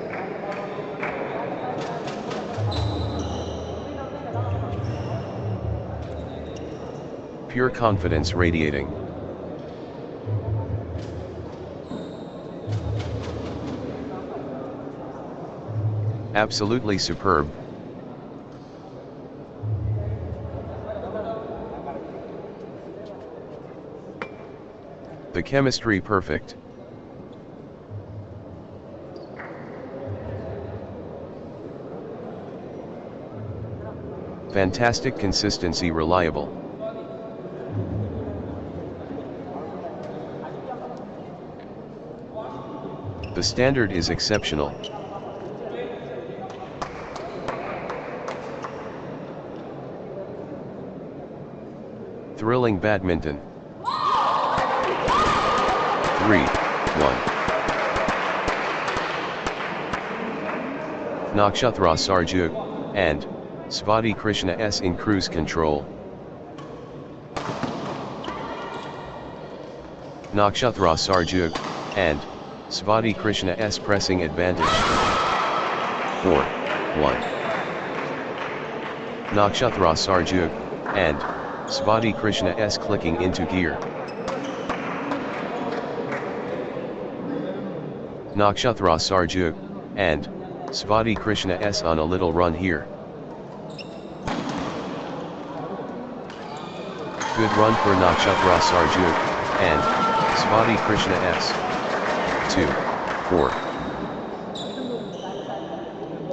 Pure confidence radiating. Absolutely superb. The chemistry perfect. Fantastic consistency, reliable. The standard is exceptional. Thrilling badminton. 3, 1. Nakshhatra Sarju and Spati Krishna S in cruise control. Nakshhatra Sarju and Spati Krishna S pressing advantage. 4, 1. Nakshhatra Sarju and Spati Krishna S clicking into gear. Nakshhatra Sarju and Spati Krishna S on a little run here. Good run for Nakshhatra Sarju and Spati Krishna S. 2, 4.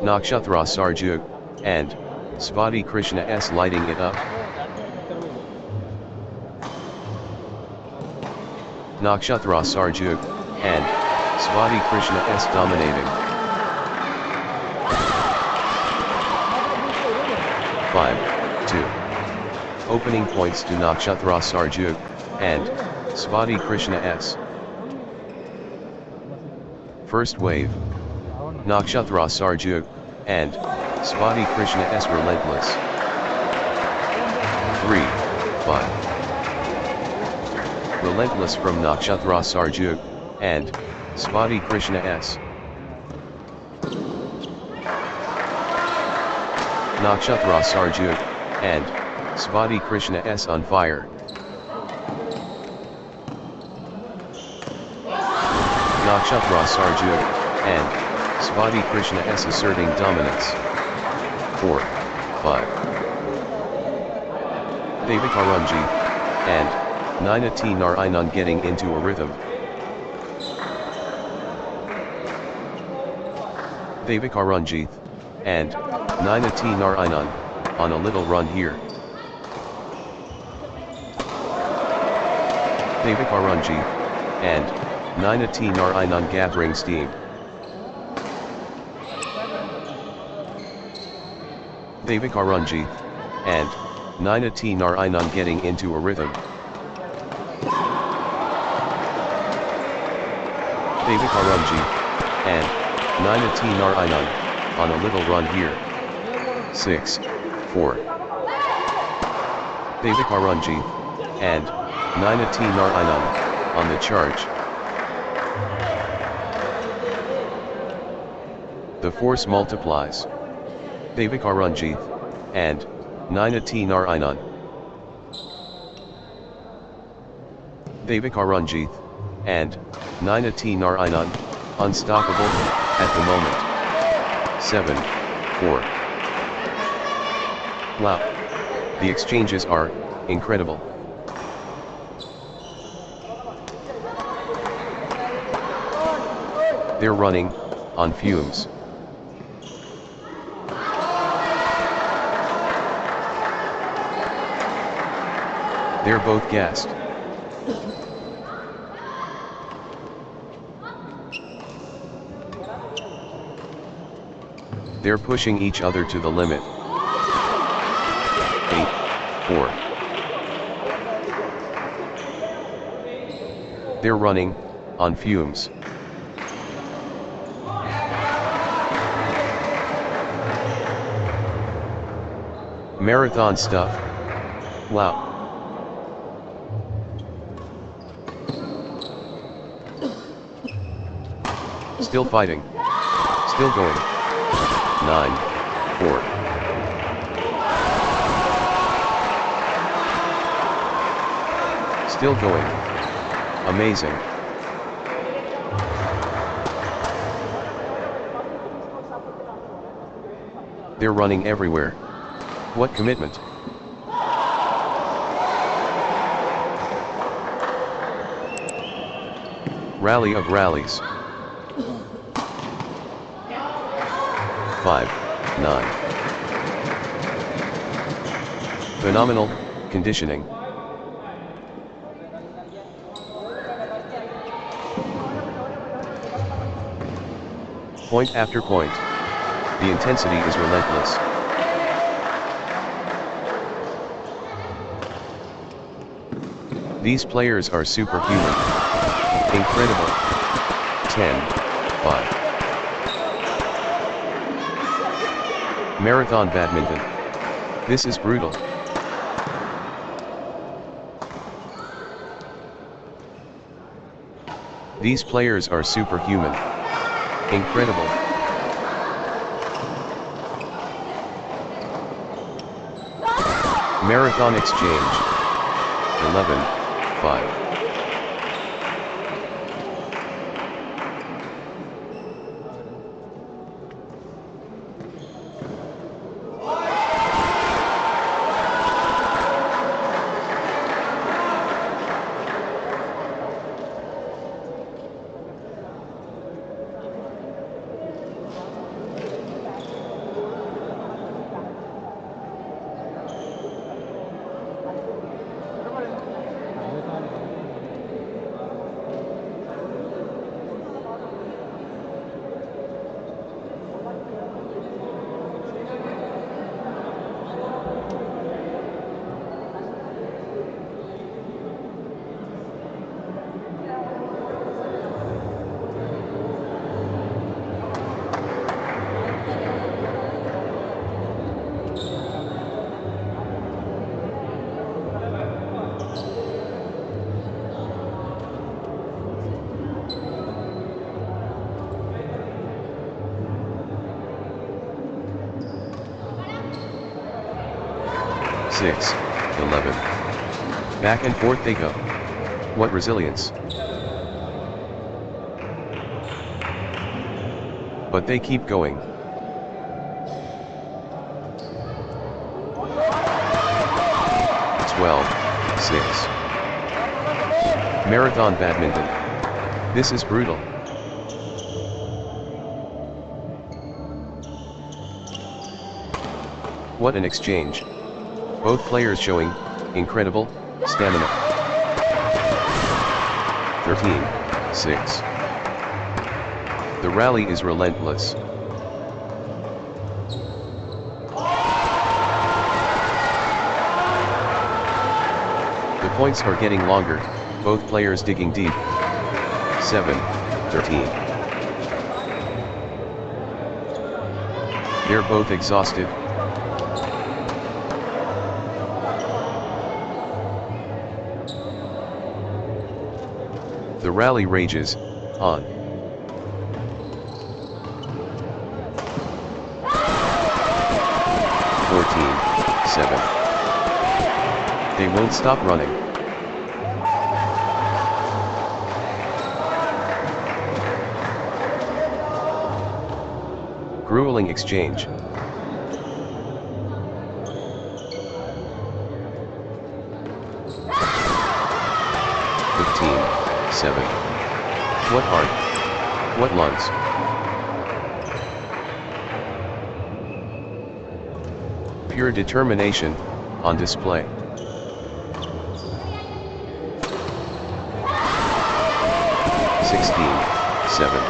Nakshhatra Sarju and Spati Krishna S lighting it up. Nakshhatra Sarju and Spati Krishna S dominating. 5, 2. Opening points to Nakshhatra Sarju and Spati Krishna S. First wave. Nakshhatra Sarju and Spati Krishna S relentless. 3, 5. Relentless from Nakshhatra Sarju and Spati Krishna S. Nakshhatra Sarju and Spati Krishna S on fire. Nakshhatra Sarju and Spati Krishna S asserting dominance. 4, 5. Dikaranjit and Ninati Narayanan getting into a rhythm. Dikaranjit and Ninati Narayanan on a little run here. Dikaranjit and Ninati Narayanan gathering steam. Dikaranjit and Ninati Narayanan getting into a rhythm. Dikaranjit and Ninati Narayanan on a little run here. 6, 4. Dikaranjit, and 9 Narayanan, on the charge. The force multiplies. Dikaranjit, and 9 Narayanan. Dikaranjit, and 9 Narayanan, unstoppable, at the moment. 7, 4. Wow. The exchanges are incredible. They're running on fumes. They're both gassed. They're pushing each other to the limit. 8, 4. They're running on fumes. Marathon stuff. Wow. Still fighting. Still going. 9, 4. Still going. Amazing. They're running everywhere. What commitment. Rally of rallies. 5, 9. Phenomenal conditioning. Point after point. The intensity is relentless. These players are superhuman. Incredible. 10, 5. Marathon badminton. This is brutal. These players are superhuman. Incredible. Marathon exchange. 11, 5. Six, 11. Back and forth they go. What resilience. But they keep going. Twelve, 6. Marathon badminton. This is brutal. What an exchange. Both players showing incredible stamina. 13, 6. The rally is relentless. The points are getting longer, both players digging deep. 7, 13. They're both exhausted, The rally rages, on. (14-7). They won't stop running. Grueling exchange. (15-7). What heart? What lungs? Pure determination, on display. (16-7).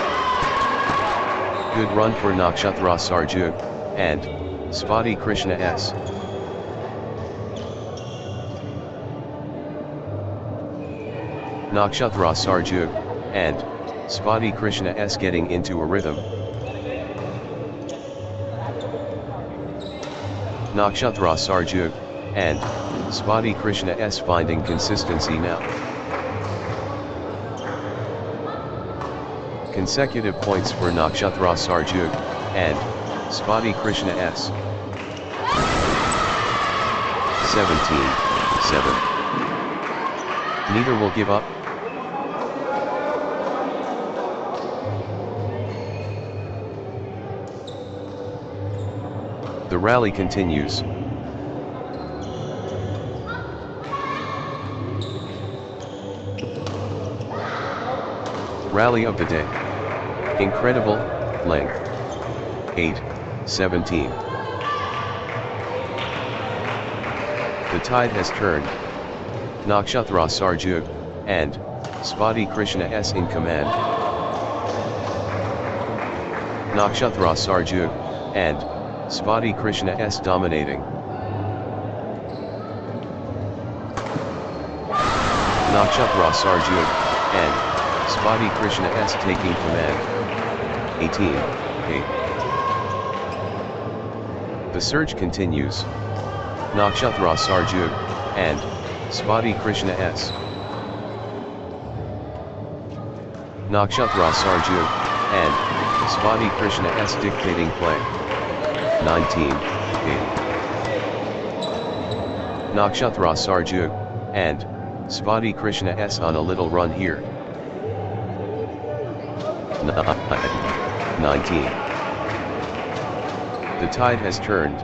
Good run for Nakshhatra Sarju, and Spotty Krishna S. Nakshhatra Sarju, and Spotty Krishna S getting into a rhythm. Nakshhatra Sarju, and Spotty Krishna S finding consistency now. Consecutive points for Nakshhatra Sarju, and Spotty Krishna S. 17-7. Neither will give up. The rally continues. Rally of the day. Incredible length. 8-17. The tide has turned. Nakshhatra Sarju, and Spotty Krishna S in command. Nakshhatra Sarju, and Spotty Krishna S dominating. Nakshhatra Sarju, and Spotty Krishna S taking command. 18-8. The surge continues. Nakshhatra Sarju, and Spotty Krishna S. Nakshhatra Sarju, and Spotty Krishna S dictating play. 19-8. Nakshhatra Sarju, and Spotty Krishna S on a little run here. 19. The tide has turned.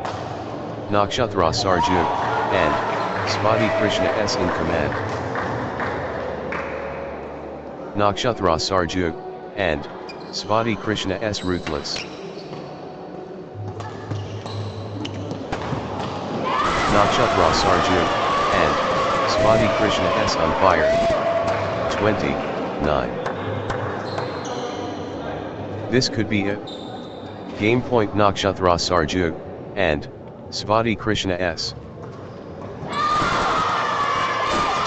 Nakshhatra Sarju, and Spotty Krishna S in command. Nakshhatra Sarju, and Spotty Krishna S ruthless. Nakshhatra Sarju, and Spotty Krishna S on fire. 29. This could be it. Game point Nakshhatra Sarju, and Spotty Krishna S.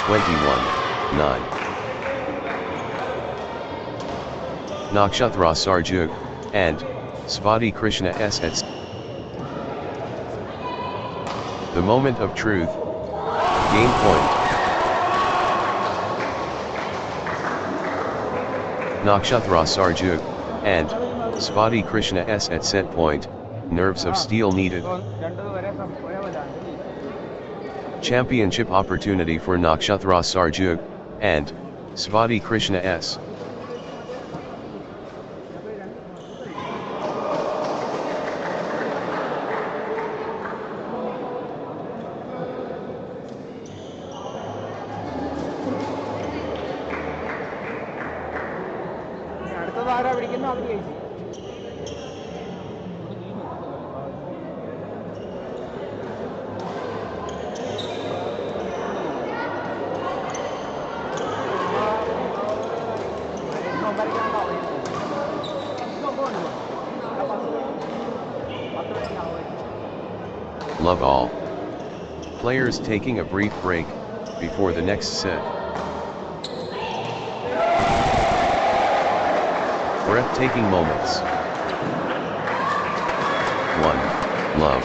21-9. Nakshhatra Sarju, and Spotty Krishna S at the moment of truth. Game point. Nakshhatra Sarju, and Spotty Krishna S at set point, nerves of steel needed. Championship opportunity for Nakshhatra Sarju, and Spotty Krishna S. Love all. Players taking a brief break before the next set. Breathtaking moments. 1. Love.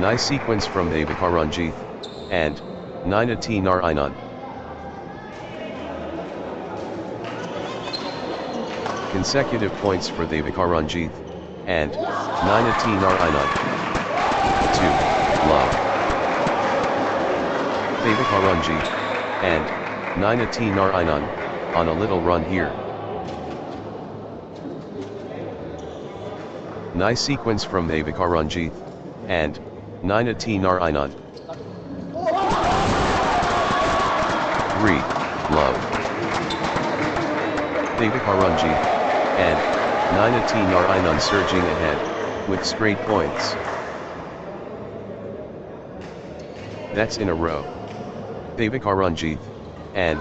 Nice sequence from Dikaranjit, and 9 Nar Inon. Consecutive points for Dikaranjit, and 9 Nar Inon. 2. Love. Dikaranjit, and 9 Nar Inon, on a little run here. Nice sequence from Dikaranjit, and 9 Nar Inon. 3. Love. Dikaranjit, and 9 Nar Inon surging ahead, with straight points. That's in a row. Dikaranjit, and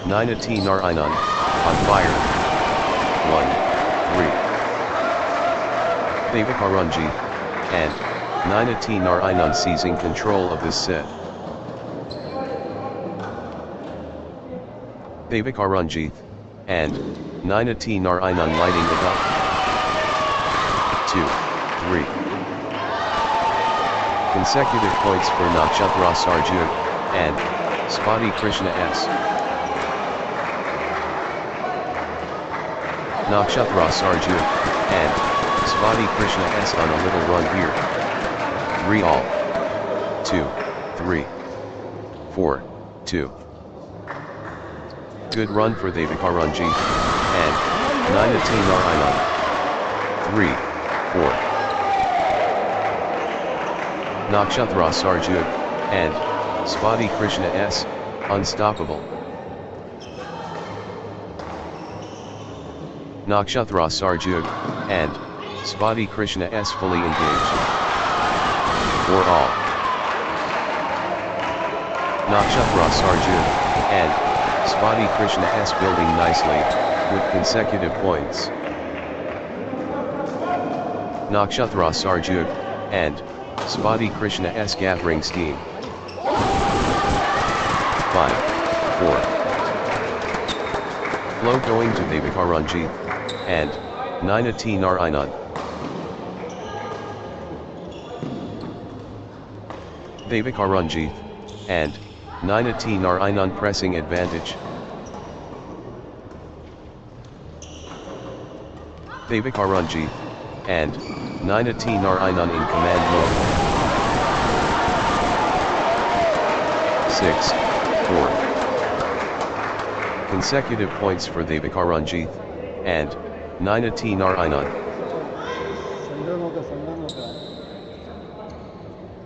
9 Nar Inon, on fire. 1, 3. Dikaranjit, and 9 Nar Inon seizing control of this set. Dikaranjit, and 9 Nar Inon lighting it up. 2, 3. Consecutive points for Nakshhatra Sarju, and Spotty Krishna S. Nakshhatra Sarju, and Spotty Krishna S on a little run here. 3 all. 2, 3. 4, 2. Good run for Dikaranjit, and 9 Nar Inon. 3, 4. Nakshhatra Sarju, and Spotty Krishna S, unstoppable. Nakshhatra Sarju, and Spotty Krishna S fully engaged. 4 all. Nakshhatra Sarju, and Spotty Krishna S building nicely, with consecutive points. Nakshhatra Sarju, and Spotty Krishna S gathering steam. 5, 4. Flow going to Dikaranjit, and 9 Nar Inon. Dikaranjit, and 9 Nar Inon pressing advantage. Dikaranjit, and 9 Nar Inon in command mode. 6, 4. Consecutive points for Dikaranjit, and 9 Nar Inon.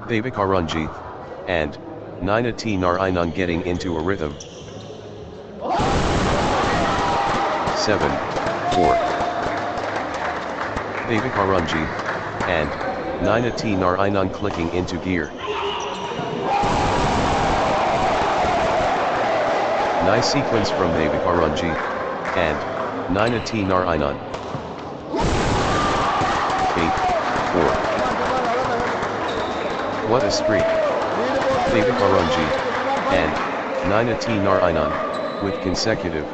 Dikaranjit, and 9 Nar Inon getting into a rhythm. 7, 4. Dikaranjit, and 9 Nar Inon clicking into gear. Nice sequence from Dikaranjit, and 9 Nar Inon. 8, 4. What a streak. Dikaranjit, and 9 Nar Inon, with consecutive.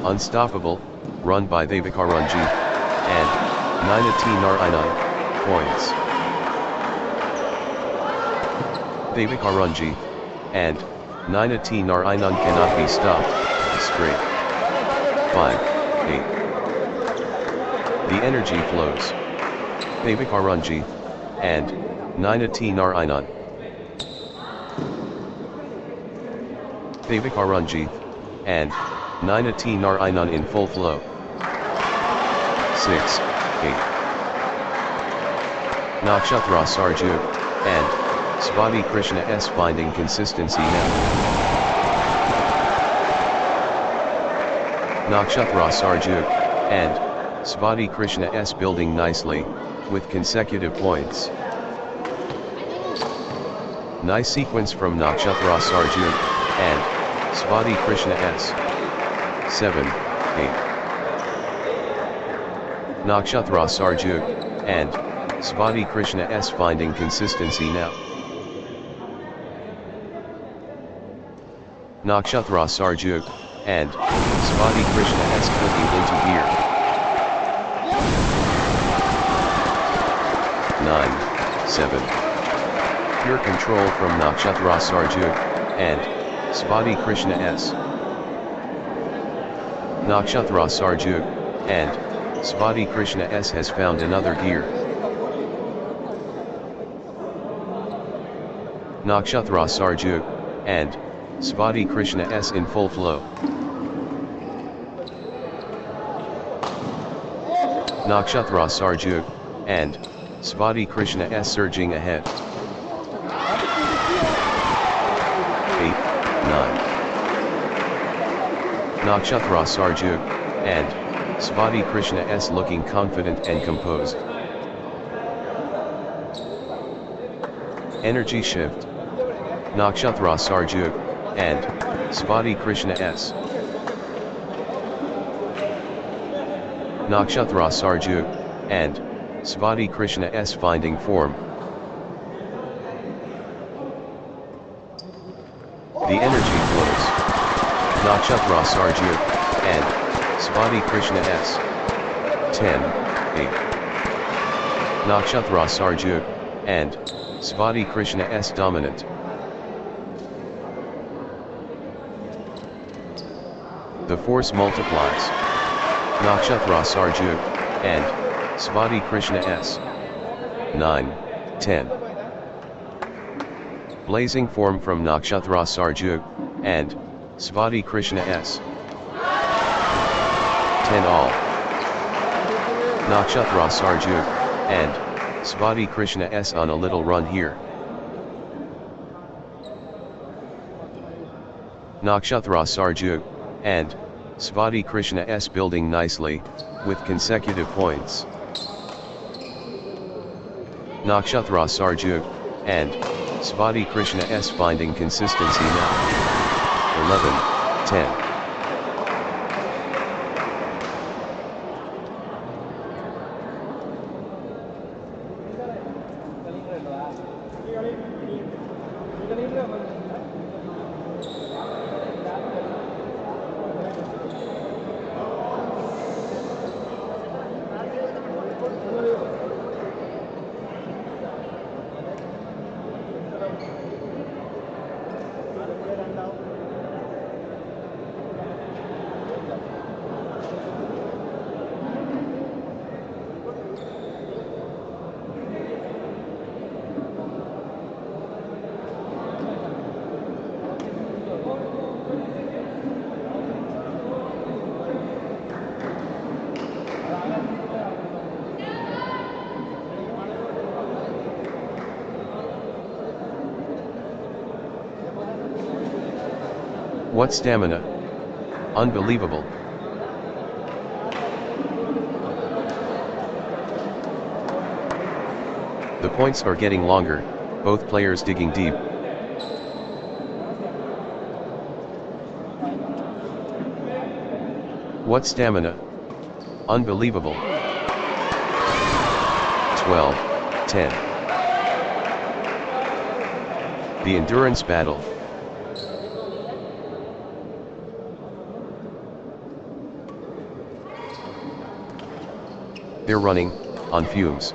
Unstoppable run by Dikaranjit, and 9 Nar Inon, points. Dikaranjit, and 9 Nar Inon cannot be stopped, straight. 5, 8. The energy flows. Dikaranjit, and 9 Nar Inon. Dikaranjit, and 9 Nar Inon in full flow. 6, 8. Nakshhatra Sarju, and Spotty Krishna S finding consistency now. Nakshhatra Sarju, and Spotty Krishna S building nicely, with consecutive points. Nice sequence from Nakshhatra Sarju, and Spotty Krishna S. 7, 8. Nakshhatra Sarju, and Spotty Krishna S finding consistency now. Nakshhatra Sarju, and Spotty Krishna S clicking into gear. 9, 7. 3 pure control from Nakshhatra Sarju, and Svati Krishna S. Nakshhatra Sarju, and Svati Krishna S has found another gear. Nakshhatra Sarju, and Svati Krishna S in full flow. Nakshhatra Sarju, and Svati Krishna S surging ahead. 8, 9. Nakshhatra Sarju, and Svati Krishna S looking confident and composed. Energy shift. Nakshhatra Sarju, and Svati Krishna S. Nakshhatra Sarju, and Svati Krishna S finding form. The energy flows. Nakshhatra Sarju, and Svati Krishna S. 10, 8. Nakshhatra Sarju, and Svati Krishna S dominant. The force multiplies. Nakshhatra Sarju, and Svati Krishna S. 9, 10. Blazing form from Nakshhatra Sarju, and Svati Krishna S. 10 all. Nakshhatra Sarju, and Svati Krishna S on a little run here. Nakshhatra Sarju, and Svati Krishna S building nicely, with consecutive points. Nakshhatra Sarju, and Svati Krishna S finding consistency now. 11, 10. What stamina! Unbelievable! The points are getting longer, both players digging deep. What stamina! Unbelievable! 12, 10. The endurance battle. They're running, on fumes.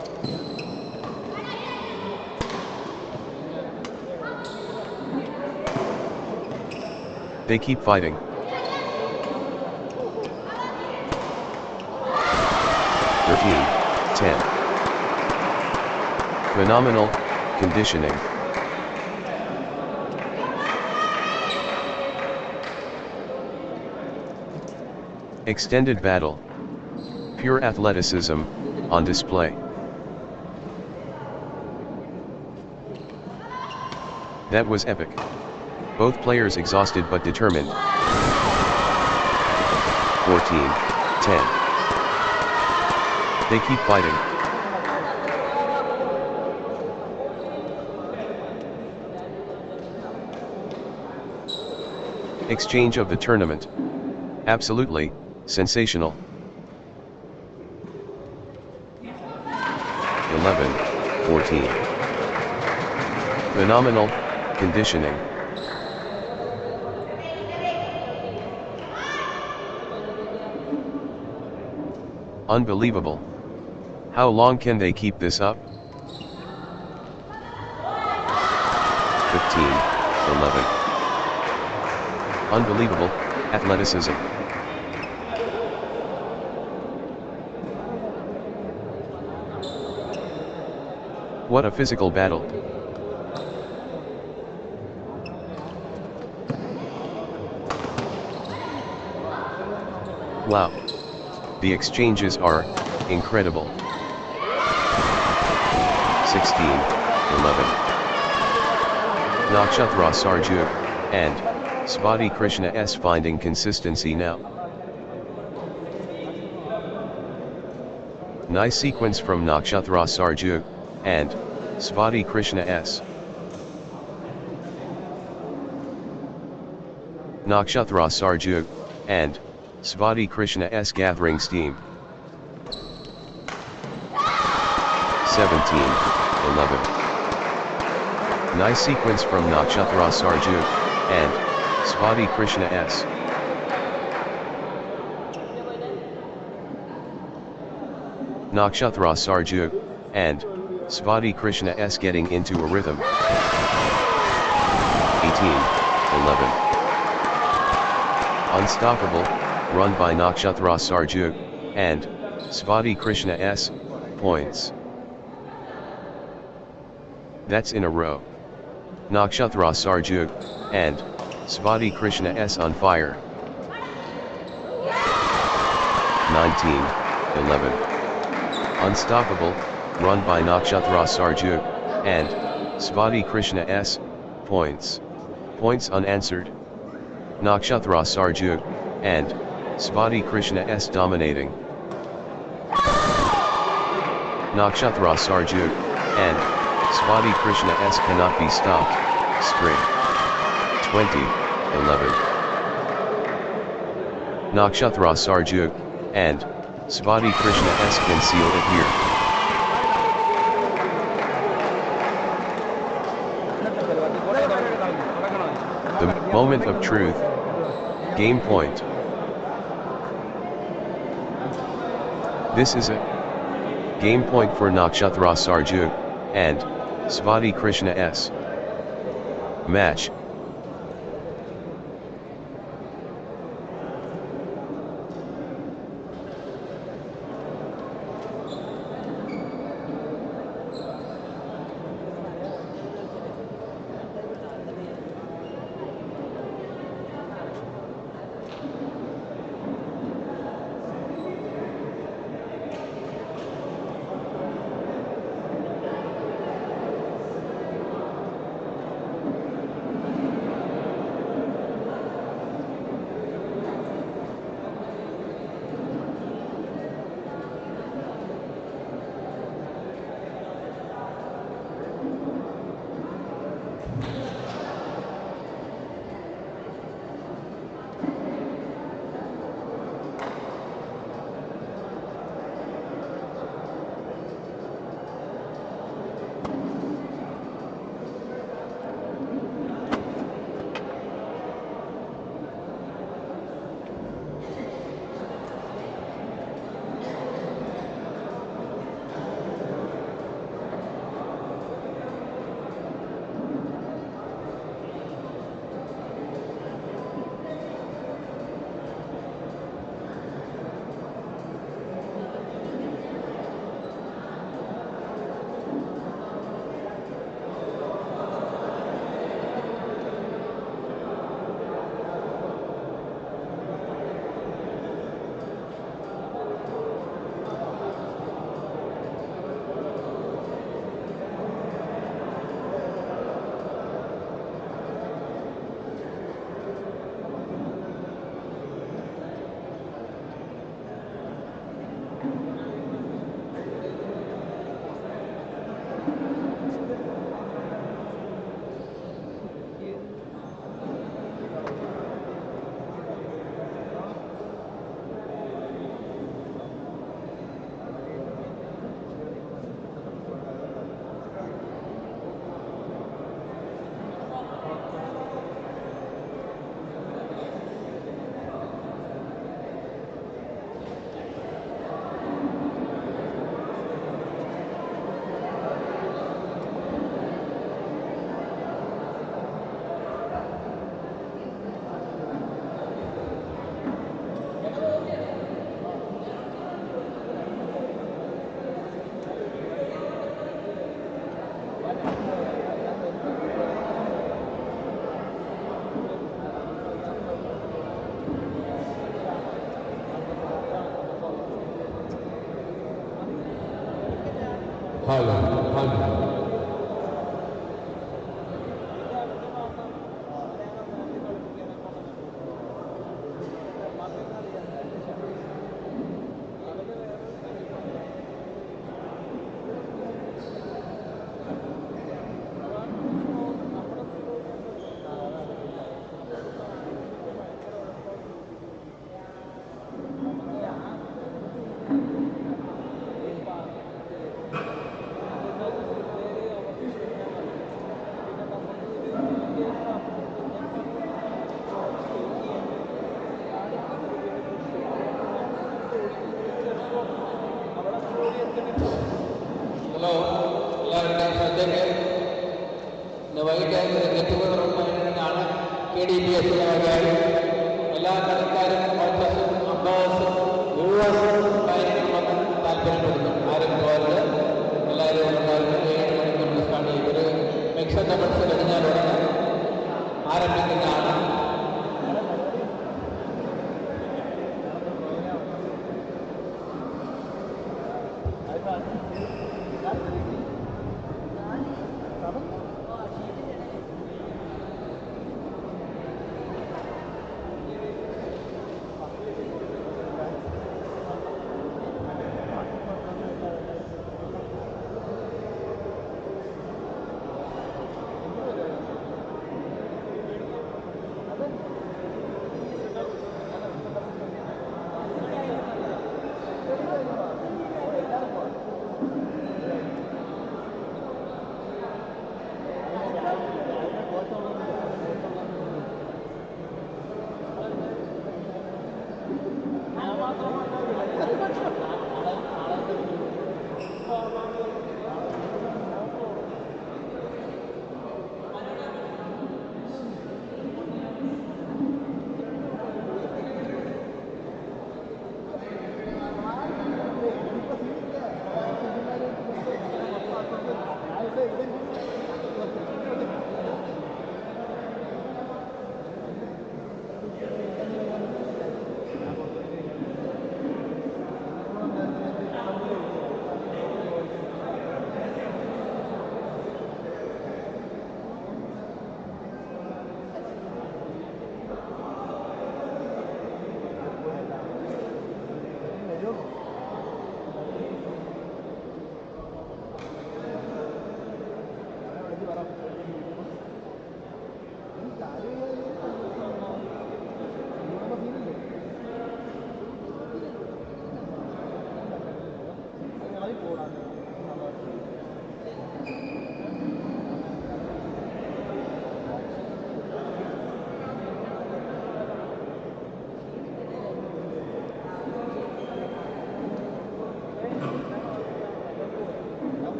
They keep fighting. 13, 10. Phenomenal, conditioning. Extended battle. Pure athleticism, on display. That was epic. Both players exhausted but determined. 14, 10. They keep fighting. Exchange of the tournament. Absolutely, sensational. 11, 14. Phenomenal, conditioning. Unbelievable. How long can they keep this up? 11. Unbelievable athleticism. What a physical battle. Wow. The exchanges are incredible. 16, 11. Nakshhatra Sarju and Spotty Krishna S finding consistency now. Nice sequence from Nakshhatra Sarju and Spotty Krishna S. Nakshhatra Sarju and Spotty Krishna S gathering steam. 17, 11. Nice sequence from Nakshhatra Sarju and Spotty Krishna S. Nakshhatra Sarju and Spotty Krishna S getting into a rhythm. 18, 11. Unstoppable run by Nakshhatra Sarju and Spotty Krishna S. Points. That's in a row. Nakshhatra Sarju and Spotty Krishna S on fire. 19, 11. Unstoppable run by Nakshhatra Sarju and Spotty Krishna S. Points. Points unanswered. Nakshhatra Sarju and Spotty Krishna S dominating. Nakshhatra Sarju and Spotty Krishna S cannot be stopped. Straight. 20, 11. Nakshhatra Sarju and Spotty Krishna S can seal it here. The moment of truth. Game point. This is a game point for Nakshhatra Sarju and Spotty Krishna S. Match.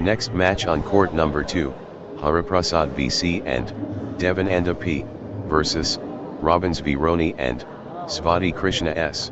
Next match on court number 2, Hariprasad VC and Devon and P versus Robbins V Roni and Svati Krishna S.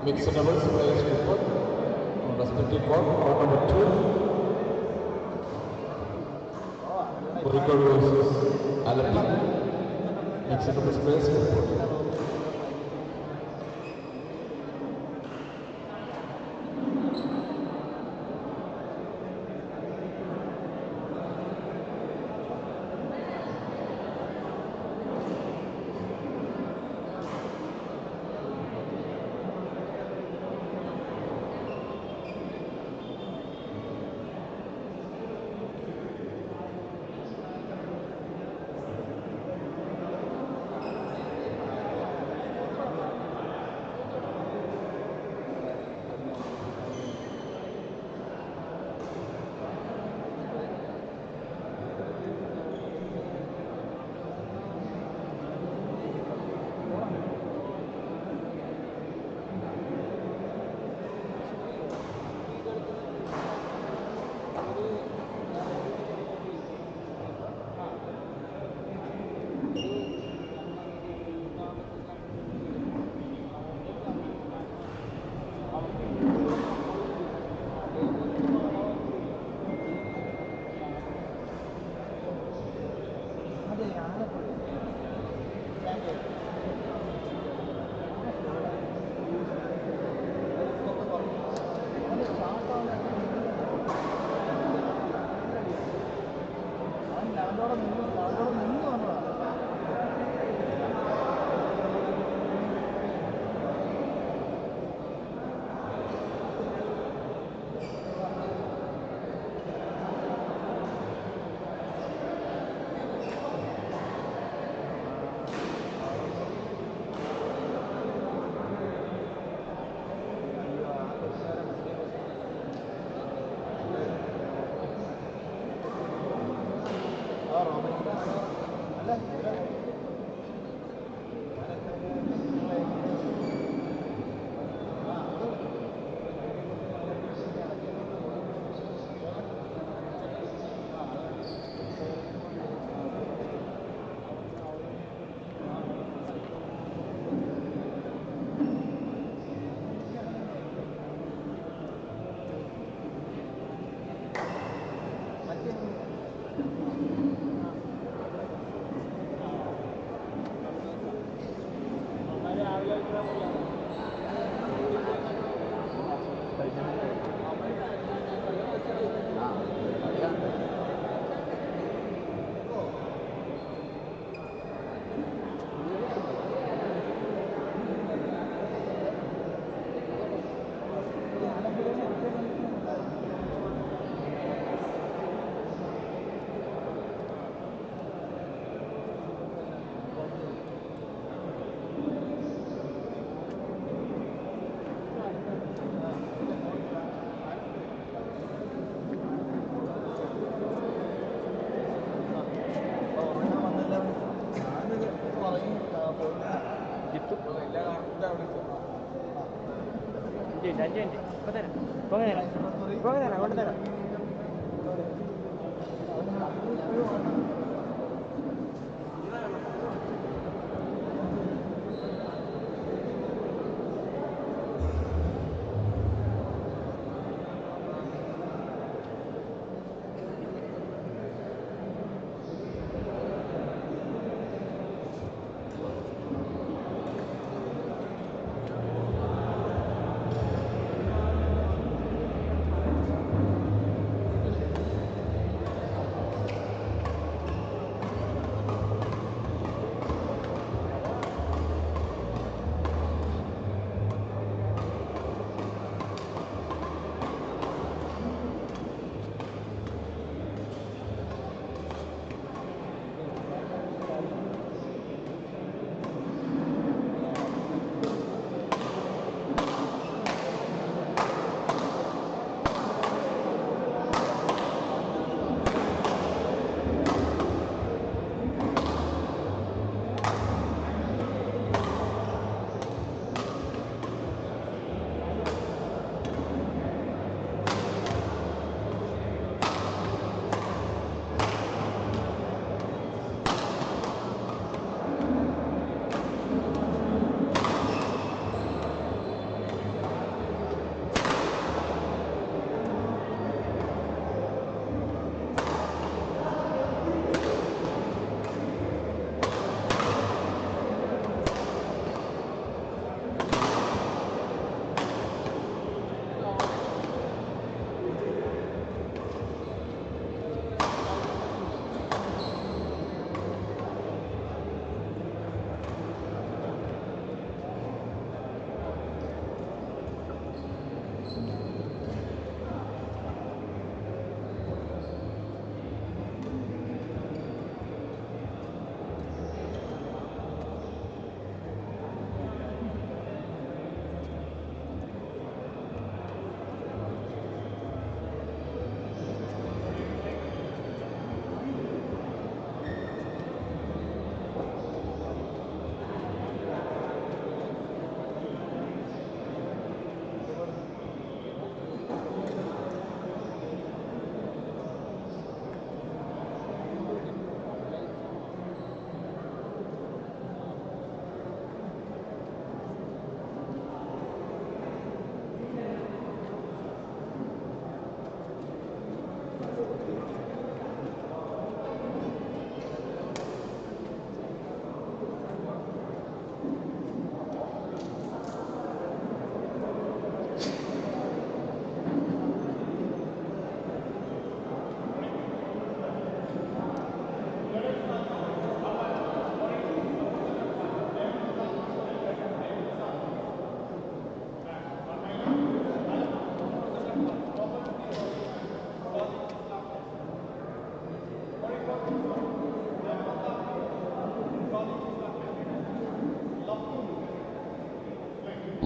Mixed doubles players report on respective court, court number 2. Record versus Alati. Mixed doubles players report.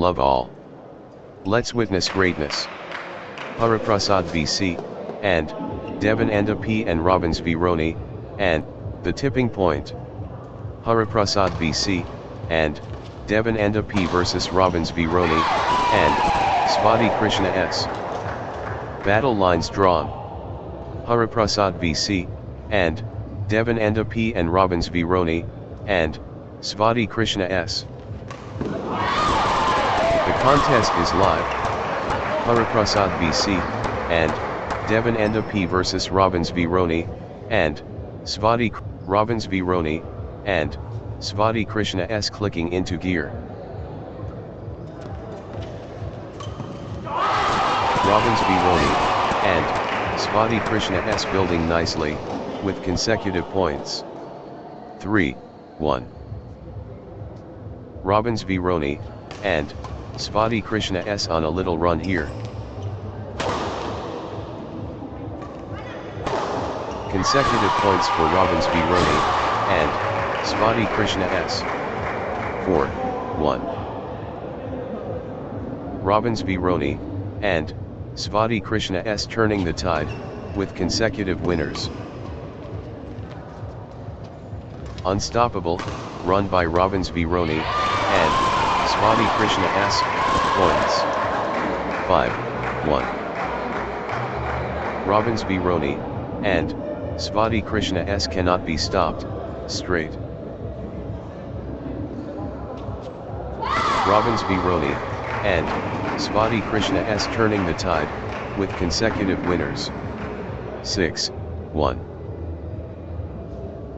love all. Let's witness greatness. Hariprasad VC, and Devon and P and Robbins v Roni, and the tipping point. Hariprasad VC, and Devon and P versus Robbins v Roni, and Svati Krishna S. Battle lines drawn. Hariprasad VC, and Devon and P and Robbins v Roni, and Svati Krishna S. The contest is live. Hariprasad VC, and Devon and P versus Robbins v Roni, and Svati Robbins v Roni, and Svati Krishna S clicking into gear. Robbins v Roni, and Svati Krishna S building nicely, with consecutive points. 3-1. Robbins v Roni, and Svati Krishna S on a little run here. Consecutive points for Robbins v Roni, and Svati Krishna S. 4-1. Robbins v Roni, and Svati Krishna S turning the tide, with consecutive winners. Unstoppable, run by Robbins v Roni, and Svati Krishna S, points. 5-1. Robbins v Roni, and Svati Krishna S cannot be stopped, straight. Robbins v Roni, and Svati Krishna S turning the tide, with consecutive winners. 6-1.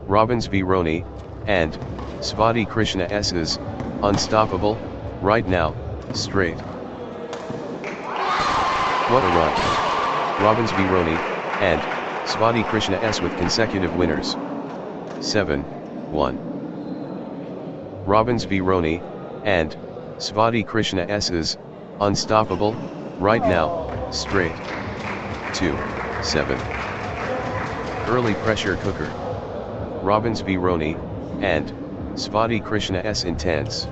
Robbins v Roni, and Svati Krishna S is unstoppable, right now, straight. What a run. Robbins v Roni, and Svati Krishna S with consecutive winners. 7-1. Robbins v Roni, and Svati Krishna S is unstoppable, right now, straight. 2-7. Early pressure cooker. Robbins v Roni, and Svati Krishna S intense.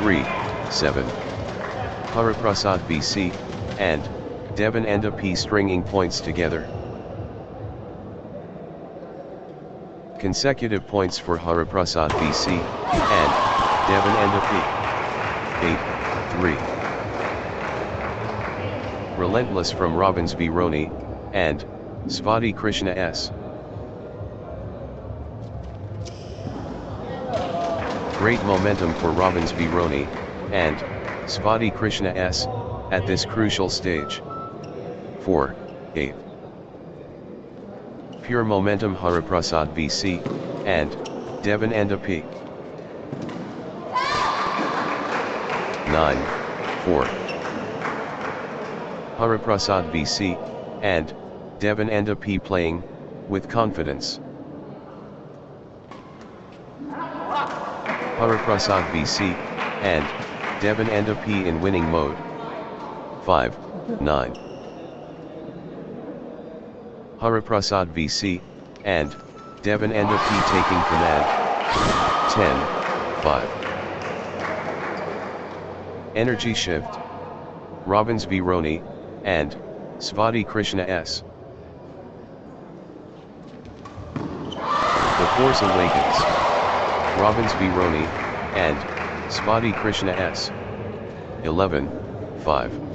3-7. Hariprasad VC, and Devon and P stringing points together. Consecutive points for Hariprasad VC, and Devon and P. 8-3. Relentless from Robbins v Roni, and Svati Krishna S. Great momentum for Robbins v Roni, and Svati Krishna S, at this crucial stage. 4-8. Pure momentum Hariprasad VC, and Devon and P. 9-4. Hariprasad VC, and Devon and P playing, with confidence. Hariprasad VC, and Devon and P in winning mode. 5-9. Hariprasad VC, and Devon and P taking command. 10-5. Energy shift. Robbins v Roni, and Svati Krishna S. The force awakens. Robbins v Roni, and Svati Krishna S. 11-5.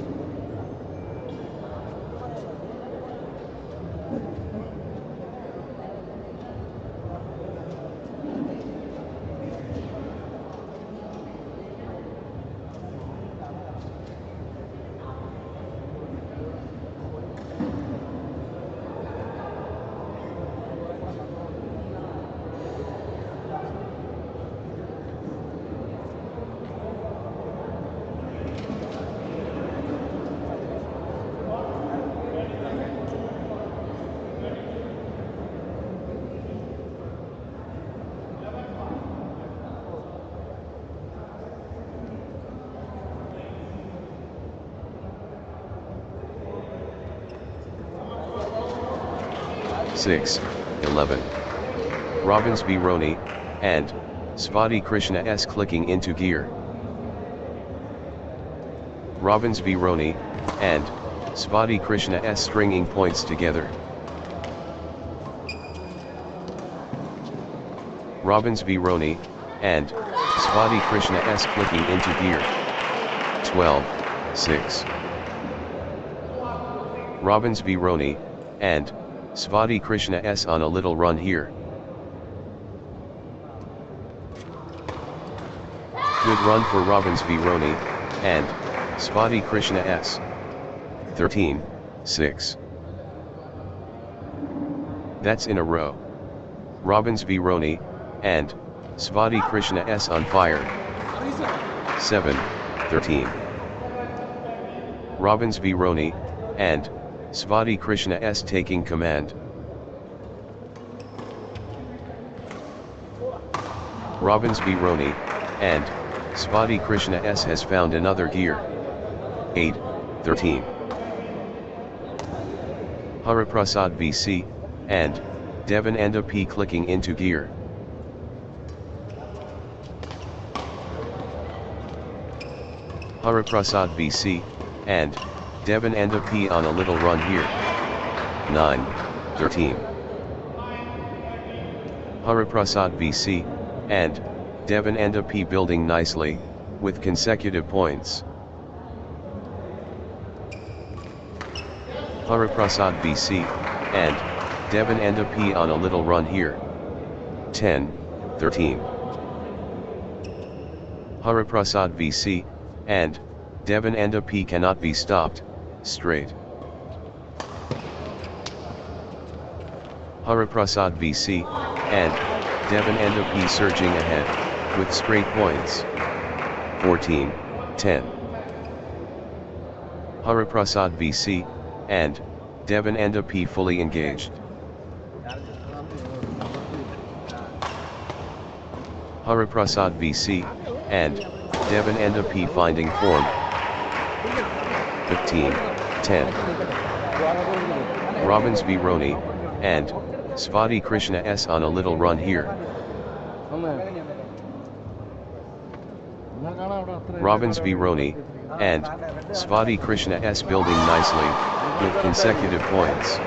Six, 11. Robbins v Roni, and Svati Krishna S clicking into gear. Robbins v Roni, and Svati Krishna S stringing points together. Robbins v Roni, and Svati Krishna S clicking into gear. 12-6. Robbins v Roni, and Svati Krishna S on a little run here. Good run for Robbins v Roni, and Svati Krishna S. 13-6. That's in a row. Robbins v Roni, and Svati Krishna S on fire. 7-13. Robbins v Roni, and Svati Krishna S taking command. Robbins v Roni, and Svati Krishna S has found another gear. 8-13. Hariprasad VC, and Devon and a P clicking into gear. Hariprasad VC, and Devon and a P on a little run here. 9-13. Hariprasad VC, and Devon and a P building nicely, with consecutive points. Hariprasad VC, and Devon and a P on a little run here. 10-13. Hariprasad VC, and Devon and a P cannot be stopped, straight. Hariprasad VC, and Devon and a P surging ahead, with straight points. 14-10. Hariprasad VC, and Devon and a P fully engaged. Hariprasad VC, and Devon and a P finding form. 15-10. Robbins v Roni, and Svati Krishna S on a little run here. Robbins v Roni, and Svati Krishna S building nicely, with consecutive points.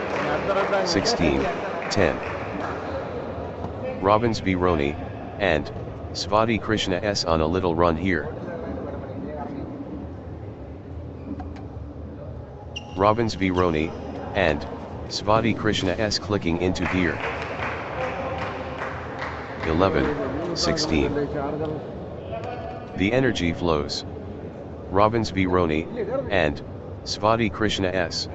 16-10. Robbins v Roni, and Svati Krishna S on a little run here. Robbins v Roni, and Svati Krishna S clicking into gear. 11-16. The energy flows. Robbins v Roni, and Svati Krishna S.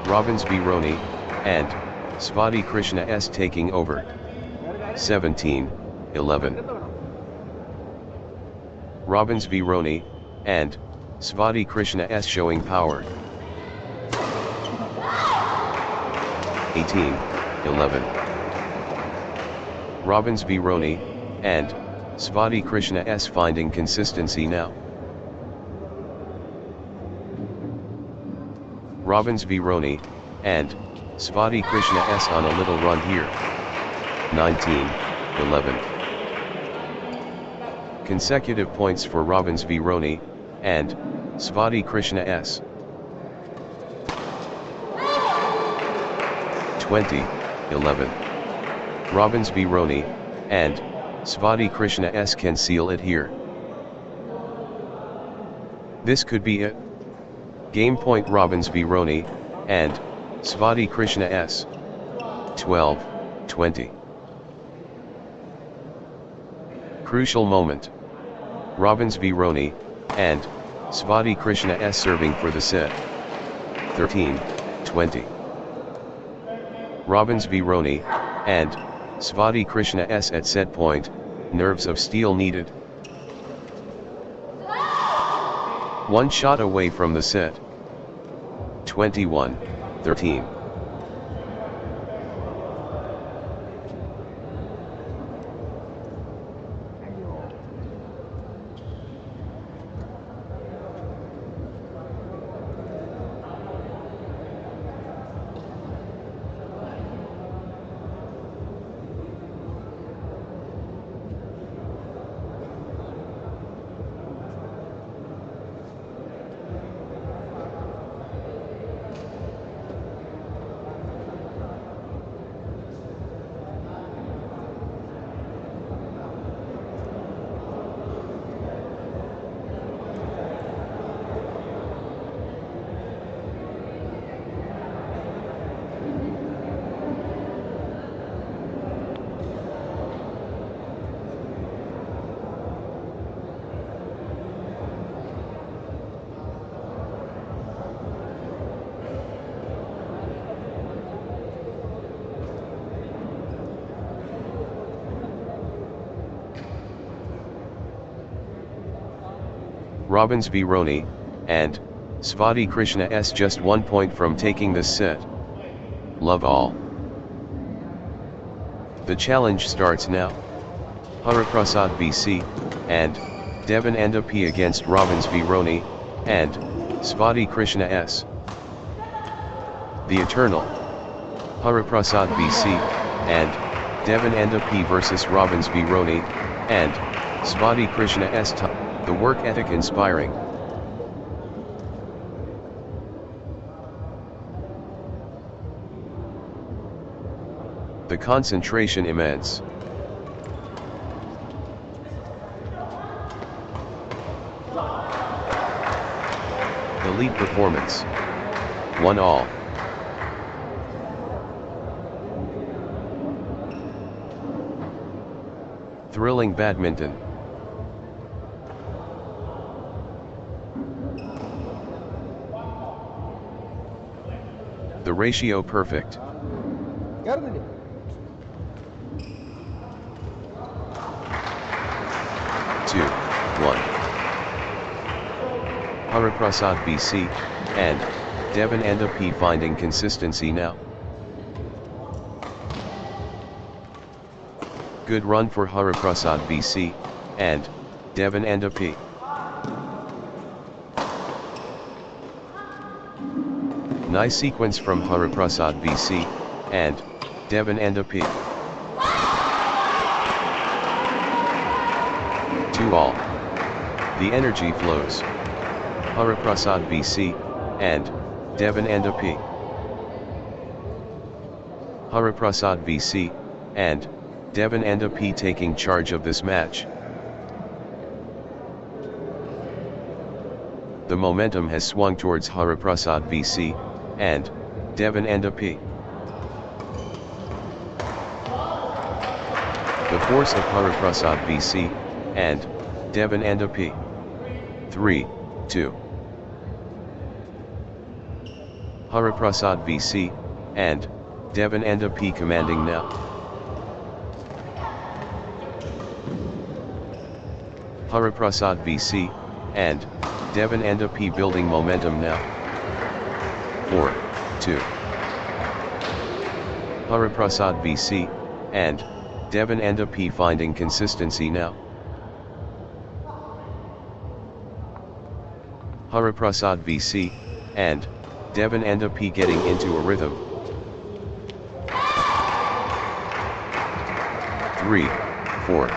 Robbins v Roni, and Svati Krishna S taking over. 17-11. Robbins v Roni, and Svati Krishna S showing power. 18-11. Robbins v Roni, and Svati Krishna S finding consistency now. Robbins v Roni, and Svati Krishna S on a little run here. 19-11. Consecutive points for Robbins v Roni, and Svati Krishna S. 20-11. Robbins v Roni, and Svati Krishna S can seal it here. This could be it. Game point Robbins v Roni, and Svati Krishna S. 12-20. Crucial moment. Robbins v Roni, and Svati Krishna S serving for the set. 13-20. Robbins v Roni, and Svati Krishna S at set point, nerves of steel needed. One shot away from the set. 21-13. Robbins v Roni, and Svati Krishna S just 1 point from taking this set. Love all. The challenge starts now. Hariprasad VC, and Devon and P against Robbins v Roni, and Svati Krishna S. The Eternal. Hariprasad VC, and Devon and P versus Robbins v Roni, and Svati Krishna S. The work ethic inspiring. The concentration immense. Elite performance. 1-all. Thrilling badminton. The ratio perfect. 2-1. Hariprasad VC, and Devon and P finding consistency now. Good run for Hariprasad VC, and Devon and P. Nice sequence from Hariprasad VC, and Devon and P. 2-all. The energy flows. Hariprasad VC, and Devon and P. Hariprasad VC, and Devon and P taking charge of this match. The momentum has swung towards Hariprasad VC, and Devon and P. The force of Hariprasad VC, and Devon and P. 3-2. Hariprasad VC, and Devon and P commanding now. Hariprasad VC, and Devon and P building momentum now. 4-2. Hariprasad VC, and Devon and P finding consistency now. Hariprasad VC, and Devon and P getting into a rhythm. 3-4.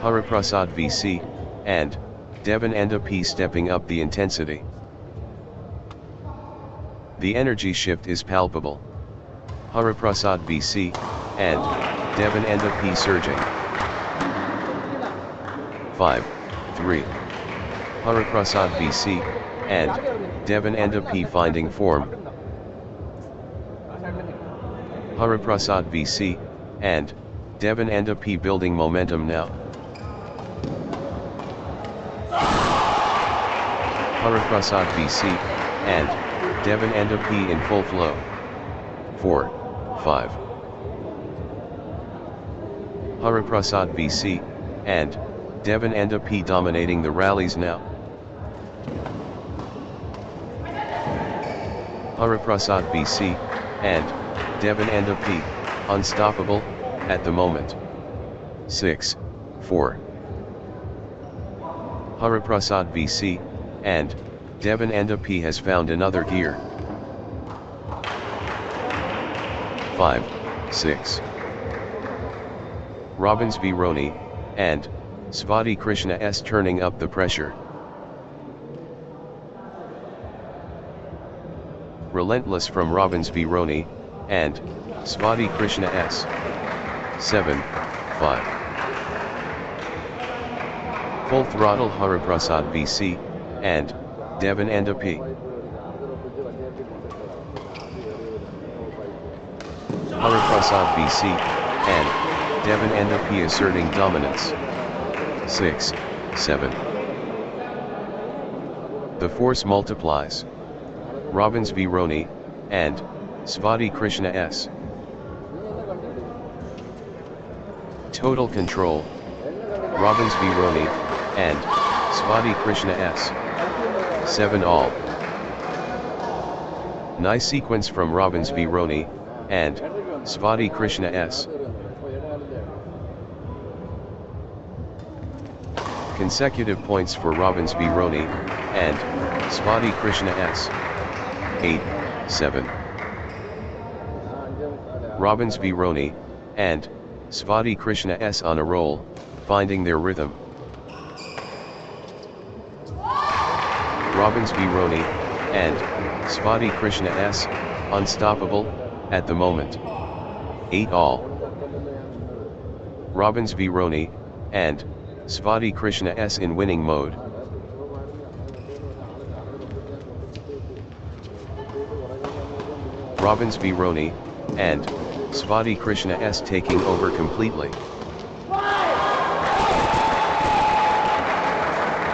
Hariprasad VC, and Devon and P stepping up the intensity. The energy shift is palpable. Hariprasad VC, and Devon and P surging. 5-3. Hariprasad VC, and Devon and P finding form. Hariprasad VC, and Devon and P building momentum now. Hariprasad VC, and Devon and P in full flow. 4-5. Hariprasad VC, and Devon and P dominating the rallies now. Hariprasad VC, and Devon and P, unstoppable, at the moment. 6-4. Hariprasad VC, and Devon and P has found another gear. 5-6. Robbins v Roni, and Svati Krishna S turning up the pressure. Relentless from Robbins v Roni, and Svati Krishna S. 7-5. Full throttle Hariprasad VC, and Devon and P. Hariprasad VC, and Devon and P asserting dominance. 6-7. The force multiplies. Robbins v Roni, and Svati Krishna S. Total control. Robbins v Roni, and Svati Krishna S. 7 all. Nice sequence from Robbins v Roni, and Svati Krishna S. Consecutive points for Robbins v Roni, and Svati Krishna S. 8-7. Robbins v Roni, and Svati Krishna S on a roll, finding their rhythm. Robbins v Roni, and Svati Krishna S, unstoppable, at the moment. 8 all. Robbins v Roni, and Svati Krishna S in winning mode. Robbins v Roni, and Svati Krishna S taking over completely.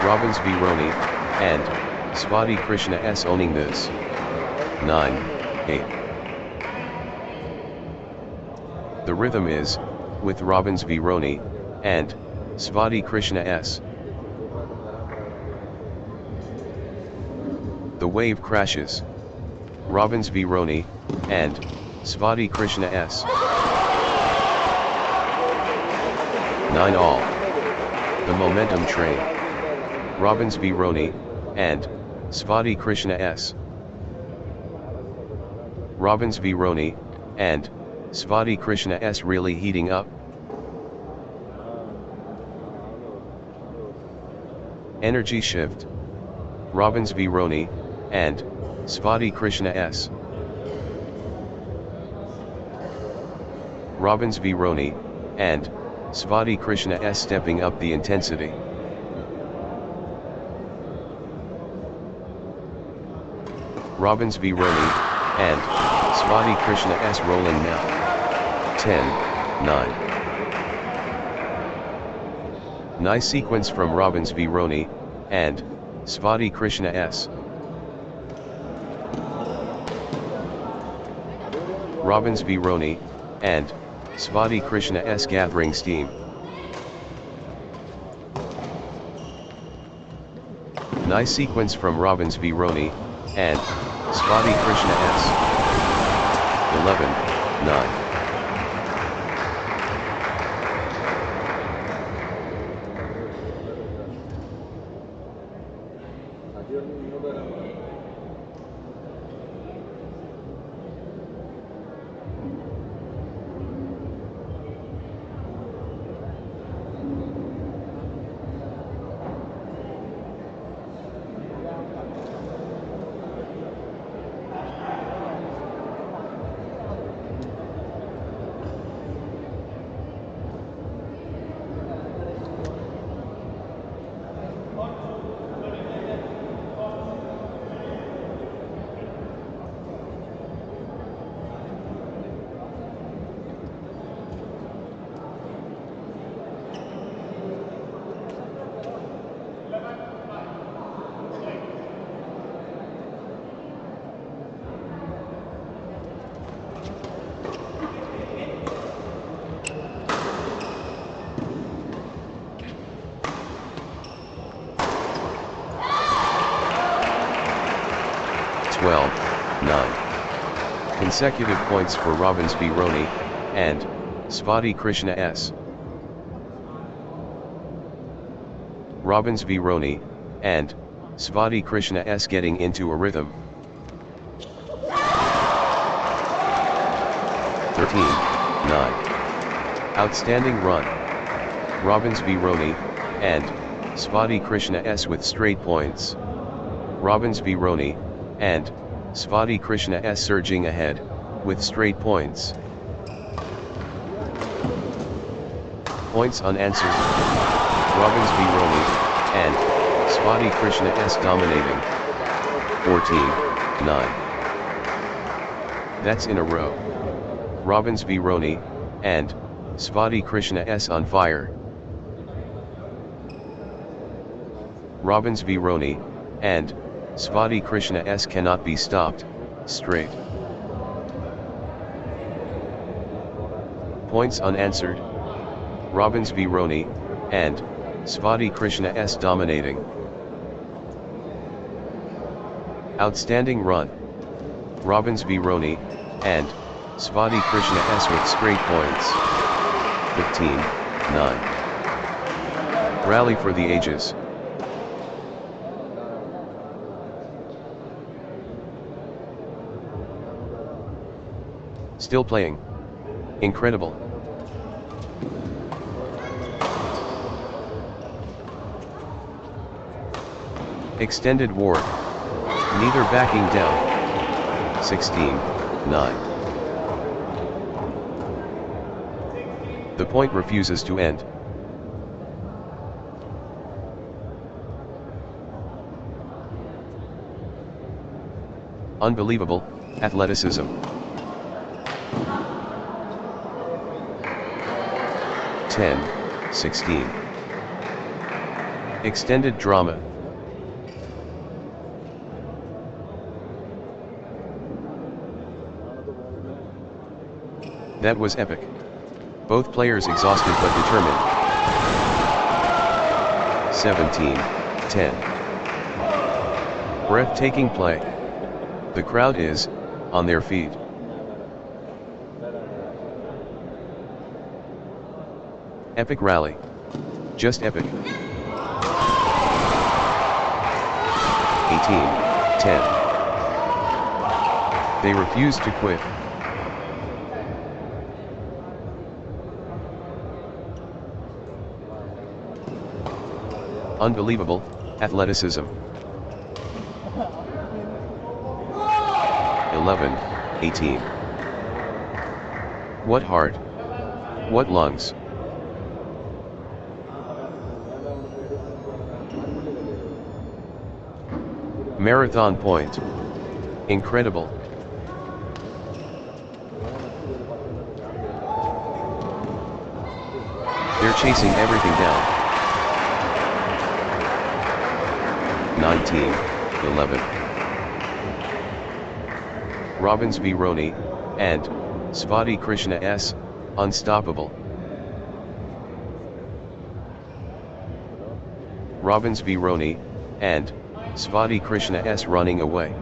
Robbins v Roni, and Svati Krishna S owning this. 9-8. The rhythm is, with Robbins v Roni, and Svati Krishna S. The wave crashes. Robbins v Roni, and Svati Krishna S. 9 all. The momentum train. Robbins v Roni, and Svati Krishna S. Robbins v Roni, and Svati Krishna S really heating up. Energy shift. Robbins v Roni, and Svati Krishna S. Robbins v Roni, and Svati Krishna S stepping up the intensity. Robbins v Roni, and Svati Krishna S rolling now. 10-9. Nice sequence from Robbins v Roni, and Svati Krishna S. Robbins v Roni, and Svati Krishna S gathering steam. Nice sequence from Robbins v Roni, and Svati Krishna S. 11-9. Consecutive points for Robbins v Roni, and Svati Krishna S. Robbins v Roni, and Svati Krishna S getting into a rhythm. 13-9. Outstanding run. Robbins v Roni, and Svati Krishna S with straight points. Robbins v Roni, and Svati Krishna S surging ahead, with straight points. Points unanswered. Robbins v Roni, and Svati Krishna S dominating. 14-9. That's in a row. Robbins v Roni, and Svati Krishna S on fire. Robbins v Roni, and Svati Krishna S cannot be stopped, straight. Points unanswered. Robbins v Roni, and Svati Krishna S dominating. Outstanding run. Robbins v Roni, and Svati Krishna S with straight points. 15-9. Rally for the ages. Still playing. Incredible. Extended war. Neither backing down. 16-9. The point refuses to end. Unbelievable athleticism. Ten, 16. Extended drama. That was epic. Both players exhausted but determined. 17-10. Breathtaking play. The crowd is on their feet. Epic rally. Just epic. 18-10. They refuse to quit. Unbelievable athleticism. 11-18. What heart? What lungs? Marathon point. Incredible. They're chasing everything down. 19-11. Robbins v Roni, and Svati Krishna S, unstoppable. Robbins v Roni, and Svati Krishna S running away.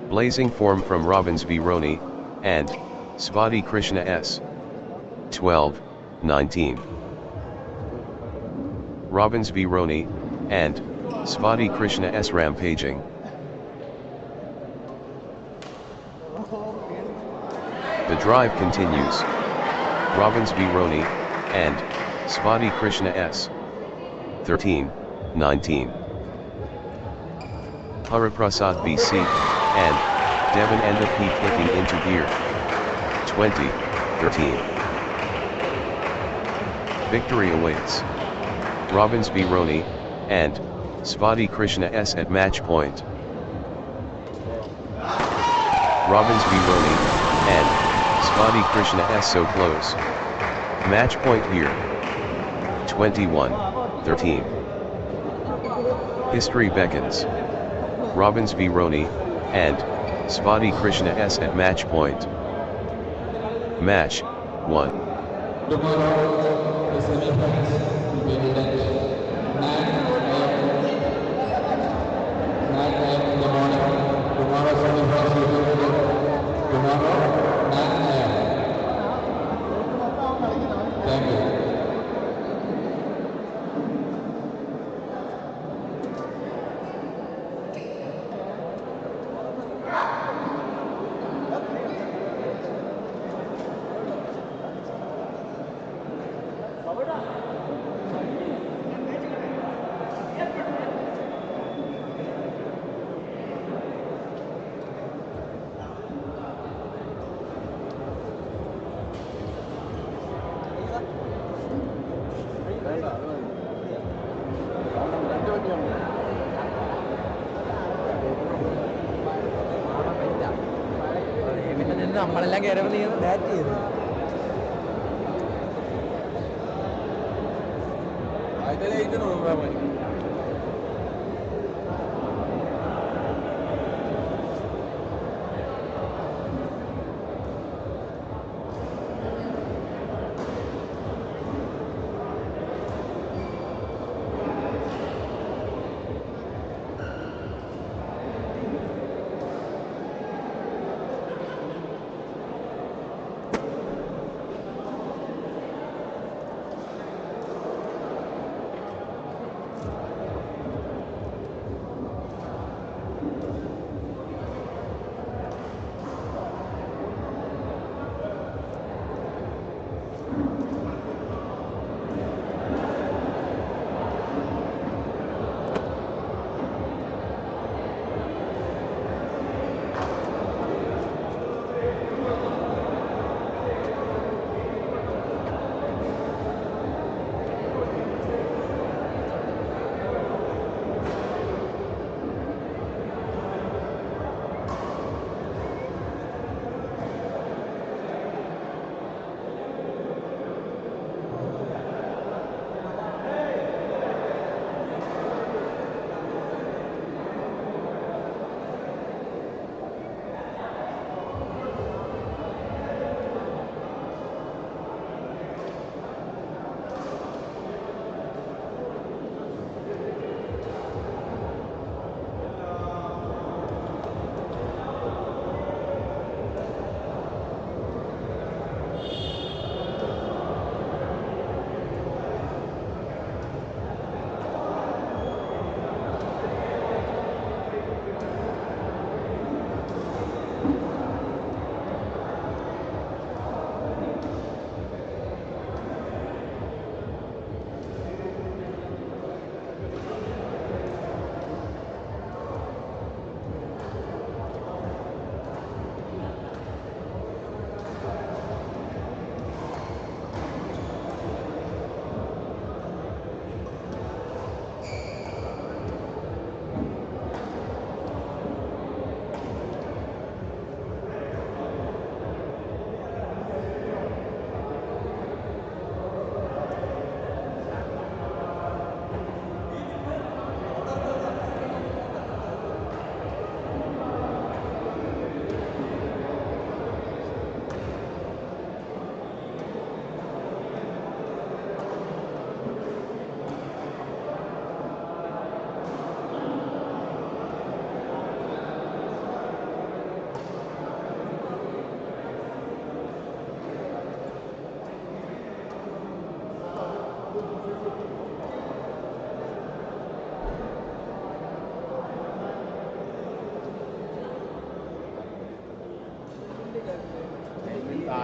Blazing form from Robbins v Roni, and Svati Krishna S. 12-19. Robbins v Roni, and Svati Krishna S rampaging. The drive continues. Robbins v Roni, and Svati Krishna S. 13-19. Prasad BC, and Devon end up clicking into gear. 20-13. Victory awaits. Robbins v Roni, and Svati Krishna S at match point. Robbins v Roni, and Svati Krishna S so close. Match point here. 21-13. History beckons. Robbins v Roni, and Svati Krishna S at match point. Match 1. Tomorrow, the semi-finals will be held at 9 a.m. in the morning. Tomorrow, semi-finals will be held tomorrow, 9 a.m. Thank you. നമ്മളെല്ലാം കയറുമ്പോൾ നീ bat ചെയ്തു അതിലേക്ക് നോക്കാൻ മതി.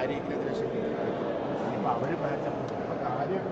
താരീഖിനെതിരെ ക്ഷണിക്കും. ഇനിയിപ്പോൾ അവർ matchup ഇപ്പോൾ കാര്യമൊക്കെ